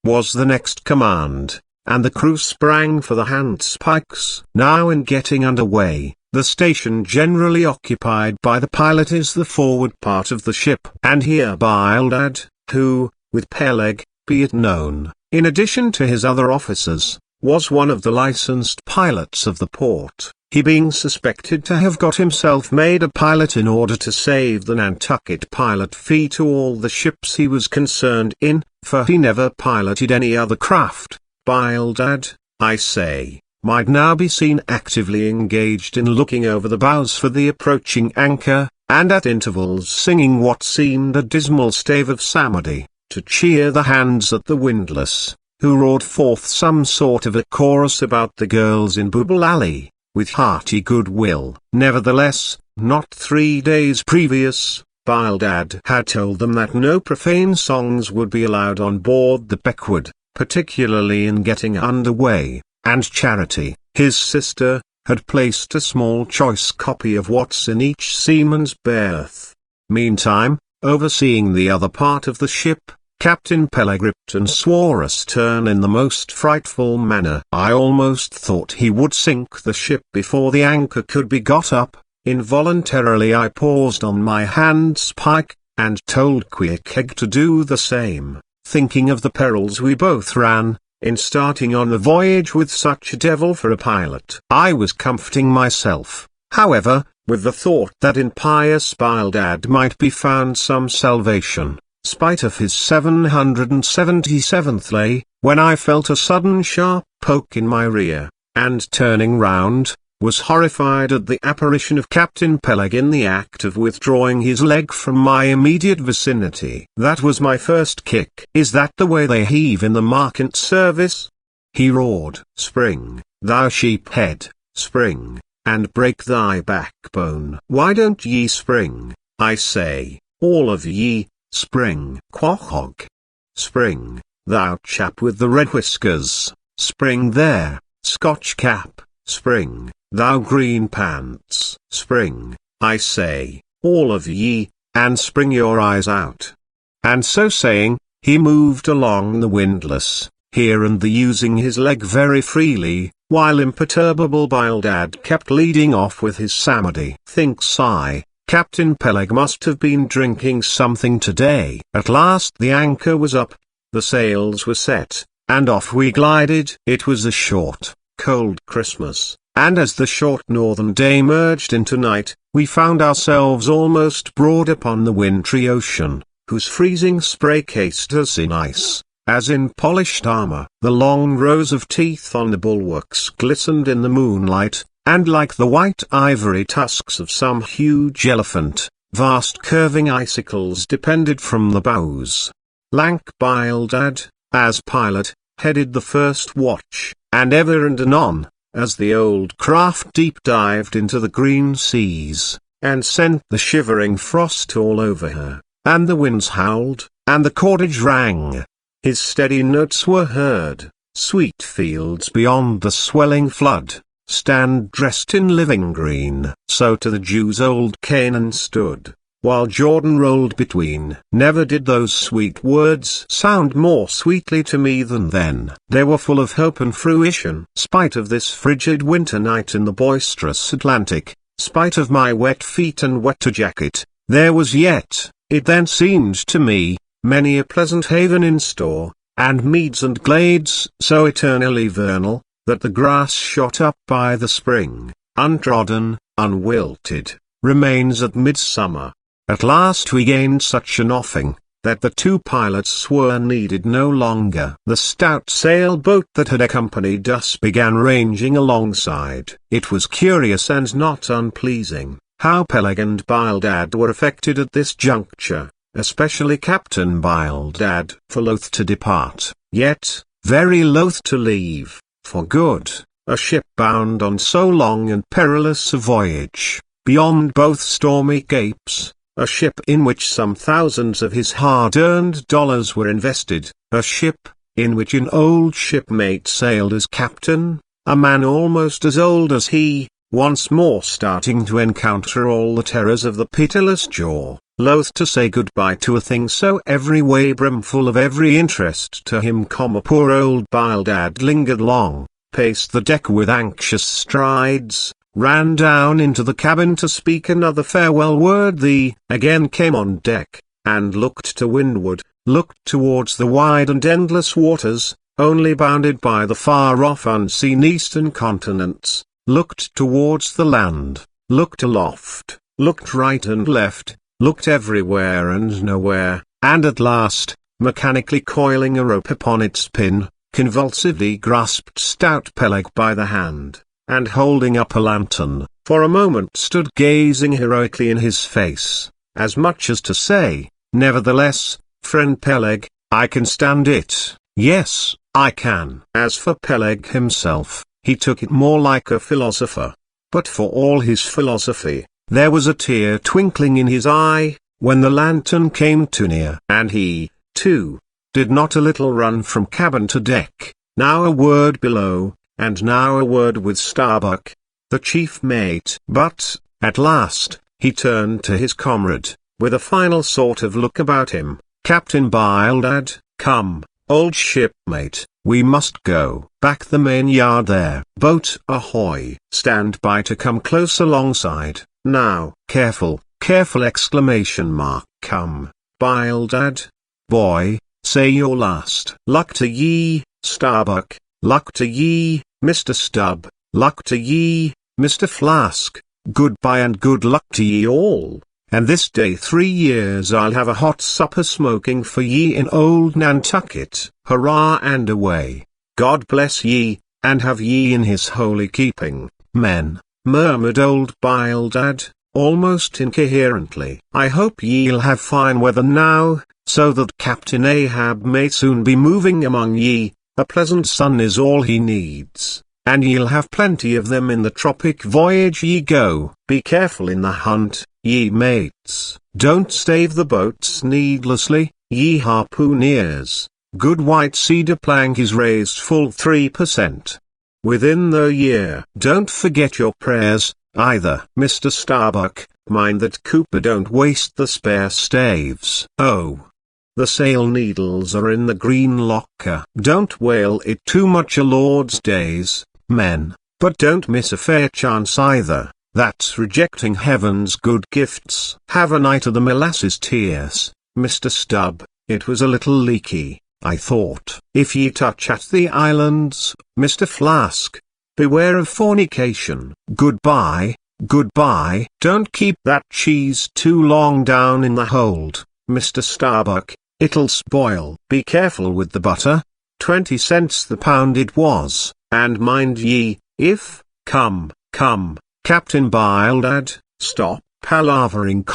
Speaker 1: was the next command, and the crew sprang for the handspikes. Now in getting under way, the station generally occupied by the pilot is the forward part of the ship. And here Bildad, who, with Peleg, be it known, in addition to his other officers, was one of the licensed pilots of the port, he being suspected to have got himself made a pilot in order to save the Nantucket pilot fee to all the ships he was concerned in, for he never piloted any other craft. Bildad, I say, might now be seen actively engaged in looking over the bows for the approaching anchor, and at intervals singing what seemed a dismal stave of psalmody, to cheer the hands at the windlass, who roared forth some sort of a chorus about the girls in Booble Alley, with hearty good will. Nevertheless, not 3 days previous, Bildad had told them that no profane songs would be allowed on board the Pequod, particularly in getting under way, and Charity, his sister, had placed a small choice copy of What's in Each Seaman's Berth. Meantime, overseeing the other part of the ship, Captain Peleg ripped and swore a stern in the most frightful manner. I almost thought he would sink the ship before the anchor could be got up. Involuntarily I paused on my handspike, and told Queequeg to do the same, thinking of the perils we both ran, in starting on the voyage with such a devil for a pilot. I was comforting myself, however, with the thought that in pious Bildad might be found some salvation, spite of his 777th lay, when I felt a sudden sharp poke in my rear, and turning round, was horrified at the apparition of Captain Peleg in the act of withdrawing his leg from my immediate vicinity. That was my first kick. Is that the way they heave in the merchant service? He roared. Spring, thou sheephead, spring, and break thy backbone. Why don't ye spring, I say, all of ye, spring. Quahoog. Spring, thou chap with the red whiskers, spring there, Scotch cap, spring, thou green pants, spring, I say, all of ye, and spring your eyes out. And so saying, he moved along the windlass, here and there using his leg very freely, while imperturbable Bildad kept leading off with his psalmody. Thinks I, Captain Peleg must have been drinking something today. At last the anchor was up, the sails were set, and off we glided. It was a short, cold Christmas, and as the short northern day merged into night, we found ourselves almost broad upon the wintry ocean, whose freezing spray cased us in ice, as in polished armor. The long rows of teeth on the bulwarks glistened in the moonlight, and like the white ivory tusks of some huge elephant, Vast curving icicles depended from the bows. Lank Bildad, as pilot, headed the first watch, and ever and anon, as the old craft deep dived into the green seas, and sent the shivering frost all over her, and the winds howled, and the cordage rang, his steady notes were heard. Sweet fields beyond the swelling flood stand dressed in living green. So to the Jews old Canaan stood, while Jordan rolled between. Never did those sweet words sound more sweetly to me than then. They were full of hope and fruition. Spite of this frigid winter night in the boisterous Atlantic, spite of my wet feet and wetter jacket, there was yet, it then seemed to me, many a pleasant haven in store, and meads and glades so eternally vernal, that the grass shot up by the spring, untrodden, unwilted, remains at midsummer. At last we gained such an offing, that the two pilots were needed no longer. The stout sailboat that had accompanied us began ranging alongside. It was curious and not unpleasing, how Peleg and Bildad were affected at this juncture, especially Captain Bildad, for loath to depart, yet, very loath to leave, for good, a ship bound on so long and perilous a voyage, beyond both stormy capes, a ship in which some thousands of his hard-earned dollars were invested, a ship, in which an old shipmate sailed as captain, a man almost as old as he, once more starting to encounter all the terrors of the pitiless jaw, loath to say goodbye to a thing so every way brimful of every interest to him. Poor old Bildad lingered long, paced the deck with anxious strides, ran down into the cabin to speak another farewell word. Again came on deck, and looked to windward, looked towards the wide and endless waters, only bounded by the far-off unseen eastern continents, looked towards the land, looked aloft, looked right and left, looked everywhere and nowhere, and at last, mechanically coiling a rope upon its pin, convulsively grasped stout Peleg by the hand, and holding up a lantern, for a moment stood gazing heroically in his face, as much as to say, nevertheless, friend Peleg, I can stand it, yes, I can. As for Peleg himself, he took it more like a philosopher, but for all his philosophy, there was a tear twinkling in his eye, when the lantern came too near. And he, too, did not a little run from cabin to deck, now a word below, and now a word with Starbuck, the chief mate. But, at last, he turned to his comrade, with a final sort of look about him. Captain Bildad, come, old shipmate, we must go. Back the main yard there. Boat ahoy. Stand by to come close alongside. Now, careful, careful! Exclamation mark. Come, Bildad, boy, say your last. Luck to ye, Starbuck, luck to ye, Mr. Stubb, luck to ye, Mr. Flask, goodbye and good luck to ye all, and this day 3 years I'll have a hot supper smoking for ye in old Nantucket. Hurrah and away. God bless ye, and have ye in his holy keeping, men, murmured old Bildad, almost incoherently. I hope ye'll have fine weather now, so that Captain Ahab may soon be moving among ye. A pleasant sun is all he needs, and ye'll have plenty of them in the tropic voyage ye go. Be careful in the hunt, ye mates. Don't stave the boats needlessly, ye harpooneers. Good white cedar plank is raised full 3%. Within the year. Don't forget your prayers, either. Mr. Starbuck, mind that Cooper don't waste the spare staves. Oh, the sail needles are in the green locker. Don't whale it too much a Lord's days, men, but don't miss a fair chance either. That's rejecting heaven's good gifts. Have a night of the molasses tears, Mr. Stubb. It was a little leaky, I thought. If ye touch at the islands, Mr. Flask, beware of fornication. Goodbye, goodbye. Don't keep that cheese too long down in the hold, Mr. Starbuck, it'll spoil. Be careful with the butter, 20 cents the pound it was, and mind ye, if, come, Captain Bildad, stop, palavering,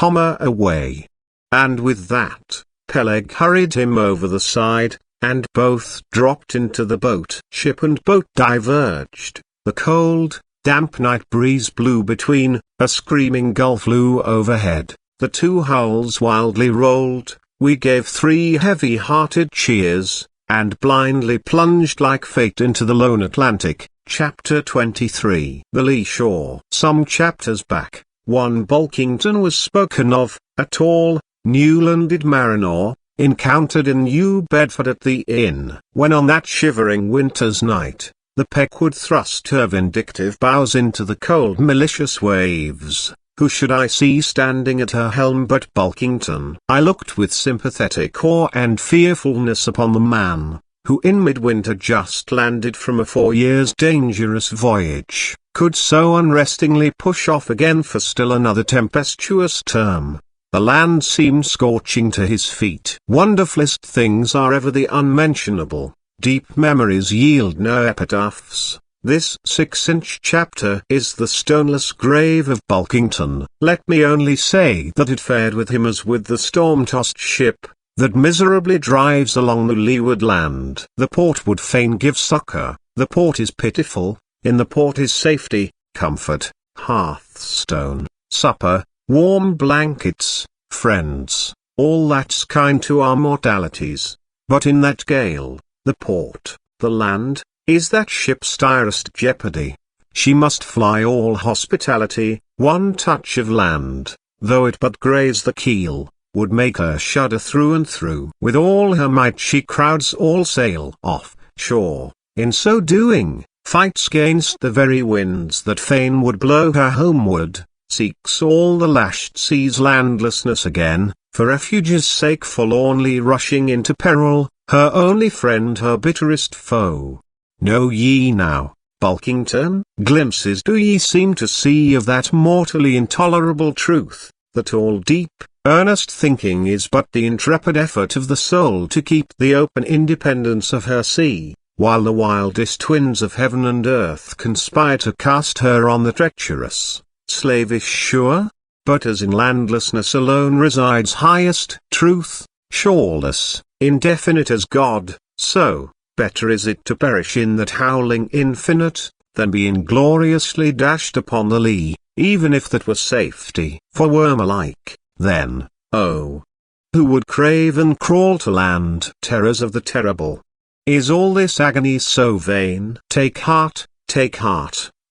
Speaker 1: away. And with that, Peleg hurried him over the side, and both dropped into the boat. Ship and boat diverged. The cold, damp night breeze blew between, a screaming gull flew overhead, the two hulls wildly rolled, we gave three heavy-hearted cheers, and blindly plunged like fate into the lone Atlantic. Chapter 23. The Lee Shore. Some chapters back, one Bulkington was spoken of, a tall, new-landed mariner, encountered in New Bedford at the inn. When on that shivering winter's night, the Pequod thrust her vindictive bows into the cold malicious waves, who should I see standing at her helm but Bulkington? I looked with sympathetic awe and fearfulness upon the man, who in midwinter just landed from a 4 years' dangerous voyage, could so unrestingly push off again for still another tempestuous term. The land seemed scorching to his feet. Wonderfulest things are ever the unmentionable. Deep memories yield no epitaphs. This 6-inch chapter is the stoneless grave of Bulkington. Let me only say that it fared with him as with the storm-tossed ship, that miserably drives along the leeward land. The port would fain give succor, the port is pitiful, in the port is safety, comfort, hearthstone, supper, warm blankets, friends, all that's kind to our mortalities. But in that gale, the port, the land, is that ship's direst jeopardy. She must fly all hospitality, one touch of land, though it but graze the keel, would make her shudder through and through. With all her might she crowds all sail off shore, in so doing, fights gainst the very winds that fain would blow her homeward, seeks all the lashed sea's landlessness again, for refuge's sake forlornly rushing into peril, her only friend her bitterest foe. Know ye now, Bulkington, glimpses do ye seem to see of that mortally intolerable truth, that all deep, earnest thinking is but the intrepid effort of the soul to keep the open independence of her sea, while the wildest winds of heaven and earth conspire to cast her on the treacherous, slavish shore? But as in landlessness alone resides highest truth, shoreless, indefinite as God, so, better is it to perish in that howling infinite, than be ingloriously dashed upon the lee, even if that were safety. For worm alike, then, oh, who would crave and crawl to land? Terrors of the terrible. Is all this agony so vain? Take heart,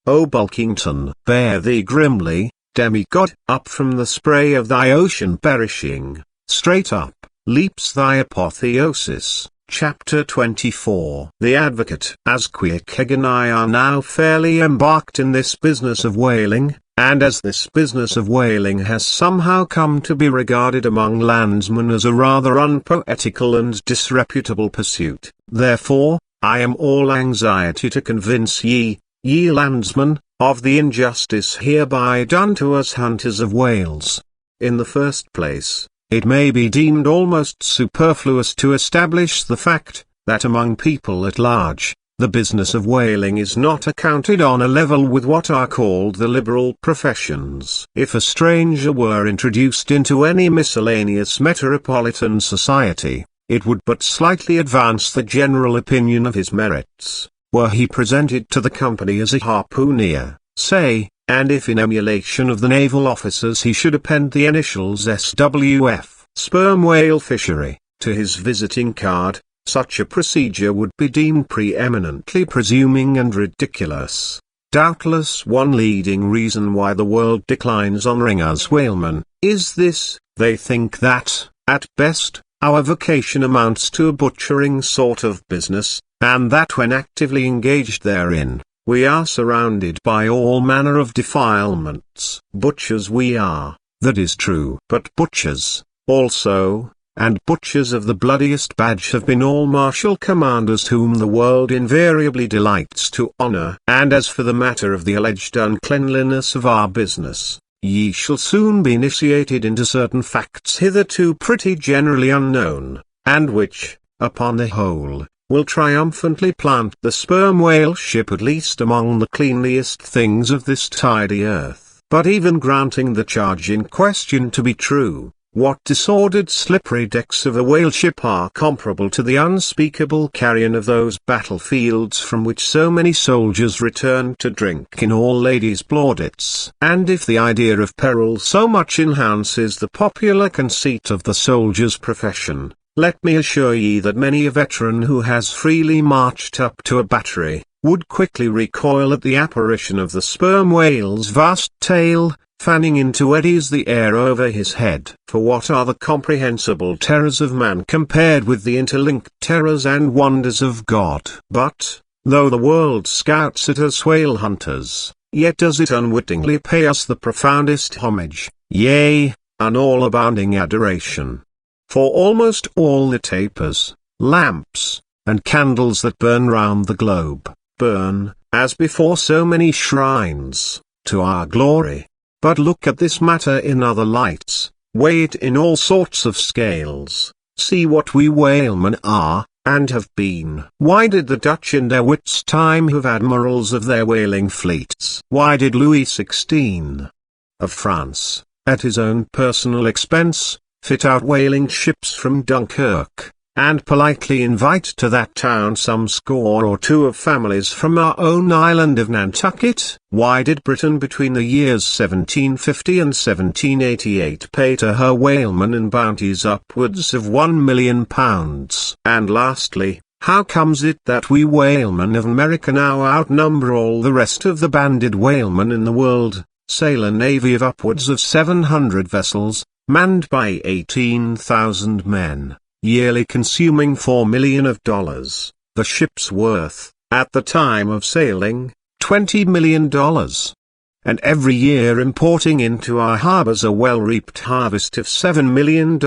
Speaker 1: O Bulkington. Bear thee grimly, demigod. Up from the spray of thy ocean perishing, straight up, leaps thy apotheosis. Chapter 24. The Advocate. As Queequeg and I are now fairly embarked in this business of whaling, and as this business of whaling has somehow come to be regarded among landsmen as a rather unpoetical and disreputable pursuit, therefore, I am all anxiety to convince ye landsmen, of the injustice hereby done to us hunters of whales. In the first place, it may be deemed almost superfluous to establish the fact, that among people at large, the business of whaling is not accounted on a level with what are called the liberal professions. If a stranger were introduced into any miscellaneous metropolitan society, it would but slightly advance the general opinion of his merits, were he presented to the company as a harpooner, say, and if in emulation of the naval officers he should append the initials SWF, sperm whale fishery, to his visiting card, such a procedure would be deemed preeminently presuming and ridiculous. Doubtless one leading reason why the world declines honouring us whalemen, is this: they think that, at best, our vocation amounts to a butchering sort of business, and that when actively engaged therein, we are surrounded by all manner of defilements. Butchers we are, that is true. But butchers, also, and butchers of the bloodiest badge have been all martial commanders whom the world invariably delights to honour. And as for the matter of the alleged uncleanliness of our business, ye shall soon be initiated into certain facts hitherto pretty generally unknown, and which, upon the whole, will triumphantly plant the sperm whale ship at least among the cleanliest things of this tidy earth. But even granting the charge in question to be true, what disordered slippery decks of a whale ship are comparable to the unspeakable carrion of those battlefields from which so many soldiers return to drink in all ladies' plaudits? And if the idea of peril so much enhances the popular conceit of the soldier's profession, let me assure ye that many a veteran who has freely marched up to a battery, would quickly recoil at the apparition of the sperm whale's vast tail, fanning into eddies the air over his head. For what are the comprehensible terrors of man compared with the interlinked terrors and wonders of God? But, though the world scouts at us whale hunters, yet does it unwittingly pay us the profoundest homage, yea, an all-abounding adoration. For almost all the tapers, lamps, and candles that burn round the globe, burn, as before so many shrines, to our glory. But look at this matter in other lights, weigh it in all sorts of scales, see what we whalemen are, and have been. Why did the Dutch in their wits' time have admirals of their whaling fleets? Why did Louis XVI of France, at his own personal expense, fit out whaling ships from Dunkirk, and politely invite to that town some score or two of families from our own island of Nantucket? Why did Britain between the years 1750 and 1788 pay to her whalemen in bounties upwards of £1,000,000? And lastly, how comes it that we whalemen of America now outnumber all the rest of the banded whalemen in the world, sail a navy of upwards of 700 vessels, manned by 18,000 men, yearly consuming $4 million, the ship's worth, at the time of sailing, $20 million, and every year importing into our harbors a well-reaped harvest of $7 million?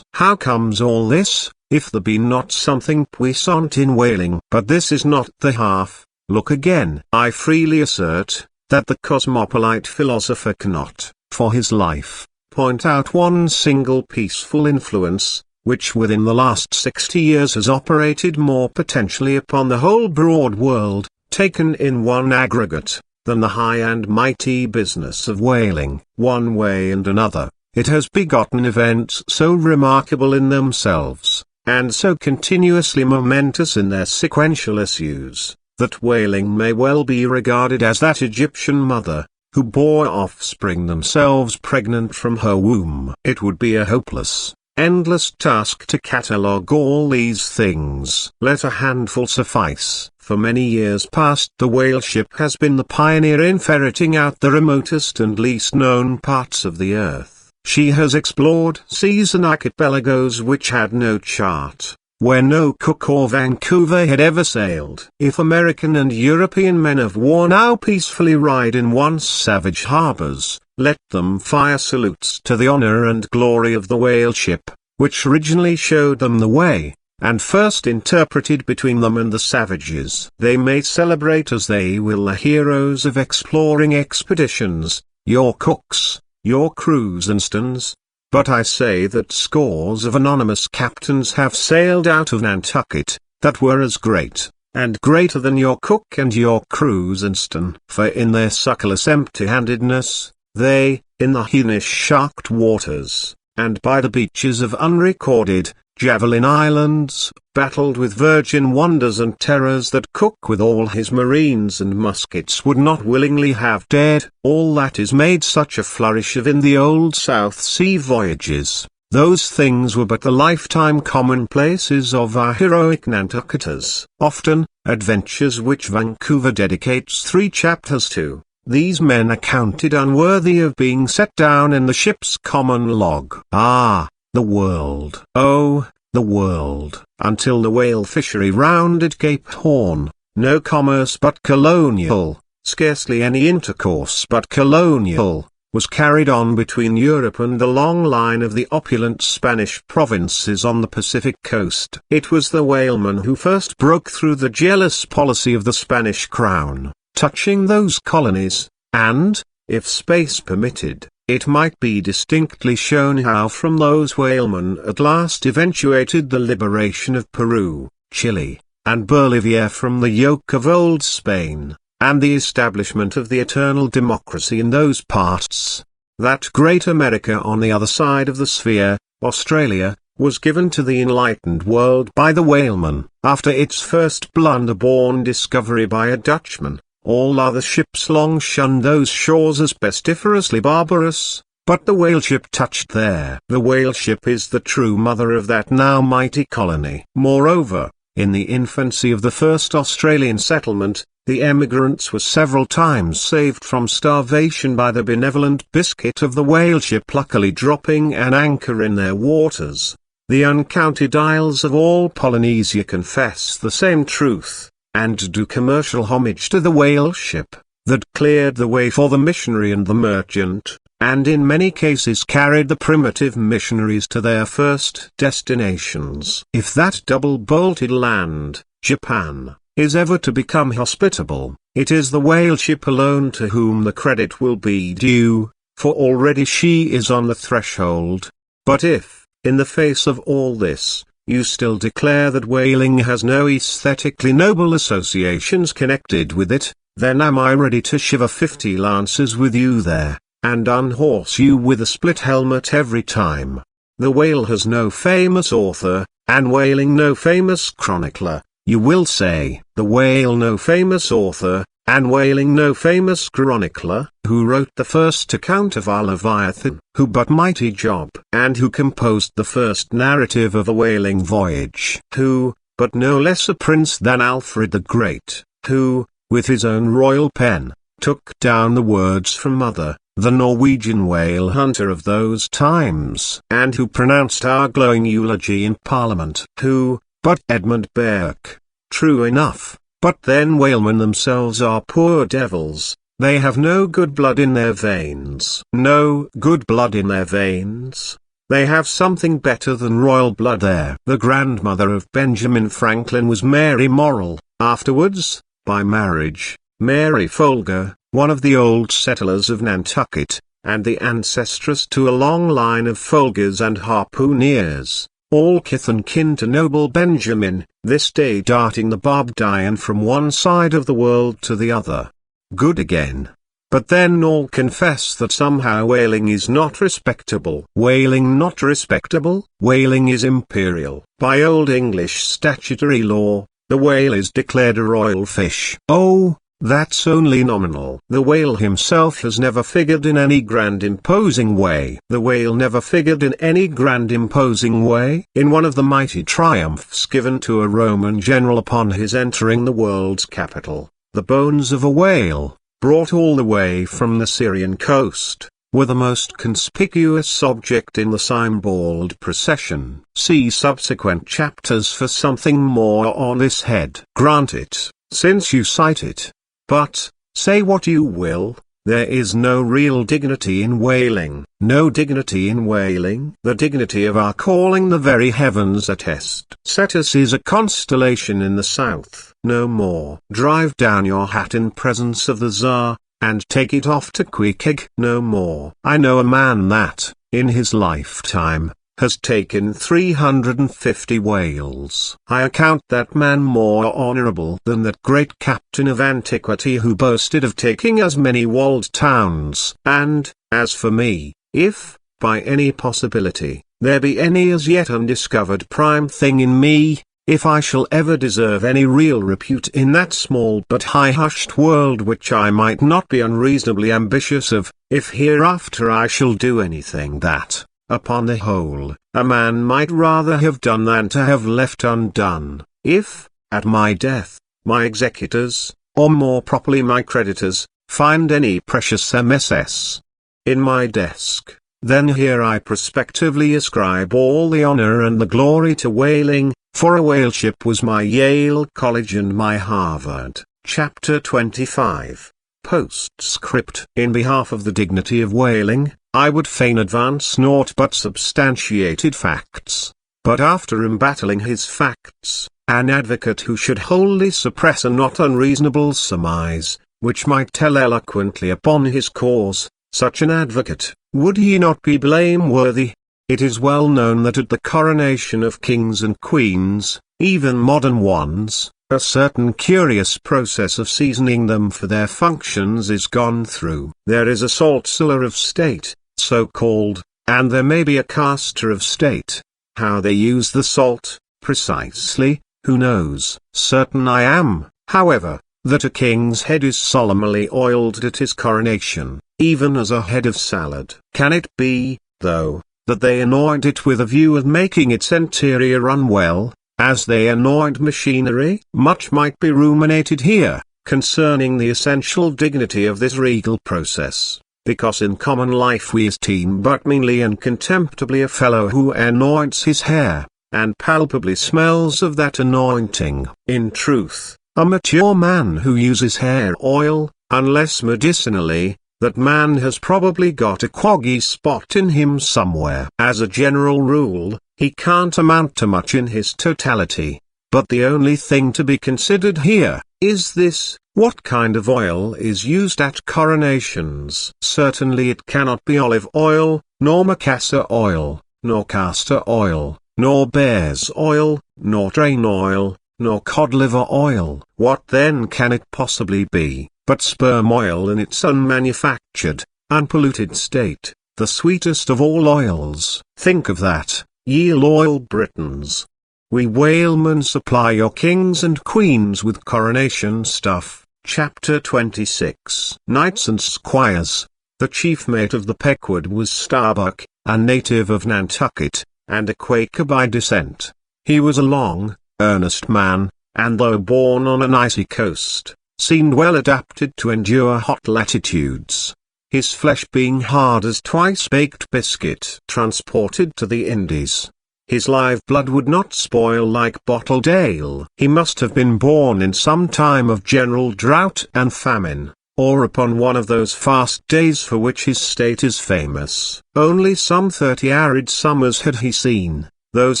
Speaker 1: How comes all this, if there be not something puissant in whaling? But this is not the half. Look again. I freely assert, that the cosmopolite philosopher cannot, for his life, point out one single peaceful influence, which within the last 60 years has operated more potentially upon the whole broad world, taken in one aggregate, than the high and mighty business of whaling. One way and another, it has begotten events so remarkable in themselves, and so continuously momentous in their sequential issues, that whaling may well be regarded as that Egyptian mother, who bore offspring themselves pregnant from her womb. It would be a hopeless, endless task to catalogue all these things. Let a handful suffice. For many years past the whale ship has been the pioneer in ferreting out the remotest and least known parts of the earth. She has explored seas and archipelagos which had no chart, where no Cook or Vancouver had ever sailed. If American and European men of war now peacefully ride in once savage harbors, let them fire salutes to the honor and glory of the whale ship, which originally showed them the way, and first interpreted between them and the savages. They may celebrate as they will the heroes of exploring expeditions, your Cooks, your Cruisenstons, but I say that scores of anonymous captains have sailed out of Nantucket, that were as great, and greater than your Cook and your Cruisenston. For in their succorless empty-handedness, they, in the heathenish sharked waters, and by the beaches of unrecorded, Javelin Islands, battled with virgin wonders and terrors that Cook with all his marines and muskets would not willingly have dared. All that is made such a flourish of in the old South Sea voyages, those things were but the lifetime commonplaces of our heroic Nantucketers. Often, adventures which Vancouver dedicates 3 chapters to, these men accounted unworthy of being set down in the ship's common log. Ah! The world. Oh, the world. Until the whale fishery rounded Cape Horn, no commerce but colonial, scarcely any intercourse but colonial, was carried on between Europe and the long line of the opulent Spanish provinces on the Pacific coast. It was the whaleman who first broke through the jealous policy of the Spanish crown, touching those colonies, and, if space permitted, it might be distinctly shown how from those whalemen at last eventuated the liberation of Peru, Chile, and Bolivia from the yoke of old Spain. and the establishment of the eternal democracy in those parts. That great America on the other side of the sphere, Australia, was given to the enlightened world by the whaleman, after its first blunder-born discovery by a Dutchman. All other ships long shunned those shores as pestiferously barbarous, but the whaleship touched there. The whaleship is the true mother of that now mighty colony. Moreover, in the infancy of the first Australian settlement, the emigrants were several times saved from starvation by the benevolent biscuit of the whaleship luckily dropping an anchor in their waters. The uncounted isles of all Polynesia confess the same truth, and do commercial homage to the whaleship, that cleared the way for the missionary and the merchant, and in many cases carried the primitive missionaries to their first destinations. If that double-bolted land, Japan, is ever to become hospitable, it is the whaleship alone to whom the credit will be due, for already she is on the threshold. But if, in the face of all this, you still declare that whaling has no aesthetically noble associations connected with it, then am I ready to shiver 50 lances with you there, and unhorse you with a split helmet every time. The whale has no famous author, and whaling no famous chronicler, you will say. The whale no famous author, and whaling no famous chronicler. Who wrote the first account of our Leviathan? Who but mighty Job? And who composed the first narrative of a whaling voyage? Who, but no less a prince than Alfred the Great? Who, with his own royal pen, took down the words from Mother, the Norwegian whale hunter of those times? And who pronounced our glowing eulogy in Parliament? Who, but Edmund Burke? True enough, but then whalemen themselves are poor devils. They have no good blood in their veins. No good blood in their veins. They have something better than royal blood there. The grandmother of Benjamin Franklin was Mary Morrill, afterwards, by marriage, Mary Folger, one of the old settlers of Nantucket, and the ancestress to a long line of Folgers and harpooneers, all kith and kin to noble Benjamin, this day darting the barbed iron from one side of the world to the other. Good again. But then all confess that somehow whaling is not respectable. Whaling not respectable? Whaling is imperial. By Old English statutory law, the whale is declared a royal fish. Oh, that's only nominal. The whale himself has never figured in any grand imposing way. The whale never figured in any grand imposing way. In one of the mighty triumphs given to a Roman general upon his entering the world's capital, the bones of a whale, brought all the way from the Syrian coast, were the most conspicuous object in the symbolic procession. See subsequent chapters for something more on this head. Grant it, since you cite it. But, say what you will, there is no real dignity in whaling. No dignity in whaling. The dignity of our calling the very heavens attest. Cetus is a constellation in the south. No more. Drive down your hat in presence of the Tsar, and take it off to Queequeg. No more. I know a man that, in his lifetime, has taken 350 whales. I account that man more honorable than that great captain of antiquity who boasted of taking as many walled towns. And, as for me, if, by any possibility, there be any as yet undiscovered prime thing in me, if I shall ever deserve any real repute in that small but high-hushed world which I might not be unreasonably ambitious of, if hereafter I shall do anything that, upon the whole, a man might rather have done than to have left undone, if, at my death, my executors, or more properly my creditors, find any precious MSS in my desk, then here I prospectively ascribe all the honor and the glory to whaling, for a whaleship was my Yale College and my Harvard. Chapter 25. Postscript. In behalf of the dignity of whaling, I would fain advance naught but substantiated facts. But after embattling his facts, an advocate who should wholly suppress a not unreasonable surmise, which might tell eloquently upon his cause, such an advocate, would he not be blameworthy? It is well known that at the coronation of kings and queens, even modern ones, a certain curious process of seasoning them for their functions is gone through. There is a salt cellar of state, so called, and there may be a caster of state. How they use the salt, precisely, who knows? Certain I am, however, that a king's head is solemnly oiled at his coronation, even as a head of salad. Can it be, though, that they anoint it with a view of making its interior run well, as they anoint machinery? Much might be ruminated here, concerning the essential dignity of this regal process, because in common life we esteem but meanly and contemptibly a fellow who anoints his hair, and palpably smells of that anointing. In truth, a mature man who uses hair oil, unless medicinally, that man has probably got a quaggy spot in him somewhere. As a general rule, he can't amount to much in his totality, but the only thing to be considered here is this: what kind of oil is used at coronations? Certainly it cannot be olive oil, nor macassar oil, nor castor oil, nor bear's oil, nor train oil, nor cod liver oil. What then can it possibly be, but sperm oil in its unmanufactured, unpolluted state, the sweetest of all oils? Think of that, ye loyal Britons. We whalemen supply your kings and queens with coronation stuff. Chapter 26. Knights and Squires. The chief mate of the Pequod was Starbuck, a native of Nantucket, and a Quaker by descent. He was a long, earnest man, and though born on an icy coast, seemed well adapted to endure hot latitudes. His flesh being hard as twice-baked biscuit transported to the Indies. His live blood would not spoil like bottled ale. He must have been born in some time of general drought and famine, or upon one of those fast days for which his state is famous. Only some 30 arid summers had he seen. Those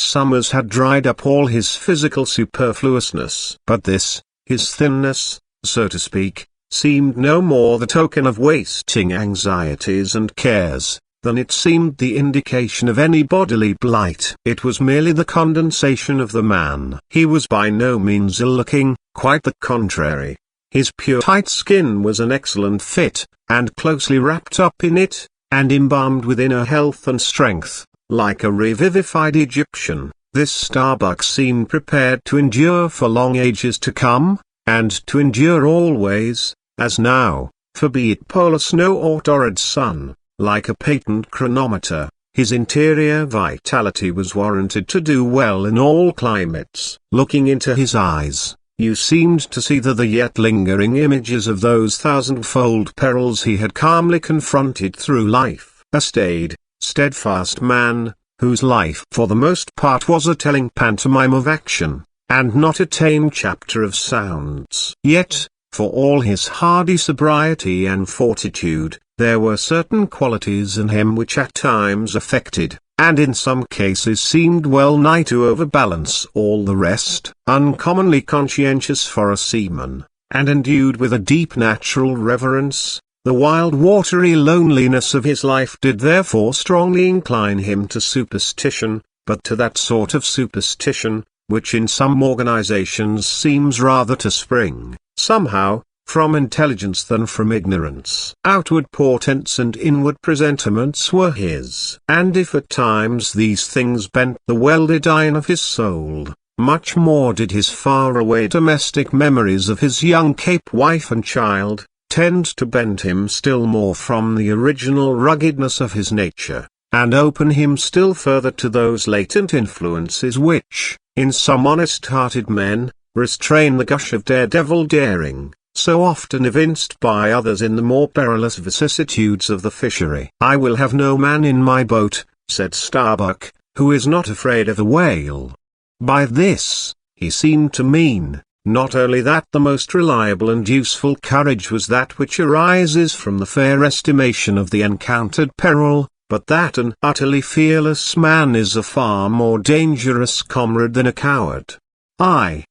Speaker 1: summers had dried up all his physical superfluousness. But this, his thinness, so to speak, seemed no more the token of wasting anxieties and cares, than it seemed the indication of any bodily blight. It was merely the condensation of the man. He was by no means ill-looking, quite the contrary. His pure tight skin was an excellent fit, and closely wrapped up in it, and embalmed with inner health and strength, like a revivified Egyptian. This Starbuck seemed prepared to endure for long ages to come, and to endure always, as now, for be it polar snow or torrid sun. Like a patent chronometer, his interior vitality was warranted to do well in all climates. Looking into his eyes, you seemed to see the yet lingering images of those thousand-fold perils he had calmly confronted through life. A staid, steadfast man, whose life for the most part was a telling pantomime of action, and not a tame chapter of sounds. Yet, for all his hardy sobriety and fortitude, there were certain qualities in him which at times affected, and in some cases seemed well nigh to overbalance all the rest. Uncommonly conscientious for a seaman, and endued with a deep natural reverence, the wild watery loneliness of his life did therefore strongly incline him to superstition, but to that sort of superstition, which in some organizations seems rather to spring, somehow, from intelligence than from ignorance. Outward portents and inward presentiments were his. And if at times these things bent the welded iron of his soul, much more did his far-away domestic memories of his young Cape wife and child, tend to bend him still more from the original ruggedness of his nature, and open him still further to those latent influences which, in some honest-hearted men, restrain the gush of daredevil daring, so often evinced by others in the more perilous vicissitudes of the fishery. "I will have no man in my boat," said Starbuck, "who is not afraid of the whale." By this, he seemed to mean, not only that the most reliable and useful courage was that which arises from the fair estimation of the encountered peril, but that an utterly fearless man is a far more dangerous comrade than a coward. "Aye,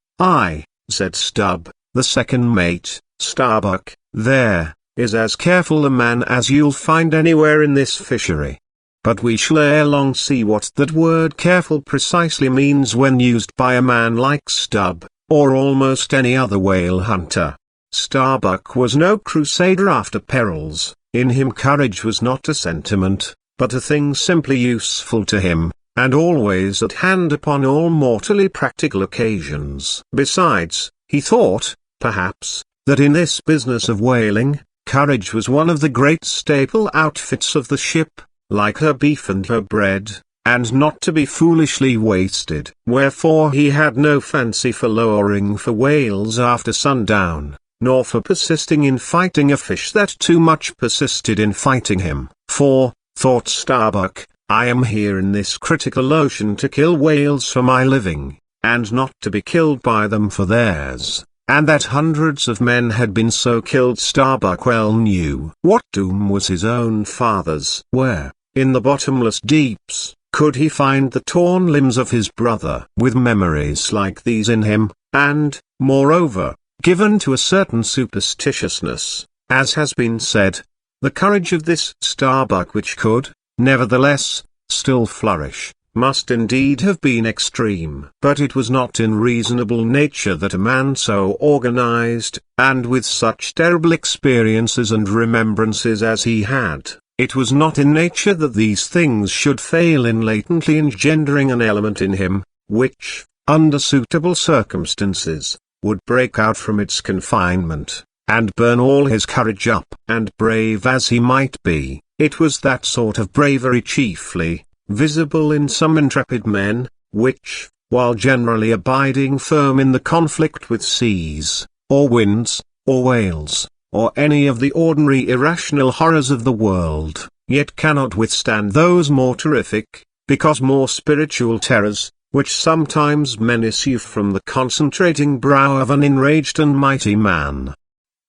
Speaker 1: said Stubb, the second mate. "Starbuck, there, is as careful a man as you'll find anywhere in this fishery. But we shall ere long see what that word careful precisely means when used by a man like Stubb, or almost any other whale hunter. Starbuck was no crusader after perils. In him courage was not a sentiment, but a thing simply useful to him, and always at hand upon all mortally practical occasions. Besides, he thought, perhaps, that in this business of whaling, courage was one of the great staple outfits of the ship, like her beef and her bread, and not to be foolishly wasted. Wherefore he had no fancy for lowering for whales after sundown, nor for persisting in fighting a fish that too much persisted in fighting him. For, thought Starbuck, I am here in this critical ocean to kill whales for my living, and not to be killed by them for theirs. And that hundreds of men had been so killed Starbuck well knew. What doom was his own father's? Where, in the bottomless deeps, could he find the torn limbs of his brother? With memories like these in him, and, moreover, given to a certain superstitiousness, as has been said, the courage of this Starbuck which could, nevertheless, still flourish, must indeed have been extreme. But it was not in reasonable nature that a man so organized, and with such terrible experiences and remembrances as he had, it was not in nature that these things should fail in latently engendering an element in him, which, under suitable circumstances, would break out from its confinement, and burn all his courage up. And brave as he might be, it was that sort of bravery chiefly, visible in some intrepid men, which, while generally abiding firm in the conflict with seas, or winds, or whales, or any of the ordinary irrational horrors of the world, yet cannot withstand those more terrific, because more spiritual terrors, which sometimes menace you from the concentrating brow of an enraged and mighty man.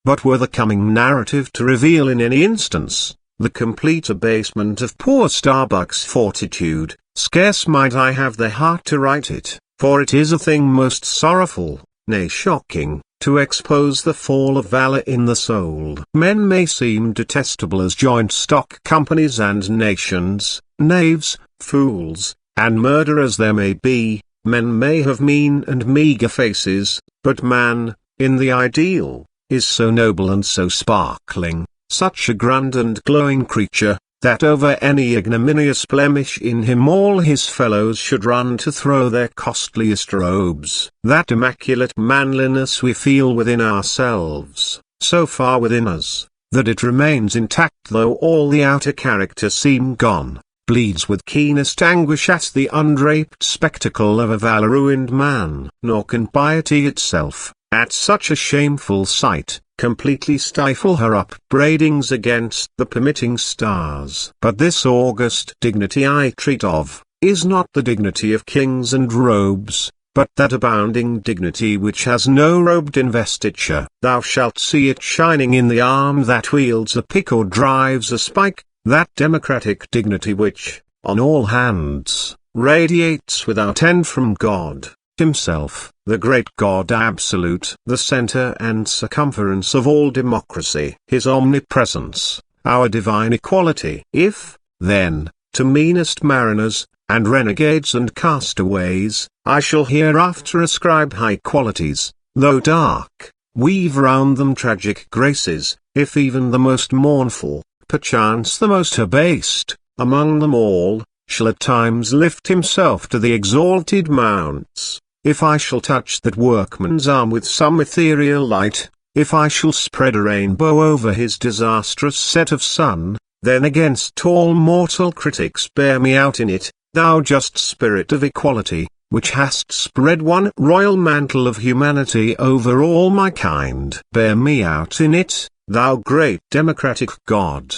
Speaker 1: But were the coming narrative to reveal in any instance, the complete abasement of poor Starbuck's fortitude, scarce might I have the heart to write it, for it is a thing most sorrowful, nay shocking, to expose the fall of valor in the soul. Men may seem detestable as joint stock companies and nations, knaves, fools, and murderers there may be, men may have mean and meagre faces, but man, in the ideal, is so noble and so sparkling, such a grand and glowing creature, that over any ignominious blemish in him all his fellows should run to throw their costliest robes. That immaculate manliness we feel within ourselves, so far within us, that it remains intact though all the outer character seem gone, bleeds with keenest anguish at the undraped spectacle of a valor-ruined man. Nor can piety itself, at such a shameful sight, completely stifle her upbraidings against the permitting stars. But this august dignity I treat of, is not the dignity of kings and robes, but that abounding dignity which has no robed investiture. Thou shalt see it shining in the arm that wields a pick or drives a spike, that democratic dignity which, on all hands, radiates without end from God Himself, the great God absolute, the center and circumference of all democracy, His omnipresence, our divine equality. If, then, to meanest mariners, and renegades and castaways, I shall hereafter ascribe high qualities, though dark, weave round them tragic graces, if even the most mournful, perchance the most abased, among them all, shall at times lift himself to the exalted mounts, if I shall touch that workman's arm with some ethereal light, if I shall spread a rainbow over his disastrous set of sun, then against all mortal critics bear me out in it, thou just spirit of equality, which hast spread one royal mantle of humanity over all my kind. Bear me out in it, thou great democratic God,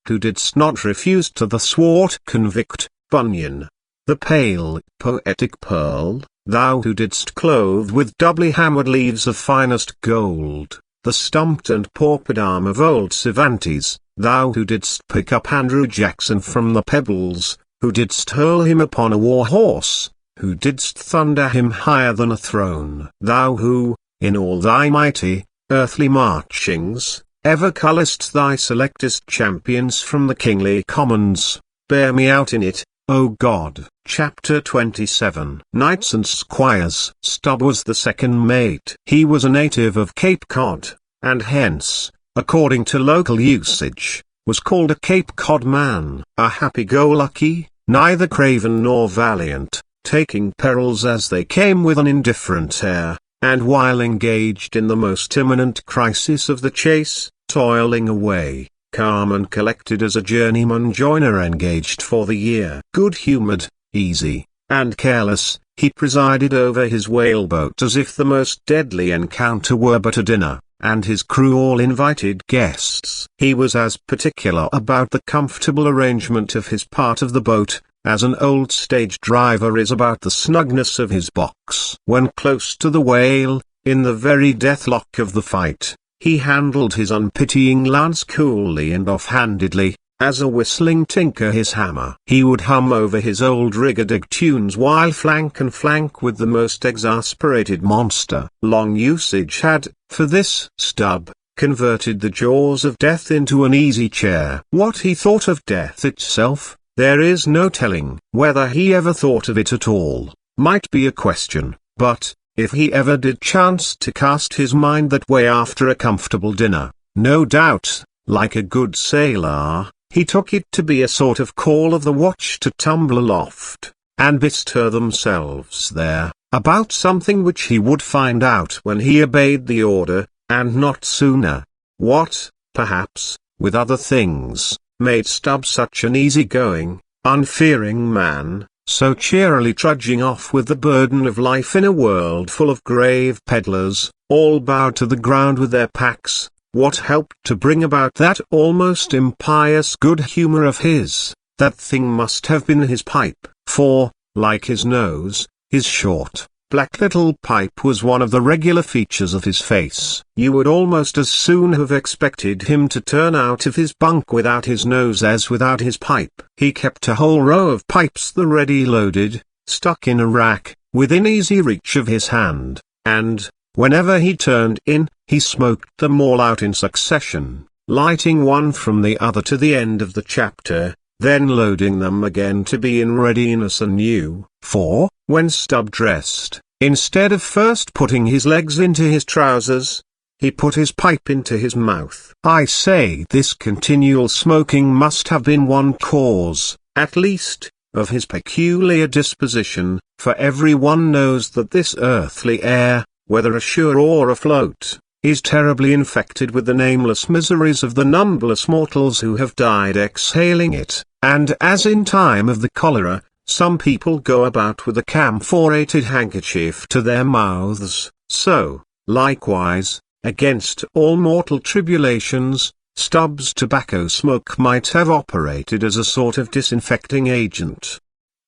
Speaker 1: who didst not refuse to the swart convict, Bunyan, the pale, poetic pearl, thou who didst clothe with doubly hammered leaves of finest gold, the stumped and paupered arm of old Cervantes, thou who didst pick up Andrew Jackson from the pebbles, who didst hurl him upon a war horse, who didst thunder him higher than a throne, thou who, in all thy mighty, earthly marchings, ever cullest thy selectest champions from the kingly commons, bear me out in it, O God. Chapter 27. Knights and Squires. Stubb was the second mate. He was a native of Cape Cod, and hence, according to local usage, was called a Cape Cod man. A happy-go-lucky, neither craven nor valiant, taking perils as they came with an indifferent air, and while engaged in the most imminent crisis of the chase, toiling away, calm and collected as a journeyman joiner engaged for the year. Good-humoured, easy, and careless, he presided over his whaleboat as if the most deadly encounter were but a dinner, and his crew all invited guests. He was as particular about the comfortable arrangement of his part of the boat, as an old stage driver is about the snugness of his box. When close to the whale, in the very deathlock of the fight, he handled his unpitying lance coolly and off-handedly, as a whistling tinker his hammer. He would hum over his old rig-a-dig tunes while flank and flank with the most exasperated monster. Long usage had, for this Stubb, converted the jaws of death into an easy chair. What he thought of death itself, there is no telling. Whether he ever thought of it at all, might be a question, but, if he ever did chance to cast his mind that way after a comfortable dinner, no doubt, like a good sailor, he took it to be a sort of call of the watch to tumble aloft, and bestir themselves there, about something which he would find out when he obeyed the order, and not sooner. What, perhaps, with other things, made Stubb such an easy-going, unfearing man, so cheerily trudging off with the burden of life in a world full of grave peddlers, all bowed to the ground with their packs? What helped to bring about that almost impious good humour of his? That thing must have been his pipe, for, like his nose, his short, black little pipe was one of the regular features of his face. You would almost as soon have expected him to turn out of his bunk without his nose as without his pipe. He kept a whole row of pipes the ready loaded, stuck in a rack, within easy reach of his hand, and, whenever he turned in, he smoked them all out in succession, lighting one from the other to the end of the chapter, then loading them again to be in readiness anew. For, when Stubb dressed, instead of first putting his legs into his trousers, he put his pipe into his mouth. I say this continual smoking must have been one cause, at least, of his peculiar disposition, for every one knows that this earthly air, whether ashore or afloat, is terribly infected with the nameless miseries of the numberless mortals who have died exhaling it, and as in time of the cholera, some people go about with a camphorated handkerchief to their mouths, so, likewise, against all mortal tribulations, Stubb's tobacco smoke might have operated as a sort of disinfecting agent.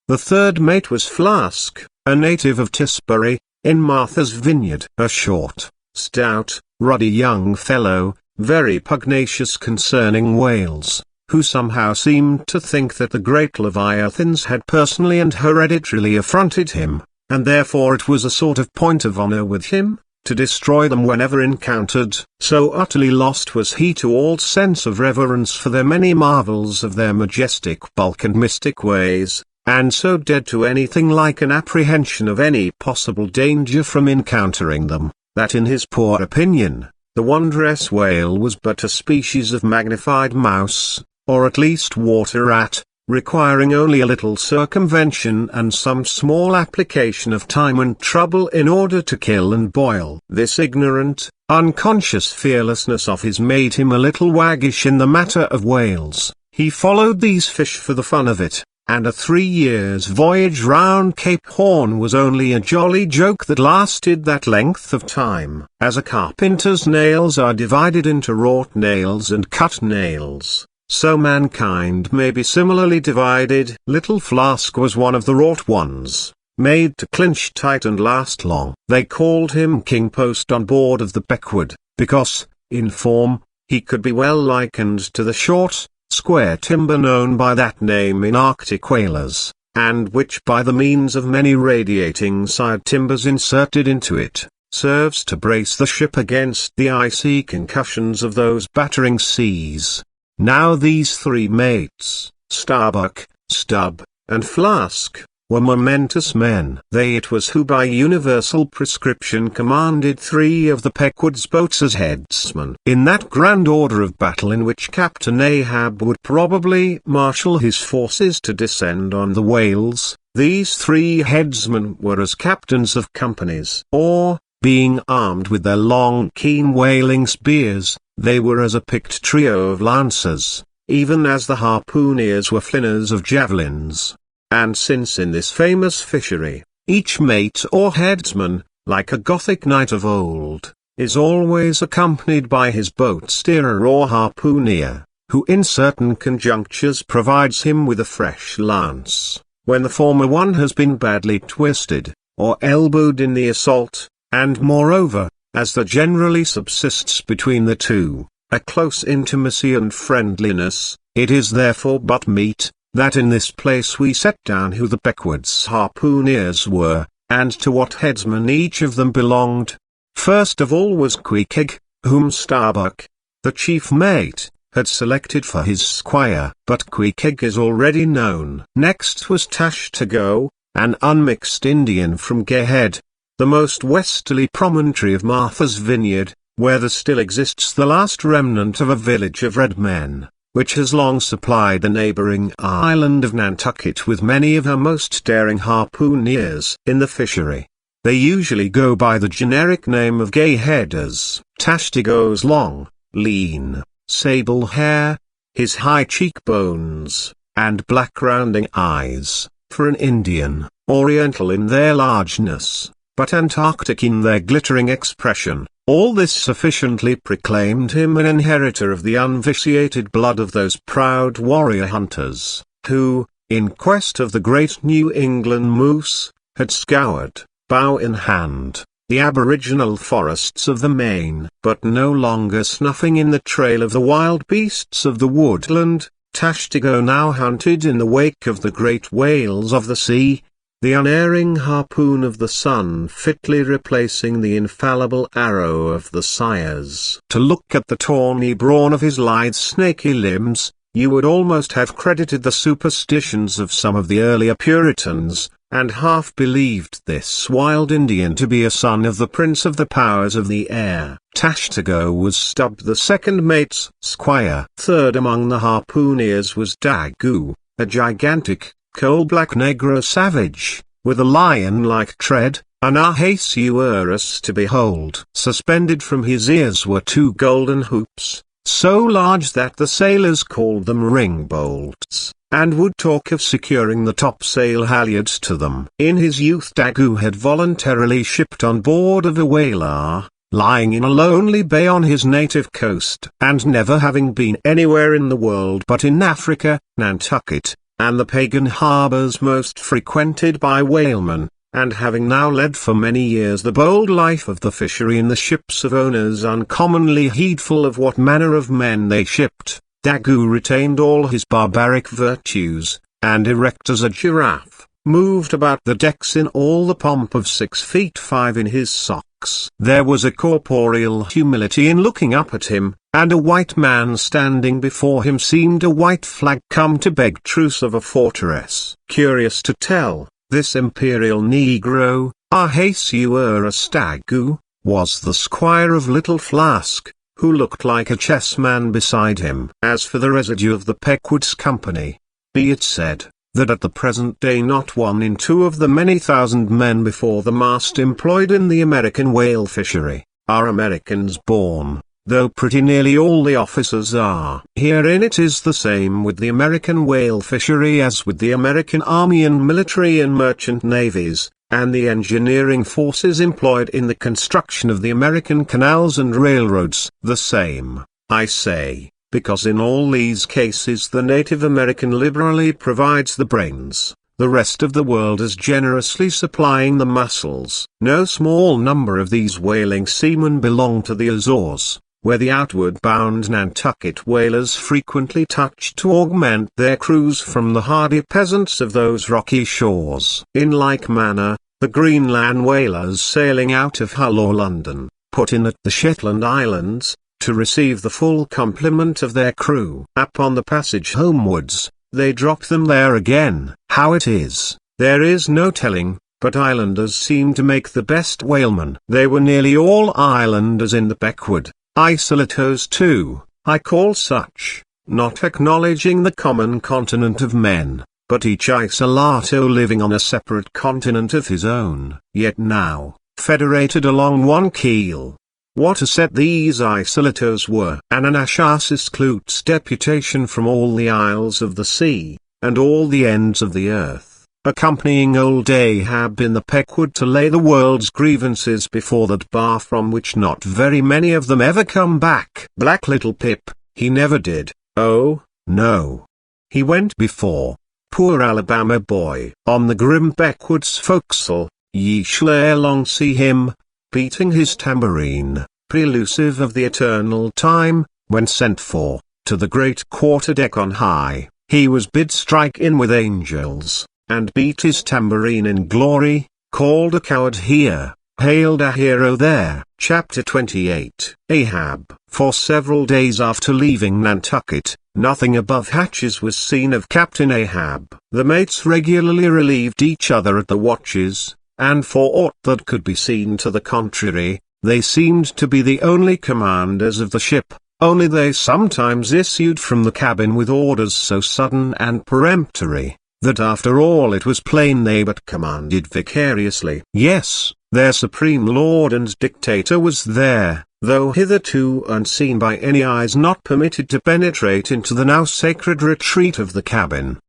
Speaker 1: The third mate was Flask, a native of Tisbury, in Martha's Vineyard. A short, stout, ruddy young fellow, very pugnacious concerning whales, who somehow seemed to think that the great Leviathans had personally and hereditarily affronted him, and therefore it was a sort of point of honour with him, to destroy them whenever encountered. So utterly lost was he to all sense of reverence for their many marvels of their majestic bulk and mystic ways, and so dead to anything like an apprehension of any possible danger from encountering them, that in his poor opinion, the wondrous whale was but a species of magnified mouse, or at least water rat, requiring only a little circumvention and some small application of time and trouble in order to kill and boil. This ignorant, unconscious fearlessness of his made him a little waggish in the matter of whales. He followed these fish for the fun of it, and a 3 years' voyage round Cape Horn was only a jolly joke that lasted that length of time. As a carpenter's nails are divided into wrought nails and cut nails, so mankind may be similarly divided. Little Flask was one of the wrought ones, made to clinch tight and last long. They called him King Post on board of the Pequod, because, in form, he could be well likened to the short, square timber known by that name in Arctic whalers, and which by the means of many radiating side timbers inserted into it, serves to brace the ship against the icy concussions of those battering seas. Now these 3 mates, Starbuck, Stubb, and Flask, were momentous men. They it was who by universal prescription commanded 3 of the Pequod's boats as headsmen. In that grand order of battle in which Captain Ahab would probably marshal his forces to descend on the whales, these 3 headsmen were as captains of companies. Or, being armed with their long keen whaling spears, they were as a picked trio of lancers, even as the harpooneers were flingers of javelins. And since in this famous fishery, each mate or headsman, like a Gothic knight of old, is always accompanied by his boat steerer or harpooneer, who in certain conjunctures provides him with a fresh lance, when the former one has been badly twisted, or elbowed in the assault, and moreover, as there generally subsists between the two, a close intimacy and friendliness, it is therefore but meet, that in this place we set down who the Pequod's harpooneers were, and to what headsman each of them belonged. First of all was Pequod, whom Starbuck, the chief mate, had selected for his squire. But Pequod is already known. Next was Tashtago, an unmixed Indian from Gay Head, the most westerly promontory of Martha's Vineyard, where there still exists the last remnant of a village of red men, which has long supplied the neighboring island of Nantucket with many of her most daring harpooneers in the fishery. They usually go by the generic name of Gay Headers. Tashtago's long, lean, sable hair, his high cheekbones, and black rounding eyes, for an Indian, Oriental in their largeness, but Antarctic in their glittering expression, all this sufficiently proclaimed him an inheritor of the unvitiated blood of those proud warrior hunters, who, in quest of the great New England moose, had scoured, bow in hand, the aboriginal forests of the Maine. But no longer snuffing in the trail of the wild beasts of the woodland, Tashtago now hunted in the wake of the great whales of the sea, the unerring harpoon of the sun fitly replacing the infallible arrow of the sires. To look at the tawny brawn of his lithe snaky limbs, you would almost have credited the superstitions of some of the earlier Puritans, and half believed this wild Indian to be a son of the Prince of the Powers of the Air. Tashtago was Stubb the second mate's squire. Third among the harpooneers was Daggoo, a gigantic, coal-black negro savage, with a lion-like tread, an Ahasuerus to behold. Suspended from his ears were 2 golden hoops, so large that the sailors called them ring-bolts, and would talk of securing the topsail halyards to them. In his youth Daggoo had voluntarily shipped on board of a whaler, lying in a lonely bay on his native coast, and never having been anywhere in the world but in Africa, Nantucket, and the pagan harbors most frequented by whalemen, and having now led for many years the bold life of the fishery in the ships of owners uncommonly heedful of what manner of men they shipped, Daggoo retained all his barbaric virtues, and erect as a giraffe, moved about the decks in all the pomp of 6 feet 5 in his socks. There was a corporeal humility in looking up at him, and a white man standing before him seemed a white flag come to beg truce of a fortress. Curious to tell, this imperial negro, Ahasuerus Daggoo, was the squire of Little Flask, who looked like a chessman beside him. As for the residue of the Pequod's company, be it said, that at the present day not 1 in 2 of the many thousand men before the mast employed in the American whale fishery, are Americans born, though pretty nearly all the officers are. Herein it is the same with the American whale fishery as with the American Army and military and merchant navies, and the engineering forces employed in the construction of the American canals and railroads. The same, I say, because in all these cases the native American liberally provides the brains, the rest of the world is generously supplying the muscles. No small number of these whaling seamen belong to the Azores, where the outward-bound Nantucket whalers frequently touch to augment their crews from the hardy peasants of those rocky shores. In like manner, the Greenland whalers sailing out of Hull or London, put in at the Shetland Islands, to receive the full complement of their crew. Upon the passage homewards, they drop them there again. How it is, there is no telling, but islanders seem to make the best whalemen. They were nearly all islanders in the Pequod, isolatos too, I call such, not acknowledging the common continent of men, but each isolato living on a separate continent of his own, yet now, federated along one keel. What a set these isolatos were! Ananashas Clute's deputation from all the isles of the sea, and all the ends of the earth, accompanying old Ahab in the Pequod to lay the world's grievances before that bar from which not very many of them ever come back. Black little Pip, he never did, oh, no. He went before. Poor Alabama boy. On the grim Pequod's forecastle, ye shall ere long see him, beating his tambourine, prelusive of the eternal time, when sent for, to the great quarter-deck on high, he was bid strike in with angels, and beat his tambourine in glory, called a coward here, hailed a hero there. Chapter 28. Ahab. For several days after leaving Nantucket, nothing above hatches was seen of Captain Ahab. The mates regularly relieved each other at the watches, and for aught that could be seen to the contrary, they seemed to be the only commanders of the ship, only they sometimes issued from the cabin with orders so sudden and peremptory, that after all it was plain they but commanded vicariously. Yes, their supreme lord and dictator was there, though hitherto unseen by any eyes not permitted to penetrate into the now sacred retreat of the cabin.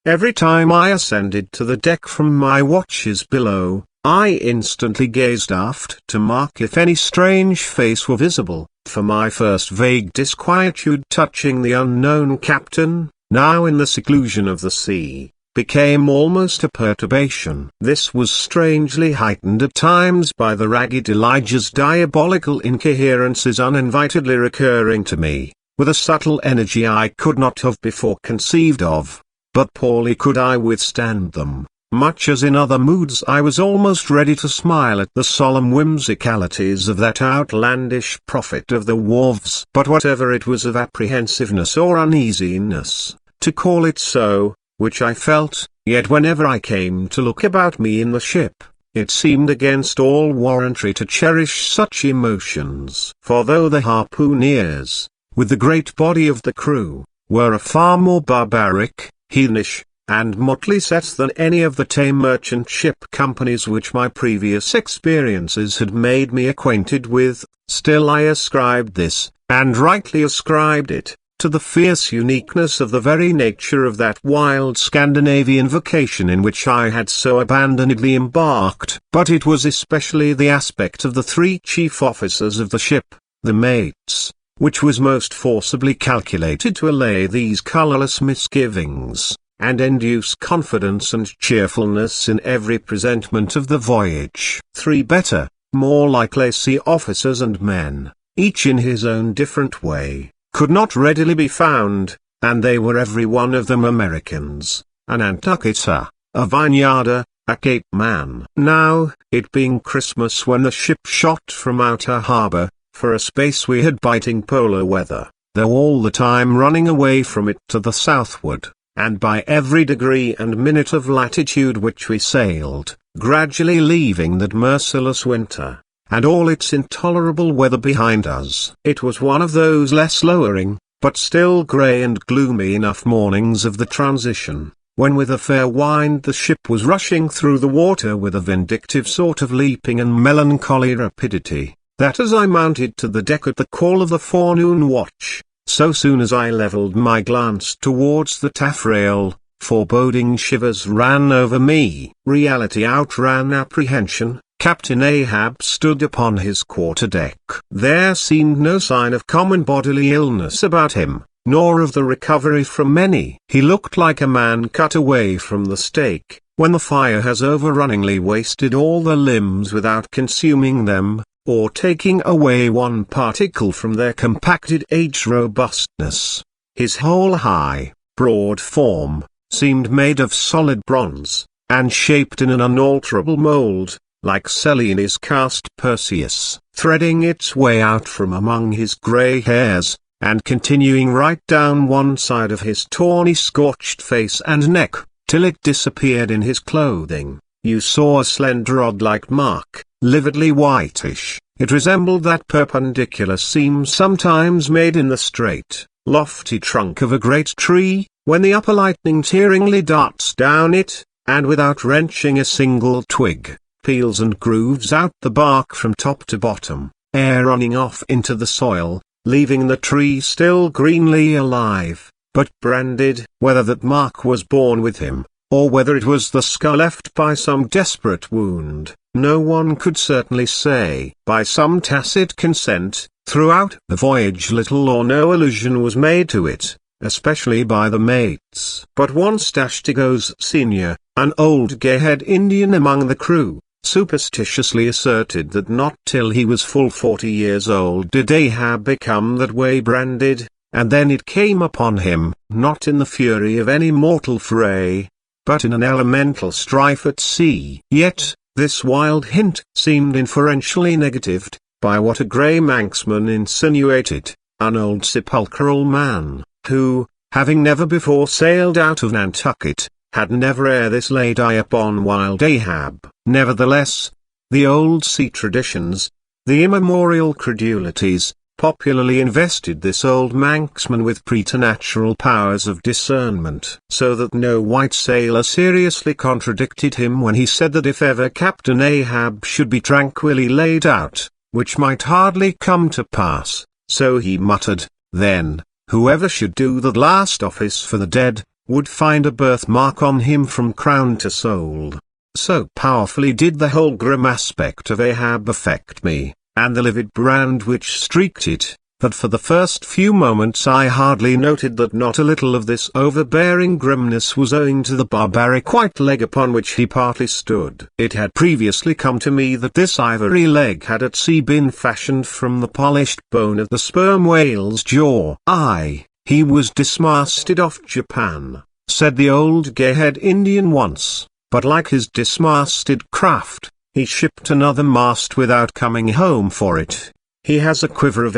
Speaker 1: Every time I ascended to the deck from my watches below, I instantly gazed aft to mark if any strange face were visible, for my first vague disquietude touching the unknown captain, now in the seclusion of the sea, became almost a perturbation. This was strangely heightened at times by the ragged Elijah's diabolical incoherences uninvitedly recurring to me, with a subtle energy I could not have before conceived of. But poorly could I withstand them, much as in other moods I was almost ready to smile at the solemn whimsicalities of that outlandish prophet of the wharves. But whatever it was of apprehensiveness or uneasiness, to call it so, which I felt, yet whenever I came to look about me in the ship, it seemed against all warrantry to cherish such emotions. For though the harpooneers, with the great body of the crew, were a far more barbaric, heathenish, and motley set than any of the tame merchant ship companies which my previous experiences had made me acquainted with, still I ascribed this, and rightly ascribed it, to the fierce uniqueness of the very nature of that wild Scandinavian vacation in which I had so abandonedly embarked. But it was especially the aspect of the three chief officers of the ship, the mates, which was most forcibly calculated to allay these colourless misgivings, and induce confidence and cheerfulness in every presentment of the voyage. Three better, more like Lacey officers and men, each in his own different way, could not readily be found, and they were every one of them Americans, a Nantucketer, a Vineyarder, a Cape man. Now, it being Christmas when the ship shot from outer harbour, for a space we had biting polar weather, though all the time running away from it to the southward, and by every degree and minute of latitude which we sailed, gradually leaving that merciless winter, and all its intolerable weather behind us. It was one of those less lowering, but still grey and gloomy enough mornings of the transition, when with a fair wind the ship was rushing through the water with a vindictive sort of leaping and melancholy rapidity, that as I mounted to the deck at the call of the forenoon watch, so soon as I levelled my glance towards the taffrail, foreboding shivers ran over me. Reality outran apprehension. Captain Ahab stood upon his quarter-deck. There seemed no sign of common bodily illness about him, nor of the recovery from any. He looked like a man cut away from the stake, when the fire has overrunningly wasted all the limbs without consuming them, or taking away one particle from their compacted aged robustness. His whole high, broad form, seemed made of solid bronze, and shaped in an unalterable mould, like Cellini's cast Perseus, threading its way out from among his grey hairs, and continuing right down one side of his tawny scorched face and neck, till it disappeared in his clothing, you saw a slender rod-like mark, lividly whitish. It resembled that perpendicular seam sometimes made in the straight, lofty trunk of a great tree, when the upper lightning tearingly darts down it, and without wrenching a single twig, peels and grooves out the bark from top to bottom, ere running off into the soil, leaving the tree still greenly alive, but branded. Whether that mark was born with him, or whether it was the scar left by some desperate wound, no one could certainly say. By some tacit consent, throughout the voyage little or no allusion was made to it, especially by the mates. But one Stashtigos Senior, an old gay-head Indian among the crew, superstitiously asserted that not till he was full 40 years old did Ahab become that way branded, and then it came upon him, not in the fury of any mortal fray, but in an elemental strife at sea. Yet, this wild hint seemed inferentially negatived, by what a grey Manxman insinuated, an old sepulchral man, who, having never before sailed out of Nantucket, had never ere this laid eye upon wild Ahab. Nevertheless, the old sea traditions, the immemorial credulities, popularly invested this old Manxman with preternatural powers of discernment, so that no white sailor seriously contradicted him when he said that if ever Captain Ahab should be tranquilly laid out, which might hardly come to pass, so he muttered, then, whoever should do the last office for the dead, would find a birthmark on him from crown to sole. So powerfully did the whole grim aspect of Ahab affect me, and the livid brand which streaked it, that for the first few moments I hardly noted that not a little of this overbearing grimness was owing to the barbaric white leg upon which he partly stood. It had previously come to me that this ivory leg had at sea been fashioned from the polished bone of the sperm whale's jaw. Aye, he was dismasted off Japan, said the old gay-head Indian once, but like his dismasted craft, he shipped another mast without coming home for it. He has a quiver of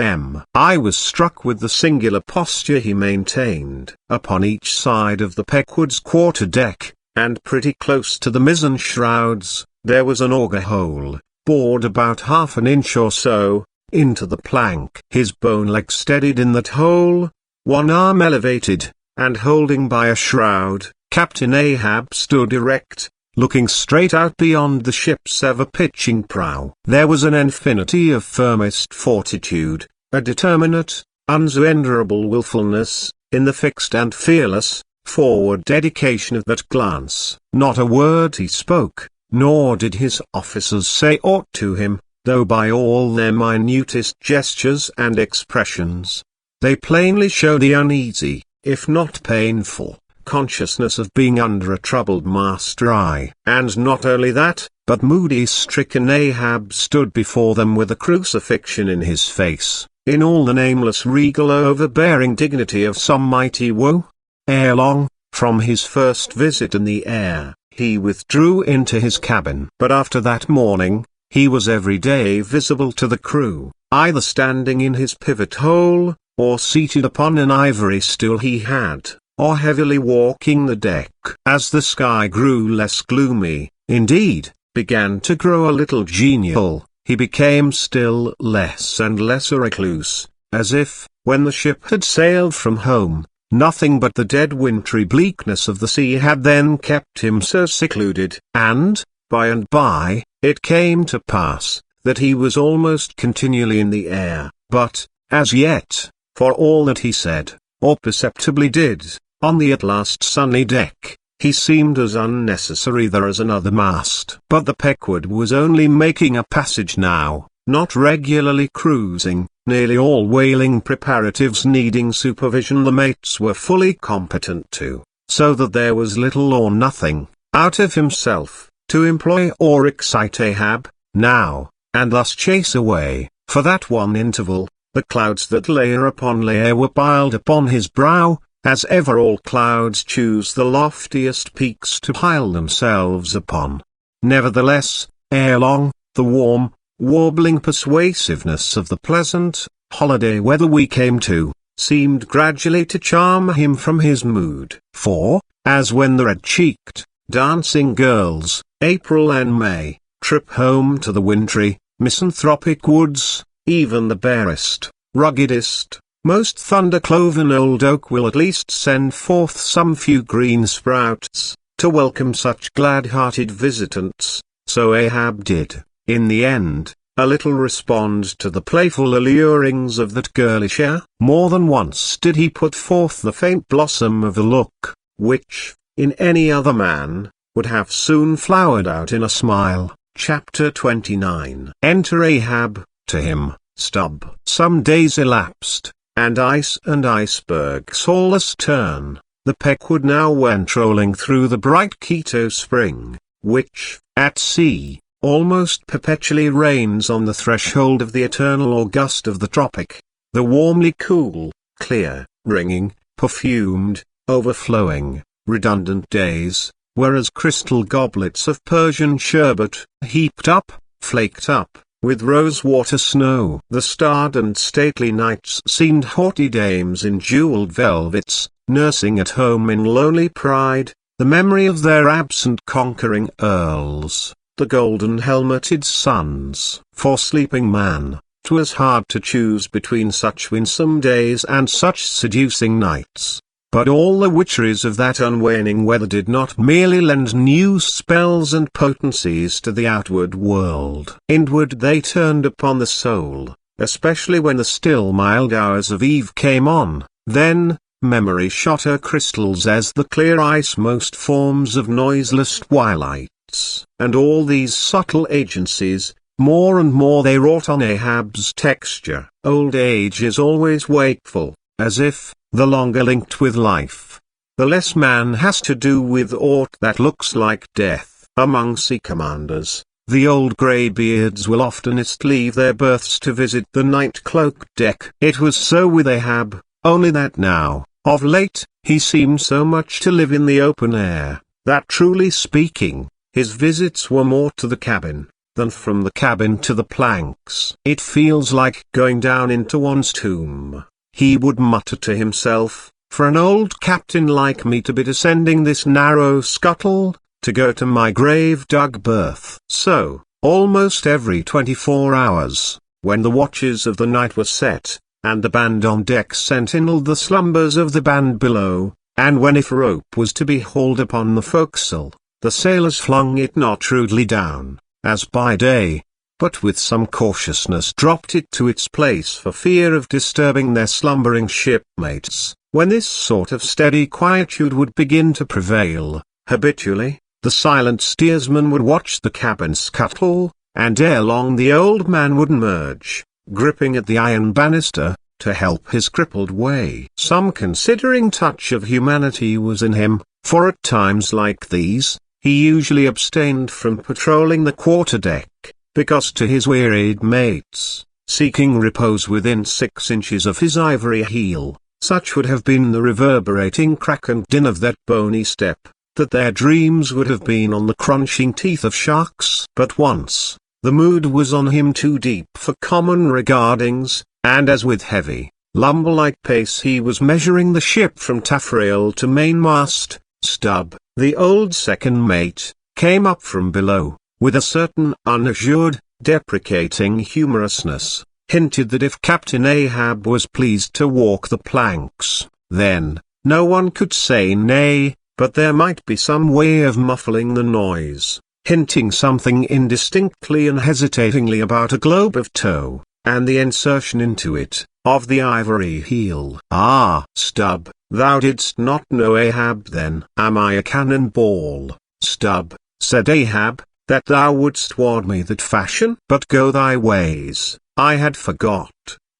Speaker 1: I was struck with the singular posture he maintained. Upon each side of the Pequod's quarter-deck, and pretty close to the mizzen shrouds, there was an auger hole, bored about half an inch or so, into the plank. His bone leg steadied in that hole, one arm elevated, and holding by a shroud, Captain Ahab stood erect, looking straight out beyond the ship's ever-pitching prow. There was an infinity of firmest fortitude, a determinate, unsurrenderable willfulness, in the fixed and fearless, forward dedication of that glance. Not a word he spoke, nor did his officers say aught to him, though by all their minutest gestures and expressions, they plainly showed the uneasy, if not painful, consciousness of being under a troubled master eye. And not only that, but moody stricken Ahab stood before them with a crucifixion in his face, in all the nameless regal overbearing dignity of some mighty woe. Ere long, from his first visit in the air, he withdrew into his cabin. But after that morning, he was every day visible to the crew, either standing in his pivot hole, or seated upon an ivory stool he had, or heavily walking the deck. As the sky grew less gloomy, indeed, began to grow a little genial, he became still less and less a recluse, as if, when the ship had sailed from home, nothing but the dead wintry bleakness of the sea had then kept him so secluded. And by, it came to pass, that he was almost continually in the air, but, as yet, for all that he said, or perceptibly did, on the at last sunny deck, he seemed as unnecessary there as another mast. But the Pequod was only making a passage now, not regularly cruising, nearly all whaling preparatives needing supervision the mates were fully competent to, so that there was little or nothing, out of himself, to employ or excite Ahab, now, and thus chase away, for that one interval, the clouds that layer upon layer were piled upon his brow, as ever all clouds choose the loftiest peaks to pile themselves upon. Nevertheless, ere long, the warm, warbling persuasiveness of the pleasant, holiday weather we came to, seemed gradually to charm him from his mood. For, as when the red-cheeked, dancing girls, April and May, trip home to the wintry, misanthropic woods, even the barest, ruggedest, most thunder-cloven old oak will at least send forth some few green sprouts, to welcome such glad-hearted visitants, so Ahab did, in the end, a little respond to the playful allurings of that girlish air. More than once did he put forth the faint blossom of a look, which, in any other man, would have soon flowered out in a smile. Chapter 29. Enter Ahab. To him, Stub. Some days elapsed, and ice and iceberg saw us turn. The Pequod now went rolling through the bright Quito spring, which, at sea, almost perpetually reigns on the threshold of the eternal August of the tropic. The warmly cool, clear, ringing, perfumed, overflowing, redundant days, were as crystal goblets of Persian sherbet, heaped up, flaked up, with rose-water snow. The starred and stately nights seemed haughty dames in jeweled velvets, nursing at home in lonely pride, the memory of their absent conquering earls, the golden-helmeted sons. For sleeping man, 'twas hard to choose between such winsome days and such seducing nights. But all the witcheries of that unwaning weather did not merely lend new spells and potencies to the outward world. Inward they turned upon the soul, especially when the still mild hours of eve came on. Then, memory shot her crystals as the clear ice most forms of noiseless twilights. And all these subtle agencies, more and more they wrought on Ahab's texture. Old age is always wakeful, as if, the longer linked with life, the less man has to do with aught that looks like death. Among sea commanders, the old greybeards will oftenest leave their berths to visit the night-cloaked deck. It was so with Ahab, only that now, of late, he seemed so much to live in the open air, that truly speaking, his visits were more to the cabin, than from the cabin to the planks. It feels like going down into one's tomb, he would mutter to himself, for an old captain like me to be descending this narrow scuttle, to go to my grave-dug berth. So, almost every 24 hours, when the watches of the night were set, and the band on deck sentineled the slumbers of the band below, and when if a rope was to be hauled upon the forecastle, the sailors flung it not rudely down, as by day, but with some cautiousness dropped it to its place for fear of disturbing their slumbering shipmates. When this sort of steady quietude would begin to prevail, habitually, the silent steersman would watch the cabin scuttle, and ere long the old man would emerge, gripping at the iron banister, to help his crippled way. Some considering touch of humanity was in him, for at times like these, he usually abstained from patrolling the quarter-deck, because to his wearied mates, seeking repose within 6 inches of his ivory heel, such would have been the reverberating crack and din of that bony step, that their dreams would have been on the crunching teeth of sharks. But once, the mood was on him too deep for common regardings, and as with heavy, lumber-like pace he was measuring the ship from taffrail to mainmast, Stub, the old second mate, came up from below, with a certain unassured, deprecating humorousness, hinted that if Captain Ahab was pleased to walk the planks, then, no one could say nay, but there might be some way of muffling the noise, hinting something indistinctly and hesitatingly about a globe of tow, and the insertion into it, of the ivory heel. Ah, Stub, thou didst not know Ahab then. Am I a cannon ball, Stub, said Ahab, that thou wouldst ward me that fashion? But go thy ways, I had forgot.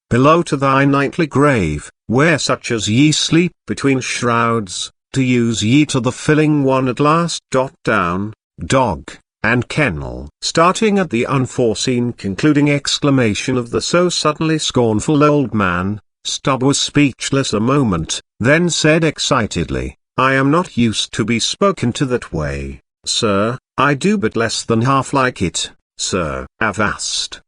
Speaker 1: Below to thy nightly grave, where such as ye sleep between shrouds, to use ye to the filling one at last. Down, dog, and kennel. Starting at the unforeseen concluding exclamation of the so suddenly scornful old man, Stub was speechless a moment, then said excitedly, I am not used to be spoken to that way, sir. I do but less than half like it, sir. Avast!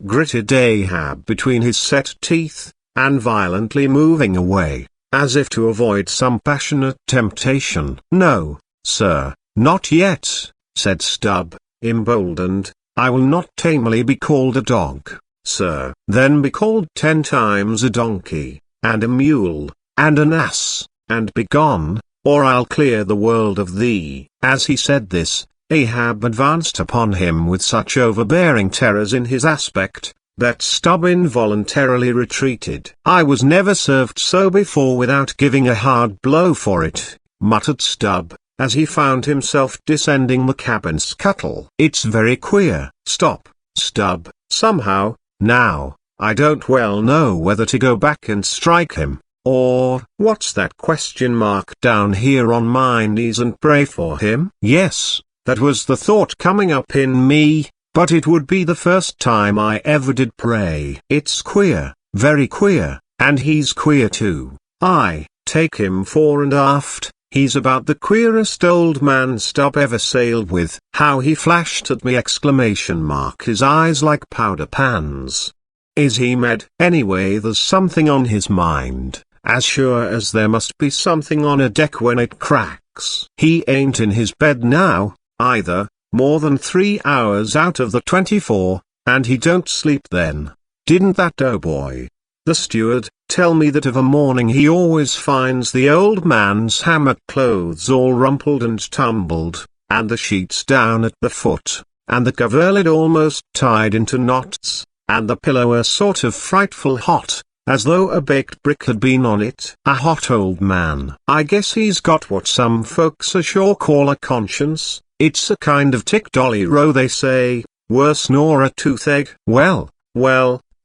Speaker 1: Gritted Ahab between his set teeth, and violently moving away, as if to avoid some passionate temptation. "No, sir, not yet," said Stubb, emboldened. "I will not tamely be called a dog, sir." "Then be called 10 times a donkey, and a mule, and an ass, and begone, or I'll clear the world of thee." As he said this, Ahab advanced upon him with such overbearing terrors in his aspect, that Stubb involuntarily retreated. "I was never served so before without giving a hard blow for it," muttered Stubb, as he found himself descending the cabin scuttle. "It's very queer." "Stop, Stubb, somehow, now, I don't well know whether to go back and strike him, or what's that question mark down here on my knees and pray for him? Yes, that was the thought coming up in me, but it would be the first time I ever did pray. It's queer, very queer, and he's queer too. I take him fore and aft, he's about the queerest old man Stubb ever sailed with. How he flashed at me! Exclamation mark. His eyes like powder pans. Is he mad? Anyway, there's something on his mind, as sure as there must be something on a deck when it cracks. He ain't in his bed now, either, more than 3 hours out of the 24, and he don't sleep then. Didn't that doughboy, the steward, tell me that of a morning he always finds the old man's hammock clothes all rumpled and tumbled, and the sheets down at the foot, and the coverlid almost tied into knots, and the pillow a sort of frightful hot, as though a baked brick had been on it? A hot old man. I guess he's got what some folks ashore call a conscience. It's a kind of tick-dolly row, they say, worse nor a toothache. Well,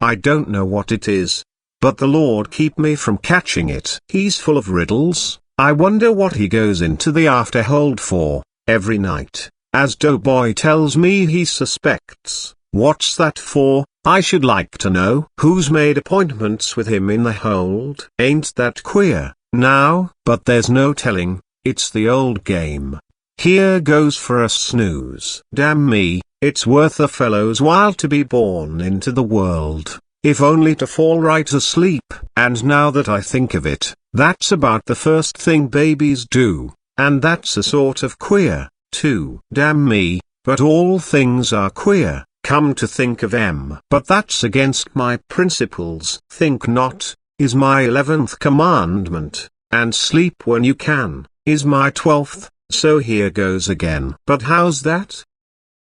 Speaker 1: I don't know what it is, but the Lord keep me from catching it. He's full of riddles. I wonder what he goes into the afterhold for, every night, as Doughboy tells me he suspects. What's that for, I should like to know? Who's made appointments with him in the hold? Ain't that queer, now? But there's no telling, it's the old game. Here goes for a snooze. Damn me, it's worth a fellow's while to be born into the world, if only to fall right asleep. And now that I think of it, that's about the first thing babies do, and that's a sort of queer, too. Damn me, but all things are queer, come to think of 'em. But that's against my principles. Think not, is my 11th commandment, and sleep when you can, is my 12th. So here goes again. But how's that?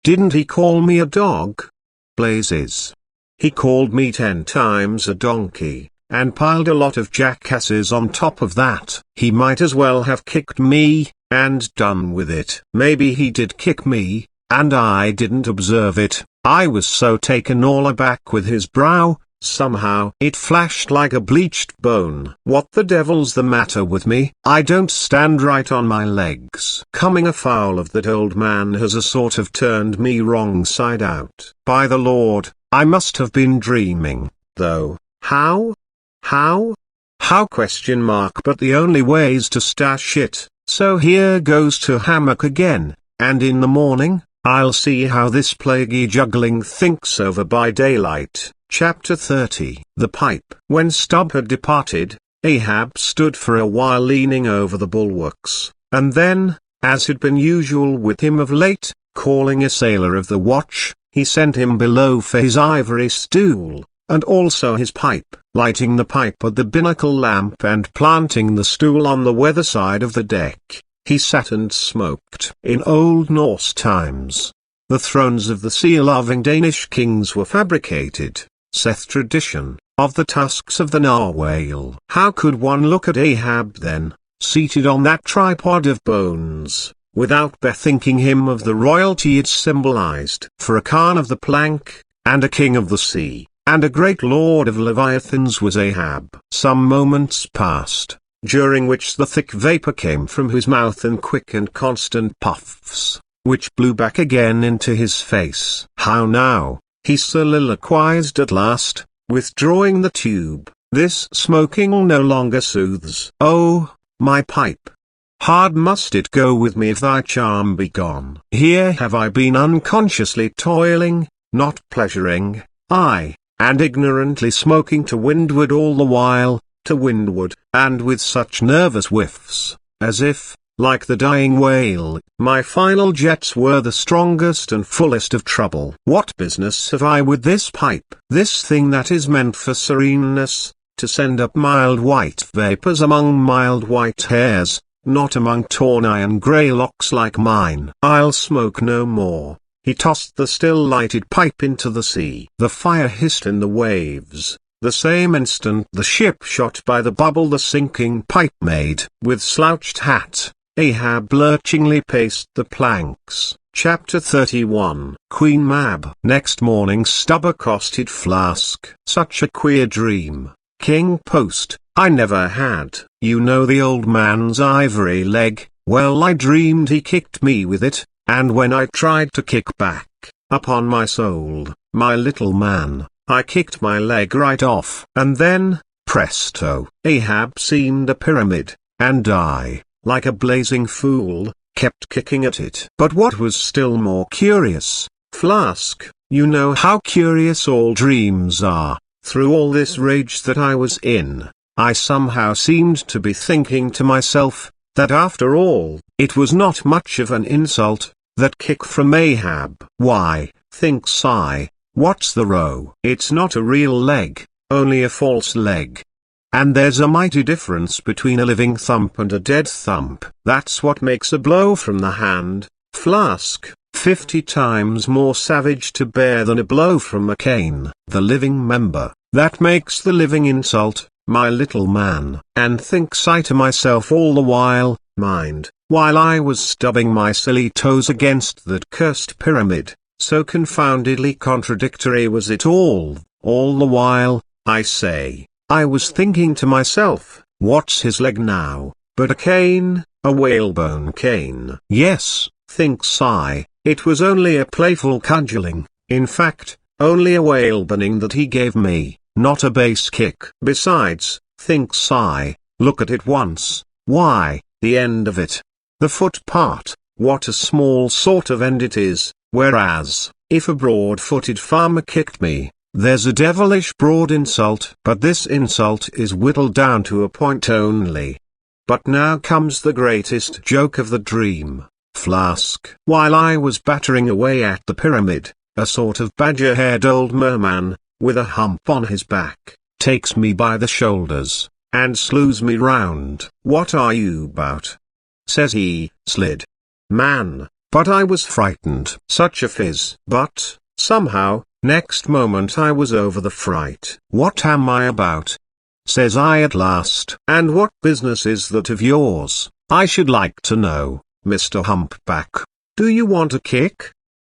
Speaker 1: Didn't he call me a dog? Blazes! He called me 10 times a donkey, and piled a lot of jackasses on top of that. He might as well have kicked me, and done with it. Maybe he did kick me, and I didn't observe it. I was so taken all aback with his brow, somehow it flashed like a bleached bone. What the devil's the matter with me? I don't stand right on my legs. Coming afoul of that old man has a sort of turned me wrong side out. By the Lord, I must have been dreaming, though. How? Question mark. But the only way's to stash it, so here goes to hammock again, and in the morning, I'll see how this plaguey juggling thinks over by daylight. Chapter 30. The Pipe. When Stubb had departed, Ahab stood for a while leaning over the bulwarks, and then, as had been usual with him of late, calling a sailor of the watch, he sent him below for his ivory stool, and also his pipe. Lighting the pipe at the binnacle lamp and planting the stool on the weather side of the deck, he sat and smoked. In old Norse times, the thrones of the sea-loving Danish kings were fabricated, saith tradition, of the tusks of the narwhale. How could one look at Ahab then, seated on that tripod of bones, without bethinking him of the royalty it symbolized? For a Khan of the plank, and a king of the sea, and a great lord of leviathans was Ahab. Some moments passed, during which the thick vapor came from his mouth in quick and constant puffs, which blew back again into his face. How now? He soliloquized at last, withdrawing the tube. This smoking no longer soothes. Oh, my pipe! Hard must it go with me if thy charm be gone. Here have I been unconsciously toiling, not pleasuring, aye, and ignorantly smoking to windward all the while, to windward, and with such nervous whiffs, as if, like the dying whale, my final jets were the strongest and fullest of trouble. What business have I with this pipe, this thing that is meant for sereneness, to send up mild white vapors among mild white hairs, not among torn iron grey locks like mine? I'll smoke no more. He tossed the still-lighted pipe into the sea. The fire hissed in the waves. The same instant the ship shot by the bubble the sinking pipe made. With slouched hat, Ahab lurchingly paced the planks. Chapter 31. Queen Mab. Next morning Stubb accosted Flask. Such a queer dream, King Post, I never had. You know the old man's ivory leg? Well, I dreamed he kicked me with it, and when I tried to kick back, upon my soul, my little man, I kicked my leg right off. And then, presto, Ahab seemed a pyramid, and I, like a blazing fool, kept kicking at it. But what was still more curious, Flask, you know how curious all dreams are, through all this rage that I was in, I somehow seemed to be thinking to myself, that after all, it was not much of an insult, that kick from Ahab. Why, thinks I, what's the row? It's not a real leg, only a false leg. And there's a mighty difference between a living thump and a dead thump. That's what makes a blow from the hand, Flask, 50 times more savage to bear than a blow from a cane. The living member, that makes the living insult, my little man. And thinks I to myself all the while, mind, while I was stubbing my silly toes against that cursed pyramid, so confoundedly contradictory was it all the while, I say, I was thinking to myself, what's his leg now, but a cane, a whalebone cane? Yes, thinks I, it was only a playful cudgelling, in fact, only a whaleboning that he gave me, not a base kick. Besides, thinks I, look at it once, why, the end of it, the foot part, what a small sort of end it is, whereas, if a broad-footed farmer kicked me, there's a devilish broad insult. But this insult is whittled down to a point only. But now comes the greatest joke of the dream, Flask. While I was battering away at the pyramid, a sort of badger-haired old merman, with a hump on his back, takes me by the shoulders, and slews me round. What are you about? Says he, Slid. Man, but I was frightened. Such a fizz. But, somehow, next moment I was over the fright. What am I about? Says I at last. And what business is that of yours, I should like to know, Mr. Humpback? Do you want a kick?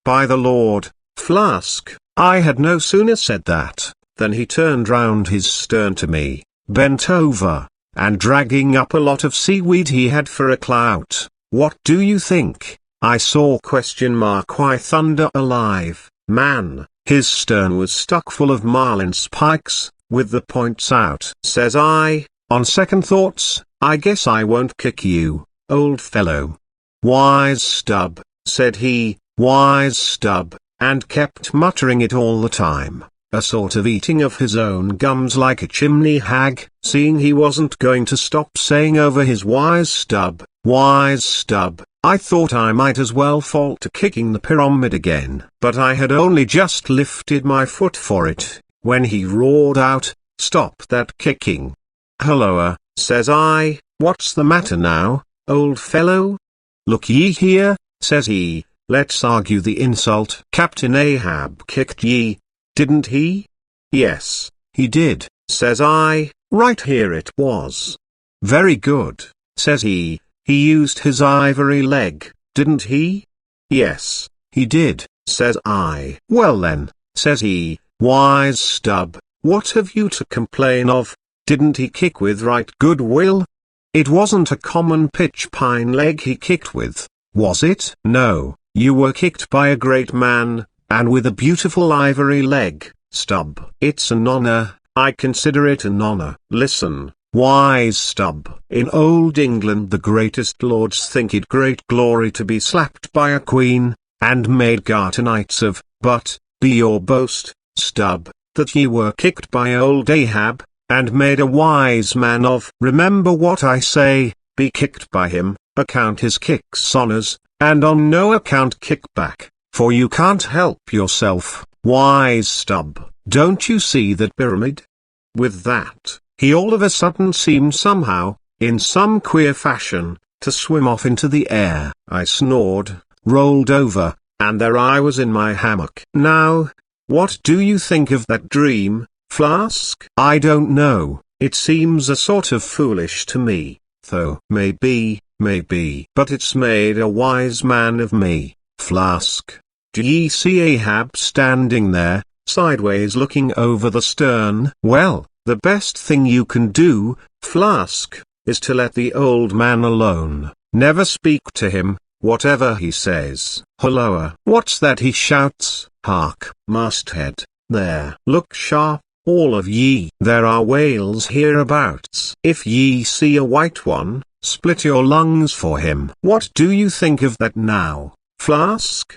Speaker 1: By the Lord, Flask, I had no sooner said that, than he turned round his stern to me, bent over, and dragging up a lot of seaweed he had for a clout. What do you think? I saw ? Why thunder alive, man, his stern was stuck full of marlin spikes, with the points out. Says I, on second thoughts, I guess I won't kick you, old fellow. Wise Stubb, said he, wise Stubb, and kept muttering it all the time, a sort of eating of his own gums like a chimney hag. Seeing he wasn't going to stop saying over his wise Stubb, I thought I might as well fall to kicking the pyramid again. But I had only just lifted my foot for it, when he roared out, stop that kicking. Hulloa, says I, what's the matter now, old fellow? Look ye here, says he, let's argue the insult. Captain Ahab kicked ye, didn't he? Yes, he did, says I, right here it was. Very good, says he used his ivory leg, didn't he? Yes, he did, says I. Well then, says he, wise Stubb, what have you to complain of? Didn't he kick with right good will? It wasn't a common pitch pine leg he kicked with, was it? No, you were kicked by a great man, and with a beautiful ivory leg, Stubb. It's an honor, I consider it an honor. Listen, wise Stubb. In old England the greatest lords think it great glory to be slapped by a queen, and made garter knights of, but, be your boast, Stubb, that ye were kicked by old Ahab, and made a wise man of. Remember what I say, be kicked by him, account his kicks honours, and on no account kick back, for you can't help yourself, wise stub. Don't you see that pyramid? With that, he all of a sudden seemed somehow, in some queer fashion, to swim off into the air. I snored, rolled over, and there I was in my hammock. Now, what do you think of that dream, Flask? I don't know, it seems a sort of foolish to me, though. Maybe, but it's made a wise man of me, Flask. Do ye see Ahab standing there, sideways looking over the stern? Well, the best thing you can do, Flask, is to let the old man alone. Never speak to him, whatever he says. Hulloa! What's that he shouts? Hark, masthead, there. Look sharp, all of ye. There are whales hereabouts. If ye see a white one, split your lungs for him. What do you think of that now, Flask?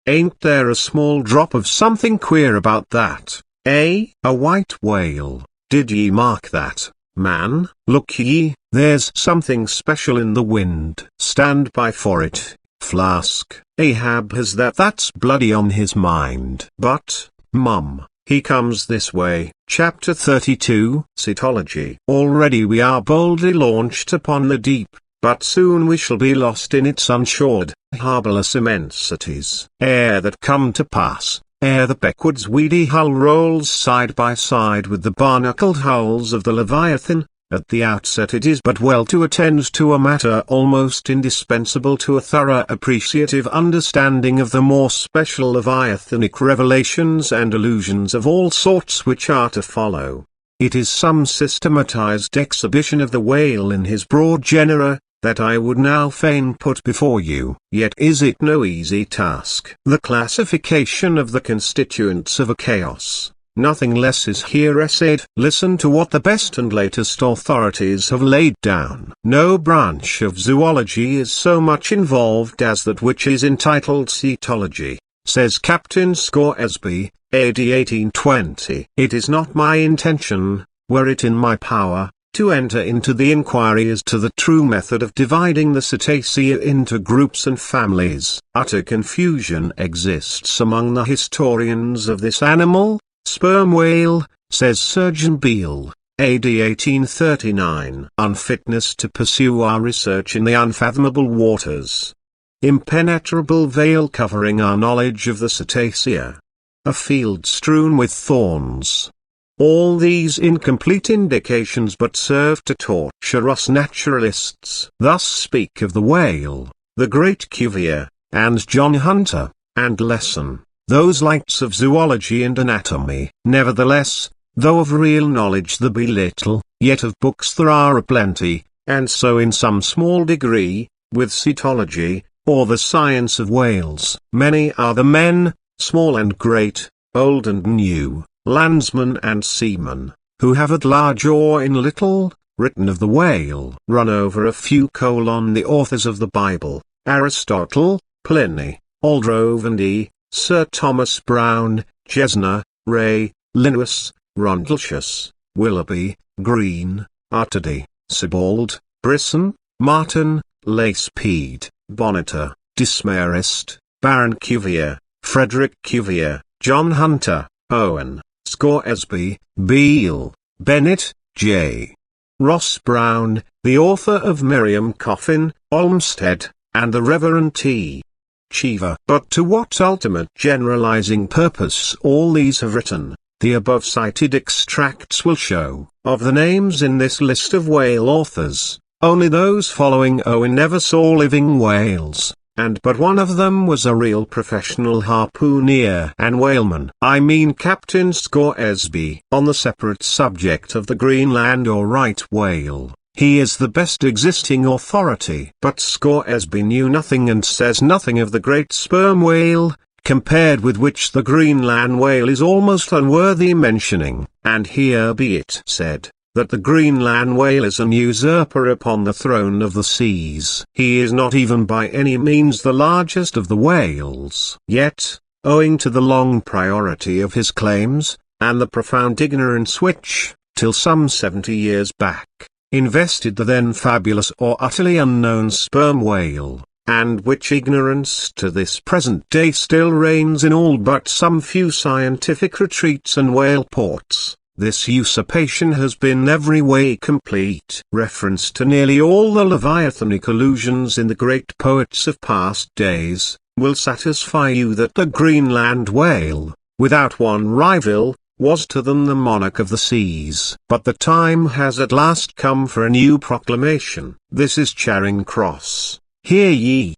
Speaker 1: Ain't there a small drop of something queer about that, eh? A white whale, did ye mark that, man? Look ye, there's something special in the wind. Stand by for it, Flask. Ahab has that's bloody on his mind. But, Mum, he comes this way. Chapter 32, Cytology. Already we are boldly launched upon the deep, but soon we shall be lost in its unshored, harbourless immensities. Ere that come to pass, ere the Pequod's weedy hull rolls side by side with the barnacled hulls of the Leviathan, at the outset it is but well to attend to a matter almost indispensable to a thorough appreciative understanding of the more special Leviathanic revelations and allusions of all sorts which are to follow. It is some systematized exhibition of the whale in his broad genera, that I would now fain put before you. Yet is it no easy task. The classification of the constituents of a chaos, nothing less is here essayed. Listen to what the best and latest authorities have laid down. No branch of zoology is so much involved as that which is entitled Cytology, says Captain Scoresby, AD 1820. It is not my intention, were it in my power, to enter into the inquiry as to the true method of dividing the Cetacea into groups and families. Utter confusion exists among the historians of this animal, sperm whale, says Surgeon Beale, AD 1839. Unfitness to pursue our research in the unfathomable waters. Impenetrable veil covering our knowledge of the Cetacea. A field strewn with thorns. All these incomplete indications but serve to torture us naturalists. Thus speak of the whale, the great Cuvier, and John Hunter, and Lesson, those lights of zoology and anatomy. Nevertheless, though of real knowledge there be little, yet of books there are a plenty, and so in some small degree, with Cytology, or the science of whales. Many are the men, small and great, old and new, landsmen and seamen, who have at large or in little, written of the whale. Run over a few: the authors of the Bible, Aristotle, Pliny, Aldrove and E., Sir Thomas Browne, Gesner, Ray, Linnaeus, Rondletius, Willoughby, Green, Artedy, Sebald, Brisson, Martin, Lacepede, Bonneter, Desmarest, Baron Cuvier, Frederick Cuvier, John Hunter, Owen, Scoresby, Beale, Bennett, J. Ross Brown, the author of Miriam Coffin, Olmsted, and the Reverend T. Cheever. But to what ultimate generalizing purpose all these have written, the above cited extracts will show. Of the names in this list of whale authors, only those following Owen never saw living whales, and but one of them was a real professional harpooner and whaleman. I mean Captain Scoresby. On the separate subject of the Greenland or right whale, he is the best existing authority. But Scoresby knew nothing and says nothing of the great sperm whale, compared with which the Greenland whale is almost unworthy mentioning. And here be it said, that the Greenland whale is an usurper upon the throne of the seas. He is not even by any means the largest of the whales. Yet, owing to the long priority of his claims, and the profound ignorance which, till some 70 years back, invested the then fabulous or utterly unknown sperm whale, and which ignorance to this present day still reigns in all but some few scientific retreats and whale ports. This usurpation has been every way complete. Reference to nearly all the Leviathanic allusions in the great poets of past days will satisfy you that the Greenland whale, without one rival, was to them the monarch of the seas. But the time has at last come for a new proclamation. This is Charing Cross. Hear ye,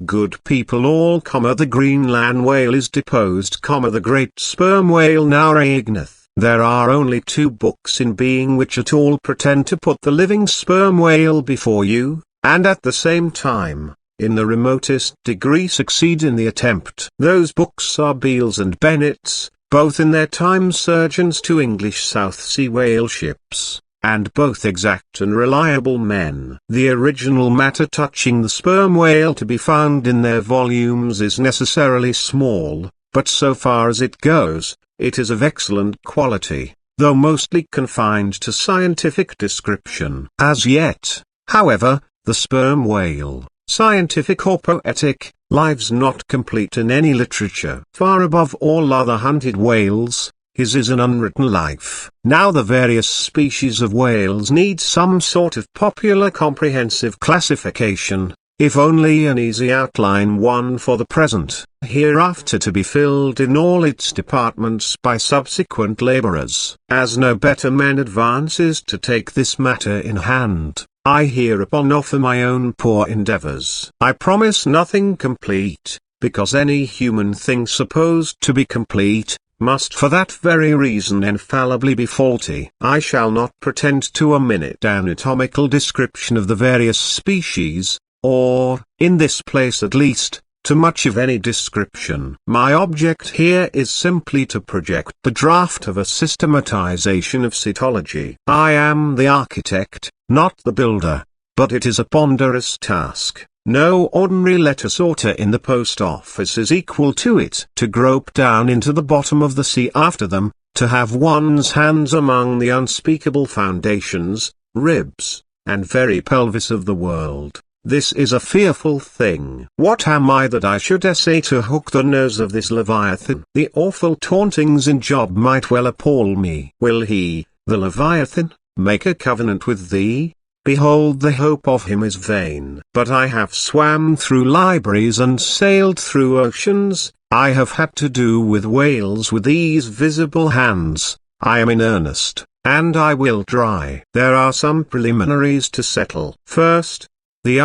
Speaker 1: good people all, the Greenland whale is deposed, the great sperm whale now reigneth. There are only two books in being which at all pretend to put the living sperm whale before you, and at the same time, in the remotest degree succeed in the attempt. Those books are Beale's and Bennett's, both in their time surgeons to English South Sea whale ships, and both exact and reliable men. The original matter touching the sperm whale to be found in their volumes is necessarily small, but so far as it goes, it is of excellent quality, though mostly confined to scientific description. As yet, however, the sperm whale, scientific or poetic, lies not complete in any literature. Far above all other hunted whales, his is an unwritten life. Now the various species of whales need some sort of popular comprehensive classification, if only an easy outline one for the present, hereafter to be filled in all its departments by subsequent labourers. As no better man advances to take this matter in hand, I hereupon offer my own poor endeavours. I promise nothing complete, because any human thing supposed to be complete, must for that very reason infallibly be faulty. I shall not pretend to a minute anatomical description of the various species, or, in this place at least, to much of any description. My object here is simply to project the draft of a systematization of cetology. I am the architect, not the builder, but it is a ponderous task. No ordinary letter sorter in the post office is equal to it. To grope down into the bottom of the sea after them, to have one's hands among the unspeakable foundations, ribs, and very pelvis of the world. This is a fearful thing. What am I that I should essay to hook the nose of this Leviathan? The awful tauntings in Job might well appall me. Will he, the Leviathan, make a covenant with thee? Behold, the hope of him is vain. But I have swam through libraries and sailed through oceans, I have had to do with whales with these visible hands, I am in earnest, and I will try. There are some preliminaries to settle. First, the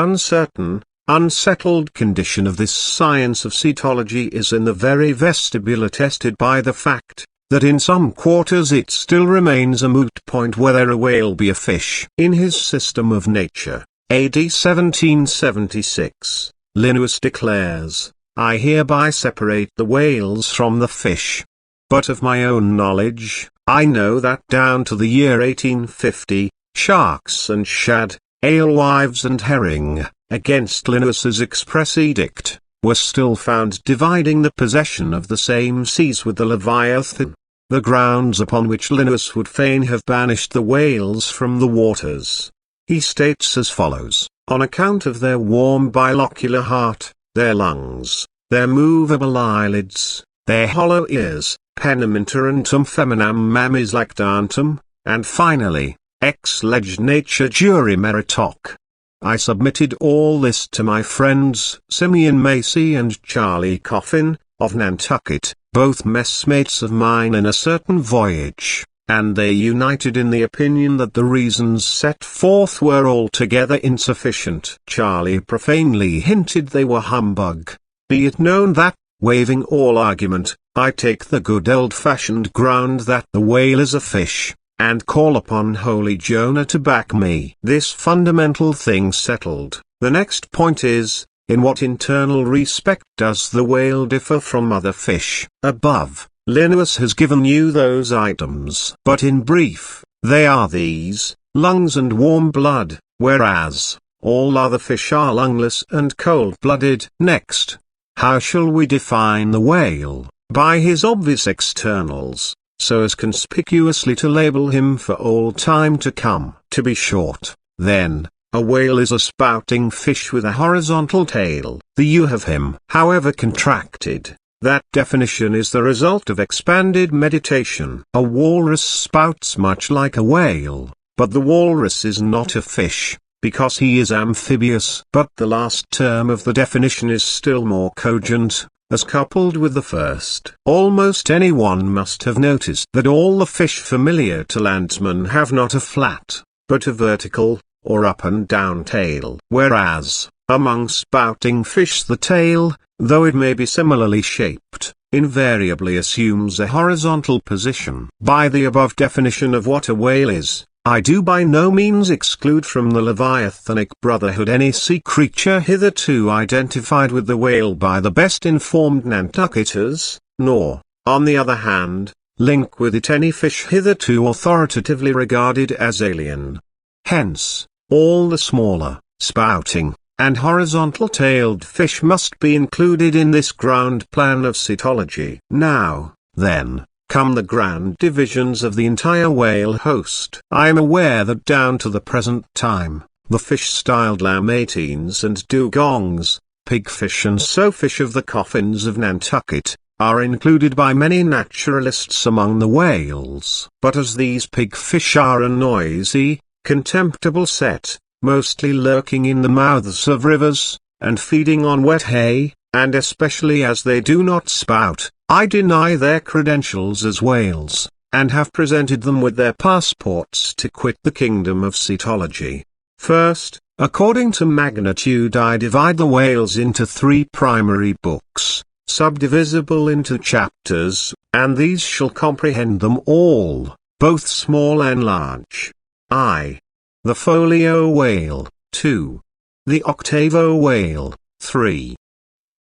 Speaker 1: unsettled condition of this science of cetology is in the very vestibule attested by the fact, that in some quarters it still remains a moot point whether a whale be a fish. In his System of Nature, AD 1776, Linnaeus declares, I hereby separate the whales from the fish. But of my own knowledge, I know that down to the year 1850, sharks and shad, alewives and herring, against Linnaeus's express edict, were still found dividing the possession of the same seas with the Leviathan. The grounds upon which Linnaeus would fain have banished the whales from the waters, he states as follows: on account of their warm bilocular heart, their lungs, their movable eyelids, their hollow ears, penamenterantum feminam mammis lactantum, and finally, ex lege nature juri meritoc. I submitted all this to my friends Simeon Macy and Charlie Coffin, of Nantucket, both messmates of mine in a certain voyage, and they united in the opinion that the reasons set forth were altogether insufficient. Charlie profanely hinted they were humbug. Be it known that, waiving all argument, I take the good old-fashioned ground that the whale is a fish, and call upon holy Jonah to back me. This fundamental thing settled, the next point is, in what internal respect does the whale differ from other fish? Above, Linnaeus has given you those items. But in brief, they are these: lungs and warm blood, whereas, all other fish are lungless and cold-blooded. Next, how shall we define the whale? By his obvious externals, so as conspicuously to label him for all time to come. To be short, then, a whale is a spouting fish with a horizontal tail. The you of him, however contracted, that definition is the result of expanded meditation. A walrus spouts much like a whale, but the walrus is not a fish, because he is amphibious. But the last term of the definition is still more cogent, as coupled with the first. Almost anyone must have noticed that all the fish familiar to landsmen have not a flat, but a vertical, or up and down tail. Whereas, among spouting fish the tail, though it may be similarly shaped, invariably assumes a horizontal position. By the above definition of what a whale is, I do by no means exclude from the Leviathanic brotherhood any sea creature hitherto identified with the whale by the best informed Nantucketers, nor, on the other hand, link with it any fish hitherto authoritatively regarded as alien. Hence, all the smaller, spouting, and horizontal-tailed fish must be included in this ground plan of cetology. Now, then, come the grand divisions of the entire whale host. I am aware that down to the present time, the fish styled lamatines and dugongs, pigfish and sowfish of the coffins of Nantucket, are included by many naturalists among the whales. But as these pigfish are a noisy, contemptible set, mostly lurking in the mouths of rivers, and feeding on wet hay, and especially as they do not spout, I deny their credentials as whales, and have presented them with their passports to quit the kingdom of cetology. First, according to magnitude I divide the whales into 3 primary books, subdivisible into chapters, and these shall comprehend them all, both small and large. I. The folio whale, 2. The octavo whale, 3.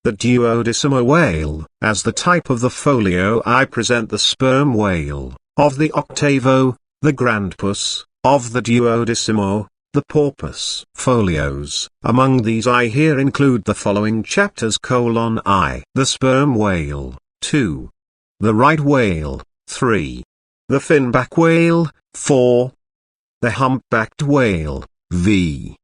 Speaker 1: The duodecimo whale. As the type of the folio I present the sperm whale, of the octavo, the grandpus, of the duodecimo, the porpoise. Folios. Among these I here include the following chapters: I. The sperm whale, 2. The right whale, 3. The finback whale, 4. The humpbacked whale, v.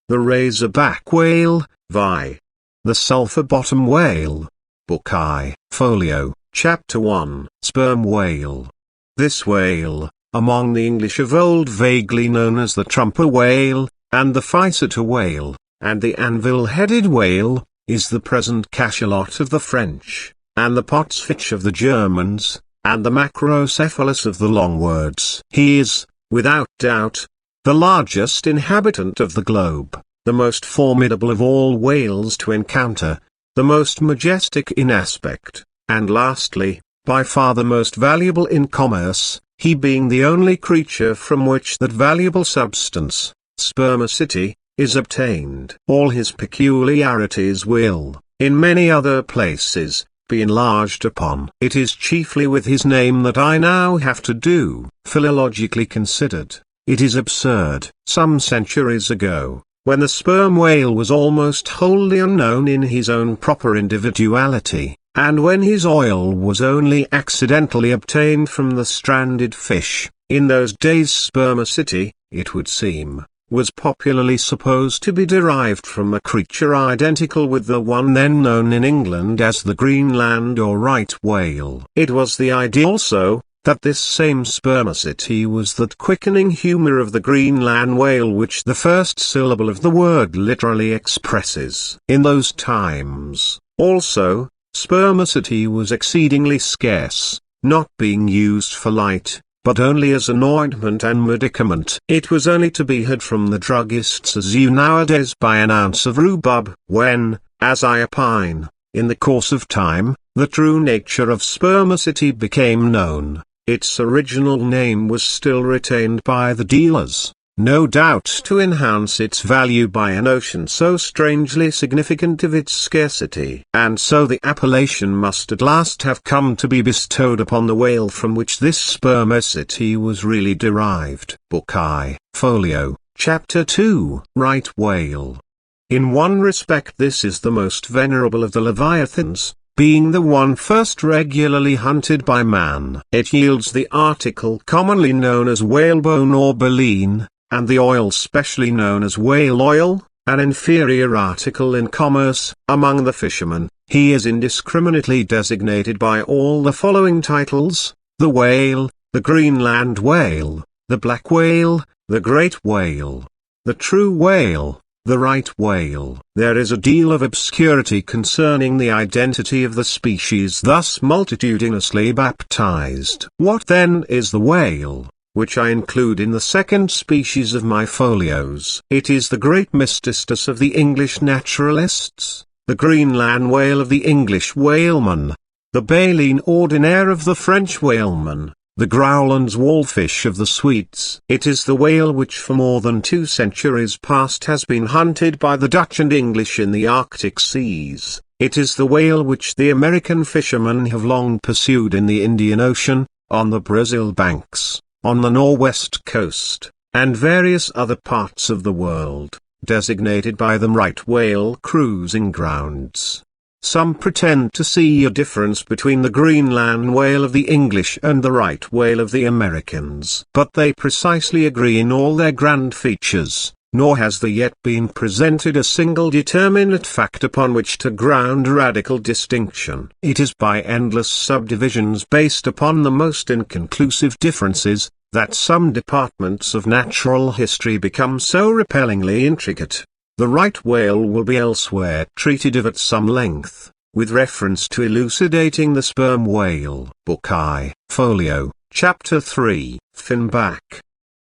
Speaker 1: The razorback whale, vi. The sulphur-bottom whale, book I. Folio, Chapter 1. Sperm whale. This whale, among the English of old vaguely known as the trumper whale, and the physeter whale, and the anvil-headed whale, is the present cachalot of the French, and the potsfich of the Germans, and the macrocephalus of the Longwords. He is, without doubt, the largest inhabitant of the globe, the most formidable of all whales to encounter, the most majestic in aspect, and lastly, by far the most valuable in commerce, he being the only creature from which that valuable substance, spermacety, is obtained. All his peculiarities will, in many other places, be enlarged upon. It is chiefly with his name that I now have to do. Philologically considered, it is absurd. Some centuries ago, when the sperm whale was almost wholly unknown in his own proper individuality, and when his oil was only accidentally obtained from the stranded fish, in those days spermacety, it would seem, was popularly supposed to be derived from a creature identical with the one then known in England as the Greenland or right whale. It was the idea also, that this same spermacety was that quickening humour of the Greenland whale which the first syllable of the word literally expresses. In those times, also, spermacety was exceedingly scarce, not being used for light, but only as an ointment and medicament. It was only to be had from the druggists as you nowadays buy an ounce of rhubarb. When, as I opine, in the course of time, the true nature of spermacety became known, its original name was still retained by the dealers, no doubt to enhance its value by a notion so strangely significant of its scarcity. And so the appellation must at last have come to be bestowed upon the whale from which this spermacety was really derived. Book I. Folio, Chapter 2. Right whale. In one respect this is the most venerable of the Leviathans, being the one first regularly hunted by man. It yields the article commonly known as whalebone or baleen, and the oil specially known as whale oil, an inferior article in commerce. Among the fishermen, he is indiscriminately designated by all the following titles: the whale, the Greenland whale, the black whale, the great whale, the true whale, the right whale. There is a deal of obscurity concerning the identity of the species thus multitudinously baptized. What then is the whale, which I include in the second species of my folios? It is the great mysticus of the English naturalists, the Greenland whale of the English whaleman, the baleen ordinaire of the French whaleman, the Growland's wallfish of the Swedes. It is the whale which for more than 2 centuries past has been hunted by the Dutch and English in the Arctic seas. It is the whale which the American fishermen have long pursued in the Indian Ocean, on the Brazil banks, on the Northwest coast, and various other parts of the world, designated by them right whale cruising grounds. Some pretend to see a difference between the Greenland whale of the English and the right whale of the Americans. But they precisely agree in all their grand features, nor has there yet been presented a single determinate fact upon which to ground radical distinction. It is by endless subdivisions based upon the most inconclusive differences, that some departments of natural history become so repellingly intricate. The right whale will be elsewhere treated of at some length, with reference to elucidating the sperm whale. Book I, Folio, Chapter 3, Finback.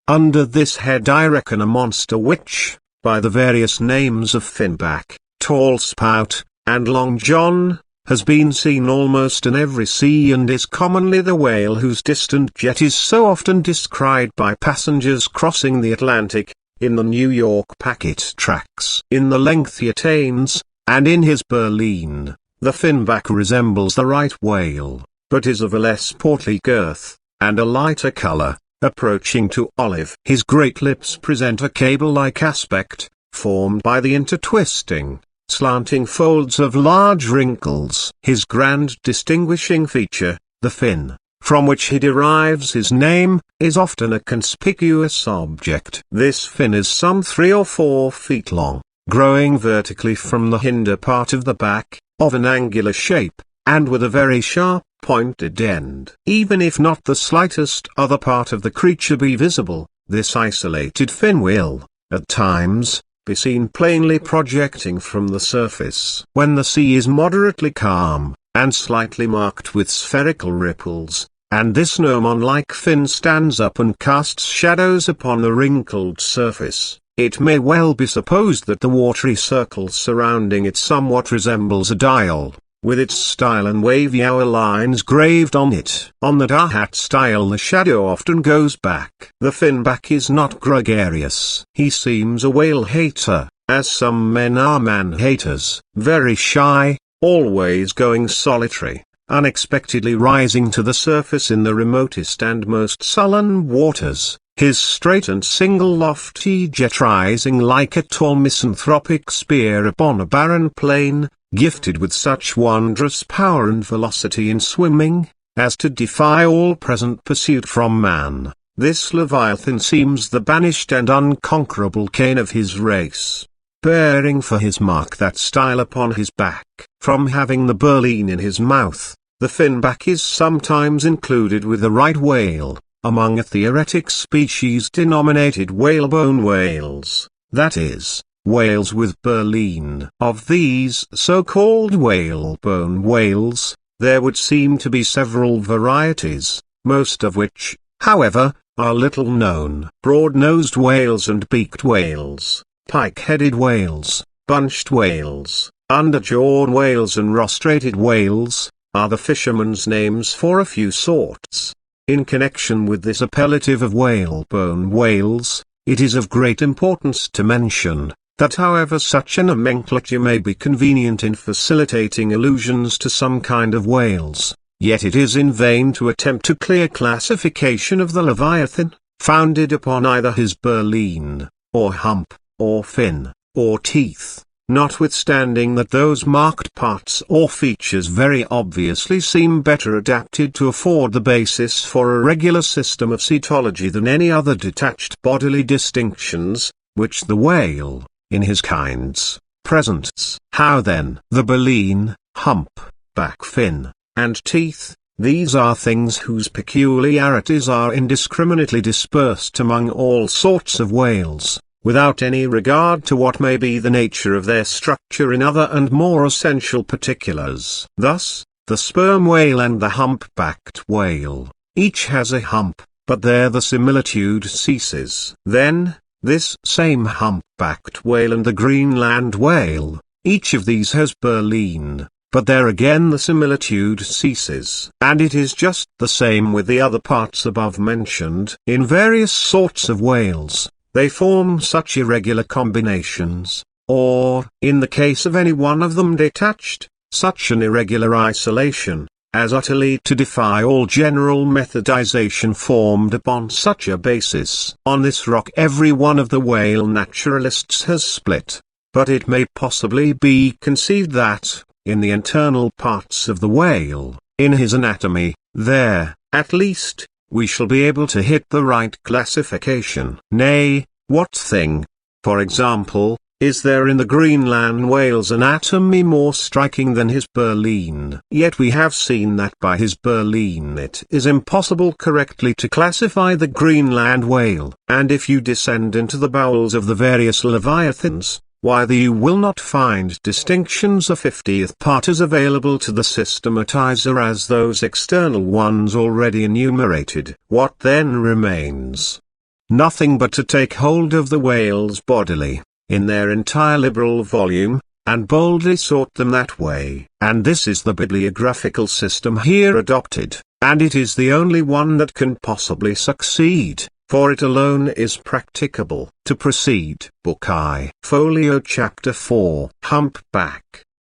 Speaker 1: Under this head I reckon a monster which, by the various names of finback, tall spout, and long john, has been seen almost in every sea and is commonly the whale whose distant jet is so often descried by passengers crossing the Atlantic, in the New York packet tracks. In the length he attains, and in his baleen, the finback resembles the right whale, but is of a less portly girth, and a lighter color, approaching to olive. His great lips present a cable-like aspect, formed by the intertwisting, slanting folds of large wrinkles. His grand distinguishing feature, the fin, from which he derives his name, is often a conspicuous object. This fin is some 3 or 4 feet long, growing vertically from the hinder part of the back, of an angular shape, and with a very sharp pointed end. Even if not the slightest other part of the creature be visible, this isolated fin will, at times, be seen plainly projecting from the surface. When the sea is moderately calm, and slightly marked with spherical ripples, and this gnomon-like fin stands up and casts shadows upon the wrinkled surface, it may well be supposed that the watery circle surrounding it somewhat resembles a dial, with its style and wavy hour lines graved on it. On the Dahat style the shadow often goes back. The finback is not gregarious. He seems a whale hater, as some men are man-haters, very shy, always going solitary, unexpectedly rising to the surface in the remotest and most sullen waters, his straight and single lofty jet rising like a tall misanthropic spear upon a barren plain, gifted with such wondrous power and velocity in swimming, as to defy all present pursuit from man. This Leviathan seems the banished and unconquerable Cain of his race, bearing for his mark that style upon his back. From having the baleen in his mouth, the finback is sometimes included with the right whale, among a theoretic species denominated whalebone whales, that is, whales with baleen. Of these so-called whalebone whales, there would seem to be several varieties, most of which, however, are little known. Broad-nosed whales and beaked whales, pike-headed whales, bunched whales, underjawed whales and rostrated whales, are the fishermen's names for a few sorts. In connection with this appellative of whalebone whales, it is of great importance to mention, that however such a nomenclature may be convenient in facilitating allusions to some kind of whales, yet it is in vain to attempt a clear classification of the Leviathan, founded upon either his baleen, or hump, or fin, or teeth, notwithstanding that those marked parts or features very obviously seem better adapted to afford the basis for a regular system of cetology than any other detached bodily distinctions, which the whale, in his kinds, presents. How then? The baleen, hump, back fin, and teeth, these are things whose peculiarities are indiscriminately dispersed among all sorts of whales, without any regard to what may be the nature of their structure in other and more essential particulars. Thus, the sperm whale and the hump-backed whale, each has a hump, but there the similitude ceases. Then, this same hump-backed whale and the Greenland whale, each of these has baleen, but there again the similitude ceases. And it is just the same with the other parts above mentioned. In various sorts of whales, they form such irregular combinations, or, in the case of any one of them detached, such an irregular isolation, as utterly to defy all general methodization formed upon such a basis. On this rock every one of the whale naturalists has split, but it may possibly be conceived that, in the internal parts of the whale, in his anatomy, there, at least, we shall be able to hit the right classification. Nay, what thing, for example, is there in the Greenland whale's anatomy more striking than his baleen? Yet we have seen that by his baleen it is impossible correctly to classify the Greenland whale. And if you descend into the bowels of the various leviathans, why you will not find distinctions a 50th part as available to the systematizer as those external ones already enumerated. What then remains? Nothing but to take hold of the whales bodily, in their entire liberal volume, and boldly sort them that way. And this is the bibliographical system here adopted, and it is the only one that can possibly succeed, for it alone is practicable. To proceed. Book I. Folio Chapter 4. Humpback.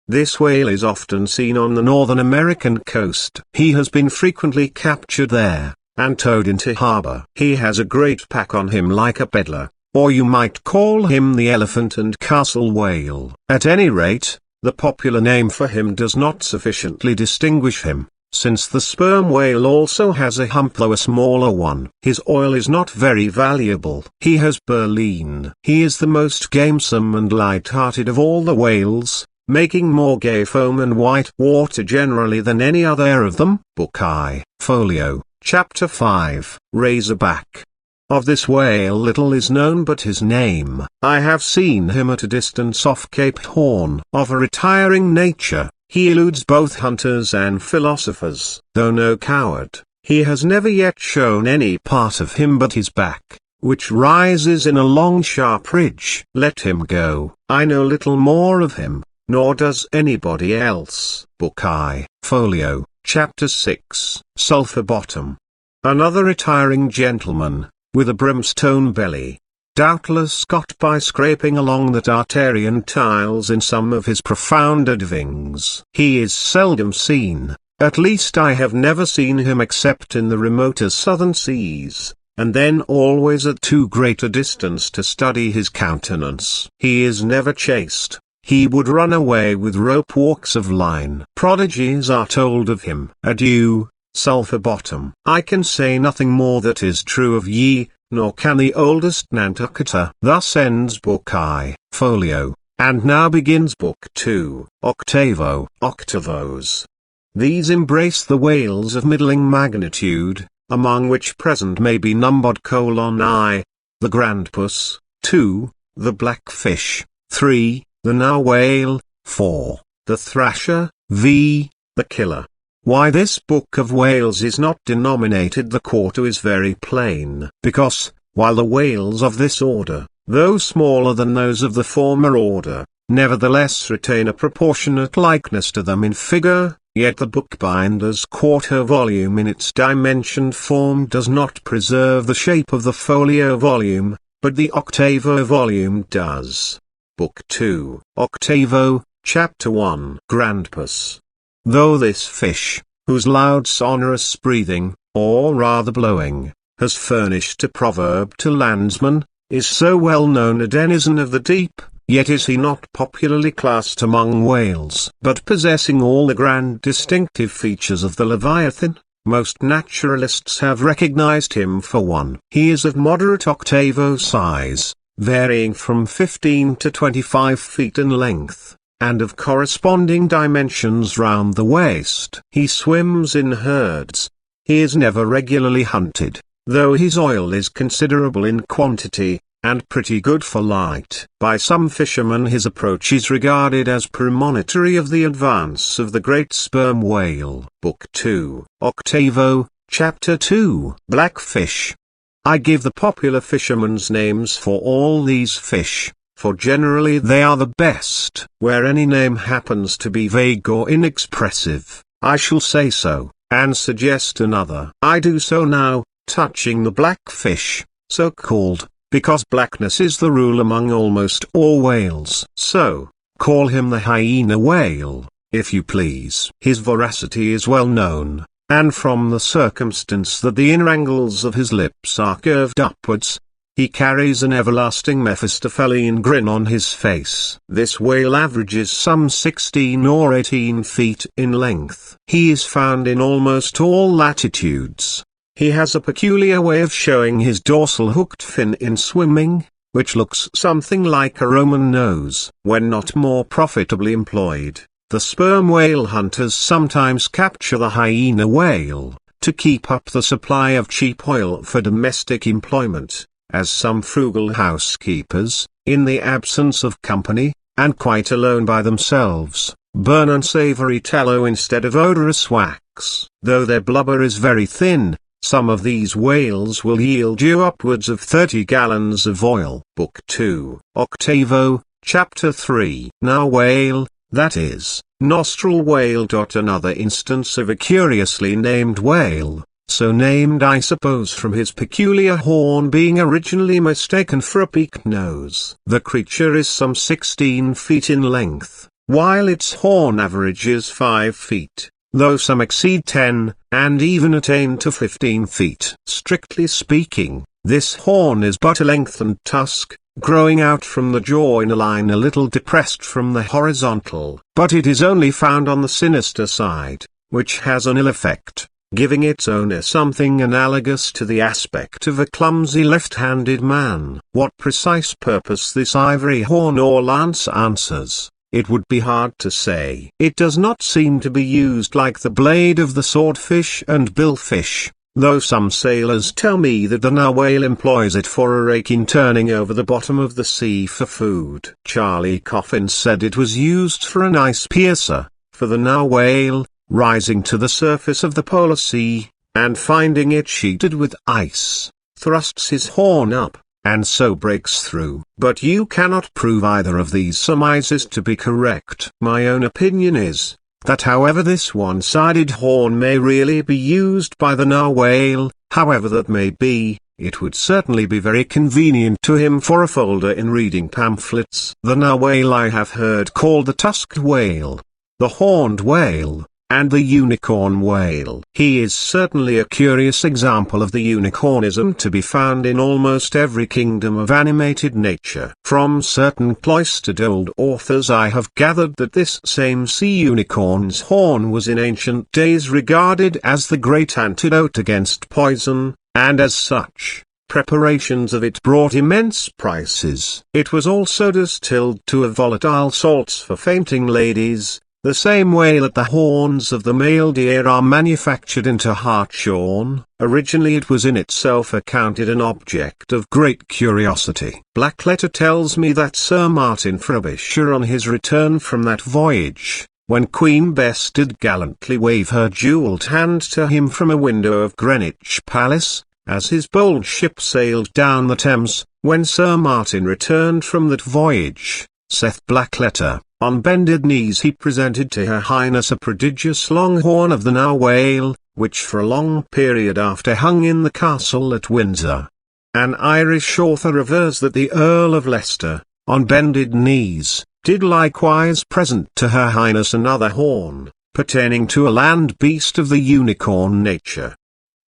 Speaker 1: This whale is often seen on the Northern American coast. He has been frequently captured there, and towed into harbor. He has a great pack on him like a peddler, or you might call him the elephant and castle whale. At any rate, the popular name for him does not sufficiently distinguish him, since the sperm whale also has a hump though a smaller one. His oil is not very valuable. He has baleen. He is the most gamesome and light-hearted of all the whales, making more gay foam and white water generally than any other of them. Book I. Folio, Chapter 5. Razorback. Of this whale little is known but his name. I have seen him at a distance off Cape Horn. Of a retiring nature, he eludes both hunters and philosophers. Though no coward, he has never yet shown any part of him but his back, which rises in a long sharp ridge. Let him go. I know little more of him, nor does anybody else. Book I. Folio, Chapter 6. Sulphur Bottom. Another retiring gentleman, with a brimstone belly, doubtless got by scraping along the Tartarian tiles in some of his profounder divings. He is seldom seen, at least I have never seen him except in the remoter southern seas, and then always at too great a distance to study his countenance. He is never chased. He would run away with rope walks of line. Prodigies are told of him. Adieu, Sulphur Bottom. I can say nothing more that is true of ye, nor can the oldest Nantucketer. Thus ends Book I. Folio, and now begins Book II. Octavo. Octavos. These embrace the whales of middling magnitude, among which present may be numbered I, the grandpuss, 2, the blackfish, 3, the narwhale, 4, the thrasher, the killer. Why this book of whales is not denominated the quarto is very plain. Because, while the whales of this order, though smaller than those of the former order, nevertheless retain a proportionate likeness to them in figure, yet the bookbinder's quarto volume in its dimensioned form does not preserve the shape of the folio volume, but the octavo volume does. Book II. Octavo, Chapter 1. Grandpuss. Though this fish, whose loud sonorous breathing, or rather blowing, has furnished a proverb to landsmen, is so well known a denizen of the deep, yet is he not popularly classed among whales. But possessing all the grand distinctive features of the Leviathan, most naturalists have recognized him for one. He is of moderate octavo size, varying from 15 to 25 feet in length, and of corresponding dimensions round the waist. He swims in herds. He is never regularly hunted, though his oil is considerable in quantity, and pretty good for light. By some fishermen his approach is regarded as premonitory of the advance of the great sperm whale. Book 2, Octavo, Chapter 2. Blackfish. I give the popular fishermen's names for all these fish, for generally they are the best. Where any name happens to be vague or inexpressive, I shall say so, and suggest another. I do so now, touching the blackfish, so called, because blackness is the rule among almost all whales. So, call him the hyena whale, if you please. His voracity is well known, and from the circumstance that the inner angles of his lips are curved upwards, he carries an everlasting Mephistophelian grin on his face. This whale averages some 16 or 18 feet in length. He is found in almost all latitudes. He has a peculiar way of showing his dorsal hooked fin in swimming, which looks something like a Roman nose. When not more profitably employed, the sperm whale hunters sometimes capture the hyena whale, to keep up the supply of cheap oil for domestic employment, as some frugal housekeepers, in the absence of company, and quite alone by themselves, burn unsavory tallow instead of odorous wax. Though their blubber is very thin, some of these whales will yield you upwards of 30 gallons of oil. Book 2, Octavo, Chapter 3. Now whale, that is, nostril whale. Another instance of a curiously named whale, so named I suppose from his peculiar horn being originally mistaken for a peaked nose. The creature is some 16 feet in length, while its horn averages 5 feet, though some exceed 10, and even attain to 15 feet. Strictly speaking, this horn is but a lengthened tusk, growing out from the jaw in a line a little depressed from the horizontal. But it is only found on the sinister side, which has an ill effect, giving its owner something analogous to the aspect of a clumsy left-handed man. What precise purpose this ivory horn or lance answers, it would be hard to say. It does not seem to be used like the blade of the swordfish and billfish, though some sailors tell me that the narwhale employs it for a rake in turning over the bottom of the sea for food. Charlie Coffin said it was used for an ice piercer, for the narwhale, rising to the surface of the polar sea, and finding it sheeted with ice, thrusts his horn up, and so breaks through. But you cannot prove either of these surmises to be correct. My own opinion is, that however this one-sided horn may really be used by the narwhale, however that may be, it would certainly be very convenient to him for a folder in reading pamphlets. The narwhale I have heard called the tusked whale, the horned whale, and the unicorn whale. He is certainly a curious example of the unicornism to be found in almost every kingdom of animated nature. From certain cloistered old authors I have gathered that this same sea unicorn's horn was in ancient days regarded as the great antidote against poison, and as such, preparations of it brought immense prices. It was also distilled to of volatile salts for fainting ladies, the same way that the horns of the male deer are manufactured into hartshorn. Originally it was in itself accounted an object of great curiosity. Blackletter tells me that Sir Martin Frobisher on his return from that voyage, when Queen Bess did gallantly wave her jewelled hand to him from a window of Greenwich Palace, as his bold ship sailed down the Thames, when Sir Martin returned from that voyage, saith Blackletter, on bended knees he presented to her highness a prodigious long horn of the narwhale, which for a long period after hung in the castle at Windsor. An Irish author avers that the Earl of Leicester, on bended knees, did likewise present to her highness another horn, pertaining to a land beast of the unicorn nature.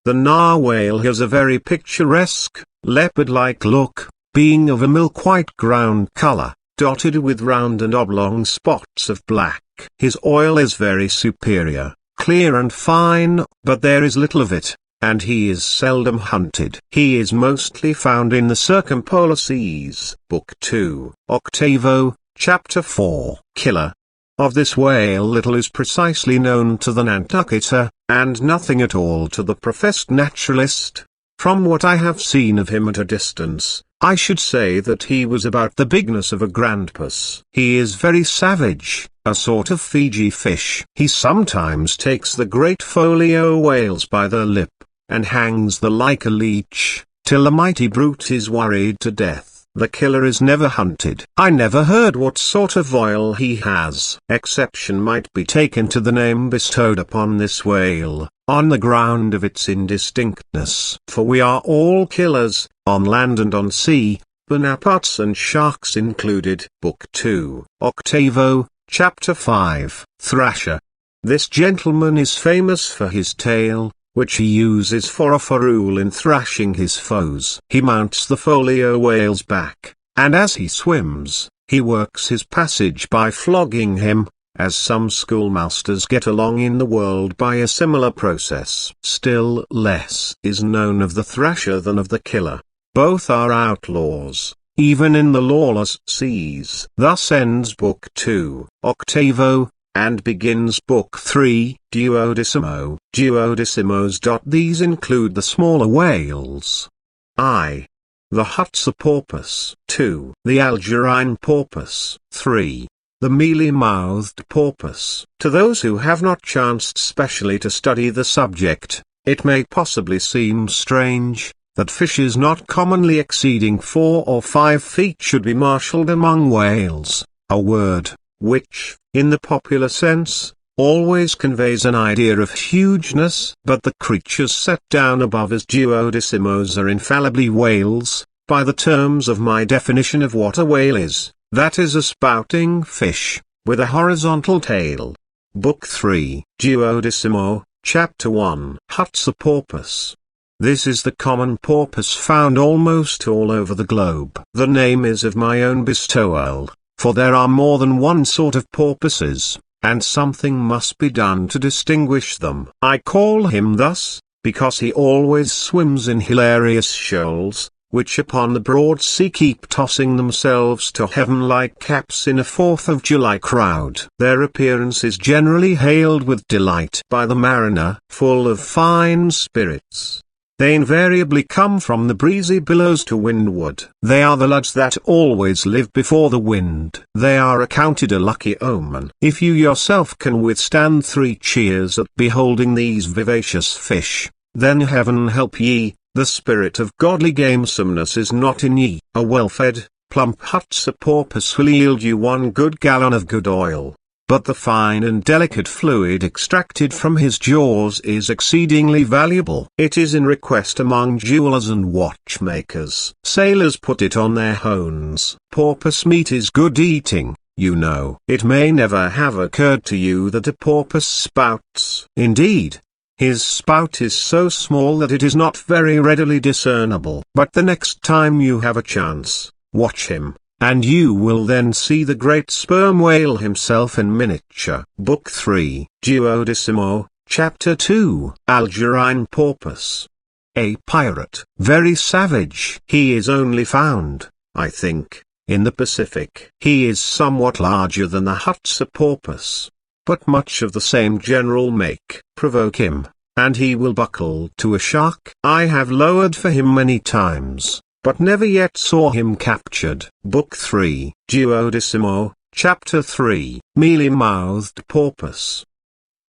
Speaker 1: The narwhale has a very picturesque, leopard-like look, being of a milk-white ground colour, dotted with round and oblong spots of black. His oil is very superior, clear and fine, but there is little of it, and he is seldom hunted. He is mostly found in the circumpolar seas. Book 2, Octavo, Chapter 4. Killer. Of this whale little is precisely known to the Nantucketer, and nothing at all to the professed naturalist. From what I have seen of him at a distance, I should say that he was about the bigness of a grampus. He is very savage, a sort of Fiji fish. He sometimes takes the great folio whales by the lip, and hangs them like a leech, till the mighty brute is worried to death. The killer is never hunted. I never heard what sort of oil he has. Exception might be taken to the name bestowed upon this whale, on the ground of its indistinctness. For we are all killers, on land and on sea, bonaparte and sharks included. Book 2, Octavo, Chapter 5. Thrasher. This gentleman is famous for his tail, which he uses for a ferule in thrashing his foes. He mounts the folio whale's back, and as he swims, he works his passage by flogging him, as some schoolmasters get along in the world by a similar process. Still less is known of the thrasher than of the killer. Both are outlaws, even in the lawless seas. Thus ends Book 2, Octavo, and begins Book 3, Duodecimo. Duodecimos. These include the smaller whales. I. The Hutsa porpoise. 2. The Algerine porpoise. 3. The mealy-mouthed porpoise. To those who have not chanced specially to study the subject, it may possibly seem strange that fishes not commonly exceeding 4 or 5 feet should be marshalled among whales, a word which, in the popular sense, always conveys an idea of hugeness. But the creatures set down above as duodecimos are infallibly whales, by the terms of my definition of what a whale is, that is a spouting fish, with a horizontal tail. Book 3, Duodecimo, Chapter 1. Hutsa porpoise. This is the common porpoise found almost all over the globe. The name is of my own bestowal, for there are more than one sort of porpoises, and something must be done to distinguish them. I call him thus, because he always swims in hilarious shoals, which upon the broad sea keep tossing themselves to heaven like caps in a 4th of July crowd. Their appearance is generally hailed with delight by the mariner, full of fine spirits. They invariably come from the breezy billows to windward. They are the lads that always live before the wind. They are accounted a lucky omen. If you yourself can withstand 3 cheers at beholding these vivacious fish, then heaven help ye, the spirit of godly gamesomeness is not in ye. A well-fed, plump Hutsa porpoise will yield you 1 good gallon of good oil. But the fine and delicate fluid extracted from his jaws is exceedingly valuable. It is in request among jewelers and watchmakers. Sailors put it on their hones. Porpoise meat is good eating, you know. It may never have occurred to you that a porpoise spouts. Indeed, his spout is so small that it is not very readily discernible. But the next time you have a chance, watch him, and you will then see the great sperm whale himself in miniature. Book 3, Duodecimo, Chapter 2. Algerine porpoise. A pirate, very savage. He is only found, I think, in the Pacific. He is somewhat larger than the Hutsa porpoise, but much of the same general make. Provoke him, and he will buckle to a shark. I have lowered for him many times, but never yet saw him captured. Book 3, Duodecimo, Chapter 3. Mealy-mouthed porpoise.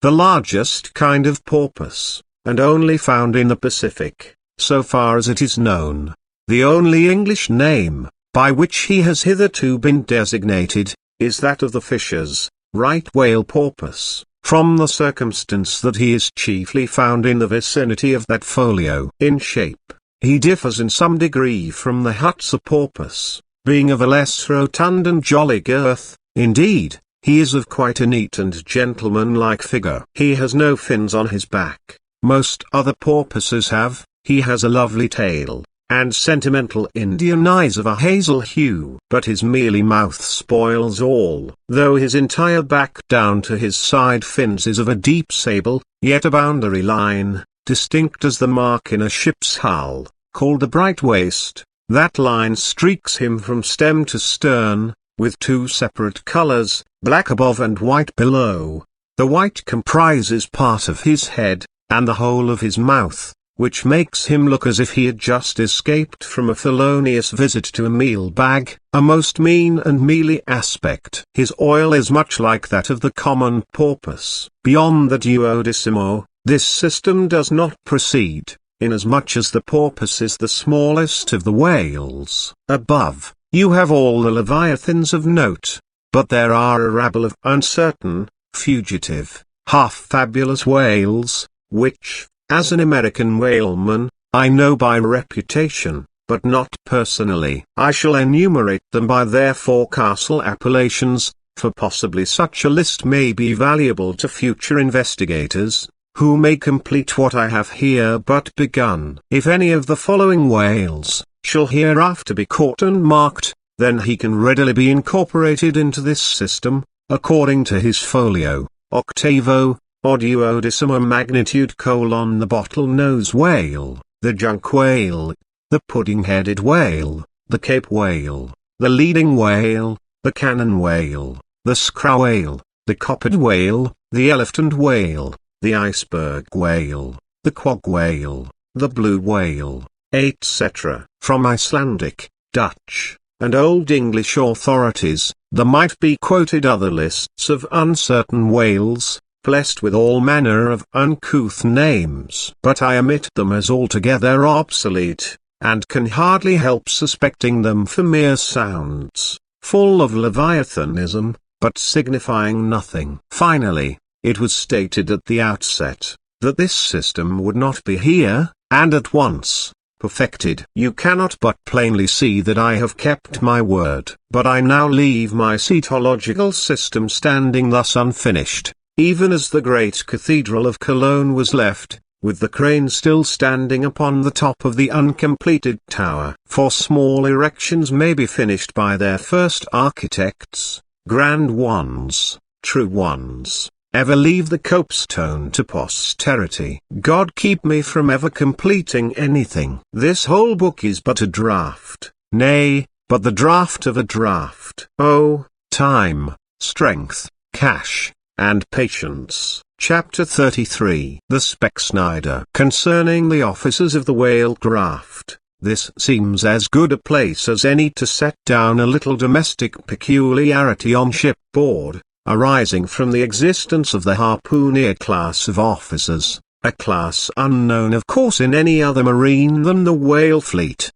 Speaker 1: The largest kind of porpoise, and only found in the Pacific, so far as it is known. The only English name, by which he has hitherto been designated, is that of the fishers, right whale porpoise, from the circumstance that he is chiefly found in the vicinity of that folio. In shape, he differs in some degree from the Hutsa porpoise, being of a less rotund and jolly girth. Indeed, he is of quite a neat and gentlemanlike figure. He has no fins on his back. Most other porpoises have. He has a lovely tail, and sentimental Indian eyes of a hazel hue. But his mealy mouth spoils all. Though his entire back down to his side fins is of a deep sable, yet a boundary line, distinct as the mark in a ship's hull, called the bright waist, that line streaks him from stem to stern, with two separate colors, black above and white below. The white comprises part of his head, and the whole of his mouth, which makes him look as if he had just escaped from a felonious visit to a meal bag, a most mean and mealy aspect. His oil is much like that of the common porpoise. Beyond the duodecimo, this system does not proceed, inasmuch as the porpoise is the smallest of the whales. Above, you have all the leviathans of note, but there are a rabble of uncertain, fugitive, half-fabulous whales, which, as an American whaleman, I know by reputation, but not personally. I shall enumerate them by their forecastle appellations, for possibly such a list may be valuable to future investigators, who may complete what I have here but begun. If any of the following whales shall hereafter be caught and marked, then he can readily be incorporated into this system, according to his folio, octavo, or duodecimo magnitude: the bottlenose whale, the junk whale, the pudding-headed whale, the Cape whale, the leading whale, the cannon whale, the screw whale, the coppered whale, the elephant whale, the iceberg whale, the quag whale, the blue whale, etc. From Icelandic, Dutch, and Old English authorities, there might be quoted other lists of uncertain whales, blessed with all manner of uncouth names. But I omit them as altogether obsolete, and can hardly help suspecting them for mere sounds, full of leviathanism, but signifying nothing. Finally, it was stated at the outset, that this system would not be here, and at once, perfected. You cannot but plainly see that I have kept my word. But I now leave my cetological system standing thus unfinished, even as the great cathedral of Cologne was left, with the crane still standing upon the top of the uncompleted tower. For small erections may be finished by their first architects, grand ones, true ones, ever leave the copestone to posterity. God keep me from ever completing anything. This whole book is but a draft, nay, but the draft of a draft. Oh, time, strength, cash, and patience. Chapter 33. The Specksnyder. Concerning the officers of the whale craft, this seems as good a place as any to set down a little domestic peculiarity on shipboard, arising from the existence of the harpooner class of officers, a class unknown of course in any other marine than the whale fleet.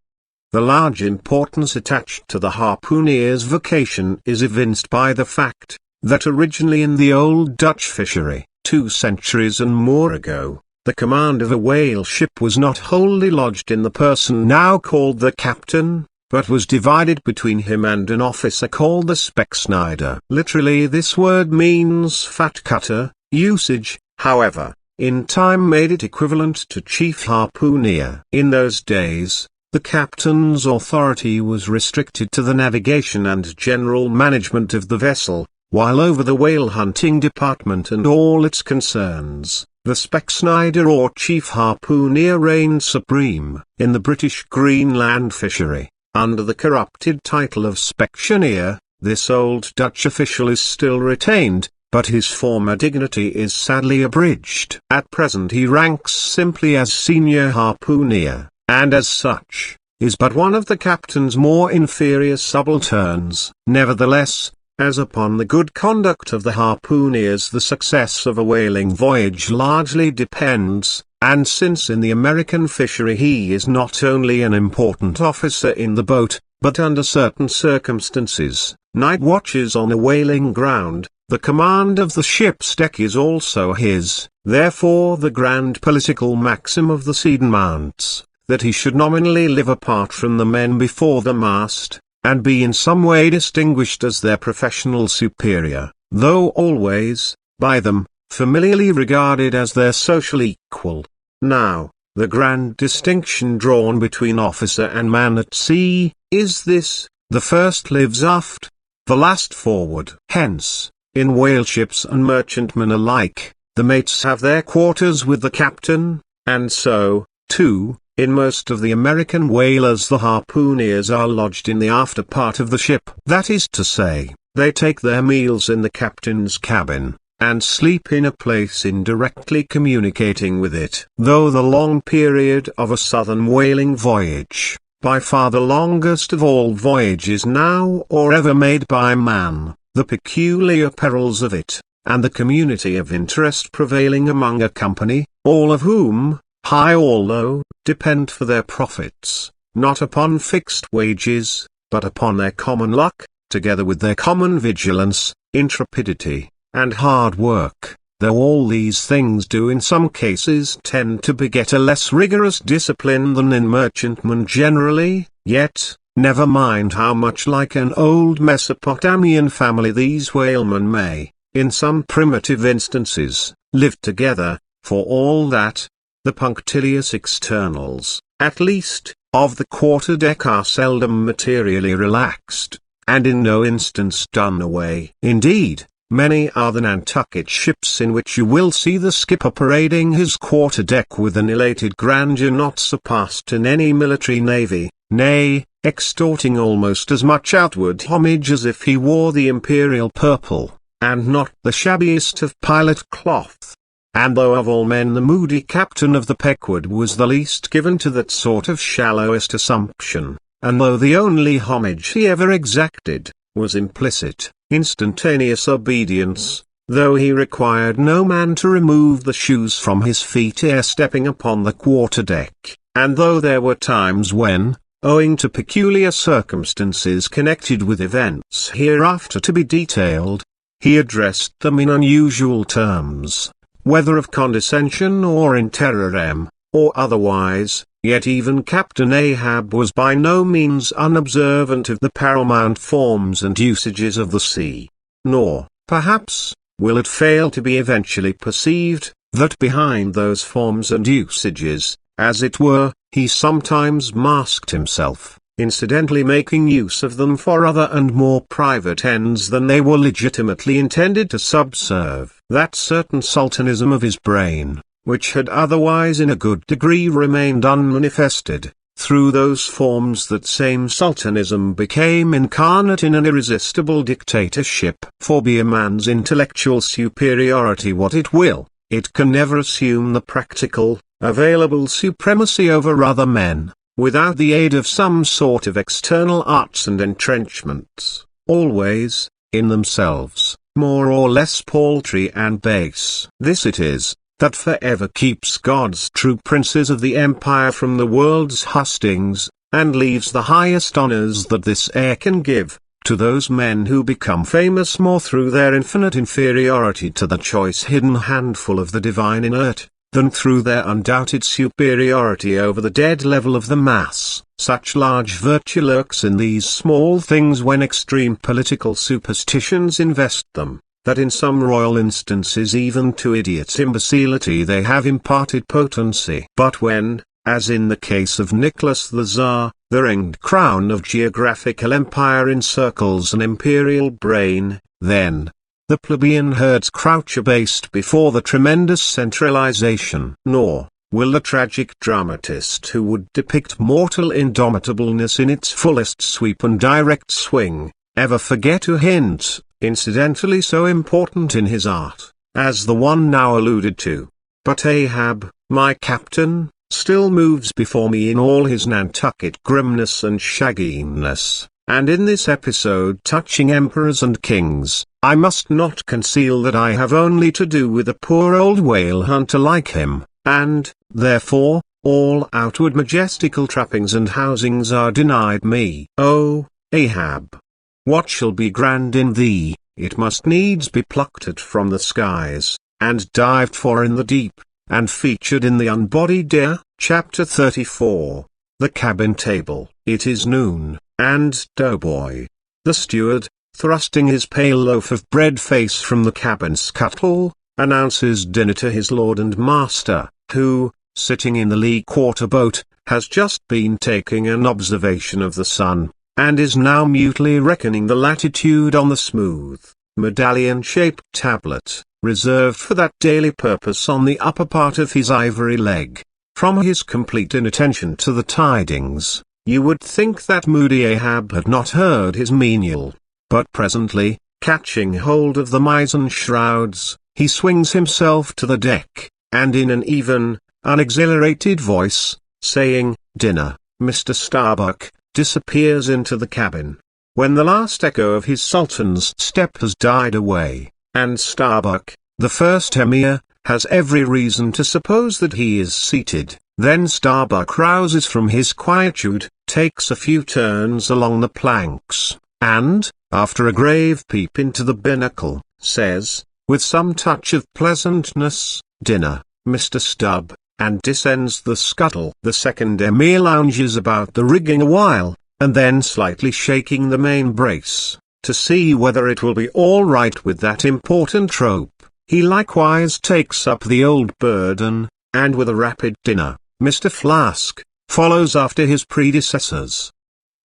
Speaker 1: The large importance attached to the harpooner's vocation is evinced by the fact, that originally in the old Dutch fishery, 2 centuries and more ago, the command of a whale ship was not wholly lodged in the person now called the captain, but was divided between him and an officer called the Specksnyder. Literally this word means fat cutter. Usage, however, in time made it equivalent to chief harpooner. In those days, the captain's authority was restricted to the navigation and general management of the vessel, while over the whale hunting department and all its concerns, the Specksnyder or chief harpooner reigned supreme. In the British Greenland fishery, under the corrupted title of Specksioneer, this old Dutch official is still retained, but his former dignity is sadly abridged. At present he ranks simply as senior harpooner, and as such, is but one of the captain's more inferior subalterns. Nevertheless, as upon the good conduct of the harpooneers the success of a whaling voyage largely depends, and since in the American fishery he is not only an important officer in the boat, but under certain circumstances, night watches on a whaling ground, the command of the ship's deck is also his. Therefore the grand political maxim of the seaman mounts, that he should nominally live apart from the men before the mast, and be in some way distinguished as their professional superior, though always, by them, familiarly regarded as their social equal. Now, The grand distinction drawn between officer and man at sea, is this: the first lives aft, the last forward. Hence, in whaleships and merchantmen alike, the mates have their quarters with the captain, and so, too, in most of the American whalers the harpooneers are lodged in the after part of the ship. That is to say, they take their meals in the captain's cabin, and sleep in a place indirectly communicating with it. Though the long period of a southern whaling voyage, by far the longest of all voyages now or ever made by man, the peculiar perils of it, and the community of interest prevailing among a company, all of whom, high or low, depend for their profits, not upon fixed wages, but upon their common luck, together with their common vigilance, intrepidity, and hard work, though all these things do in some cases tend to beget a less rigorous discipline than in merchantmen generally, yet, never mind how much like an old Mesopotamian family these whalemen may, in some primitive instances, live together, for all that, the punctilious externals, at least, of the quarter-deck are seldom materially relaxed, and in no instance done away. Indeed, many are the Nantucket ships in which you will see the skipper parading his quarter-deck with an elated grandeur not surpassed in any military navy, nay, extorting almost as much outward homage as if he wore the imperial purple, and not the shabbiest of pilot cloth. And though of all men the moody captain of the Pequod was the least given to that sort of shallowest assumption, and though the only homage he ever exacted, was implicit, instantaneous obedience, though he required no man to remove the shoes from his feet ere stepping upon the quarter-deck, and though there were times when, owing to peculiar circumstances connected with events hereafter to be detailed, he addressed them in unusual terms, whether of condescension or in terrorem, or otherwise, yet even Captain Ahab was by no means unobservant of the paramount forms and usages of the sea. Nor, perhaps, will it fail to be eventually perceived, that behind those forms and usages, as it were, he sometimes masked himself, incidentally making use of them for other and more private ends than they were legitimately intended to subserve. That certain sultanism of his brain, which had otherwise in a good degree remained unmanifested, through those forms that same sultanism became incarnate in an irresistible dictatorship. For be a man's intellectual superiority what it will, it can never assume the practical, available supremacy over other men, without the aid of some sort of external arts and entrenchments, always, in themselves, more or less paltry and base. This it is, that forever keeps God's true princes of the empire from the world's hustings, and leaves the highest honors that this air can give, to those men who become famous more through their infinite inferiority to the choice hidden handful of the divine inert, than through their undoubted superiority over the dead level of the mass. Such large virtue lurks in these small things when extreme political superstitions invest them, that in some royal instances even to idiot imbecility they have imparted potency. But when, as in the case of Nicholas the Tsar, the ringed crown of geographical empire encircles an imperial brain, then, the plebeian herds crouch abased before the tremendous centralization. Nor, will the tragic dramatist who would depict mortal indomitableness in its fullest sweep and direct swing, ever forget to hint, incidentally so important in his art, as the one now alluded to: but Ahab, my captain, still moves before me in all his Nantucket grimness and shagginess. And in this episode touching emperors and kings, I must not conceal that I have only to do with a poor old whale hunter like him, and, therefore, all outward majestical trappings and housings are denied me. O Ahab! What shall be grand in thee, it must needs be plucked at from the skies, and dived for in the deep, and featured in the unbodied air. Chapter 34. The cabin table. It is noon, and Doughboy, the steward, thrusting his pale loaf of bread face from the cabin scuttle, announces dinner to his lord and master, who, sitting in the lee quarter boat, has just been taking an observation of the sun, and is now mutely reckoning the latitude on the smooth, medallion-shaped tablet, reserved for that daily purpose on the upper part of his ivory leg. From his complete inattention to the tidings, you would think that moody Ahab had not heard his menial. But presently, catching hold of the mizzen shrouds, he swings himself to the deck, and in an even, unexhilarated voice, saying, "Dinner, Mr. Starbuck," disappears into the cabin. When the last echo of his sultan's step has died away, and Starbuck, the first emir, has every reason to suppose that he is seated, then Starbuck rouses from his quietude, takes a few turns along the planks, and, after a grave peep into the binnacle, says, with some touch of pleasantness, "Dinner, Mr. Stubb," and descends the scuttle. The second emir lounges about the rigging a while, and then slightly shaking the main brace, to see whether it will be all right with that important rope, he likewise takes up the old burden, and with a rapid "Dinner, Mr. Flask," follows after his predecessors.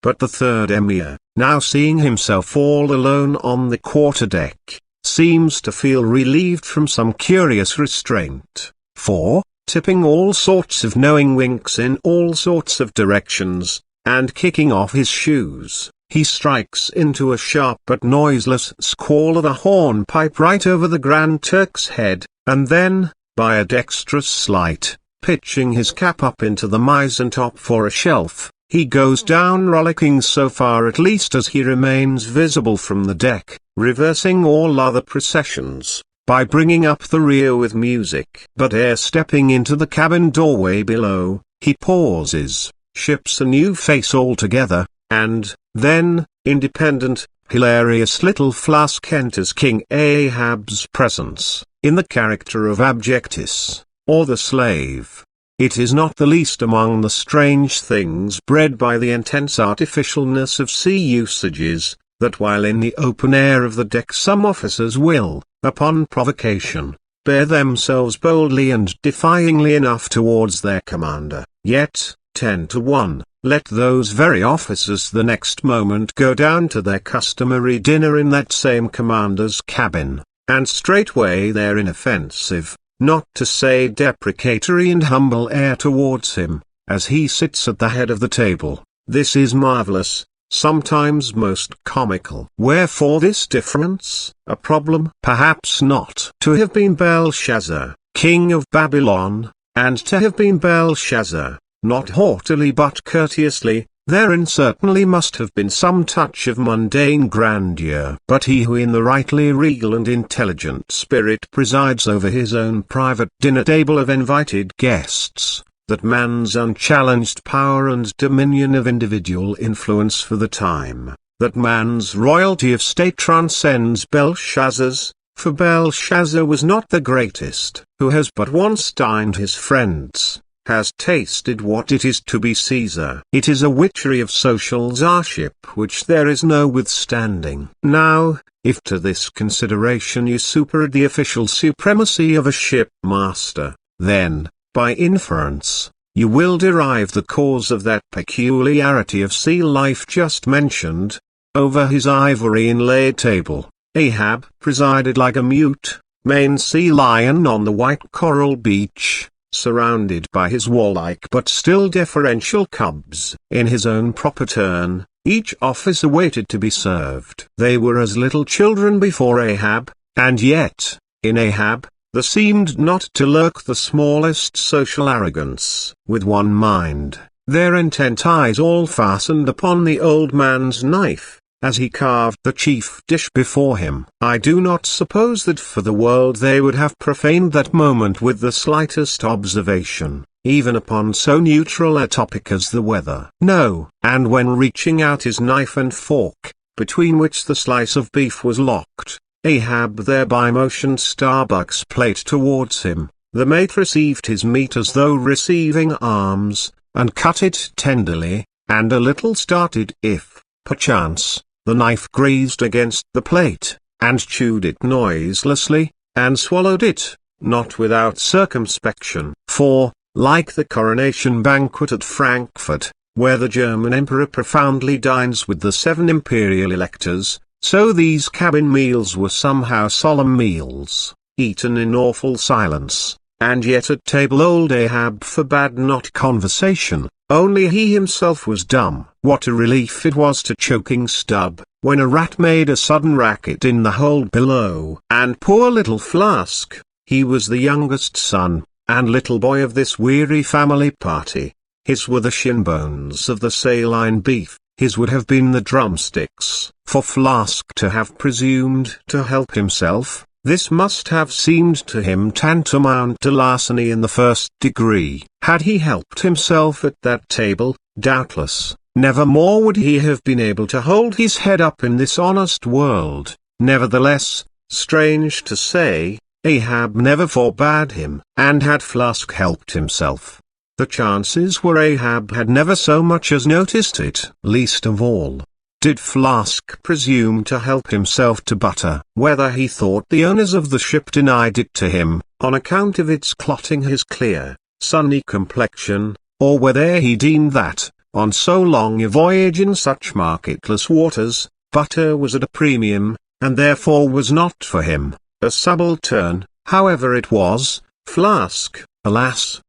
Speaker 1: But the third emir, now seeing himself all alone on the quarter-deck, seems to feel relieved from some curious restraint, for, tipping all sorts of knowing winks in all sorts of directions, and kicking off his shoes, he strikes into a sharp but noiseless squall of a hornpipe right over the Grand Turk's head, and then, by a dexterous sleight, pitching his cap up into the mizzen-top for a shelf, he goes down rollicking so far at least as he remains visible from the deck, reversing all other processions, by bringing up the rear with music. But ere stepping into the cabin doorway below, he pauses, ships a new face altogether, and, then, independent, hilarious little Flask enters King Ahab's presence, in the character of Abjectus, or the slave. It is not the least among the strange things bred by the intense artificialness of sea usages, that while in the open air of the deck some officers will, upon provocation, bear themselves boldly and defyingly enough towards their commander, yet, 10 to 1, let those very officers the next moment go down to their customary dinner in that same commander's cabin, and straightway their inoffensive, not to say deprecatory and humble air towards him, as he sits at the head of the table. This is marvelous, sometimes most comical. Wherefore this difference? A problem? Perhaps not. To have been Belshazzar, king of Babylon, and to have been Belshazzar, not haughtily but courteously, therein certainly must have been some touch of mundane grandeur. But he who in the rightly regal and intelligent spirit presides over his own private dinner table of invited guests, that man's unchallenged power and dominion of individual influence for the time, that man's royalty of state transcends Belshazzar's, for Belshazzar was not the greatest, who has but once dined his friends, has tasted what it is to be Caesar. It is a witchery of social czarship which there is no withstanding. Now, if to this consideration you superadd the official supremacy of a shipmaster, then, by inference, you will derive the cause of that peculiarity of sea life just mentioned. Over his ivory inlaid table, Ahab presided like a mute, maned sea lion on the white coral beach, surrounded by his warlike but still deferential cubs. In his own proper turn, each officer waited to be served. They were as little children before Ahab, and yet, in Ahab, there seemed not to lurk the smallest social arrogance. With one mind, their intent eyes all fastened upon the old man's knife, as he carved the chief dish before him. I do not suppose that for the world they would have profaned that moment with the slightest observation, even upon so neutral a topic as the weather. No, and when reaching out his knife and fork, between which the slice of beef was locked, Ahab thereby motioned Starbuck's plate towards him, the mate received his meat as though receiving alms, and cut it tenderly, and a little started if, perchance, the knife grazed against the plate, and chewed it noiselessly, and swallowed it, not without circumspection, for, Like the coronation banquet at Frankfurt, where the German emperor profoundly dines with the 7 imperial electors, so these cabin meals were somehow solemn meals, eaten in awful silence. And yet at table old Ahab forbade not conversation, only he himself was dumb. What a relief it was to choking Stubb, when a rat made a sudden racket in the hold below. And poor little Flask, he was the youngest son, and little boy of this weary family party. His were the shin bones of the saline beef, his would have been the drumsticks. For Flask to have presumed to help himself, this must have seemed to him tantamount to larceny in the first degree. Had he helped himself at that table, doubtless, never more would he have been able to hold his head up in this honest world. Nevertheless, strange to say, Ahab never forbade him. And had Flask helped himself, the chances were Ahab had never so much as noticed it. Least of all did Flask presume to help himself to butter. Whether he thought the owners of the ship denied it to him, on account of its clotting his clear, sunny complexion, or whether he deemed that, on so long a voyage in such marketless waters, butter was at a premium, and therefore was not for him, a subaltern, however it was, Flask, alas,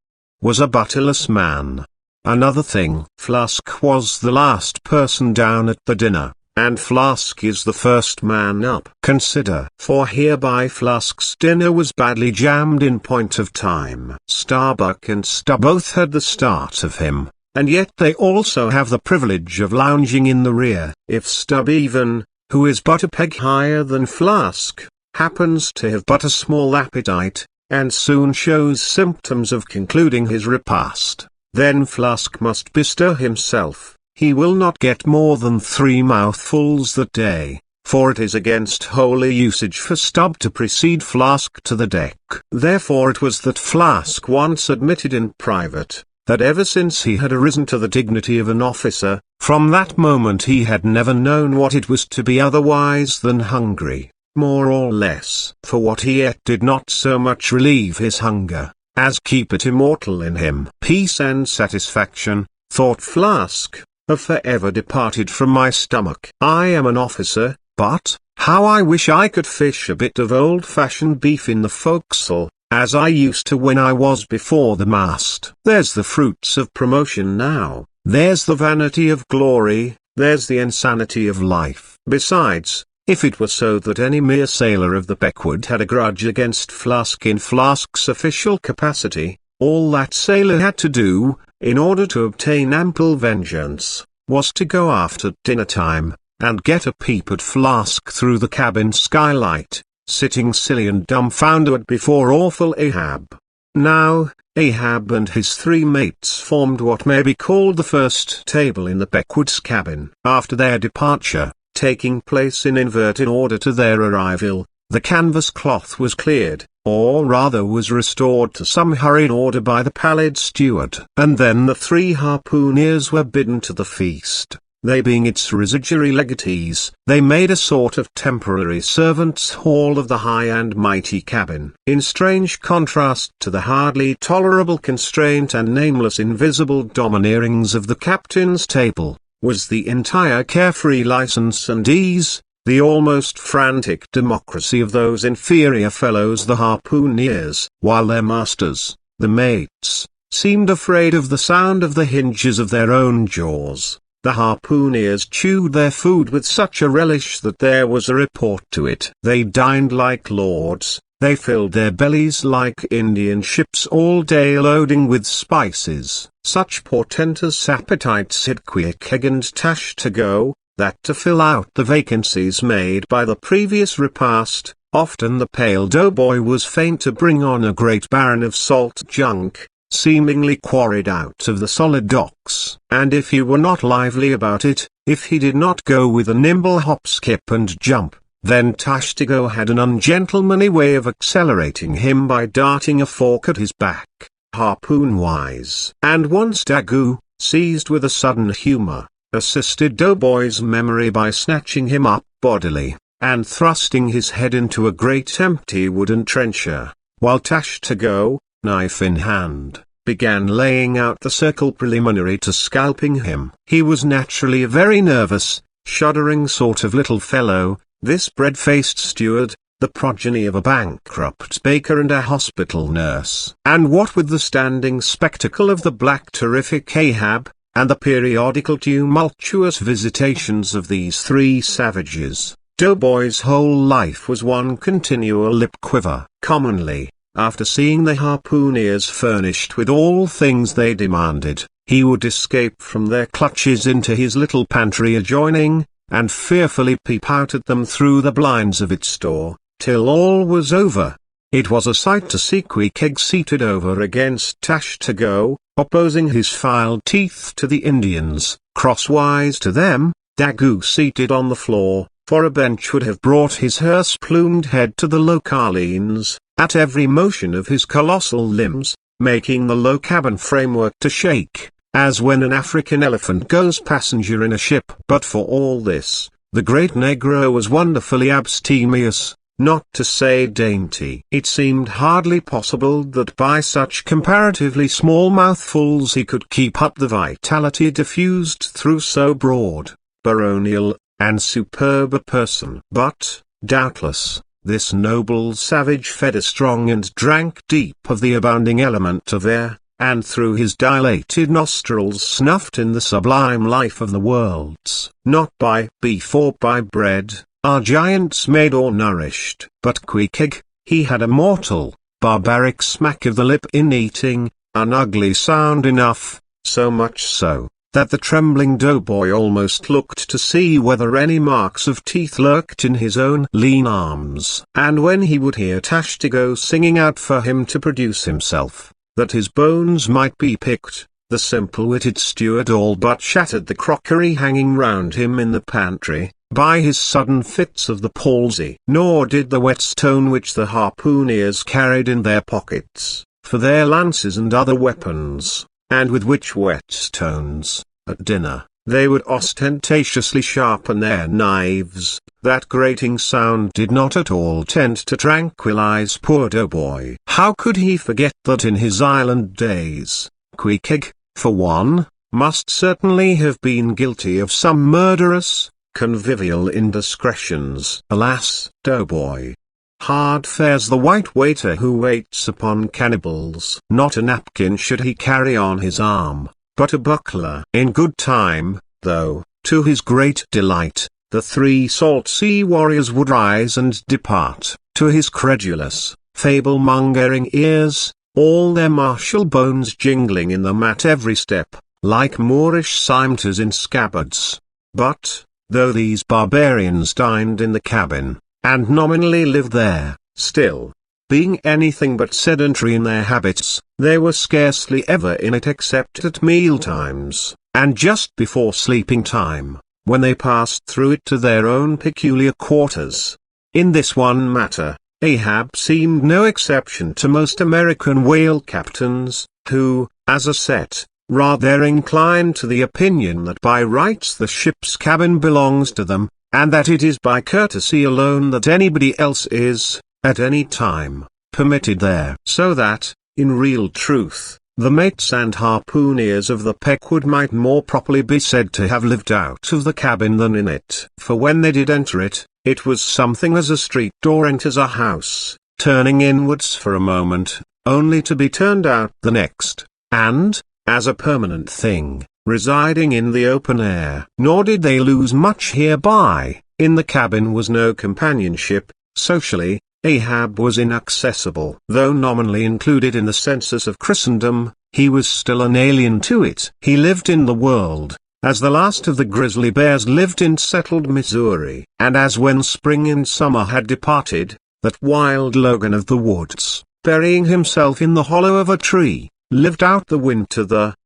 Speaker 1: was a butterless man. Another thing, Flask was the last person down at the dinner, and Flask is the first man up. Consider, for hereby Flask's dinner was badly jammed in point of time. Starbuck and Stubb both had the start of him, and yet they also have the privilege of lounging in the rear. If Stubb even, who is but a peg higher than Flask, happens to have but a small appetite, and soon shows symptoms of concluding his repast, then Flask must bestir himself. He will not get more than 3 mouthfuls that day, for it is against holy usage for Stubb to precede Flask to the deck. Therefore it was that Flask once admitted in private, that ever since he had arisen to the dignity of an officer, from that moment he had never known what it was to be otherwise than hungry, more or less. For what he ate did not so much relieve his hunger, as keep it immortal in him. Peace and satisfaction, thought Flask, have forever departed from my stomach. I am an officer, but, how I wish I could fish a bit of old-fashioned beef in the forecastle, as I used to when I was before the mast. There's the fruits of promotion now, there's the vanity of glory, there's the insanity of life. Besides, if it were so that any mere sailor of the Pequod had a grudge against Flask in Flask's official capacity, all that sailor had to do, in order to obtain ample vengeance, was to go after dinner-time, and get a peep at Flask through the cabin skylight, sitting silly and dumbfounded before awful Ahab. Now, Ahab and his 3 mates formed what may be called the first table in the Pequod's cabin. After their departure, taking place in inverted order to their arrival, the canvas cloth was cleared, or rather was restored to some hurried order by the pallid steward. And then the 3 harpooneers were bidden to the feast. They being its residuary legatees, they made a sort of temporary servants' hall of the high and mighty cabin. In strange contrast to the hardly tolerable constraint and nameless invisible domineerings of the captain's table, was the entire carefree license and ease, the almost frantic democracy of those inferior fellows the harpooneers, while their masters, the mates, seemed afraid of the sound of the hinges of their own jaws. The harpooneers chewed their food with such a relish that there was a report to it. They dined like lords, they filled their bellies like Indian ships all day loading with spices. Such portentous appetites had Queequeg and Tash to go, that to fill out the vacancies made by the previous repast, often the pale doughboy was fain to bring on a great barren of salt junk, seemingly quarried out of the solid docks. And if he were not lively about it, if he did not go with a nimble hop, skip and jump, then Tashtigo had an ungentlemanly way of accelerating him by darting a fork at his back, harpoon-wise. And once Daggoo, seized with a sudden humor, assisted Doughboy's memory by snatching him up bodily, and thrusting his head into a great empty wooden trencher, while Tashtigo, knife in hand, began laying out the circle preliminary to scalping him. He was naturally a very nervous, shuddering sort of little fellow, this bread-faced steward, the progeny of a bankrupt baker and a hospital nurse. And what with the standing spectacle of the black terrific Ahab, and the periodical tumultuous visitations of these three savages, Doughboy's whole life was one continual lip quiver. Commonly, after seeing the harpooneers furnished with all things they demanded, he would escape from their clutches into his little pantry adjoining, and fearfully peep out at them through the blinds of its door, till all was over. It was a sight to see Pequod seated over against Tashtago, opposing his filed teeth to the Indians, crosswise to them, Daggoo seated on the floor, for a bench would have brought his hearse-plumed head to the low carlines, at every motion of his colossal limbs, making the low cabin framework to shake, as when an African elephant goes passenger in a ship. But for all this, the great negro was wonderfully abstemious, not to say dainty. It seemed hardly possible that by such comparatively small mouthfuls he could keep up the vitality diffused through so broad, baronial, and superb a person. But, doubtless, this noble savage fed a strong and drank deep of the abounding element of air, and through his dilated nostrils snuffed in the sublime life of the worlds. Not by beef or by bread are giants made or nourished. But Pequod, he had a mortal, barbaric smack of the lip in eating, an ugly sound enough, so much so, that the trembling doughboy almost looked to see whether any marks of teeth lurked in his own lean arms. And when he would hear Tashtago singing out for him to produce himself, that his bones might be picked, the simple-witted steward all but shattered the crockery hanging round him in the pantry, by his sudden fits of the palsy. Nor did the whetstone which the harpooneers carried in their pockets, for their lances and other weapons, and with which whetstones, at dinner, they would ostentatiously sharpen their knives, that grating sound did not at all tend to tranquilize poor Doughboy. How could he forget that in his island days, Pequod, for one, must certainly have been guilty of some murderous, convivial indiscretions? Alas, Doughboy! Hard fares the white waiter who waits upon cannibals. Not a napkin should he carry on his arm, but a buckler. In good time, though, to his great delight, the three salt sea warriors would rise and depart, to his credulous, fable-mongering ears, all their martial bones jingling in them at every step, like Moorish scimitars in scabbards. But, though these barbarians dined in the cabin, and nominally lived there, still, being anything but sedentary in their habits, they were scarcely ever in it except at meal-times, and just before sleeping time, when they passed through it to their own peculiar quarters. In this one matter, Ahab seemed no exception to most American whale captains, who, as a set, rather incline to the opinion that by rights the ship's cabin belongs to them, and that it is by courtesy alone that anybody else is, at any time, permitted there. So that, in real truth, the mates and harpooneers of the Pequod might more properly be said to have lived out of the cabin than in it. For when they did enter it, it was something as a street door enters a house, turning inwards for a moment, only to be turned out the next, and, as a permanent thing, residing in the open air. Nor did they lose much hereby. In the cabin was no companionship. Socially, Ahab was inaccessible. Though nominally included in the census of Christendom, he was still an alien to it. He lived in the world, as the last of the grizzly bears lived in settled Missouri. And as when spring and summer had departed, that wild Logan of the woods, burying himself in the hollow of a tree, lived out the winter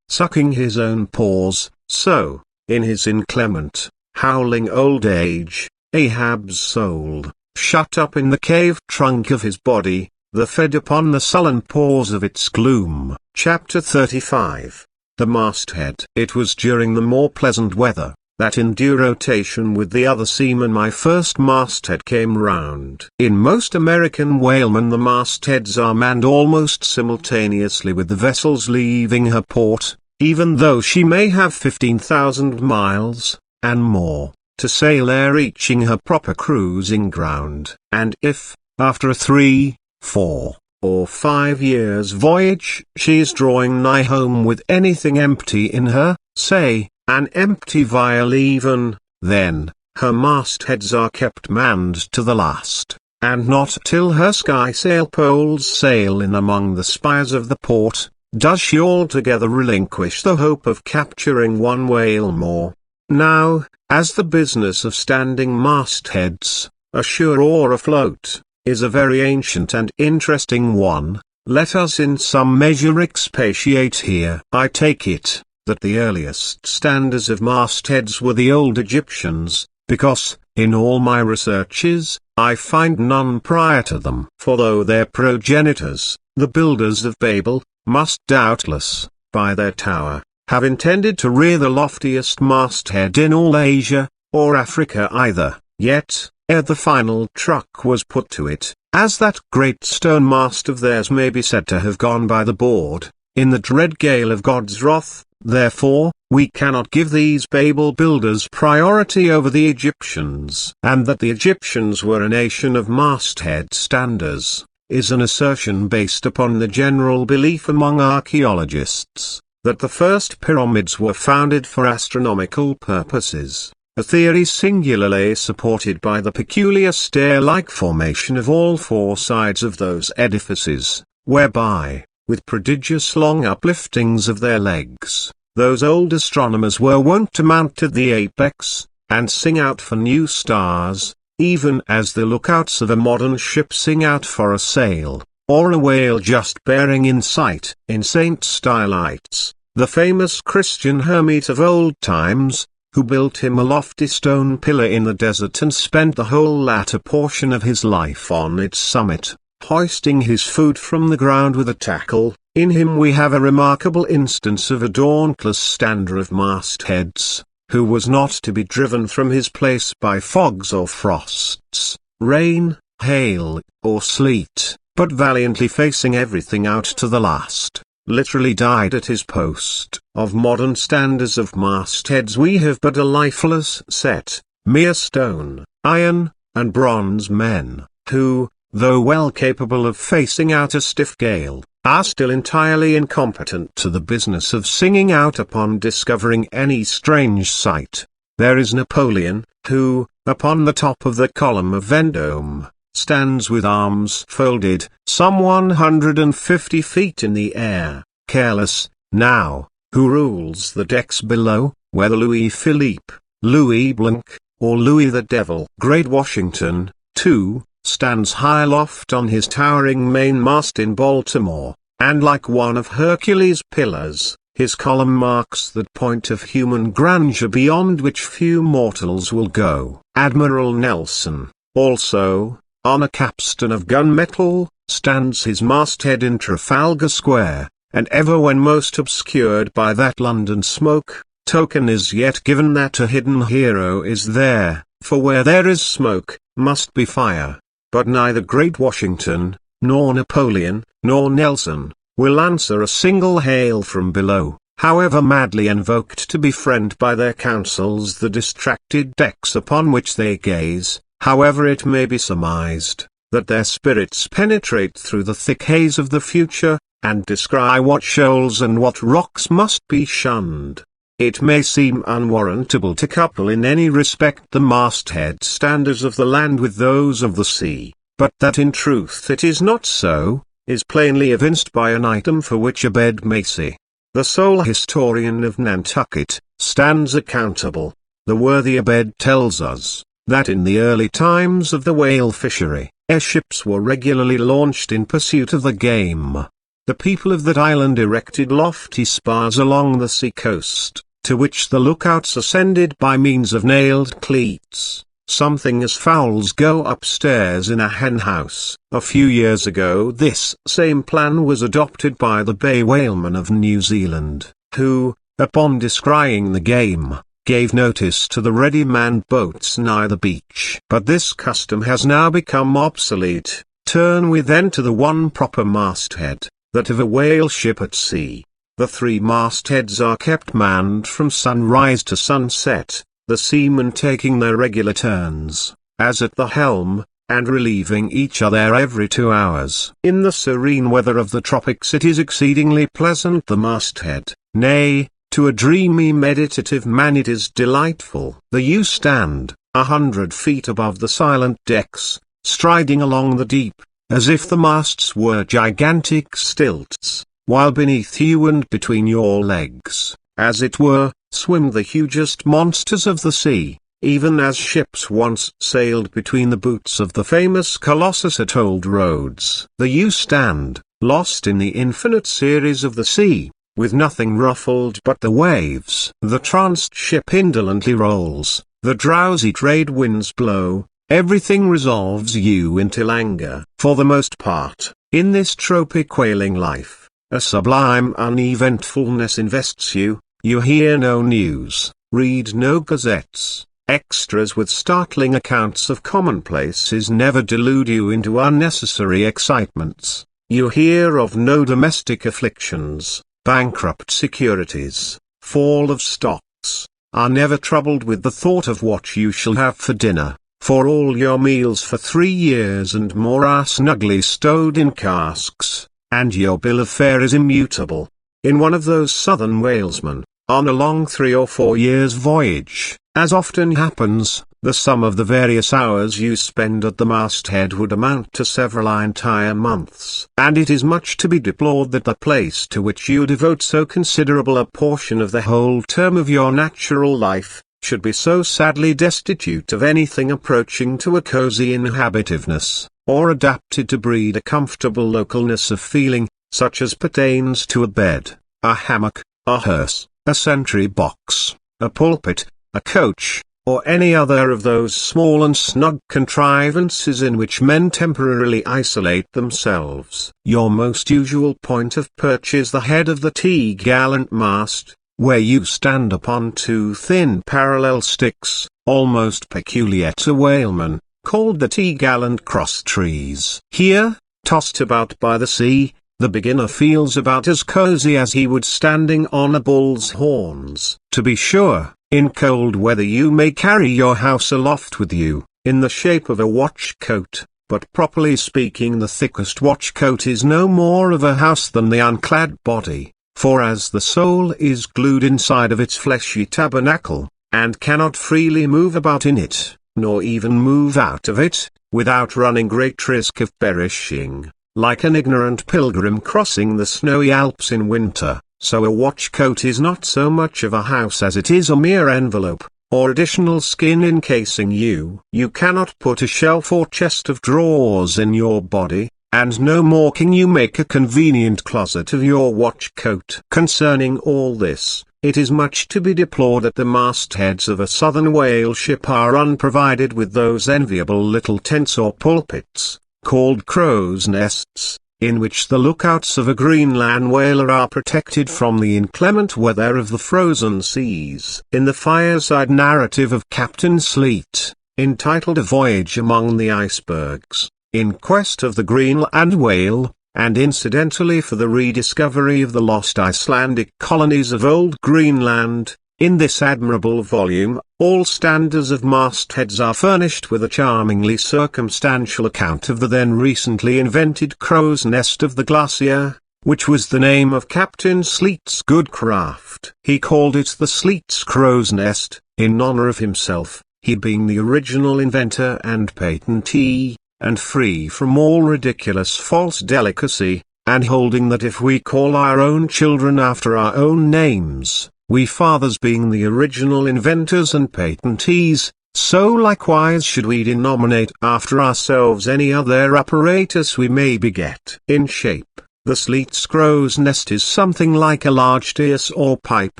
Speaker 1: sucking his own paws, so, in his inclement, howling old age, Ahab's soul, shut up in the cave trunk of his body, fed upon the sullen pause of its gloom. Chapter 35. The Masthead. It was during the more pleasant weather, that in due rotation with the other seamen my first masthead came round. In most American whalemen the mastheads are manned almost simultaneously with the vessel's leaving her port, even though she may have 15,000 miles, and more, to sail ere reaching her proper cruising ground. And if, after a 3, 4, or 5 years' voyage, she is drawing nigh home with anything empty in her, say, an empty vial even, then, her mastheads are kept manned to the last, and not till her skysail poles sail in among the spires of the port, does she altogether relinquish the hope of capturing one whale more. Now, as the business of standing mastheads, ashore or afloat, is a very ancient and interesting one, let us in some measure expatiate here. I take it that the earliest standers of mastheads were the old Egyptians, because, in all my researches, I find none prior to them. For though their progenitors, the builders of Babel, must doubtless, by their tower, have intended to rear the loftiest masthead in all Asia, or Africa either, yet, ere the final truck was put to it, as that great stone mast of theirs may be said to have gone by the board, in the dread gale of God's wrath, therefore, we cannot give these Babel builders priority over the Egyptians. And that the Egyptians were a nation of masthead standers, is an assertion based upon the general belief among archaeologists, that the first pyramids were founded for astronomical purposes, a theory singularly supported by the peculiar stair-like formation of all 4 sides of those edifices, whereby, with prodigious long upliftings of their legs, those old astronomers were wont to mount to the apex, and sing out for new stars, even as the lookouts of a modern ship sing out for a sail, or a whale just bearing in sight. In Saint Stylites, the famous Christian hermit of old times, who built him a lofty stone pillar in the desert and spent the whole latter portion of his life on its summit, hoisting his food from the ground with a tackle, in him we have a remarkable instance of a dauntless stander of mastheads, who was not to be driven from his place by fogs or frosts, rain, hail, or sleet, but valiantly facing everything out to the last, literally died at his post. Of modern standers of mastheads we have but a lifeless set, mere stone, iron, and bronze men, who, though well capable of facing out a stiff gale, are still entirely incompetent to the business of singing out upon discovering any strange sight. There is Napoleon, who, upon the top of the column of Vendome, stands with arms folded, some 150 feet in the air, careless, now, who rules the decks below, whether Louis Philippe, Louis Blanc, or Louis the Devil. Great Washington, too, stands high aloft on his towering mainmast in Baltimore, and like one of Hercules' pillars, his column marks that point of human grandeur beyond which few mortals will go. Admiral Nelson, also, on a capstan of gunmetal, stands his masthead in Trafalgar Square, and ever when most obscured by that London smoke, token is yet given that a hidden hero is there, for where there is smoke, must be fire. But neither Great Washington, nor Napoleon, nor Nelson, will answer a single hail from below, however madly invoked to befriend by their counsels the distracted decks upon which they gaze. However it may be surmised, that their spirits penetrate through the thick haze of the future, and descry what shoals and what rocks must be shunned. It may seem unwarrantable to couple in any respect the masthead standers of the land with those of the sea, but that in truth it is not so, is plainly evinced by an item for which Abed Macy, the sole historian of Nantucket, stands accountable. The worthy Abed tells us, that in the early times of the whale fishery, airships were regularly launched in pursuit of the game. The people of that island erected lofty spars along the sea coast, to which the lookouts ascended by means of nailed cleats, something as fowls go upstairs in a hen house. A few years ago this same plan was adopted by the bay whalemen of New Zealand, who, upon descrying the game, gave notice to the ready-manned boats nigh the beach. But this custom has now become obsolete. Turn we then to the one proper masthead, that of a whale ship at sea. The 3 mastheads are kept manned from sunrise to sunset, the seamen taking their regular turns, as at the helm, and relieving each other every 2 hours. In the serene weather of the tropics it is exceedingly pleasant the masthead, nay, to a dreamy meditative man it is delightful. The you stand, 100 feet above the silent decks, striding along the deep, as if the masts were gigantic stilts, while beneath you and between your legs, as it were, swim the hugest monsters of the sea, even as ships once sailed between the boots of the famous Colossus at Old Rhodes. The you stand, lost in the infinite series of the sea, with nothing ruffled but the waves. The tranced ship indolently rolls, the drowsy trade winds blow, everything resolves you into languor. For the most part, in this tropic whaling life, a sublime uneventfulness invests you. You hear no news, read no gazettes, extras with startling accounts of commonplaces never delude you into unnecessary excitements. You hear of no domestic afflictions, bankrupt securities, fall of stocks, are never troubled with the thought of what you shall have for dinner, for all your meals for 3 years and more are snugly stowed in casks, and your bill of fare is immutable. In one of those southern whalesmen, on a long 3 or 4 years' voyage, as often happens, the sum of the various hours you spend at the masthead would amount to several entire months. And it is much to be deplored that the place to which you devote so considerable a portion of the whole term of your natural life, should be so sadly destitute of anything approaching to a cozy inhabitiveness, or adapted to breed a comfortable localness of feeling, such as pertains to a bed, a hammock, a hearse, a sentry box, a pulpit, a coach, or any other of those small and snug contrivances in which men temporarily isolate themselves. Your most usual point of perch is the head of the T-gallant mast, where you stand upon 2 thin parallel sticks, almost peculiar to whalemen, called the T-gallant cross trees. Here, tossed about by the sea, the beginner feels about as cozy as he would standing on a bull's horns. To be sure, in cold weather you may carry your house aloft with you, in the shape of a watch coat, but properly speaking the thickest watch coat is no more of a house than the unclad body, for as the soul is glued inside of its fleshy tabernacle, and cannot freely move about in it, nor even move out of it, without running great risk of perishing, like an ignorant pilgrim crossing the snowy Alps in winter, so a watch coat is not so much of a house as it is a mere envelope, or additional skin encasing you. You cannot put a shelf or chest of drawers in your body, and no more can you make a convenient closet of your watch coat. Concerning all this, it is much to be deplored that the mastheads of a southern whale ship are unprovided with those enviable little tents or pulpits, called crow's nests, in which the lookouts of a Greenland whaler are protected from the inclement weather of the frozen seas. In the fireside narrative of Captain Sleet, entitled A Voyage Among the Icebergs, in quest of the Greenland whale, and incidentally for the rediscovery of the lost Icelandic colonies of Old Greenland, in this admirable volume, all standers of mastheads are furnished with a charmingly circumstantial account of the then recently invented crow's nest of the Glacier, which was the name of Captain Sleet's good craft. He called it the Sleet's crow's nest, in honor of himself, he being the original inventor and patentee, and free from all ridiculous false delicacy, and holding that if we call our own children after our own names, we fathers being the original inventors and patentees, so likewise should we denominate after ourselves any other apparatus we may beget. In shape, the Sleet's crow's nest is something like a large tierce or pipe.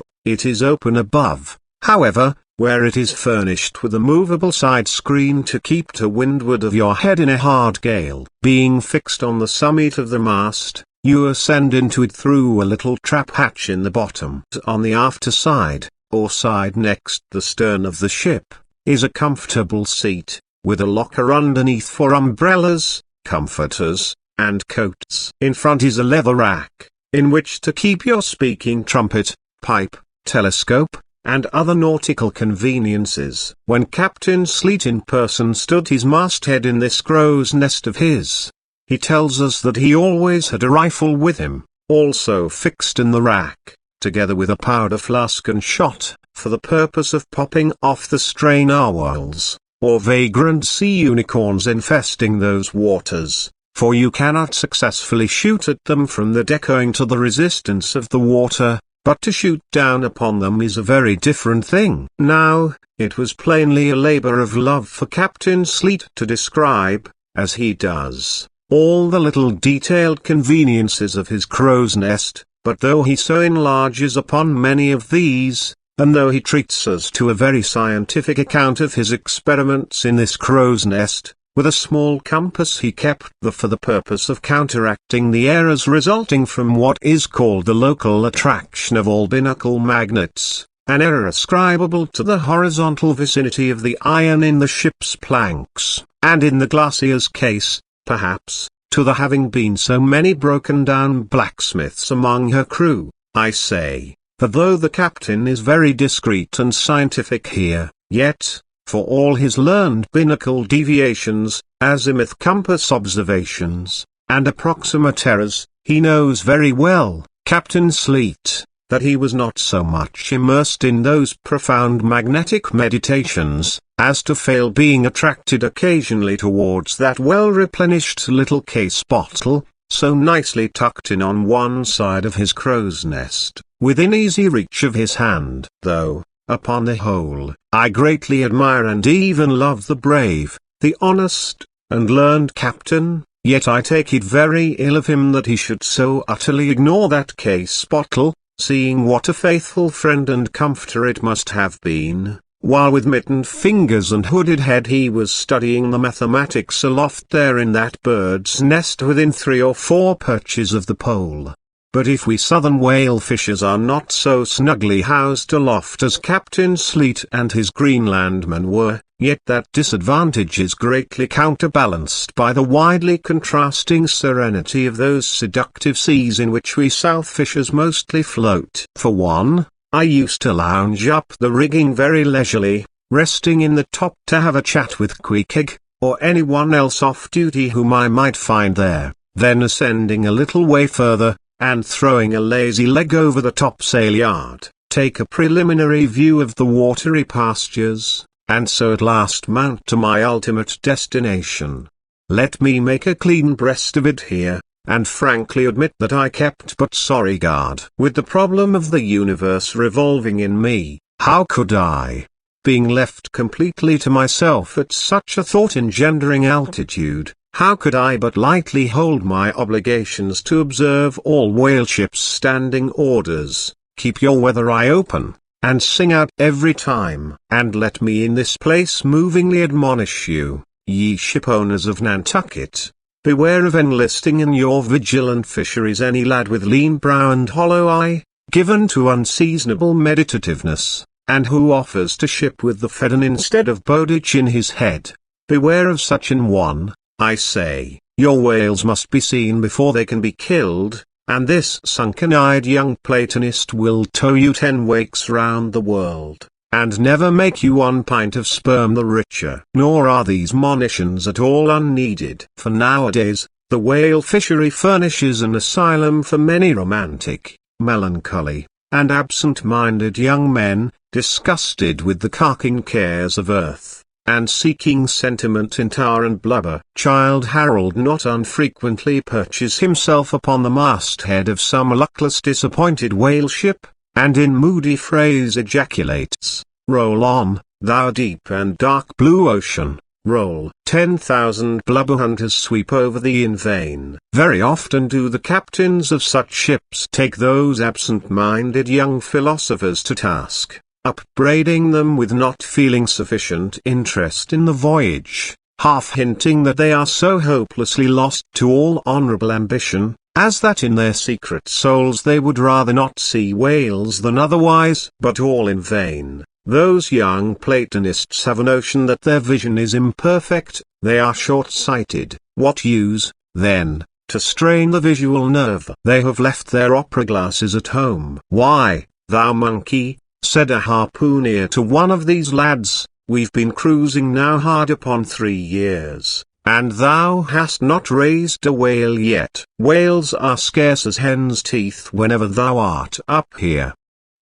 Speaker 1: It is open above, however, where it is furnished with a movable side screen to keep to windward of your head in a hard gale. Being fixed on the summit of the mast, you ascend into it through a little trap hatch in the bottom. On the after side, or side next the stern of the ship, is a comfortable seat, with a locker underneath for umbrellas, comforters, and coats. In front is a leather rack, in which to keep your speaking trumpet, pipe, telescope, and other nautical conveniences. When Captain Sleet in person stood his masthead in this crow's nest of his, he tells us that he always had a rifle with him, also fixed in the rack, together with a powder flask and shot, for the purpose of popping off the stray narwhals, or vagrant sea unicorns infesting those waters, for you cannot successfully shoot at them from the deck owing to the resistance of the water, but to shoot down upon them is a very different thing. Now, it was plainly a labor of love for Captain Sleet to describe, as he does, all the little detailed conveniences of his crow's nest, but though he so enlarges upon many of these, and though he treats us to a very scientific account of his experiments in this crow's nest, with a small compass he kept there for the purpose of counteracting the errors resulting from what is called the local attraction of all binnacle magnets, an error ascribable to the horizontal vicinity of the iron in the ship's planks, and in the Glacier's case, perhaps, to the having been so many broken-down blacksmiths among her crew. I say, that though the captain is very discreet and scientific here, yet, for all his learned binnacle deviations, azimuth compass observations, and approximate errors, he knows very well, Captain Sleet, that he was not so much immersed in those profound magnetic meditations, as to fail being attracted occasionally towards that well-replenished little case bottle, so nicely tucked in on one side of his crow's nest, within easy reach of his hand. Though, upon the whole, I greatly admire and even love the brave, the honest, and learned captain, yet I take it very ill of him that he should so utterly ignore that case bottle, seeing what a faithful friend and comforter it must have been, while with mittened fingers and hooded head he was studying the mathematics aloft there in that bird's nest within 3 or 4 perches of the pole. But if we southern whale fishers are not so snugly housed aloft as Captain Sleet and his Greenlandmen were, yet that disadvantage is greatly counterbalanced by the widely contrasting serenity of those seductive seas in which we south fishers mostly float. For one, I used to lounge up the rigging very leisurely, resting in the top to have a chat with Pequod, or anyone else off duty whom I might find there, then ascending a little way further, and throwing a lazy leg over the topsail yard, take a preliminary view of the watery pastures, and so at last mount to my ultimate destination. Let me make a clean breast of it here, and frankly admit that I kept but sorry guard with the problem of the universe revolving in me. How could I, being left completely to myself at such a thought-engendering altitude, how could I but lightly hold my obligations to observe all whale ships' standing orders, keep your weather eye open, and sing out every time? And let me in this place movingly admonish you, ye shipowners of Nantucket, beware of enlisting in your vigilant fisheries any lad with lean brow and hollow eye, given to unseasonable meditativeness, and who offers to ship with the Fedon instead of Bowditch in his head. Beware of such an one. I say, your whales must be seen before they can be killed, and this sunken-eyed young Platonist will tow you 10 wakes round the world, and never make you 1 pint of sperm the richer. Nor are these monitions at all unneeded, for nowadays, the whale fishery furnishes an asylum for many romantic, melancholy, and absent-minded young men, disgusted with the carking cares of earth, and seeking sentiment in tar and blubber. Childe Harold not unfrequently perches himself upon the masthead of some luckless disappointed whale ship, and in moody phrase ejaculates, "Roll on, thou deep and dark blue ocean, roll." 10,000 blubber hunters sweep over thee in vain. Very often do the captains of such ships take those absent-minded young philosophers to task, upbraiding them with not feeling sufficient interest in the voyage, half hinting that they are so hopelessly lost to all honorable ambition, as that in their secret souls they would rather not see whales than otherwise. But all in vain. Those young Platonists have a notion that their vision is imperfect, they are short-sighted. What use, then, to strain the visual nerve? They have left their opera glasses at home. "Why, thou monkey," said a harpooner to one of these lads, "we've been cruising now hard upon 3 years, and thou hast not raised a whale yet. Whales are scarce as hen's teeth whenever thou art up here."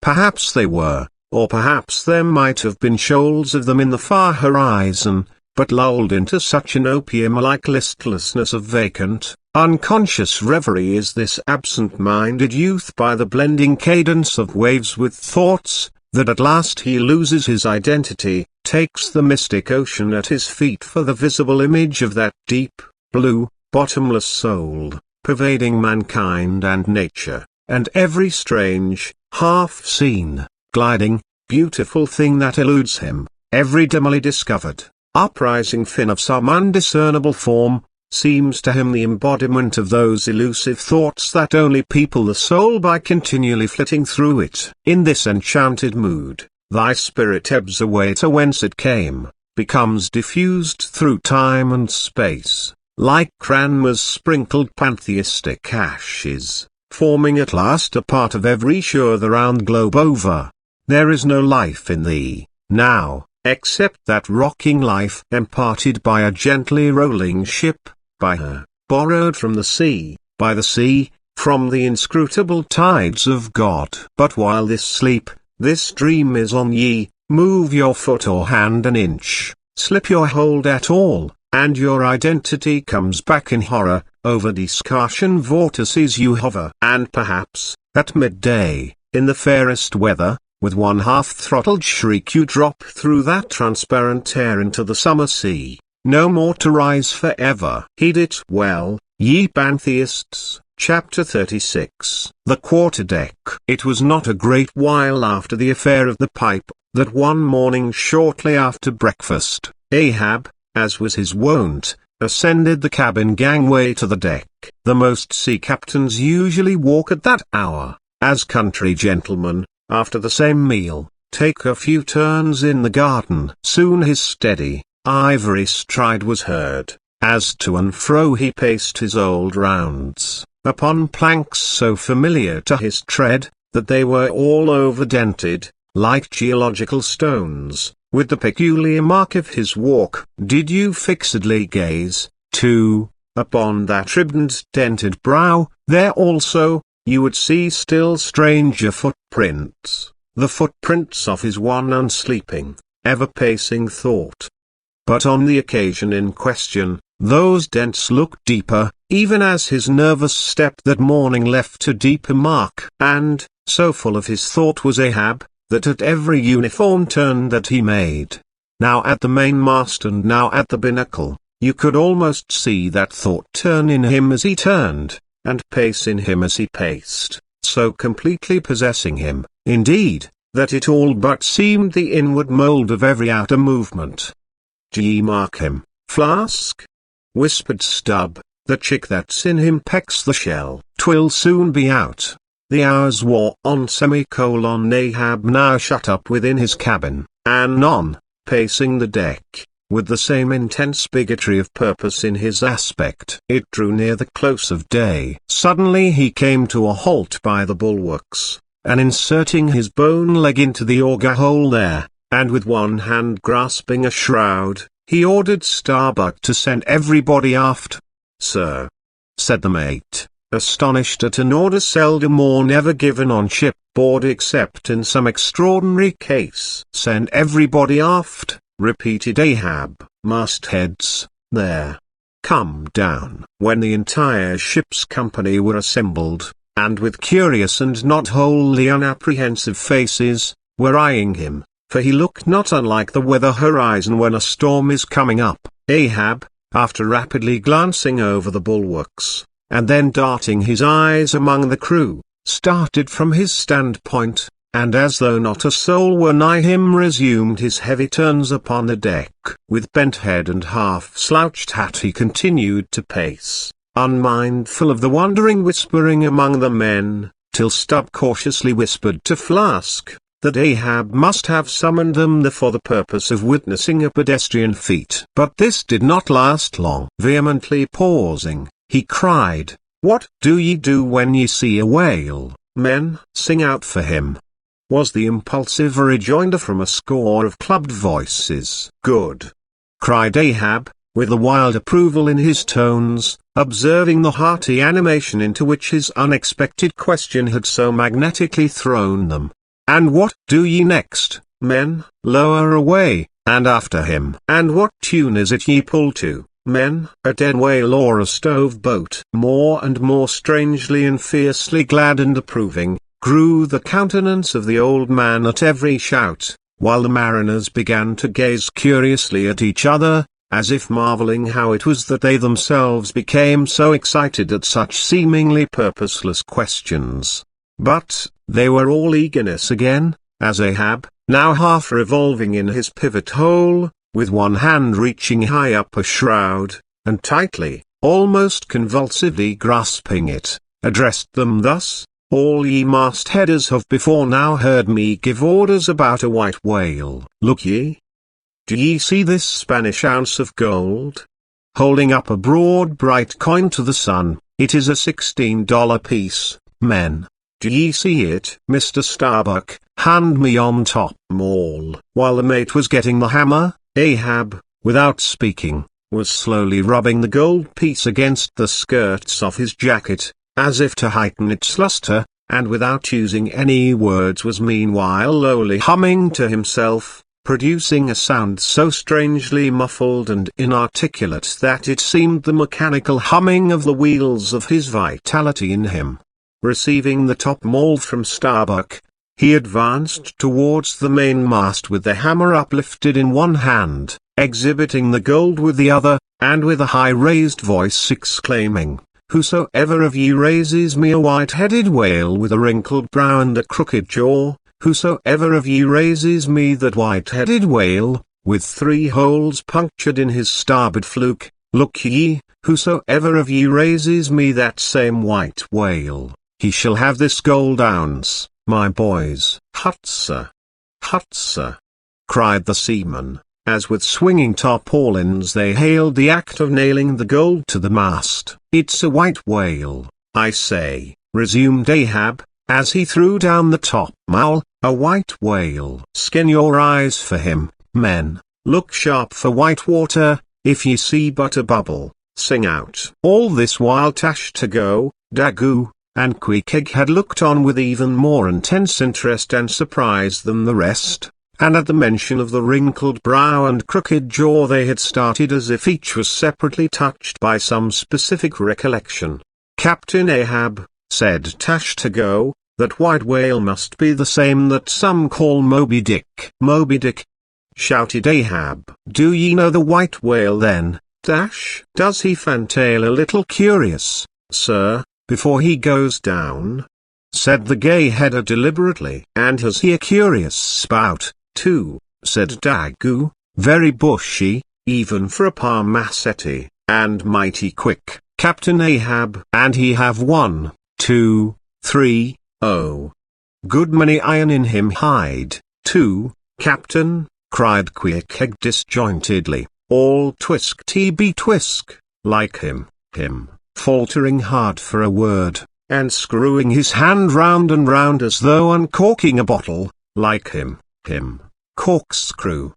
Speaker 1: Perhaps they were, or perhaps there might have been shoals of them in the far horizon, but lulled into such an opium-like listlessness of vacant, unconscious reverie is this absent-minded youth by the blending cadence of waves with thoughts, that at last he loses his identity, takes the mystic ocean at his feet for the visible image of that deep, blue, bottomless soul, pervading mankind and nature, and every strange, half-seen, gliding, beautiful thing that eludes him, every dimly discovered, uprising fin of some undiscernible form, seems to him the embodiment of those elusive thoughts that only people the soul by continually flitting through it. In this enchanted mood, thy spirit ebbs away to whence it came, becomes diffused through time and space, like Cranmer's sprinkled pantheistic ashes, forming at last a part of every shore the round globe over. There is no life in thee, now, except that rocking life imparted by a gently rolling ship, by her, borrowed from the sea, by the sea, from the inscrutable tides of God. But while this sleep, this dream is on ye, move your foot or hand an inch, slip your hold at all, and your identity comes back in horror. Over discussion vortices you hover, and perhaps, at midday, in the fairest weather, with one half-throttled shriek you drop through that transparent air into the summer sea, no more to rise forever. Heed it well, ye pantheists. Chapter 36. The Quarterdeck. It was not a great while after the affair of the pipe, that one morning shortly after breakfast, Ahab, as was his wont, ascended the cabin gangway to the deck. The most sea captains usually walk at that hour, as country gentlemen, after the same meal, take a few turns in the garden. Soon his steady, ivory stride was heard, as to and fro he paced his old rounds, upon planks so familiar to his tread, that they were all over-dented, like geological stones, with the peculiar mark of his walk. Did you fixedly gaze, too, upon that ribboned dented brow, there also, you would see still stranger footprints, the footprints of his one unsleeping, ever-pacing thought. But on the occasion in question, those dents looked deeper, even as his nervous step that morning left a deeper mark. And, so full of his thought was Ahab, that at every uniform turn that he made, now at the mainmast and now at the binnacle, you could almost see that thought turn in him as he turned, and pace in him as he paced, so completely possessing him, indeed, that it all but seemed the inward mould of every outer movement. "D'ye mark him, Flask?" whispered Stubb, "the chick that's in him pecks the shell. 'Twill soon be out." The hours wore on. Ahab now shut up within his cabin, anon, pacing the deck, with the same intense bigotry of purpose in his aspect. It drew near the close of day. Suddenly he came to a halt by the bulwarks, and inserting his bone leg into the auger hole there, and with one hand grasping a shroud, he ordered Starbuck to send everybody aft. "Sir," said the mate, astonished at an order seldom or never given on shipboard except in some extraordinary case. "Send everybody aft," repeated Ahab. "Mastheads, there. Come down." When the entire ship's company were assembled, and with curious and not wholly unapprehensive faces, were eyeing him, for he looked not unlike the weather horizon when a storm is coming up, Ahab, after rapidly glancing over the bulwarks, and then darting his eyes among the crew, started from his standpoint, and as though not a soul were nigh him resumed his heavy turns upon the deck. With bent head and half-slouched hat he continued to pace, unmindful of the wondering whispering among the men, till Stubb cautiously whispered to Flask that Ahab must have summoned them there for the purpose of witnessing a pedestrian feat. But this did not last long. Vehemently pausing, he cried, "What do ye do when ye see a whale, men? Sing out for him," was the impulsive rejoinder from a score of clubbed voices. "Good!" cried Ahab, with a wild approval in his tones, observing the hearty animation into which his unexpected question had so magnetically thrown them. "And what do ye next, men? Lower away, and after him." "And what tune is it ye pull to, men? A dead whale or a stove boat?" More and more strangely and fiercely glad and approving grew the countenance of the old man at every shout, while the mariners began to gaze curiously at each other, as if marveling how it was that they themselves became so excited at such seemingly purposeless questions. But they were all eagerness again, as Ahab, now half revolving in his pivot hole, with one hand reaching high up a shroud, and tightly, almost convulsively grasping it, addressed them thus: "All ye mastheaders have before now heard me give orders about a white whale. Look ye. Do ye see this Spanish ounce of gold?" Holding up a broad bright coin to the sun, "It is a $16 piece, men. Do ye see it?" "Mr. Starbuck, hand me on top maul." While the mate was getting the hammer, Ahab, without speaking, was slowly rubbing the gold piece against the skirts of his jacket, as if to heighten its luster, and without using any words was meanwhile lowly humming to himself, producing a sound so strangely muffled and inarticulate that it seemed the mechanical humming of the wheels of his vitality in him. Receiving the top maul from Starbuck, he advanced towards the mainmast with the hammer uplifted in one hand, exhibiting the gold with the other, and with a high raised voice exclaiming, "Whosoever of ye raises me a white-headed whale with a wrinkled brow and a crooked jaw, whosoever of ye raises me that white-headed whale, with 3 holes punctured in his starboard fluke, look ye, whosoever of ye raises me that same white whale, he shall have this gold ounce, my boys." "Hutsa! Hutsa!" cried the seamen, as with swinging tarpaulins they hailed the act of nailing the gold to the mast. "It's a white whale, I say," resumed Ahab, as he threw down the top maul, "a white whale. Skin your eyes for him, men. Look sharp for white water. If ye see but a bubble, sing out." All this while Tash-to-go, Daggoo, and Queequeg had looked on with even more intense interest and surprise than the rest, and at the mention of the wrinkled brow and crooked jaw they had started as if each was separately touched by some specific recollection. "Captain Ahab," said Tash-to-go, "that white whale must be the same that some call Moby Dick." "Moby Dick!" shouted Ahab. "Do ye know the white whale then, Tash? Does he fantail a little curious, sir, before he goes down?" said the gay-header deliberately. "And has he a curious spout, too?" said Daggoo. "Very bushy, even for a parmassetti, and mighty quick, Captain Ahab. And he have 1, 2, 3, good many iron in him hide, too, Captain," cried Queequeg disjointedly, all twisk-tb-twisk, like him, faltering hard for a word, and screwing his hand round and round as though uncorking a bottle, like him, corkscrew.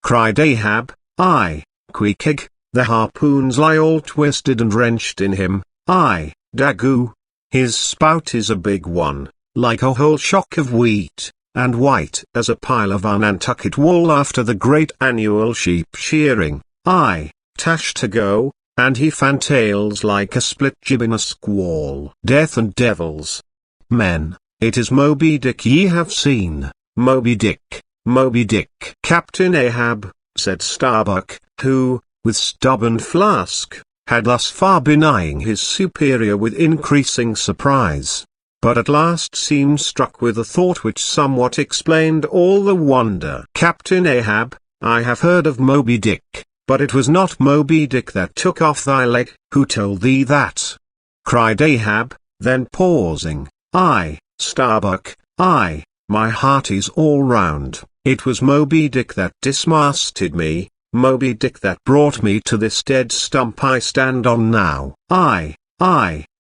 Speaker 1: Cried Ahab, "Aye, Queequeg, the harpoons lie all twisted and wrenched in him. Aye, Daggoo, his spout is a big one, like a whole shock of wheat, and white as a pile of Unantucket wool after the great annual sheep shearing. Aye, Tash-to-go, and he fantails like a split jib in a squall. Death and devils! Men, it is Moby Dick ye have seen, Moby Dick, Moby Dick." Captain Ahab, said Starbuck, who, with Stubb and Flask, had thus far been eyeing his superior with increasing surprise, but at last seemed struck with a thought which somewhat explained all the wonder. "Captain Ahab, I have heard of Moby Dick, But it was not Moby Dick that took off thy leg. Who told thee that? Cried Ahab, then pausing. I, Starbuck, I, my heart is all round. It was Moby Dick that dismasted me, Moby Dick that brought me to this dead stump I stand on now. I,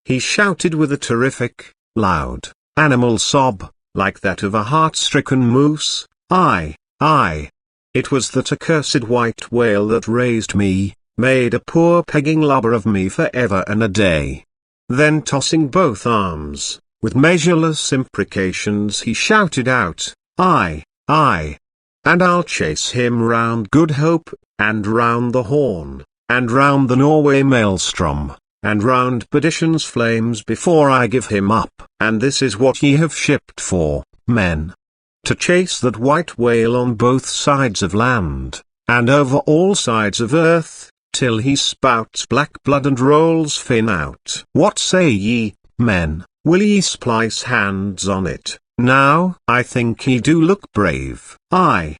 Speaker 1: he shouted with a terrific, loud, animal sob, like that of a heart-stricken moose. I. It was that accursed white whale that raised me, made a poor pegging lubber of me for ever and a day. Then tossing both arms, with measureless imprecations he shouted out, I. And I'll chase him round Good Hope, and round the Horn, and round the Norway Maelstrom, and round perdition's flames before I give him up. And this is what ye have shipped for, men. To chase that white whale on both sides of land, and over all sides of earth, till he spouts black blood and rolls fin out. What say ye, men? Will ye splice hands on it? Now, I think ye do look brave. Aye,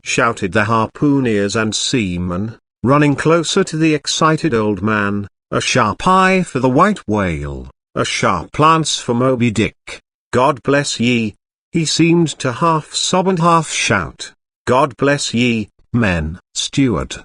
Speaker 1: shouted the harpooneers and seamen, running closer to the excited old man. A sharp eye for the white whale, a sharp lance for Moby Dick. God bless ye. He seemed to half sob and half shout. God bless ye, men. Steward,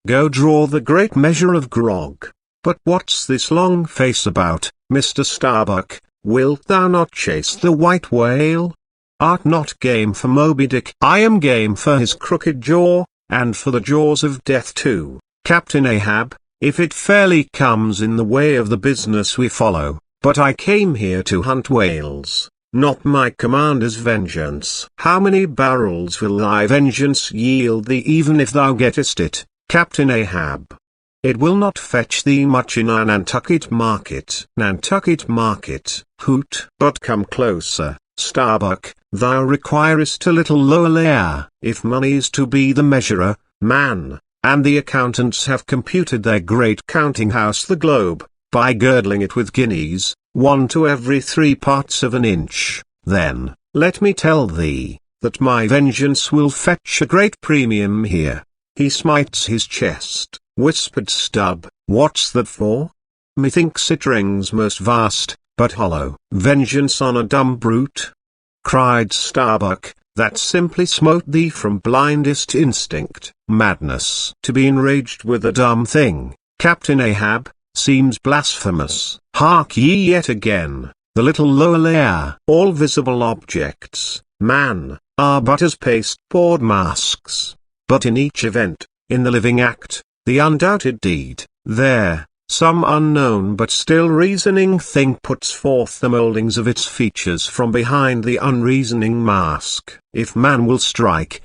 Speaker 1: go draw the great measure of grog. But what's this long face about, Mr. Starbuck? Wilt thou not chase the white whale? Art not game for Moby Dick? I am game for his crooked jaw, and for the jaws of death too, Captain Ahab, if it fairly comes in the way of the business we follow. But I came here to hunt whales, not my commander's vengeance. How many barrels will thy vengeance yield thee even if thou gettest it, Captain Ahab? It will not fetch thee much in our Nantucket market. Nantucket market, hoot. But come closer, Starbuck, thou requirest a little lower layer. If money's to be the measurer, man, and the accountants have computed their great counting house the globe, by girdling it with guineas, 1 to every 3 parts of an inch, then, let me tell thee, that my vengeance will fetch a great premium here. He smites his chest, whispered Stubb. What's that for? Methinks it rings most vast, but hollow. Vengeance on a dumb brute? Cried Starbuck, that simply smote thee from blindest instinct. Madness. To be enraged with a dumb thing, Captain Ahab, seems blasphemous. Hark ye yet again, the little lower layer. All visible objects, man, are but as pasteboard masks. But in each event, in the living act, the undoubted deed, there, some unknown but still reasoning thing puts forth the mouldings of its features from behind the unreasoning mask. If man will strike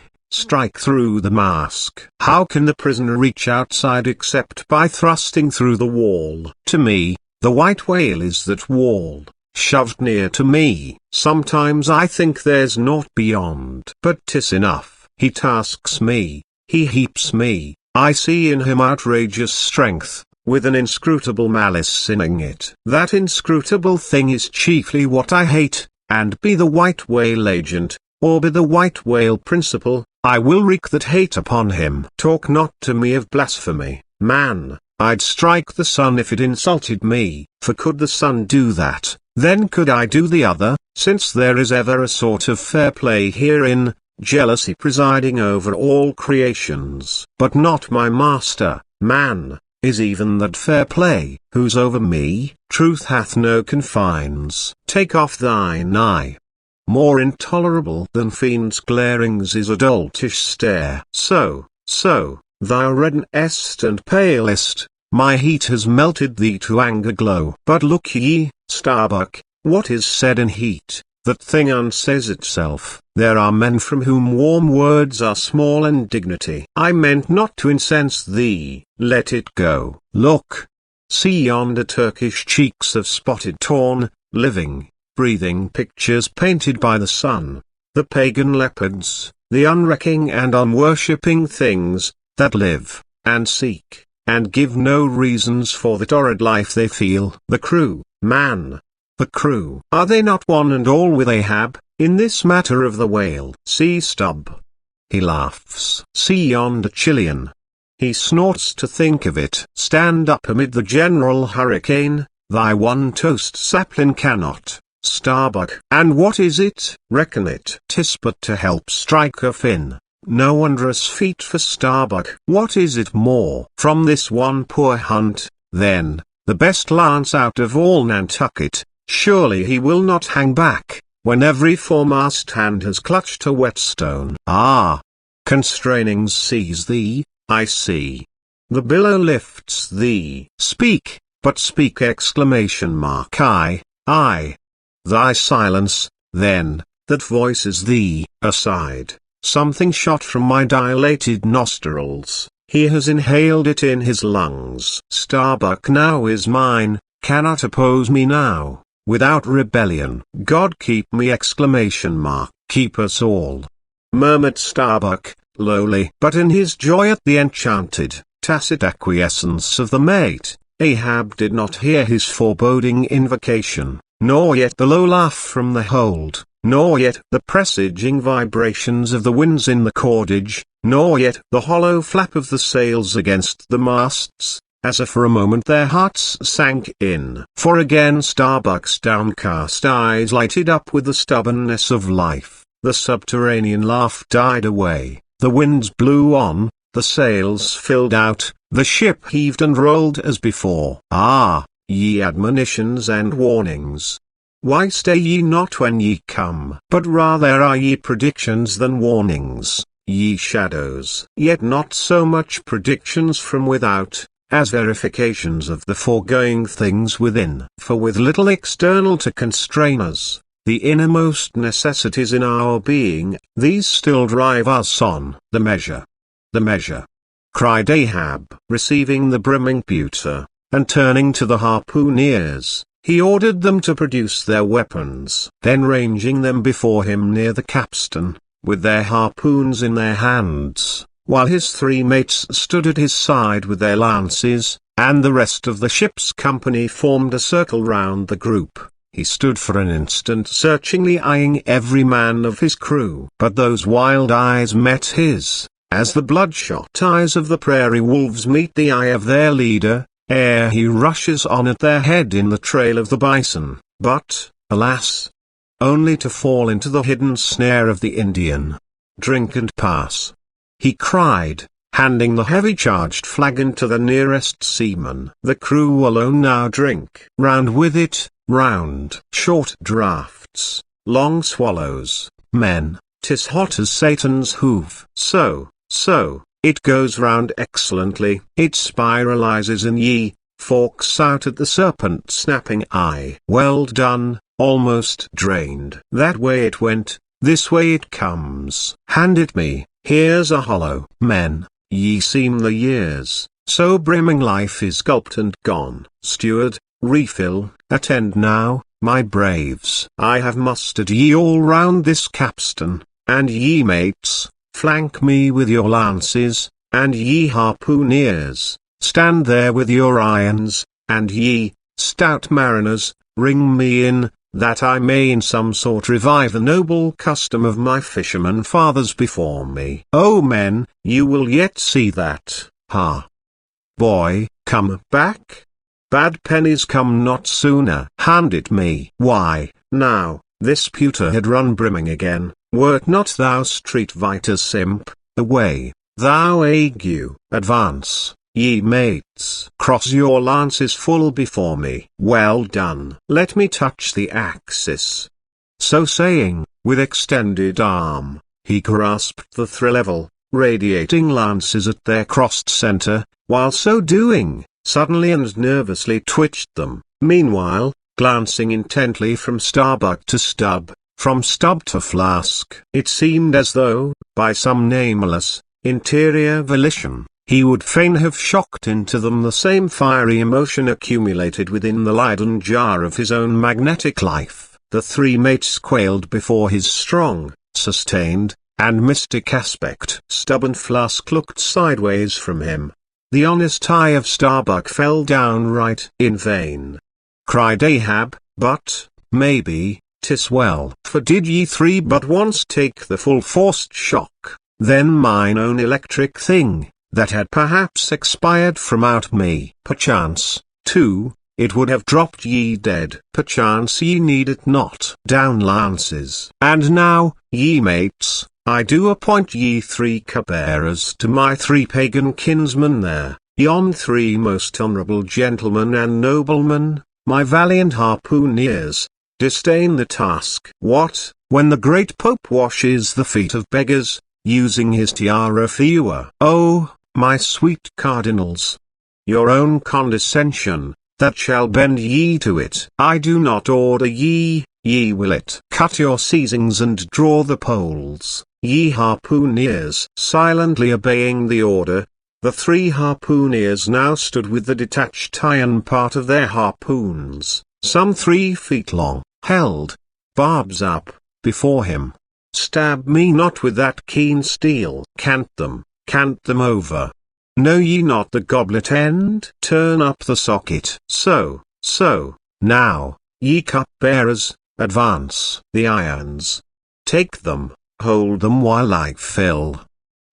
Speaker 1: through the mask. How can the prisoner reach outside except by thrusting through the wall? To me, the white whale is that wall, shoved near to me. Sometimes I think there's naught beyond. But 'tis enough. He tasks me, he heaps me. I see in him outrageous strength, with an inscrutable malice in it. That inscrutable thing is chiefly what I hate, and be the white whale agent, or be the white whale principal, I will wreak that hate upon him. Talk not to me of blasphemy, man. I'd strike the sun if it insulted me, for could the sun do that, then could I do the other, since there is ever a sort of fair play herein, jealousy presiding over all creations. But not my master, man, is even that fair play. Who's over me? Truth hath no confines. Take off thine eye. More intolerable than fiends' glarings is a doltish stare. So, thou reddenest and palest, my heat has melted thee to anger glow. But look ye, Starbuck, what is said in heat, that thing unsays itself. There are men from whom warm words are small and dignity. I meant not to incense thee. Let it go. Look. See yonder Turkish cheeks of spotted torn, living, breathing pictures painted by the sun. The pagan leopards, the unrecking and unworshipping things, that live, and seek, and give no reasons for the torrid life they feel. The crew, man. The crew. Are they not one and all with Ahab, in this matter of the whale? See Stubb. He laughs. See yonder Chilean. he snorts to think of it. Stand up amid the general hurricane, thy one toast sapling cannot, Starbuck. And what is it? Reckon it. 'Tis but to help strike a fin. No wondrous feat for Starbuck. What is it more? From this one poor hunt, then, the best lance out of all Nantucket, surely he will not hang back, when every foremast hand has clutched a whetstone. Ah! Constrainings seize thee, I see. The billow lifts thee. Speak, but speak! Exclamation mark. I. Thy silence, then, that voices thee, aside. Something shot from my dilated nostrils. He has inhaled it in his lungs. Starbuck now is mine, cannot oppose me now, without rebellion. God keep me! Exclamation mark. Keep us all, murmured Starbuck, lowly. But in his joy at the enchanted, tacit acquiescence of the mate, Ahab did not hear his foreboding invocation, nor yet the low laugh from the hold, nor yet the presaging vibrations of the winds in the cordage, nor yet the hollow flap of the sails against the masts, as if for a moment their hearts sank in. For again Starbuck's downcast eyes lighted up with the stubbornness of life. The subterranean laugh died away, the winds blew on, the sails filled out, the ship heaved and rolled as before. Ah, ye admonitions and warnings! Why stay ye not when ye come? But rather are ye predictions than warnings, ye shadows. Yet not so much predictions from without, as verifications of the foregoing things within. For with little external to constrain us, the innermost necessities in our being, these still drive us on. The measure! The measure! Cried Ahab, receiving the brimming pewter, and turning to the harpooneers, he ordered them to produce their weapons. Then ranging them before him near the capstan, with their harpoons in their hands, while his three mates stood at his side with their lances, and the rest of the ship's company formed a circle round the group, he stood for an instant searchingly eyeing every man of his crew. But those wild eyes met his, as the bloodshot eyes of the prairie wolves meet the eye of their leader, ere he rushes on at their head in the trail of the bison, but, alas! only to fall into the hidden snare of the Indian. Drink and pass! he cried, handing the heavy charged flagon to the nearest seaman. The crew alone now drink. Round with it, round. Short draughts, long swallows, men, 'tis hot as Satan's hoof. So, it goes round excellently. It spiralizes in ye, forks out at the serpent snapping eye. Well done, almost drained. That way it went, this way it comes. Hand it me, here's a hollow. Men, ye seem the years, so brimming life is gulped and gone. Steward, refill, attend now, my braves. I have mustered ye all round this capstan, and ye mates, flank me with your lances, and ye harpooneers, stand there with your irons, and ye, stout mariners, ring me in, that I may in some sort revive the noble custom of my fishermen fathers before me. O men, you will yet see that. Ha! Boy, come back! Bad pennies come not sooner. Hand it me. Why, now, this pewter had run brimming again. Wert not thou street Vitus imp, away, thou ague. Advance, ye mates. Cross your lances full before me. Well done. Let me touch the axis. So saying, with extended arm, he grasped the three-level, radiating lances at their crossed center, while so doing, suddenly and nervously twitched them. Meanwhile, glancing intently from Starbuck to Stub, from Stub to Flask, it seemed as though, by some nameless, interior volition, he would fain have shocked into them the same fiery emotion accumulated within the Leyden jar of his own magnetic life. The three mates quailed before his strong, sustained, and mystic aspect. Stub and Flask looked sideways from him. The honest eye of Starbuck fell downright. In vain cried Ahab, but, maybe, 'tis well. For did ye three but once take the full forced shock, then mine own electric thing, that had perhaps expired from out me. Perchance, too, it would have dropped ye dead. Perchance ye need it not. Down lances. And now, ye mates, I do appoint ye 3 cupbearers to my 3 pagan kinsmen there, yon 3 most honourable gentlemen and noblemen, my valiant harpooneers. Disdain the task. What, when the great Pope washes the feet of beggars, using his tiara for you? Oh, my sweet cardinals! Your own condescension, that shall bend ye to it. I do not order ye, ye will it. Cut your seizings and draw the poles, ye harpooneers. Silently obeying the order, the 3 harpooneers now stood with the detached iron part of their harpoons, some 3 feet long, held, barbs up, before him. Stab me not with that keen steel. Cant them over. Know ye not the goblet end? Turn up the socket. So, now, ye cupbearers, advance the irons. Take them, hold them while I fill.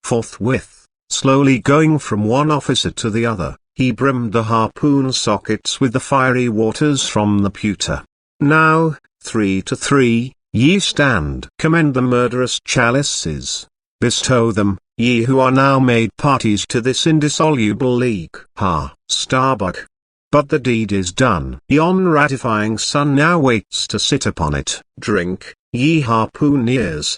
Speaker 1: Forthwith, slowly going from one officer to the other, he brimmed the harpoon sockets with the fiery waters from the pewter. Now, 3 to 3, ye stand. Commend the murderous chalices. Bestow them, ye who are now made parties to this indissoluble league. Ha! Starbuck. But the deed is done. Yon ratifying sun now waits to sit upon it. Drink, ye harpooneers.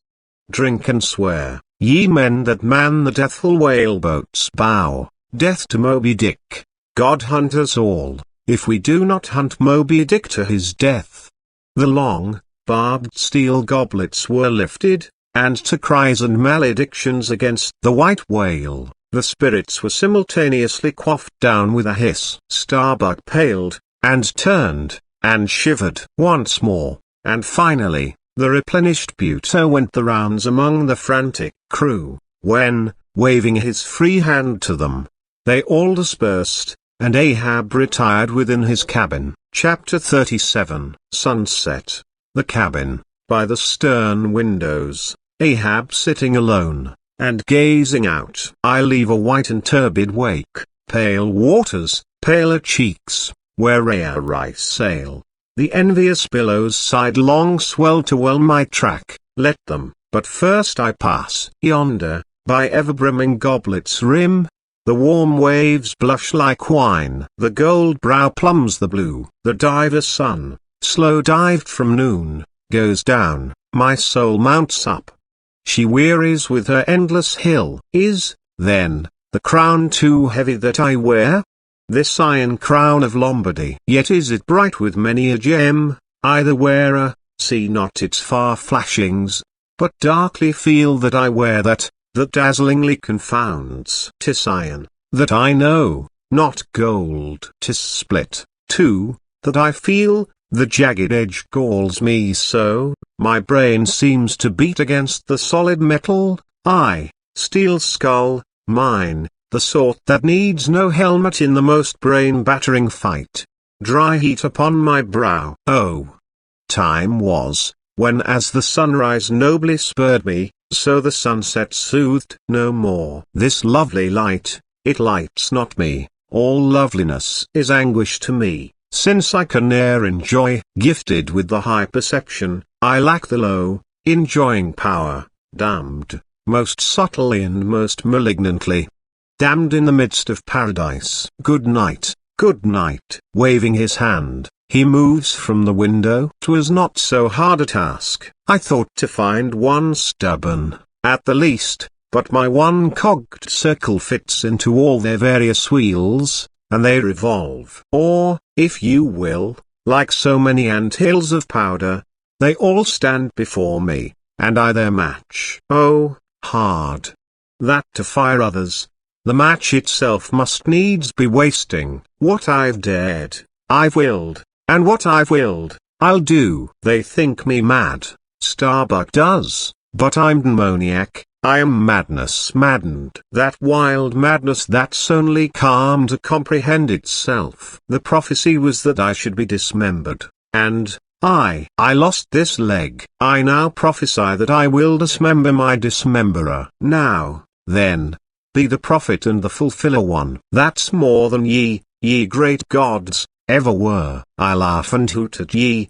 Speaker 1: Drink and swear, ye men that man the deathful whaleboat's bow. Death to Moby Dick. God hunt us all, if we do not hunt Moby Dick to his death. The long, barbed steel goblets were lifted, and to cries and maledictions against the white whale, the spirits were simultaneously quaffed down with a hiss. Starbuck paled, and turned, and shivered once more, and finally, the replenished pewter went the rounds among the frantic crew, when, waving his free hand to them, they all dispersed, and Ahab retired within his cabin. Chapter 37. Sunset. The cabin, by the stern windows, Ahab sitting alone, and gazing out. I leave a white and turbid wake, pale waters, paler cheeks, where rare I sail. The envious billows sidelong swell to well my track, let them, but first I pass. Yonder, by ever-brimming goblet's rim, the warm waves blush like wine. The gold brow plumbs the blue. The diver sun, slow dived from noon, goes down. My soul mounts up. She wearies with her endless hill. Is, then, the crown too heavy that I wear? This iron crown of Lombardy. Yet is it bright with many a gem. I the wearer, see not its far flashings, but darkly feel that I wear that dazzlingly confounds. 'Tis iron, that I know, not gold. 'Tis split, too, that I feel, the jagged edge galls me so. My brain seems to beat against the solid metal. I, steel skull, mine, the sort that needs no helmet in the most brain-battering fight. Dry heat upon my brow. Oh! Time was, when as the sunrise nobly spurred me, so the sunset soothed no more. This lovely light, it lights not me, all loveliness is anguish to me, since I can ne'er enjoy. Gifted with the high perception, I lack the low, enjoying power, damned, most subtly and most malignantly. Damned in the midst of paradise. Good night, good night. Waving his hand, he moves from the window. 'Twas not so hard a task. I thought to find one stubborn, at the least, but my one cogged circle fits into all their various wheels, and they revolve. Or, if you will, like so many ant-hills of powder, they all stand before me, and I their match. Oh, hard that to fire others, the match itself must needs be wasting. What I've dared, I've willed, and what I've willed, I'll do. They think me mad, Starbuck does, but I'm demoniac, I am madness maddened. That wild madness that's only calm to comprehend itself. The prophecy was that I should be dismembered, and I lost this leg. I now prophesy that I will dismember my dismemberer. Now, then, be the prophet and the fulfiller one. That's more than ye great gods, ever were. I laugh and hoot at ye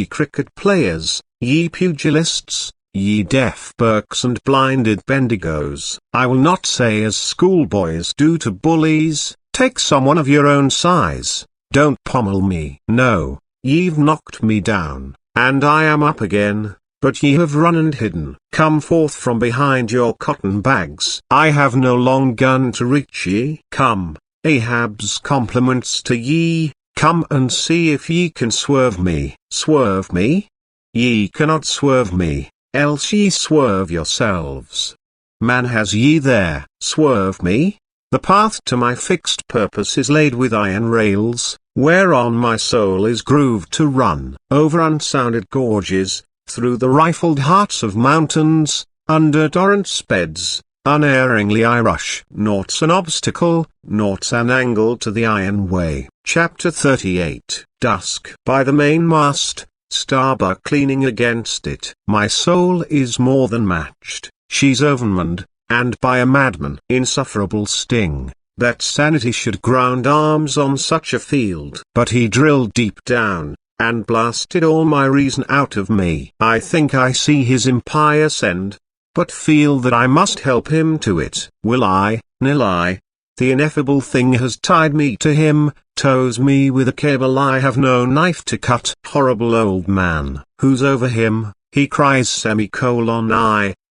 Speaker 1: cricket players, ye pugilists, ye deaf Burkes and blinded Bendigos. I will not say as schoolboys do to bullies, take someone of your own size, don't pommel me. No, ye've knocked me down, and I am up again, but ye have run and hidden. Come forth from behind your cotton bags. I have no long gun to reach ye. Come, Ahab's compliments to ye, come and see if ye can swerve me. Swerve me? Ye cannot swerve me, else ye swerve yourselves. Man has ye there. Swerve me? The path to my fixed purpose is laid with iron rails, whereon my soul is grooved to run. Over unsounded gorges, through the rifled hearts of mountains, under torrents' beds, unerringly I rush. Naught's an obstacle, naught's an angle to the iron way. Chapter 38. Dusk. By the mainmast, Starbuck leaning against it. My soul is more than matched, she's overmanned, and by a madman. Insufferable sting, that sanity should ground arms on such a field. But he drilled deep down, and blasted all my reason out of me. I think I see his impious end, but feel that I must help him to it. Will I? Nil I. The ineffable thing has tied me to him, tows me with a cable I have no knife to cut. Horrible old man, who's over him, he cries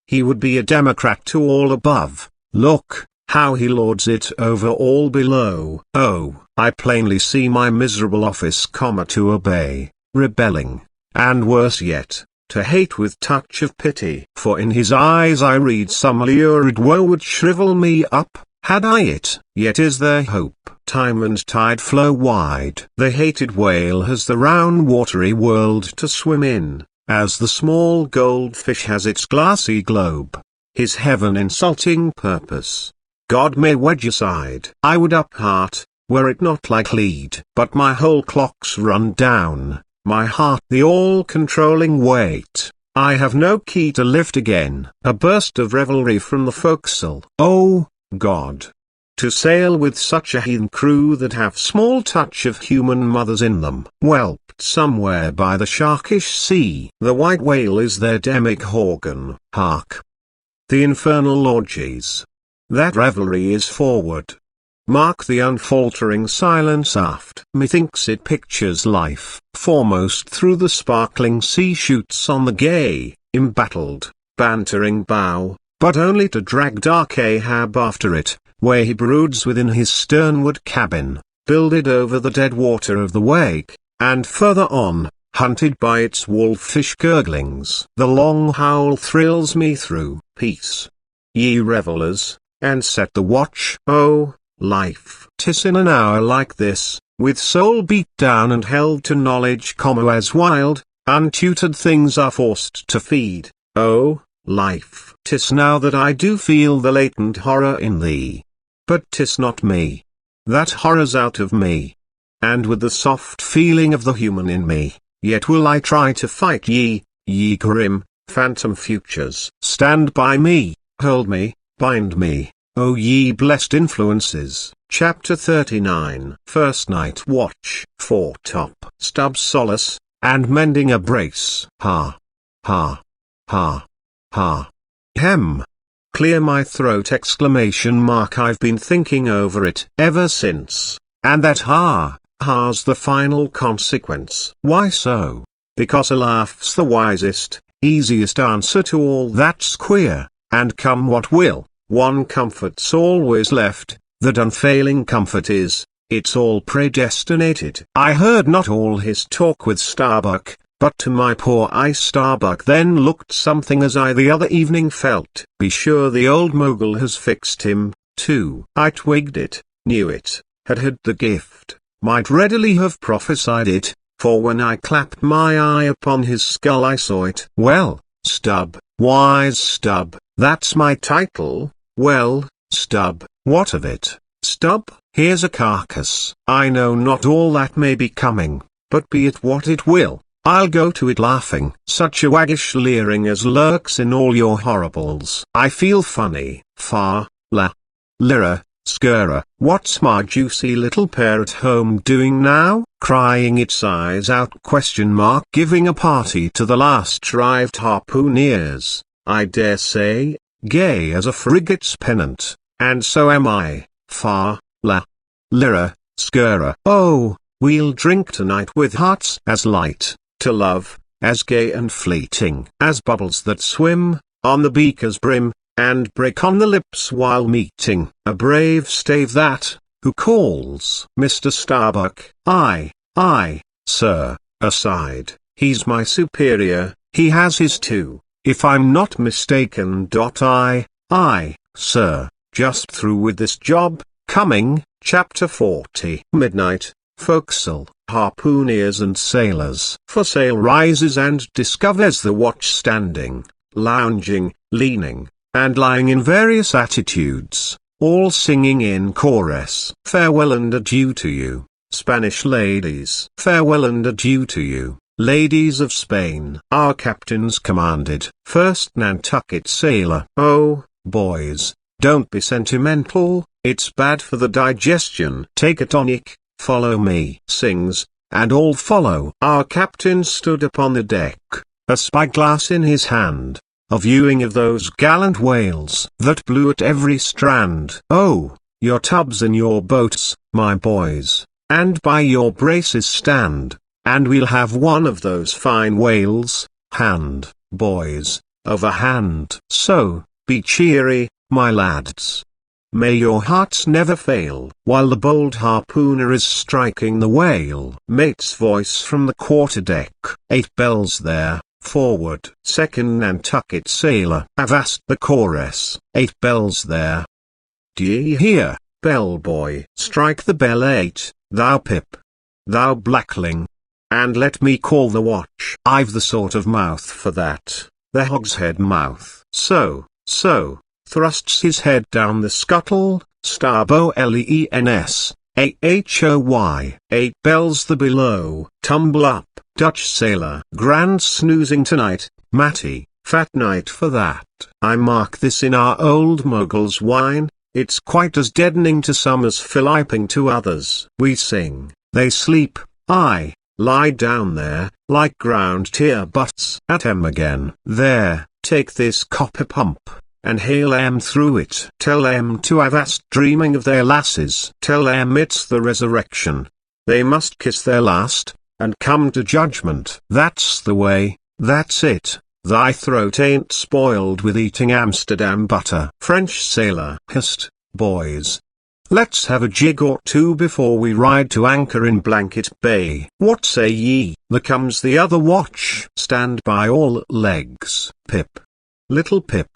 Speaker 1: he would be a Democrat to all above. Look, how he lords it over all below. Oh, I plainly see my miserable office to obey, rebelling, and worse yet, to hate with touch of pity. For in his eyes I read some lurid woe would shrivel me up, had I it. Yet is there hope. Time and tide flow wide. The hated whale has the round watery world to swim in, as the small goldfish has its glassy globe, his heaven insulting purpose. God may wedge aside. I would upheart, were it not like lead. But my whole clock's run down, my heart the all-controlling weight. I have no key to lift again. A burst of revelry from the forecastle. Oh, God! To sail with such a heathen crew that have small touch of human mothers in them. Whelped somewhere by the sharkish sea. The white whale is their demighorgan. Hark! The infernal orgies. That revelry is forward. Mark the unfaltering silence aft. Methinks it pictures life. Foremost through the sparkling sea shoots on the gay, embattled, bantering bow, but only to drag dark Ahab after it, where he broods within his sternward cabin, builded over the dead water of the wake, and further on, hunted by its wolfish gurglings. The long howl thrills me through. Peace, ye revellers, and set the watch. Oh, life! 'Tis in an hour like this, with soul beat down and held to knowledge, as wild, untutored things are forced to feed. Oh, life! 'Tis now that I do feel the latent horror in thee. But 'tis not me. That horror's out of me. And with the soft feeling of the human in me, yet will I try to fight ye grim, phantom futures. Stand by me, hold me, bind me, O ye blessed influences. Chapter 39. First night watch. Foretop. Stub solace, and mending a brace. Ha! Ha! Ha! Ha! Hem! Clear my throat! Exclamation mark. I've been thinking over it ever since, and that ha's the final consequence. Why so? Because a laugh's the wisest, easiest answer to all that's queer, and come what will, one comfort's always left, that unfailing comfort is, it's all predestinated. I heard not all his talk with Starbuck, but to my poor eye Starbuck then looked something as I the other evening felt. Be sure the old mogul has fixed him, too. I twigged it, knew it, had the gift, might readily have prophesied it, for when I clapped my eye upon his skull I saw it. Well, Stub, wise Stub, that's my title. Well, Stub, what of it? Stub, here's a carcass. I know not all that may be coming, but be it what it will, I'll go to it laughing. Such a waggish leering as lurks in all your horribles. I feel funny. Fa, la, Lira, Skira. What's my juicy little pair at home doing now? Crying its eyes out ? Giving a party to the last rived harpooneers, I dare say, gay as a frigate's pennant, and so am I. Fa, la, Lira, Skira. Oh, we'll drink tonight with hearts as light, to love, as gay and fleeting as bubbles that swim on the beaker's brim, and break on the lips while meeting. A brave stave that, who calls Mr. Starbuck. I, sir, aside, he's my superior, he has his too, if I'm not mistaken. I, sir, just through with this job, coming. Chapter 40. Midnight, forecastle, harpooneers and sailors. Foresail rises and discovers the watch standing, lounging, leaning, and lying in various attitudes, all singing in chorus. Farewell and adieu to you, Spanish ladies. Farewell and adieu to you, ladies of Spain. Our captains commanded. First Nantucket sailor. Oh, boys, don't be sentimental, it's bad for the digestion. Take a tonic, follow me. Sings, and all follow. Our captain stood upon the deck, a spyglass in his hand, a viewing of those gallant whales that blew at every strand. Oh, your tubs and your boats, my boys, and by your braces stand, and we'll have one of those fine whales, hand, boys, of a hand. So, be cheery, my lads. May your hearts never fail, while the bold harpooner is striking the whale. Mate's voice from the quarter-deck. 8 bells there, forward. Second Nantucket sailor. Avast the chorus. 8 bells there. D'ye hear, bell boy? Strike the bell 8, thou Pip. Thou blackling. And let me call the watch. I've the sort of mouth for that, the hogshead mouth. So, thrusts his head down the scuttle, Starbow-lens, ahoy. 8 bells the below. Tumble up, Dutch sailor. Grand snoozing tonight, Matty, fat night for that. I mark this in our old mogul's wine, it's quite as deadening to some as philipping to others. We sing, they sleep, I lie down there, like ground tear butts. At 'em again. There, take this copper pump, and hail 'em through it. Tell 'em to avast dreaming of their lasses. Tell 'em it's the resurrection. They must kiss their last, and come to judgment. That's the way, that's it. Thy throat ain't spoiled with eating Amsterdam butter. French sailor. Hist, boys. Let's have a jig or two before we ride to anchor in Blanket Bay. What say ye? There comes the other watch. Stand by all legs. Pip. Little Pip.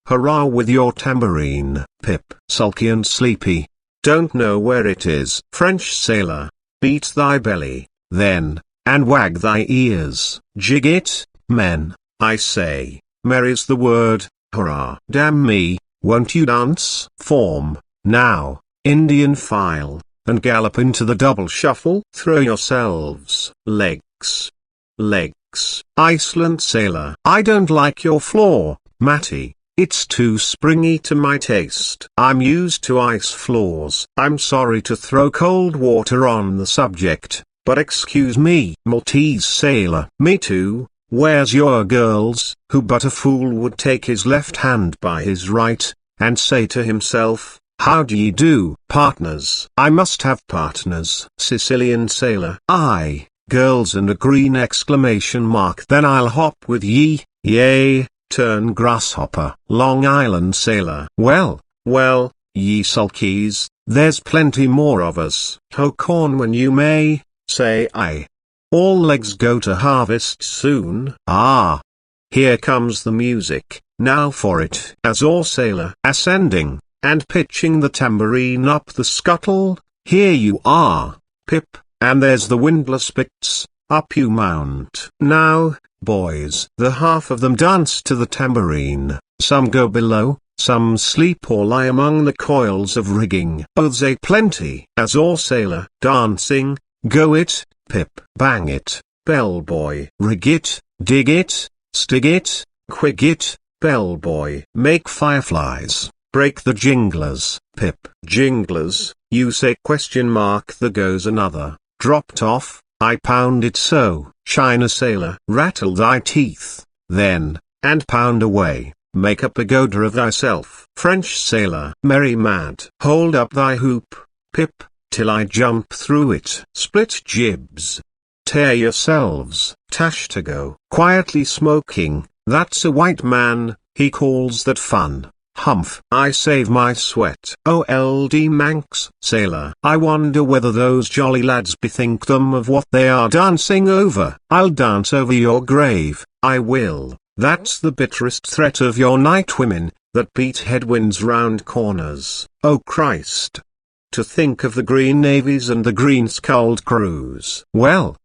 Speaker 1: Hurrah with your tambourine, Pip. Sulky and sleepy. Don't know where it is. French sailor. Beat thy belly, then, and wag thy ears. Jig it, men, I say. Merry's the word, hurrah. Damn me, won't you dance? Form, now, Indian file, and gallop into the double shuffle. Throw yourselves. Legs. Legs. Iceland sailor. I don't like your floor, Matty. It's too springy to my taste. I'm used to ice floors. I'm sorry to throw cold water on the subject, but excuse me. Maltese sailor. Me too. Where's your girls? Who but a fool would take his left hand by his right, and say to himself, how d'ye do, partners? I must have partners. Sicilian sailor. Aye, girls and a green exclamation mark. Then I'll hop with ye, yea. Turn grasshopper. Long Island sailor. Well, ye sulkies, there's plenty more of us. Hoe corn when you may, say I. All legs go to harvest soon. Ah! Here comes the music, now for it. Azore sailor. Ascending, and pitching the tambourine up the scuttle. Here you are, Pip, and there's the windlass bits. Up you mount. Now, boys. The half of them dance to the tambourine, some go below, some sleep or lie among the coils of rigging. Oaths a plenty. Azore sailor. Dancing, go it, Pip. Bang it, bell boy. Rig it, dig it, stig it, quig it, bell boy. Make fireflies, break the jinglers. Pip. Jinglers, you say? There goes another. Dropped off, I pound it so. China sailor. Rattle thy teeth, then, and pound away. Make a pagoda of thyself. French sailor. Merry mad. Hold up thy hoop, Pip, till I jump through it. Split jibs. Tear yourselves. Tash to go. Quietly smoking, that's a white man, he calls that fun. Humph. I save my sweat. Old Manx sailor. I wonder whether those jolly lads bethink them of what they are dancing over. I'll dance over your grave, I will. That's the bitterest threat of your night women, that beat headwinds round corners. Oh Christ! To think of the green navies and the green-skulled crews. Well,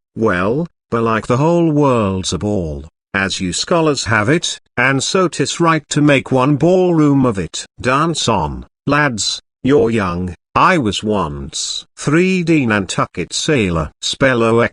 Speaker 1: belike the whole world's a ball, as you scholars have it, and so 'tis right to make one ballroom of it. Dance on, lads, you're young, I was once. 3D Nantucket sailor. Spello!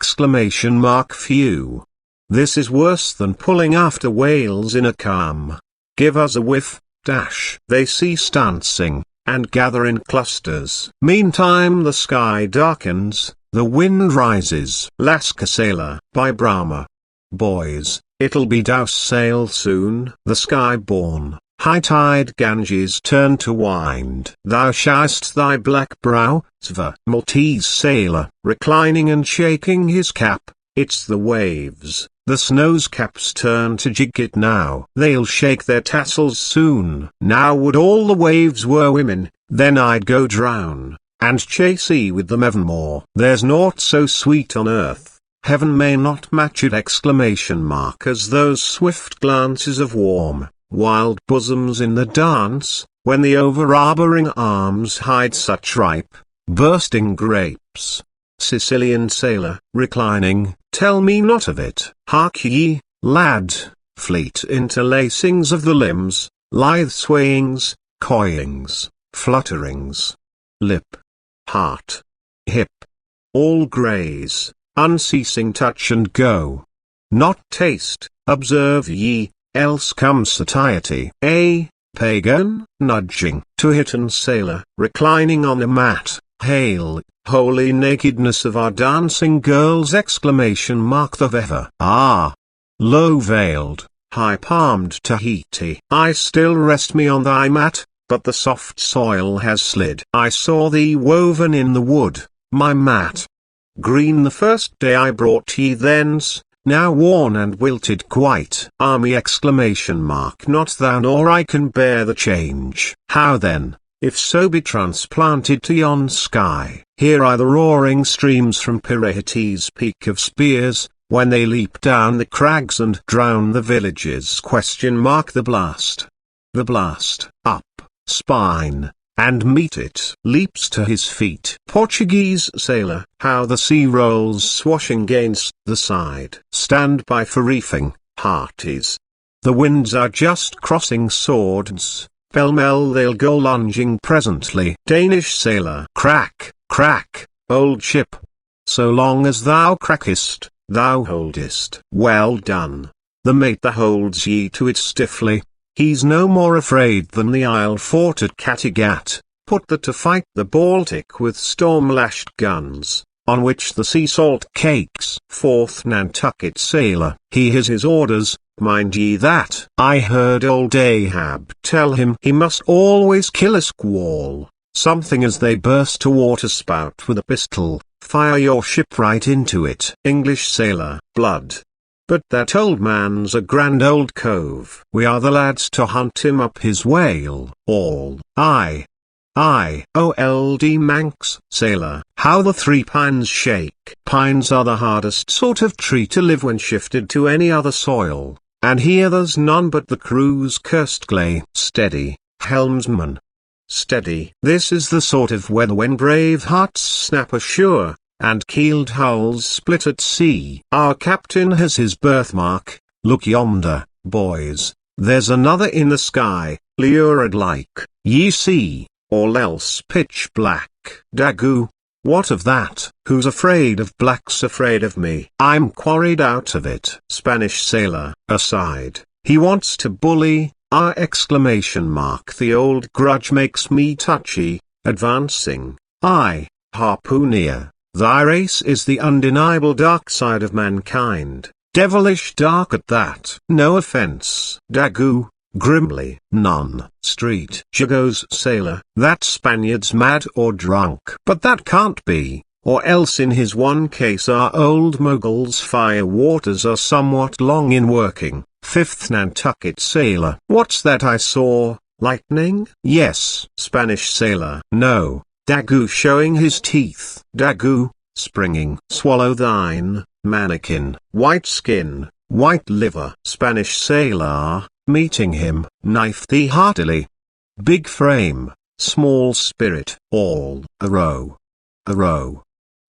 Speaker 1: Few. This is worse than pulling after whales in a calm. Give us a whiff, dash. They cease dancing, and gather in clusters. Meantime the sky darkens, the wind rises. Lascar sailor. By Brahma. Boys, it'll be douse sail soon. The sky born, high tide Ganges turn to wind. Thou shast thy black brow, Sva. Maltese sailor. Reclining and shaking his cap, it's the waves. The snow's caps turn to jigget now. They'll shake their tassels soon. Now would all the waves were women, then I'd go drown, and chase with them evermore. There's naught so sweet on earth, heaven may not match it! As those swift glances of warm, wild bosoms in the dance, when the over-arboring arms hide such ripe, bursting grapes. Sicilian sailor. Reclining, tell me not of it. Hark ye, lad, fleet interlacings of the limbs, lithe swayings, coyings, flutterings. Lip, heart, hip, all graze, unceasing touch and go. Not taste, observe ye, else comes satiety. A pagan. Nudging. To Hitan sailor. Reclining on a mat. Hail, holy nakedness of our dancing girls! The Veva. Ah! Low-veiled, high-palmed Tahiti. I still rest me on thy mat, but the soft soil has slid. I saw thee woven in the wood, my mat. Green the first day I brought ye thence, now worn and wilted quite. Army! Not thou nor I can bear the change. How then? If so be transplanted to yon sky. Here are the roaring streams from Pirehati's peak of spears, when they leap down the crags and drown the villages. The blast. The blast. Up, spine, and meet it. Leaps to his feet. Portuguese sailor. How the sea rolls swashing against the side. Stand by for reefing, hearties. The winds are just crossing swords. Pell-mell they'll go lunging presently. Danish sailor. Crack, crack, old ship. So long as thou crackest, thou holdest. Well done. The mate that holds ye to it stiffly, he's no more afraid than the Isle fort at Kattegat, put there to fight the Baltic with storm-lashed guns, on which the sea salt cakes. 4th Nantucket sailor. He has his orders, mind ye that. I heard old Ahab tell him he must always kill a squall, something as they burst a waterspout with a pistol, fire your ship right into it. English sailor. Blood. But that old man's a grand old cove. We are the lads to hunt him up his whale. All. Aye. Old Manx sailor. How the 3 pines shake. Pines are the hardest sort of tree to live when shifted to any other soil, and here there's none but the crew's cursed clay. Steady, helmsman. Steady. This is the sort of weather when brave hearts snap ashore, and keeled hulls split at sea. Our captain has his birthmark. Look yonder, boys, there's another in the sky, lurid like, ye see, all else pitch black. Daggoo. What of that? Who's afraid of black's afraid of me. I'm quarried out of it. Spanish sailor. Aside. He wants to bully, Exclamation mark. The old grudge makes me touchy, advancing. Harpooner, thy race is the undeniable dark side of mankind, devilish dark at that. No offense. Daggoo, grimly. None. Street. Jago's sailor. That Spaniard's mad or drunk. But that can't be, or else in his one case our old Mogul's fire waters are somewhat long in working. Fifth Nantucket sailor. What's that I saw? Lightning? Yes. Spanish sailor. No. Daggoo showing his teeth. Daggoo, springing. Swallow thine, mannequin. White skin, white liver. Spanish sailor, meeting him, knife thee heartily. Big frame, small spirit. All a row. A row.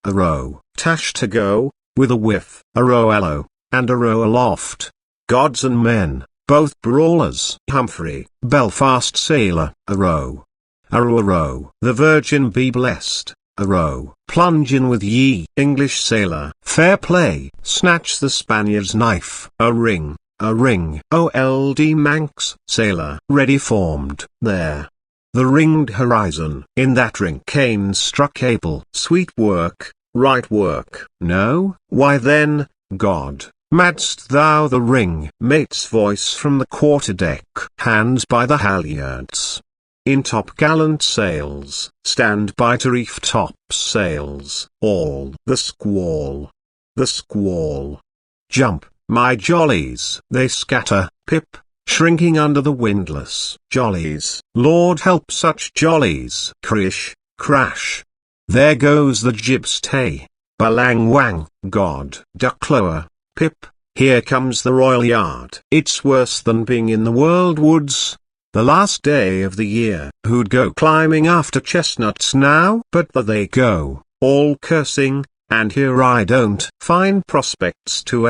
Speaker 1: A row. Tash to go, with a whiff. A row alow, and a row aloft. Gods and men, both brawlers. Humphrey, Belfast sailor. A row. A row. The Virgin be blessed. A row. Plunge in with ye. English sailor. Fair play. Snatch the Spaniard's knife. A ring. A ring. Old Manx sailor. Ready formed. There. The ringed horizon. In that ring Cain struck Abel. Sweet work, right work. No? Why then, God, madst thou the ring? Mate's voice from the quarterdeck. Hands by the halyards. In topgallant sails, stand by to reef top sails. All the squall. The squall. Jump, my jollies. They scatter, pip, shrinking under the windlass. Jollies. Lord help such jollies. Crish, crash. There goes the jibstay. Balang wang. God. Duck lower, pip, here comes the royal yard. It's worse than being in the world woods. The last day of the year. Who'd go climbing after chestnuts now? But there they go, all cursing, and here I don't find prospects to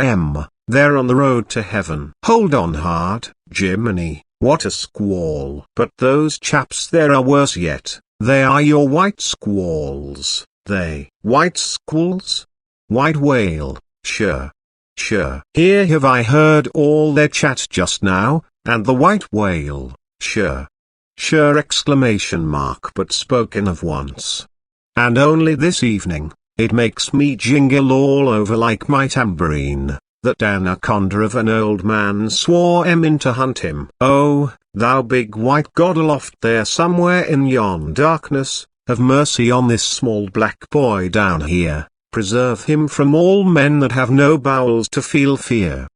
Speaker 1: they're on the road to heaven. Hold on hard, Jiminy, what a squall. But those chaps there are worse yet. They are your white squalls. They. White squalls? White whale, sure. Sure. Here have I heard all their chat just now, and the white whale. Sure. Sure exclamation mark, but spoken of once. And only this evening. It makes me jingle all over like my tambourine. That anaconda of an old man swore in to hunt him. Oh, thou big white god aloft there somewhere in yon darkness, have mercy on this small black boy down here. Preserve him from all men that have no bowels to feel fear.